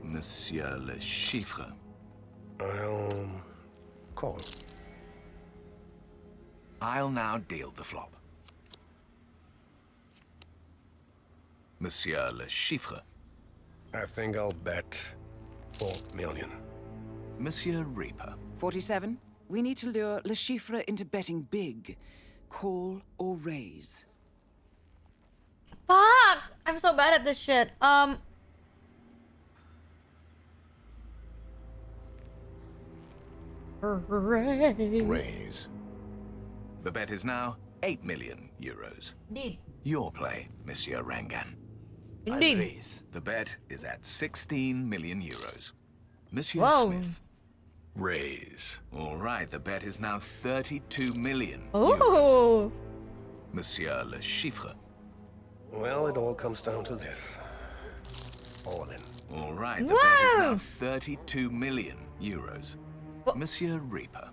Monsieur Le Chiffre. I'll call. I'll now deal the flop. Monsieur Le Chiffre. I think I'll bet 4 million. Monsieur Reaper. 47. We need to lure Le Chiffre into betting big. Call or raise. Fuck! I'm so bad at this shit. Raise. The bet is now 8 million euros. Indeed. Your play, Monsieur Rangan. Indeed. The bet is at 16 million euros. Monsieur Whoa. Smith. Raise. All right, the bet is now 32 million. Oh. Monsieur Le Chiffre. Well, it all comes down to this. All in. All right, the bet is now 32 million euros. Monsieur Reaper.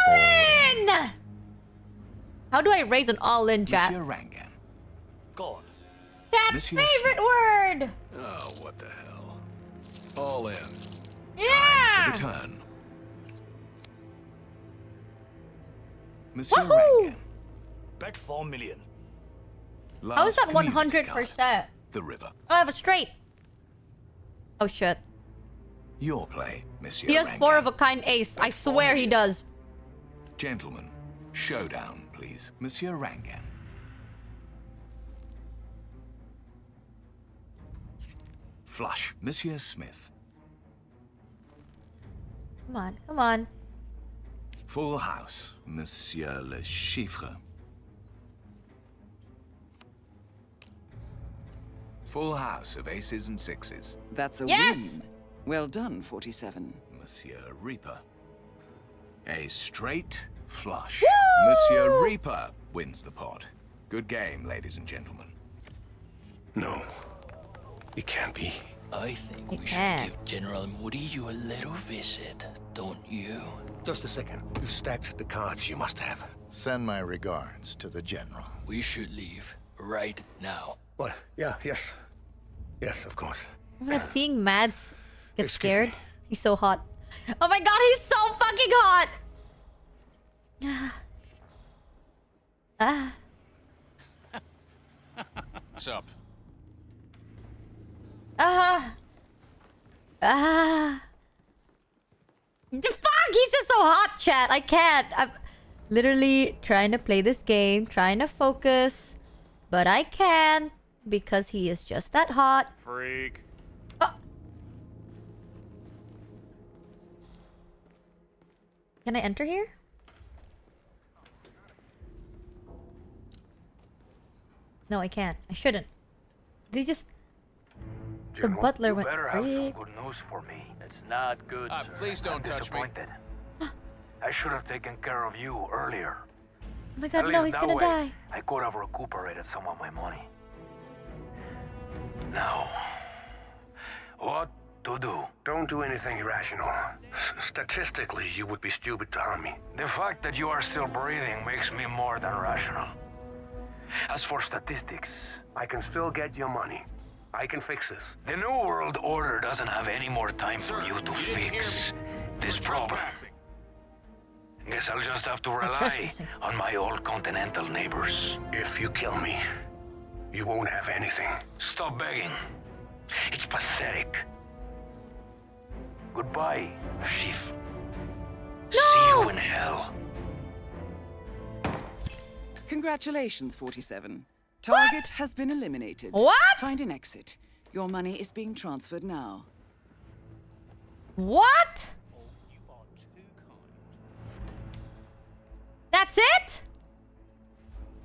All-in! How do I raise an all-in, chat? Monsieur Rangan. Gone. Chat's Monsieur favorite word! Oh, what the hell. All in. Yeah! For the turn. Monsieur Woohoo! Rangan. Bet 4 million. How is that community 100%? The river. Oh, I have a straight. Oh shit. Your play, Monsieur He has Rangan. 4 of a kind ace. I swear he does. Gentlemen, showdown, please. Monsieur Rangan. Flush. Monsieur Smith. Come on, come on. Full house, Monsieur Le Chiffre. Full house of aces and sixes. That's a Yes! win. Well done, 47. Monsieur Reaper. A straight flush. Woo! Monsieur Reaper wins the pot. Good game, ladies and gentlemen. No. It can't be. I think It we can. should give General Murillo a little visit, don't you? Just a second. You stacked the cards you must have. Send my regards to the General. We should leave right now. What? Yeah, yes. Yes, of course. I'm not seeing Mads get Excuse scared. me. He's so hot. Oh my god, he's so fucking hot! What's up? Fuck, he's just so hot, chat. I can't. I'm literally trying to play this game, trying to focus, but I can't because he is just that hot. Freak. Can I enter here? No, I can't. I shouldn't. They just... The butler went better have some freak. good news for me. It's not good, sir. Please don't touch me. Disappointed. I should have taken care of you earlier. Oh my god, At no, least he's that gonna way, die. I could have recuperated some of my money. Now, what to do? Don't do anything irrational. Statistically, you would be stupid to harm me. The fact that you are still breathing makes me more than rational. As for statistics, I can still get your money. I can fix this. the New World Order doesn't have any more time for you to fix this problem. Guess I'll just have to rely trespassing. on my old continental neighbors. If you kill me, you won't have anything. Stop begging. It's pathetic. Goodbye, Chief. No! See you in hell. Congratulations, 47. Target has been eliminated. What? Find an exit. Your money is being transferred now. What? That's it?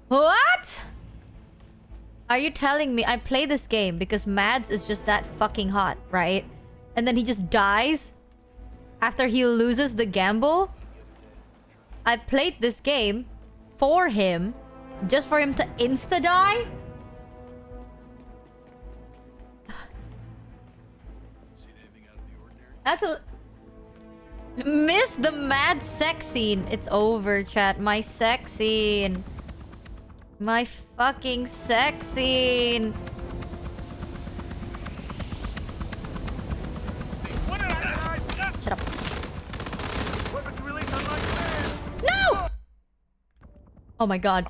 What? Are you telling me I play this game because Mads is just that fucking hot, right? And then he just dies after he loses the gamble? I played this game for him, just for him to insta-die? That's a... Miss the mad sex scene. It's over, chat. My sex scene. My fucking sex scene. Shut up. No! Oh my god.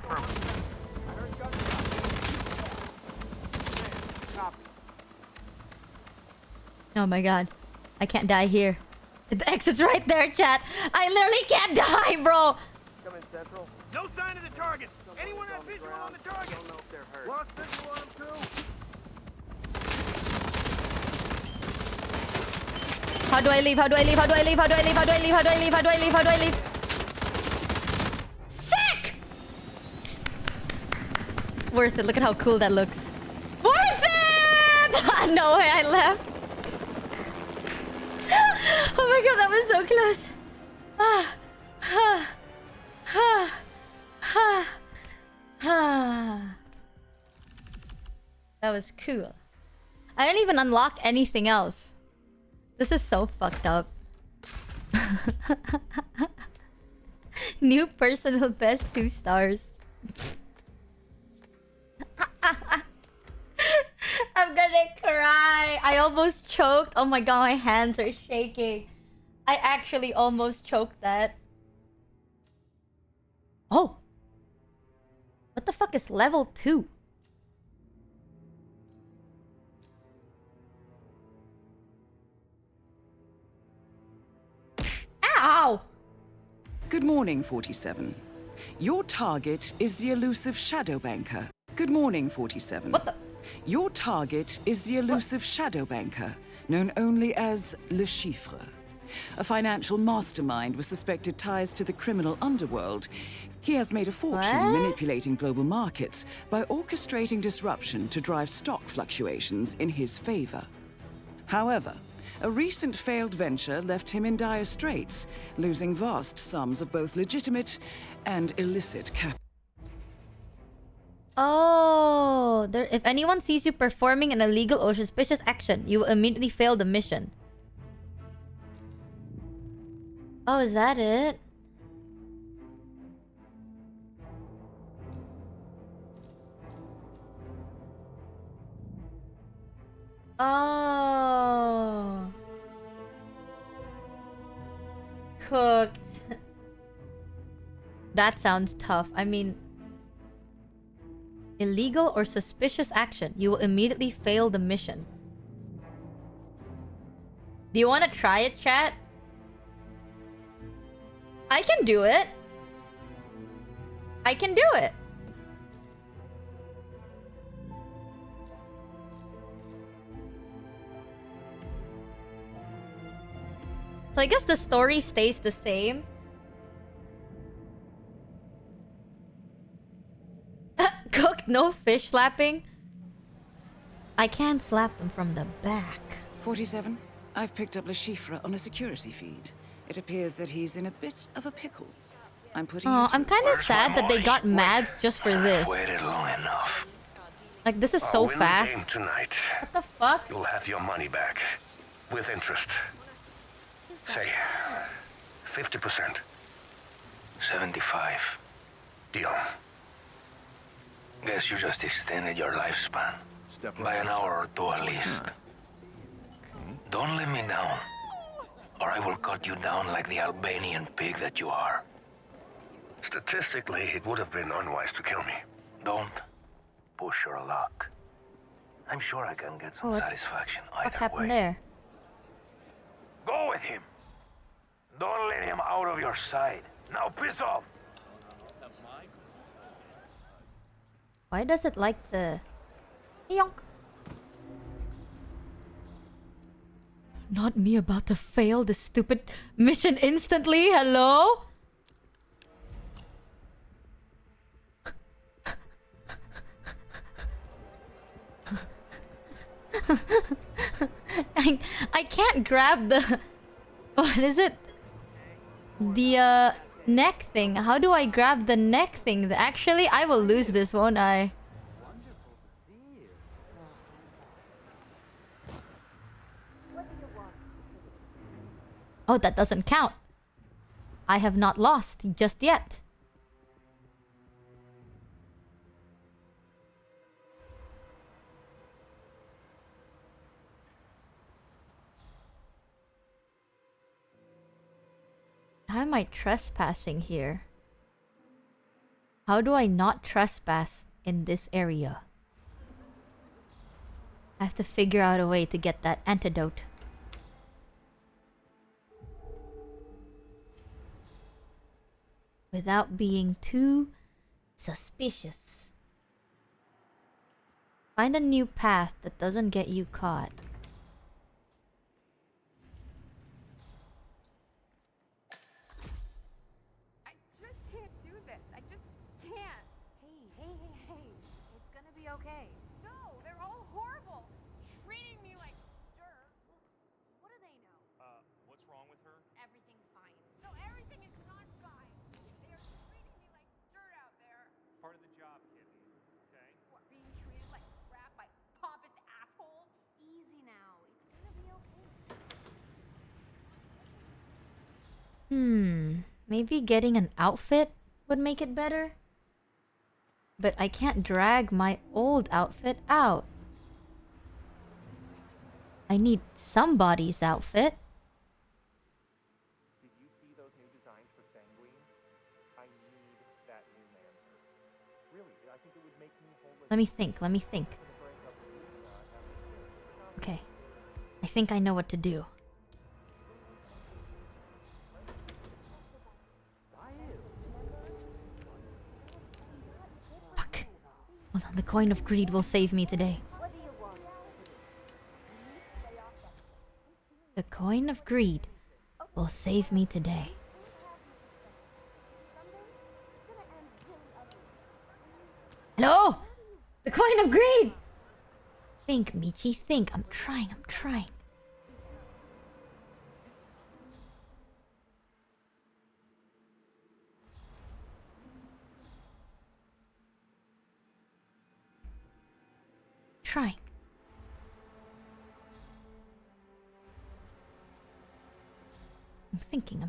Oh my god. I can't die here. The exit's right there, chat. I literally can't die, bro. Come in, Central. No sign of the target. Anyone have visual on the target? Don't know if they're hurt. Lost visual on them too. How do I leave? How do I leave? How do I leave? How do I leave? How do I leave? How do I leave? How do I leave? How do I leave? Sick! Worth it. Look at how cool that looks. Worth it! No way, I left. Oh my god, that was so close. That was cool. I didn't even unlock anything else. This is so fucked up. New personal best 2 stars. I'm gonna cry. I almost choked. Oh my god, my hands are shaking. I actually almost choked that. Oh. What the fuck is level 2? Ow! Good morning, 47. Your target is the elusive Shadow Banker. Good morning, 47. What the? Your target is the elusive Shadow Banker, known only as Le Chiffre. A financial mastermind with suspected ties to the criminal underworld. He has made a fortune manipulating global markets by orchestrating disruption to drive stock fluctuations in his favor. However, a recent failed venture left him in dire straits, losing vast sums of both legitimate and illicit capital. Oh, if anyone sees you performing an illegal or suspicious action, you will immediately fail the mission. Oh, is that it? Oh. Cooked. That sounds tough. I mean... Illegal or suspicious action. You will immediately fail the mission. Do you want to try it, chat? I can do it. I can do it. So I guess the story stays the same. Cooked, no fish slapping. I can't slap them from the back. 47. I've picked up Le Chiffre on a security feed. It appears that he's in a bit of a pickle. I'm putting you I'm kind of sad that they got Mads just for this. Waited long enough. Like, this is so fast. Game tonight. What the fuck? You'll have your money back. With interest. Say, 50%. 75. Deal. Guess you just extended your lifespan. By an hour or 2 at least. Don't let me down, or I will cut you down like the Albanian pig that you are. Statistically, it would have been unwise to kill me. Don't push your luck. I'm sure I can get some satisfaction either What happened way. there? Go with him. Don't let him out of your sight. Now piss off! Why does it like to... Yonk. Not me about to fail this stupid mission instantly. Hello? I can't grab the... What is it? The neck thing. How do I grab the neck thing? Actually, I will lose this, won't I? Oh, that doesn't count. I have not lost just yet. How am I trespassing here? How do I not trespass in this area? I have to figure out a way to get that antidote. Without being too suspicious. Find a new path that doesn't get you caught. I just can't do this. I just can't. Hey. It's gonna be okay. No, they're all horrible. Treating me like dirt. What do they know? What's wrong with her? Everything's fine. No, everything is not fine. They are treating me like dirt out there. Part of the job, kid. Okay? What, being treated like crap by pompous assholes? Easy now. It's gonna be okay. Maybe getting an outfit would make it better? But I can't drag my old outfit out. I need somebody's outfit. Did you see those new designs for Sanguine? I need that new mancer. Really, I think it would make me whole. Let me think. Okay. I think I know what to do. Fuck. Hold on, the coin of greed will save me today. The coin of greed will save me today. Hello? The coin of greed! Think, Michi, think. I'm trying. I'm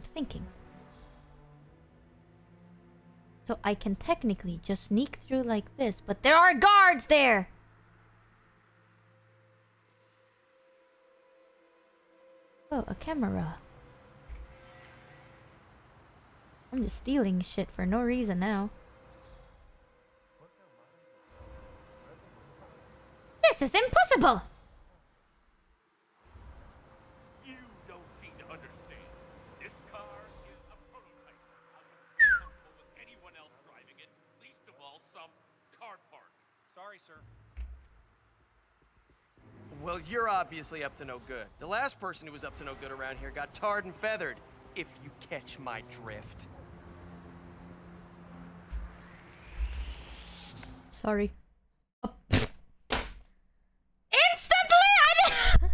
thinking. So I can technically just sneak through like this, but there are guards there! Oh, a camera. I'm just stealing shit for no reason now. This is impossible! You don't seem to understand. This car is a prototype. I'm uncomfortable with anyone else driving it, least of all some car park. Sorry, sir. Well, you're obviously up to no good. The last person who was up to no good around here got tarred and feathered, if you catch my drift. Sorry. Instantly!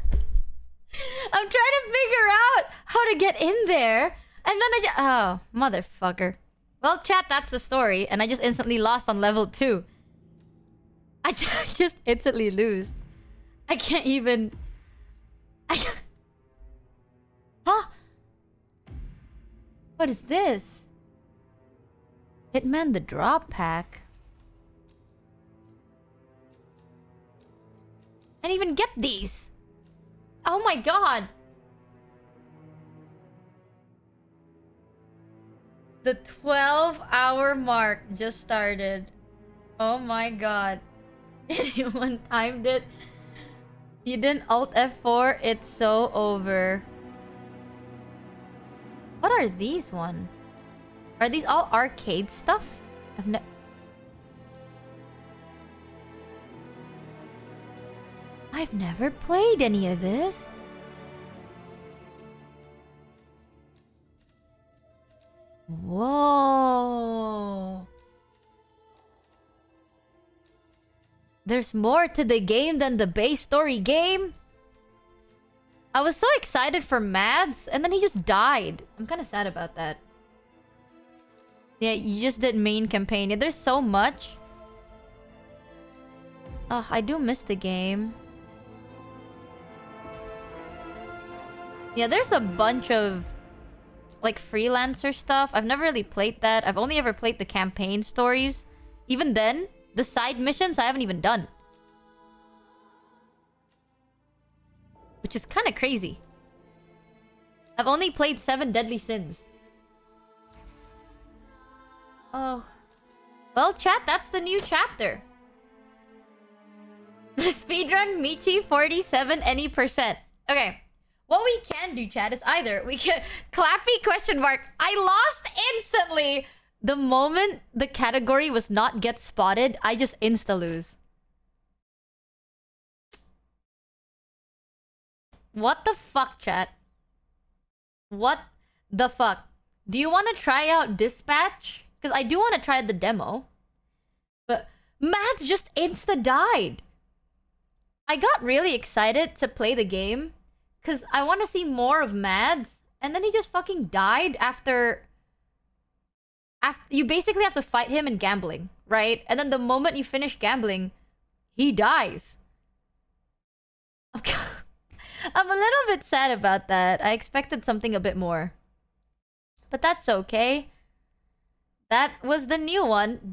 I'm trying to figure out how to get in there. And then oh, motherfucker. Well, chat, that's the story. And I just instantly lost on level 2. I just instantly lose. I can't even... Huh? What is this? Hitman the drop pack. I didn't even get these. Oh my god. The 12-hour mark just started. Oh my god. Anyone timed it? You didn't Alt F4, it's so over. What are these one? Are these all arcade stuff? I've never played any of this. Whoa. There's more to the game than the base story game. I was so excited for Mads, and then he just died. I'm kind of sad about that. Yeah, you just did main campaign. Yeah, there's so much. Ugh, I do miss the game. Yeah, there's a bunch of like freelancer stuff. I've never really played that. I've only ever played the campaign stories. Even then, the side missions I haven't even done. Which is kind of crazy. I've only played 7 Deadly Sins. Oh. Well, chat, that's the new chapter. Speedrun Michi 47 any %. Okay. What we can do, chat, is either we can... Clappy question mark. I lost instantly. The moment the category was not get spotted, I just insta-lose. What the fuck, chat? What the fuck? Do you want to try out Dispatch? Because I do want to try the demo. But Mads just insta-died. I got really excited to play the game. Because I want to see more of Mads. And then he just fucking died after... You basically have to fight him in gambling, right? And then the moment you finish gambling, he dies. I'm a little bit sad about that. I expected something a bit more. But that's okay. That was the new one.